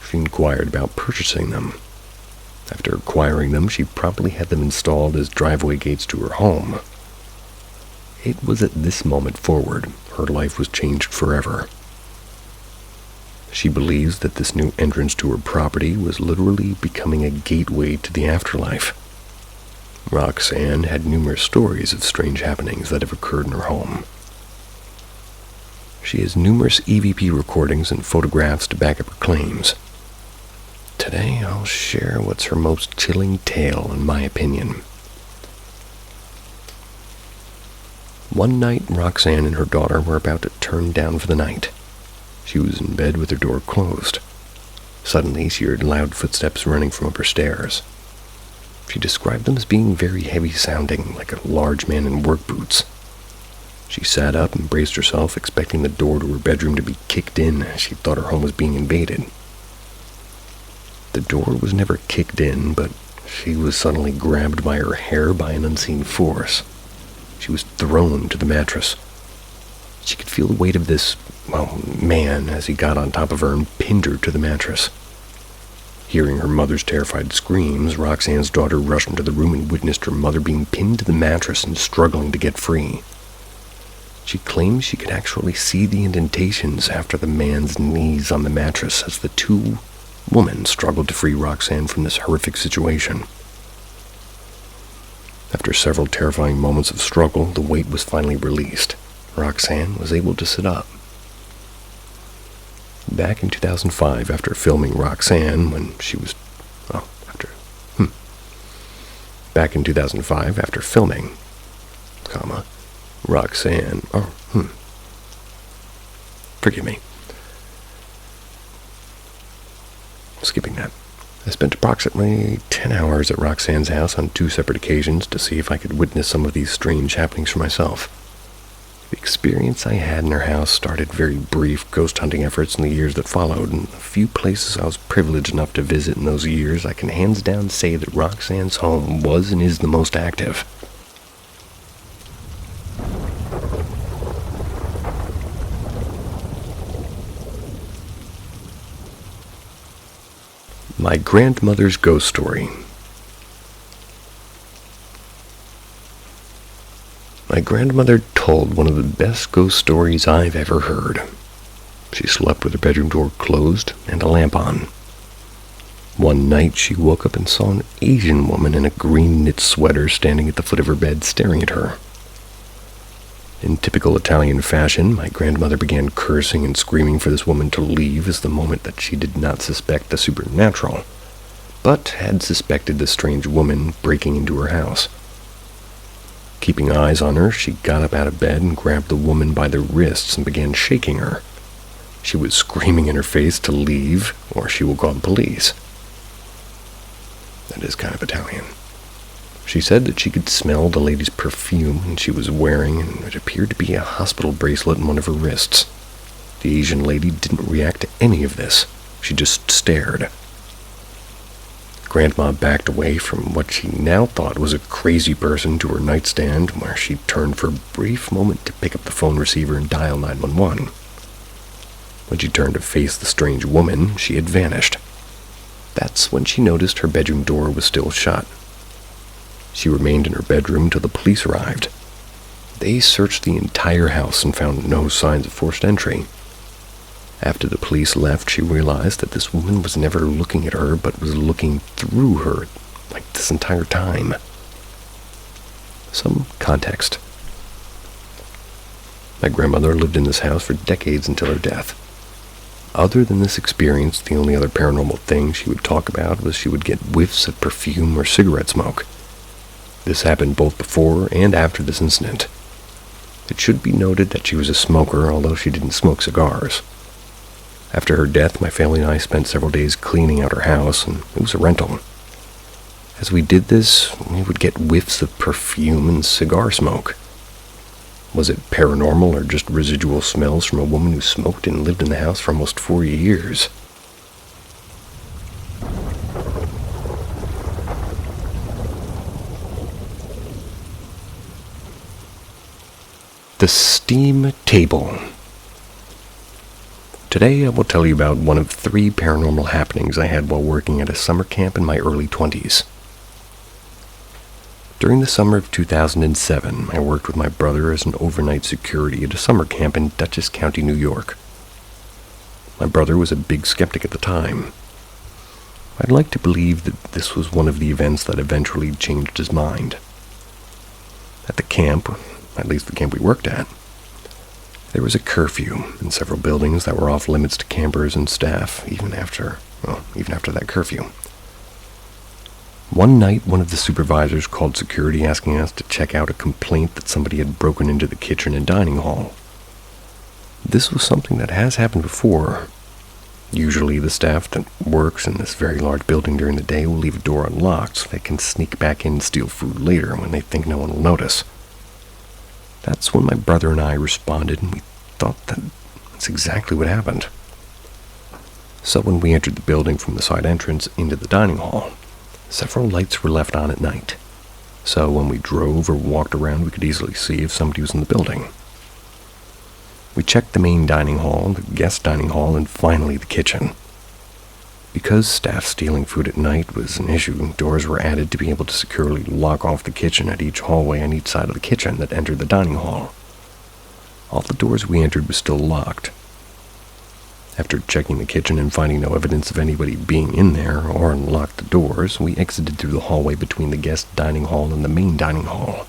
She inquired about purchasing them. After acquiring them, she promptly had them installed as driveway gates to her home. It was at this moment forward her life was changed forever. She believes that this new entrance to her property was literally becoming a gateway to the afterlife. Roxanne had numerous stories of strange happenings that have occurred in her home. She has numerous EVP recordings and photographs to back up her claims. Today, I'll share what's her most chilling tale, in my opinion. One night, Roxanne and her daughter were about to turn down for the night. She was in bed with her door closed. Suddenly, she heard loud footsteps running from up her stairs. She described them as being very heavy-sounding, like a large man in work boots. She sat up and braced herself, expecting the door to her bedroom to be kicked in as she thought her home was being invaded. The door was never kicked in, but she was suddenly grabbed by her hair by an unseen force. She was thrown to the mattress. She could feel the weight of this, man as he got on top of her and pinned her to the mattress. Hearing her mother's terrified screams, Roxanne's daughter rushed into the room and witnessed her mother being pinned to the mattress and struggling to get free. She claims she could actually see the indentations after the man's knees on the mattress as the two women struggled to free Roxanne from this horrific situation. After several terrifying moments of struggle, the weight was finally released. Roxanne was able to sit up. Back in 2005, after filming Roxanne when she was... Back in 2005, after filming, Roxanne... Forgive me. Skipping that. I spent approximately 10 hours at Roxanne's house on 2 separate occasions to see if I could witness some of these strange happenings for myself. The experience I had in her house started very brief ghost hunting efforts in the years that followed, and the few places I was privileged enough to visit in those years, I can hands down say that Roxanne's home was and is the most active. My grandmother's ghost story. My grandmother told one of the best ghost stories I've ever heard. She slept with her bedroom door closed and a lamp on. One night she woke up and saw an Asian woman in a green knit sweater standing at the foot of her bed staring at her. In typical Italian fashion, my grandmother began cursing and screaming for this woman to leave as the moment that she did not suspect the supernatural, but had suspected the strange woman breaking into her house. Keeping eyes on her, she got up out of bed and grabbed the woman by the wrists and began shaking her. She was screaming in her face to leave, or she will call the police. That is kind of Italian. She said that she could smell the lady's perfume and she was wearing, and it appeared to be a hospital bracelet on one of her wrists. The Asian lady didn't react to any of this. She just stared. Grandma backed away from what she now thought was a crazy person to her nightstand, where she turned for a brief moment to pick up the phone receiver and dial 911. When she turned to face the strange woman, she had vanished. That's when she noticed her bedroom door was still shut. She remained in her bedroom till the police arrived. They searched the entire house and found no signs of forced entry. After the police left, she realized that this woman was never looking at her, but was looking through her, like this entire time. Some context. My grandmother lived in this house for decades until her death. Other than this experience, the only other paranormal thing she would talk about was she would get whiffs of perfume or cigarette smoke. This happened both before and after this incident. It should be noted that she was a smoker, although she didn't smoke cigars. After her death, my family and I spent several days cleaning out her house, and it was a rental. As we did this, we would get whiffs of perfume and cigar smoke. Was it paranormal or just residual smells from a woman who smoked and lived in the house for almost 4 years? The steam table. Today I will tell you about one of 3 paranormal happenings I had while working at a summer camp in my early 20s. During the summer of 2007, I worked with my brother as an overnight security at a summer camp in Dutchess County, New York. My brother was a big skeptic at the time. I'd like to believe that this was one of the events that eventually changed his mind. At the camp, at least the camp we worked at, there was a curfew in several buildings that were off limits to campers and staff, even after that curfew. One night, one of the supervisors called security asking us to check out a complaint that somebody had broken into the kitchen and dining hall. This was something that has happened before. Usually the staff that works in this very large building during the day will leave a door unlocked so they can sneak back in and steal food later when they think no one will notice. That's when my brother and I responded, and we thought that's exactly what happened. So when we entered the building from the side entrance into the dining hall, several lights were left on at night. So when we drove or walked around, we could easily see if somebody was in the building. We checked the main dining hall, the guest dining hall, and finally the kitchen. Because staff stealing food at night was an issue, doors were added to be able to securely lock off the kitchen at each hallway on each side of the kitchen that entered the dining hall. All the doors we entered were still locked. After checking the kitchen and finding no evidence of anybody being in there or unlocked the doors, we exited through the hallway between the guest dining hall and the main dining hall.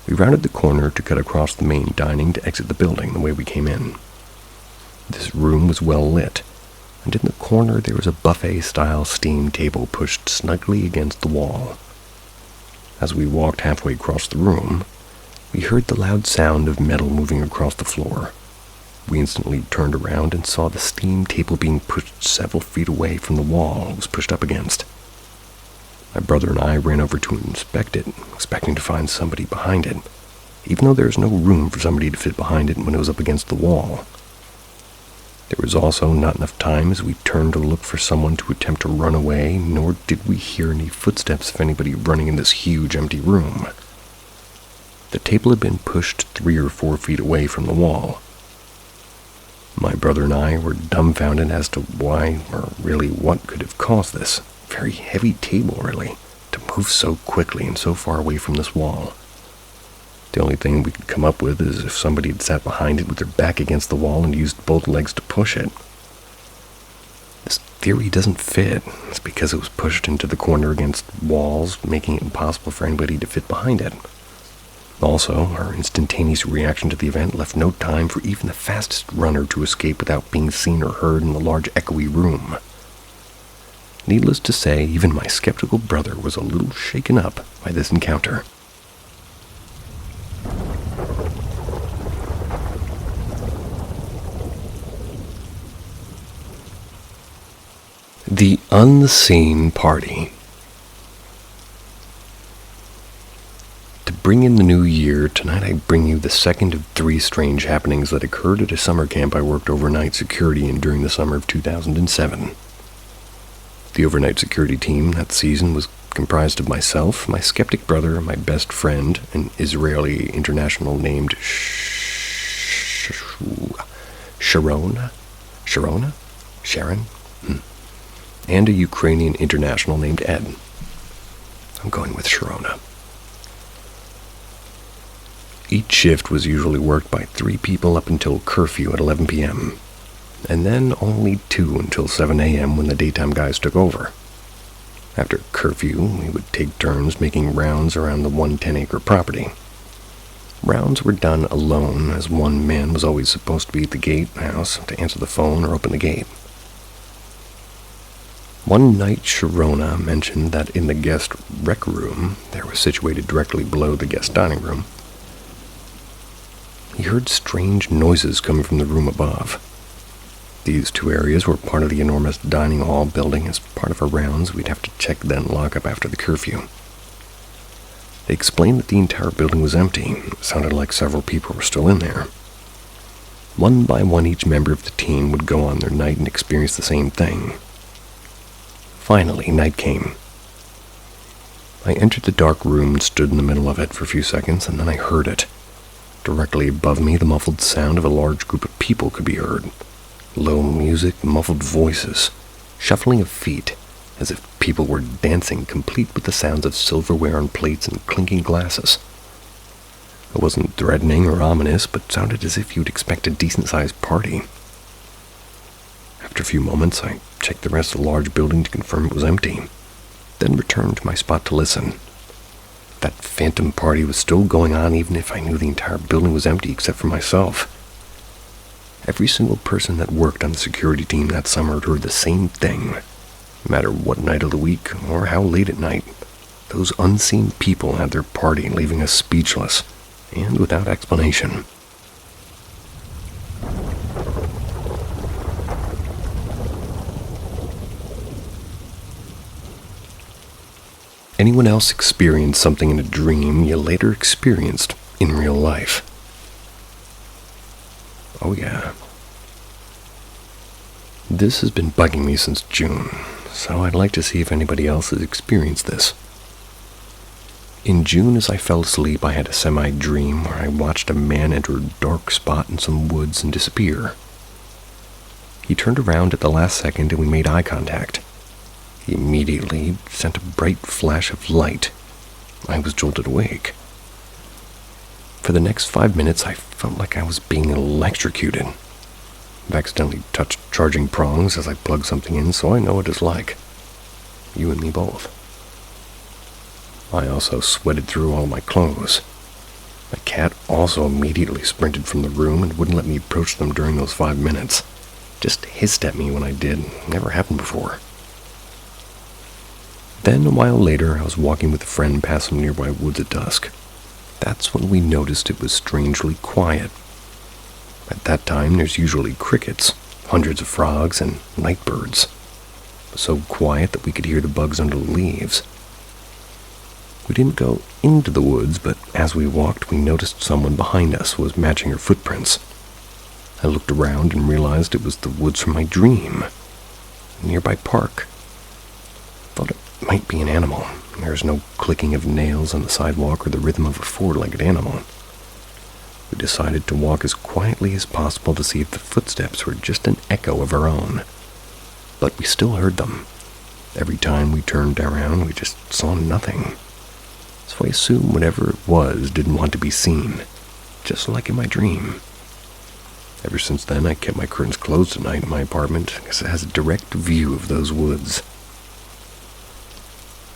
We rounded the corner to cut across the main dining to exit the building the way we came in. This room was well lit, and in the corner there was a buffet-style steam table pushed snugly against the wall. As we walked halfway across the room, we heard the loud sound of metal moving across the floor. We instantly turned around and saw the steam table being pushed several feet away from the wall it was pushed up against. My brother and I ran over to inspect it, expecting to find somebody behind it, even though there was no room for somebody to fit behind it when it was up against the wall. There was also not enough time as we turned to look for someone to attempt to run away, nor did we hear any footsteps of anybody running in this huge empty room. The table had been pushed 3 or 4 feet away from the wall. My brother and I were dumbfounded as to why, or really what could have caused this very heavy table, really, to move so quickly and so far away from this wall. The only thing we could come up with is if somebody had sat behind it with their back against the wall and used both legs to push it. This theory doesn't fit. It's because it was pushed into the corner against walls, making it impossible for anybody to fit behind it. Also, our instantaneous reaction to the event left no time for even the fastest runner to escape without being seen or heard in the large echoey room. Needless to say, even my skeptical brother was a little shaken up by this encounter. The Unseen Party. To bring in the new year, tonight I bring you the second of 3 strange happenings that occurred at a summer camp I worked overnight security in during the summer of 2007. The overnight security team that season was comprised of myself, my skeptic brother, my best friend, an Israeli international named Sharon, and a Ukrainian international named Ed. I'm going with Sharona. Each shift was usually worked by 3 people up until curfew at 11 p.m., and then only 2 until 7 a.m. when the daytime guys took over. After curfew, we would take turns making rounds around the 110-acre property. Rounds were done alone, as one man was always supposed to be at the gatehouse to answer the phone or open the gate. One night, Sharona mentioned that in the guest rec room, that was situated directly below the guest dining room, he heard strange noises coming from the room above. These 2 areas were part of the enormous dining hall building. As part of our rounds, we'd have to check then lock up after the curfew. They explained that the entire building was empty. It sounded like several people were still in there. One by one, each member of the team would go on their night and experience the same thing. Finally, night came. I entered the dark room and stood in the middle of it for a few seconds, and then I heard it. Directly above me, the muffled sound of a large group of people could be heard. Low music, muffled voices, shuffling of feet, as if people were dancing, complete with the sounds of silverware on plates and clinking glasses. It wasn't threatening or ominous, but sounded as if you'd expect a decent-sized party. After a few moments, I checked the rest of the large building to confirm it was empty, then returned to my spot to listen. That phantom party was still going on even if I knew the entire building was empty except for myself. Every single person that worked on the security team that summer had heard the same thing. No matter what night of the week or how late at night, those unseen people had their party, leaving us speechless and without explanation. Anyone else experienced something in a dream you later experienced in real life? Oh yeah. This has been bugging me since June, so I'd like to see if anybody else has experienced this. In June, as I fell asleep, I had a semi-dream where I watched a man enter a dark spot in some woods and disappear. He turned around at the last second and we made eye contact. He immediately sent a bright flash of light. I was jolted awake. For the next 5 minutes, I felt like I was being electrocuted. I've accidentally touched charging prongs as I plug something in, so I know what it's like. You and me both. I also sweated through all my clothes. My cat also immediately sprinted from the room and wouldn't let me approach them during those 5 minutes. Just hissed at me when I did. Never happened before. Then, a while later, I was walking with a friend past some nearby woods at dusk. That's when we noticed it was strangely quiet. At that time, there's usually crickets, hundreds of frogs, and night birds. So quiet that we could hear the bugs under the leaves. We didn't go into the woods, but as we walked, we noticed someone behind us was matching her footprints. I looked around and realized it was the woods from my dream, a nearby park. Thought it might be an animal. There was no clicking of nails on the sidewalk or the rhythm of a four-legged animal. We decided to walk as quietly as possible to see if the footsteps were just an echo of our own. But we still heard them. Every time we turned around, we just saw nothing. So I assume whatever it was didn't want to be seen, just like in my dream. Ever since then, I kept my curtains closed at night in my apartment because it has a direct view of those woods.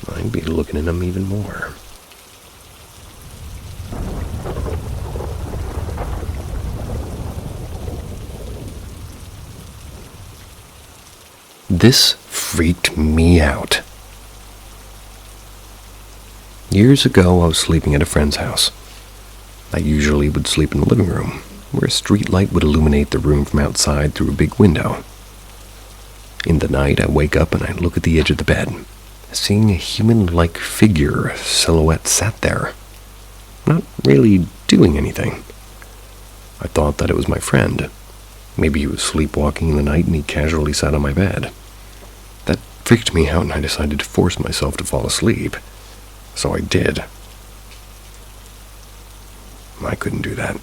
I'd be looking in them even more. This freaked me out. Years ago, I was sleeping at a friend's house. I usually would sleep in the living room, where a street light would illuminate the room from outside through a big window. In the night, I wake up and I look at the edge of the bed, seeing a human-like figure, a silhouette, sat there, not really doing anything. I thought that it was my friend. Maybe he was sleepwalking in the night and he casually sat on my bed. That freaked me out and I decided to force myself to fall asleep. So I did. I couldn't do that.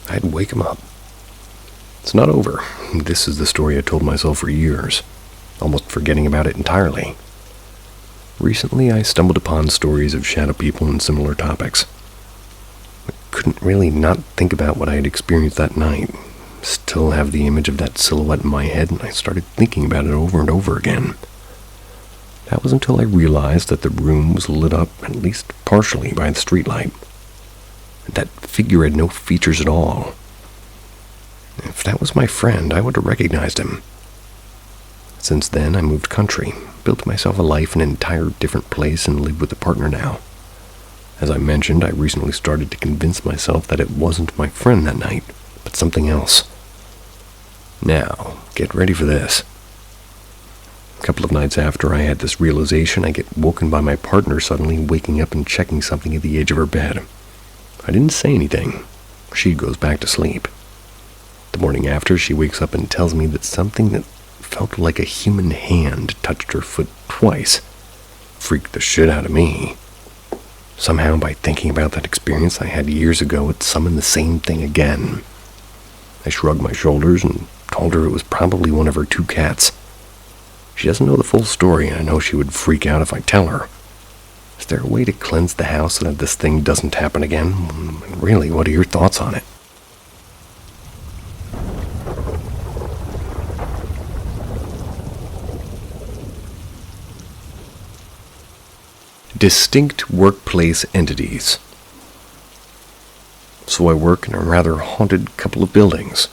I had to wake him up. It's not over. This is the story I told myself for years, almost forgetting about it entirely. Recently, I stumbled upon stories of shadow people and similar topics. I couldn't really not think about what I had experienced that night. Still have the image of that silhouette in my head, and I started thinking about it over and over again. That was until I realized that the room was lit up, at least partially, by the streetlight. That figure had no features at all. If that was my friend, I would have recognized him. Since then, I moved country, built myself a life in an entire different place, and live with a partner now. As I mentioned, I recently started to convince myself that it wasn't my friend that night, but something else. Now, get ready for this. A couple of nights after I had this realization, I get woken by my partner suddenly waking up and checking something at the edge of her bed. I didn't say anything. She goes back to sleep. The morning after, she wakes up and tells me that something that felt like a human hand touched her foot twice. Freaked the shit out of me. Somehow, by thinking about that experience I had years ago, it summoned the same thing again. I shrugged my shoulders and told her it was probably one of her 2 cats. She doesn't know the full story, and I know she would freak out if I tell her. Is there a way to cleanse the house so that this thing doesn't happen again? Really, what are your thoughts on it? Distinct workplace entities. So I work in a rather haunted couple of buildings.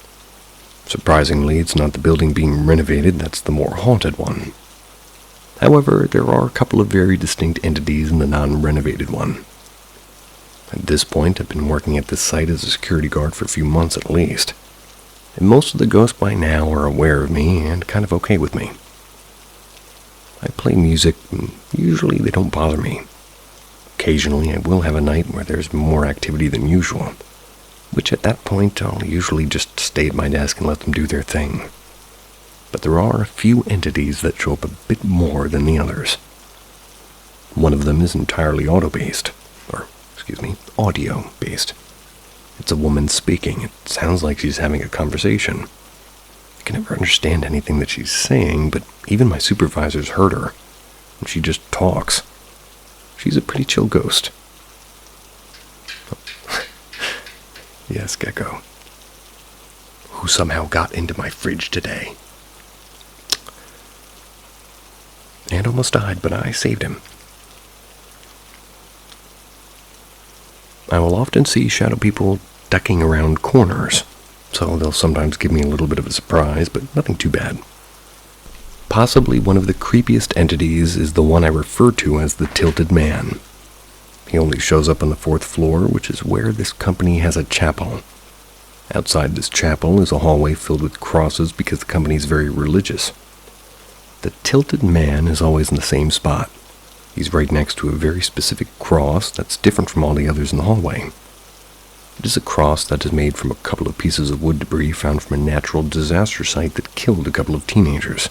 Surprisingly, it's not the building being renovated that's the more haunted one. However, there are a couple of very distinct entities in the non-renovated one. At this point, I've been working at this site as a security guard for a few months at least, and most of the ghosts by now are aware of me and kind of okay with me. I play music, and usually they don't bother me. Occasionally, I will have a night where there's more activity than usual, which at that point I'll usually just stay at my desk and let them do their thing. But there are a few entities that show up a bit more than the others. One of them is entirely audio-based. It's a woman speaking. It sounds like she's having a conversation. I can never understand anything that she's saying, but even my supervisors heard her, and she just talks. She's a pretty chill ghost. Yes, Gecko. who somehow got into my fridge today. And almost died, but I saved him. I will often see shadow people ducking around corners, so they'll sometimes give me a little bit of a surprise, but nothing too bad. Possibly one of the creepiest entities is the one I refer to as the Tilted Man. He only shows up on the 4th floor, which is where this company has a chapel. Outside this chapel is a hallway filled with crosses because the company is very religious. The Tilted Man is always in the same spot. He's right next to a very specific cross that's different from all the others in the hallway. It is a cross that is made from a couple of pieces of wood debris found from a natural disaster site that killed a couple of teenagers.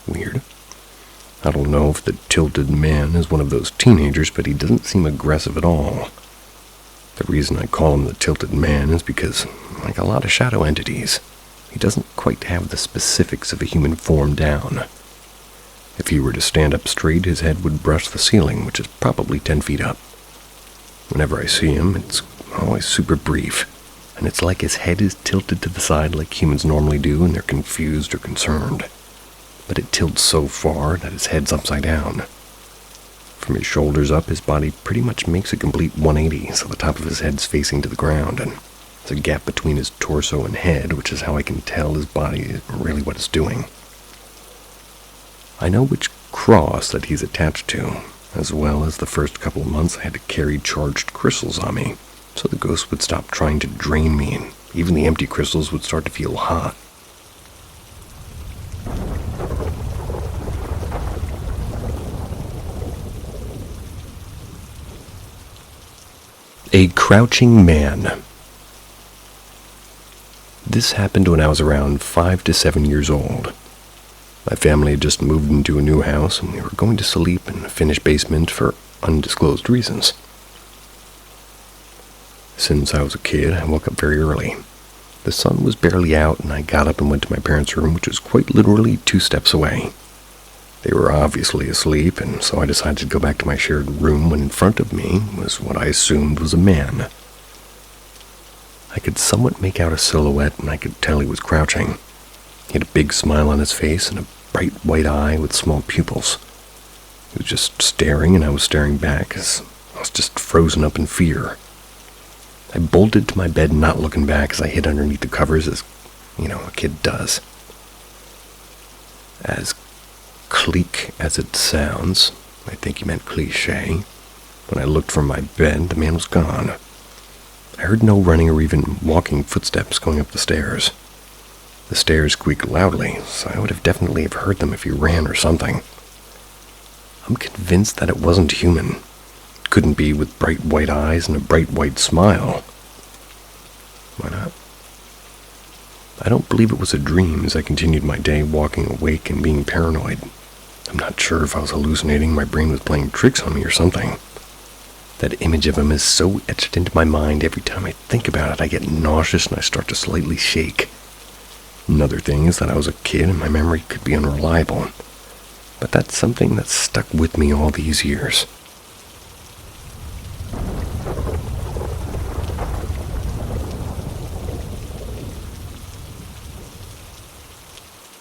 Weird. I don't know if the Tilted Man is one of those teenagers, but he doesn't seem aggressive at all. The reason I call him the Tilted Man is because, like a lot of shadow entities, he doesn't quite have the specifics of a human form down. If he were to stand up straight, his head would brush the ceiling, which is probably 10 feet up. Whenever I see him, it's always super brief, and it's like his head is tilted to the side like humans normally do when they're confused or concerned. But it tilts so far that his head's upside down. From his shoulders up, his body pretty much makes a complete 180, so the top of his head's facing to the ground, and there's a gap between his torso and head, which is how I can tell his body is really what it's doing. I know which cross that he's attached to, as well as the first couple of months I had to carry charged crystals on me, so the ghost would stop trying to drain me, and even the empty crystals would start to feel hot. A crouching man. This happened when I was around 5 to 7 years old. My family had just moved into a new house, and we were going to sleep in a finished basement for undisclosed reasons. Since I was a kid, I woke up very early. The sun was barely out, and I got up and went to my parents' room, which was quite literally 2 steps away. They were obviously asleep, and so I decided to go back to my shared room when in front of me was what I assumed was a man. I could somewhat make out a silhouette, and I could tell he was crouching. He had a big smile on his face and a bright white eye with small pupils. He was just staring, and I was staring back as I was just frozen up in fear. I bolted to my bed, not looking back, as I hid underneath the covers as, a kid does. As clique as it sounds, I think he meant cliche. When I looked from my bed, the man was gone. I heard no running or even walking footsteps going up the stairs. The stairs squeaked loudly, so I would have definitely heard them if he ran or something. I'm convinced that it wasn't human. It couldn't be with bright white eyes and a bright white smile. Why not? I don't believe it was a dream as I continued my day walking awake and being paranoid. I'm not sure if I was hallucinating, my brain was playing tricks on me or something. That image of him is so etched into my mind every time I think about it, I get nauseous and I start to slightly shake. Another thing is that I was a kid and my memory could be unreliable. But that's something that's stuck with me all these years.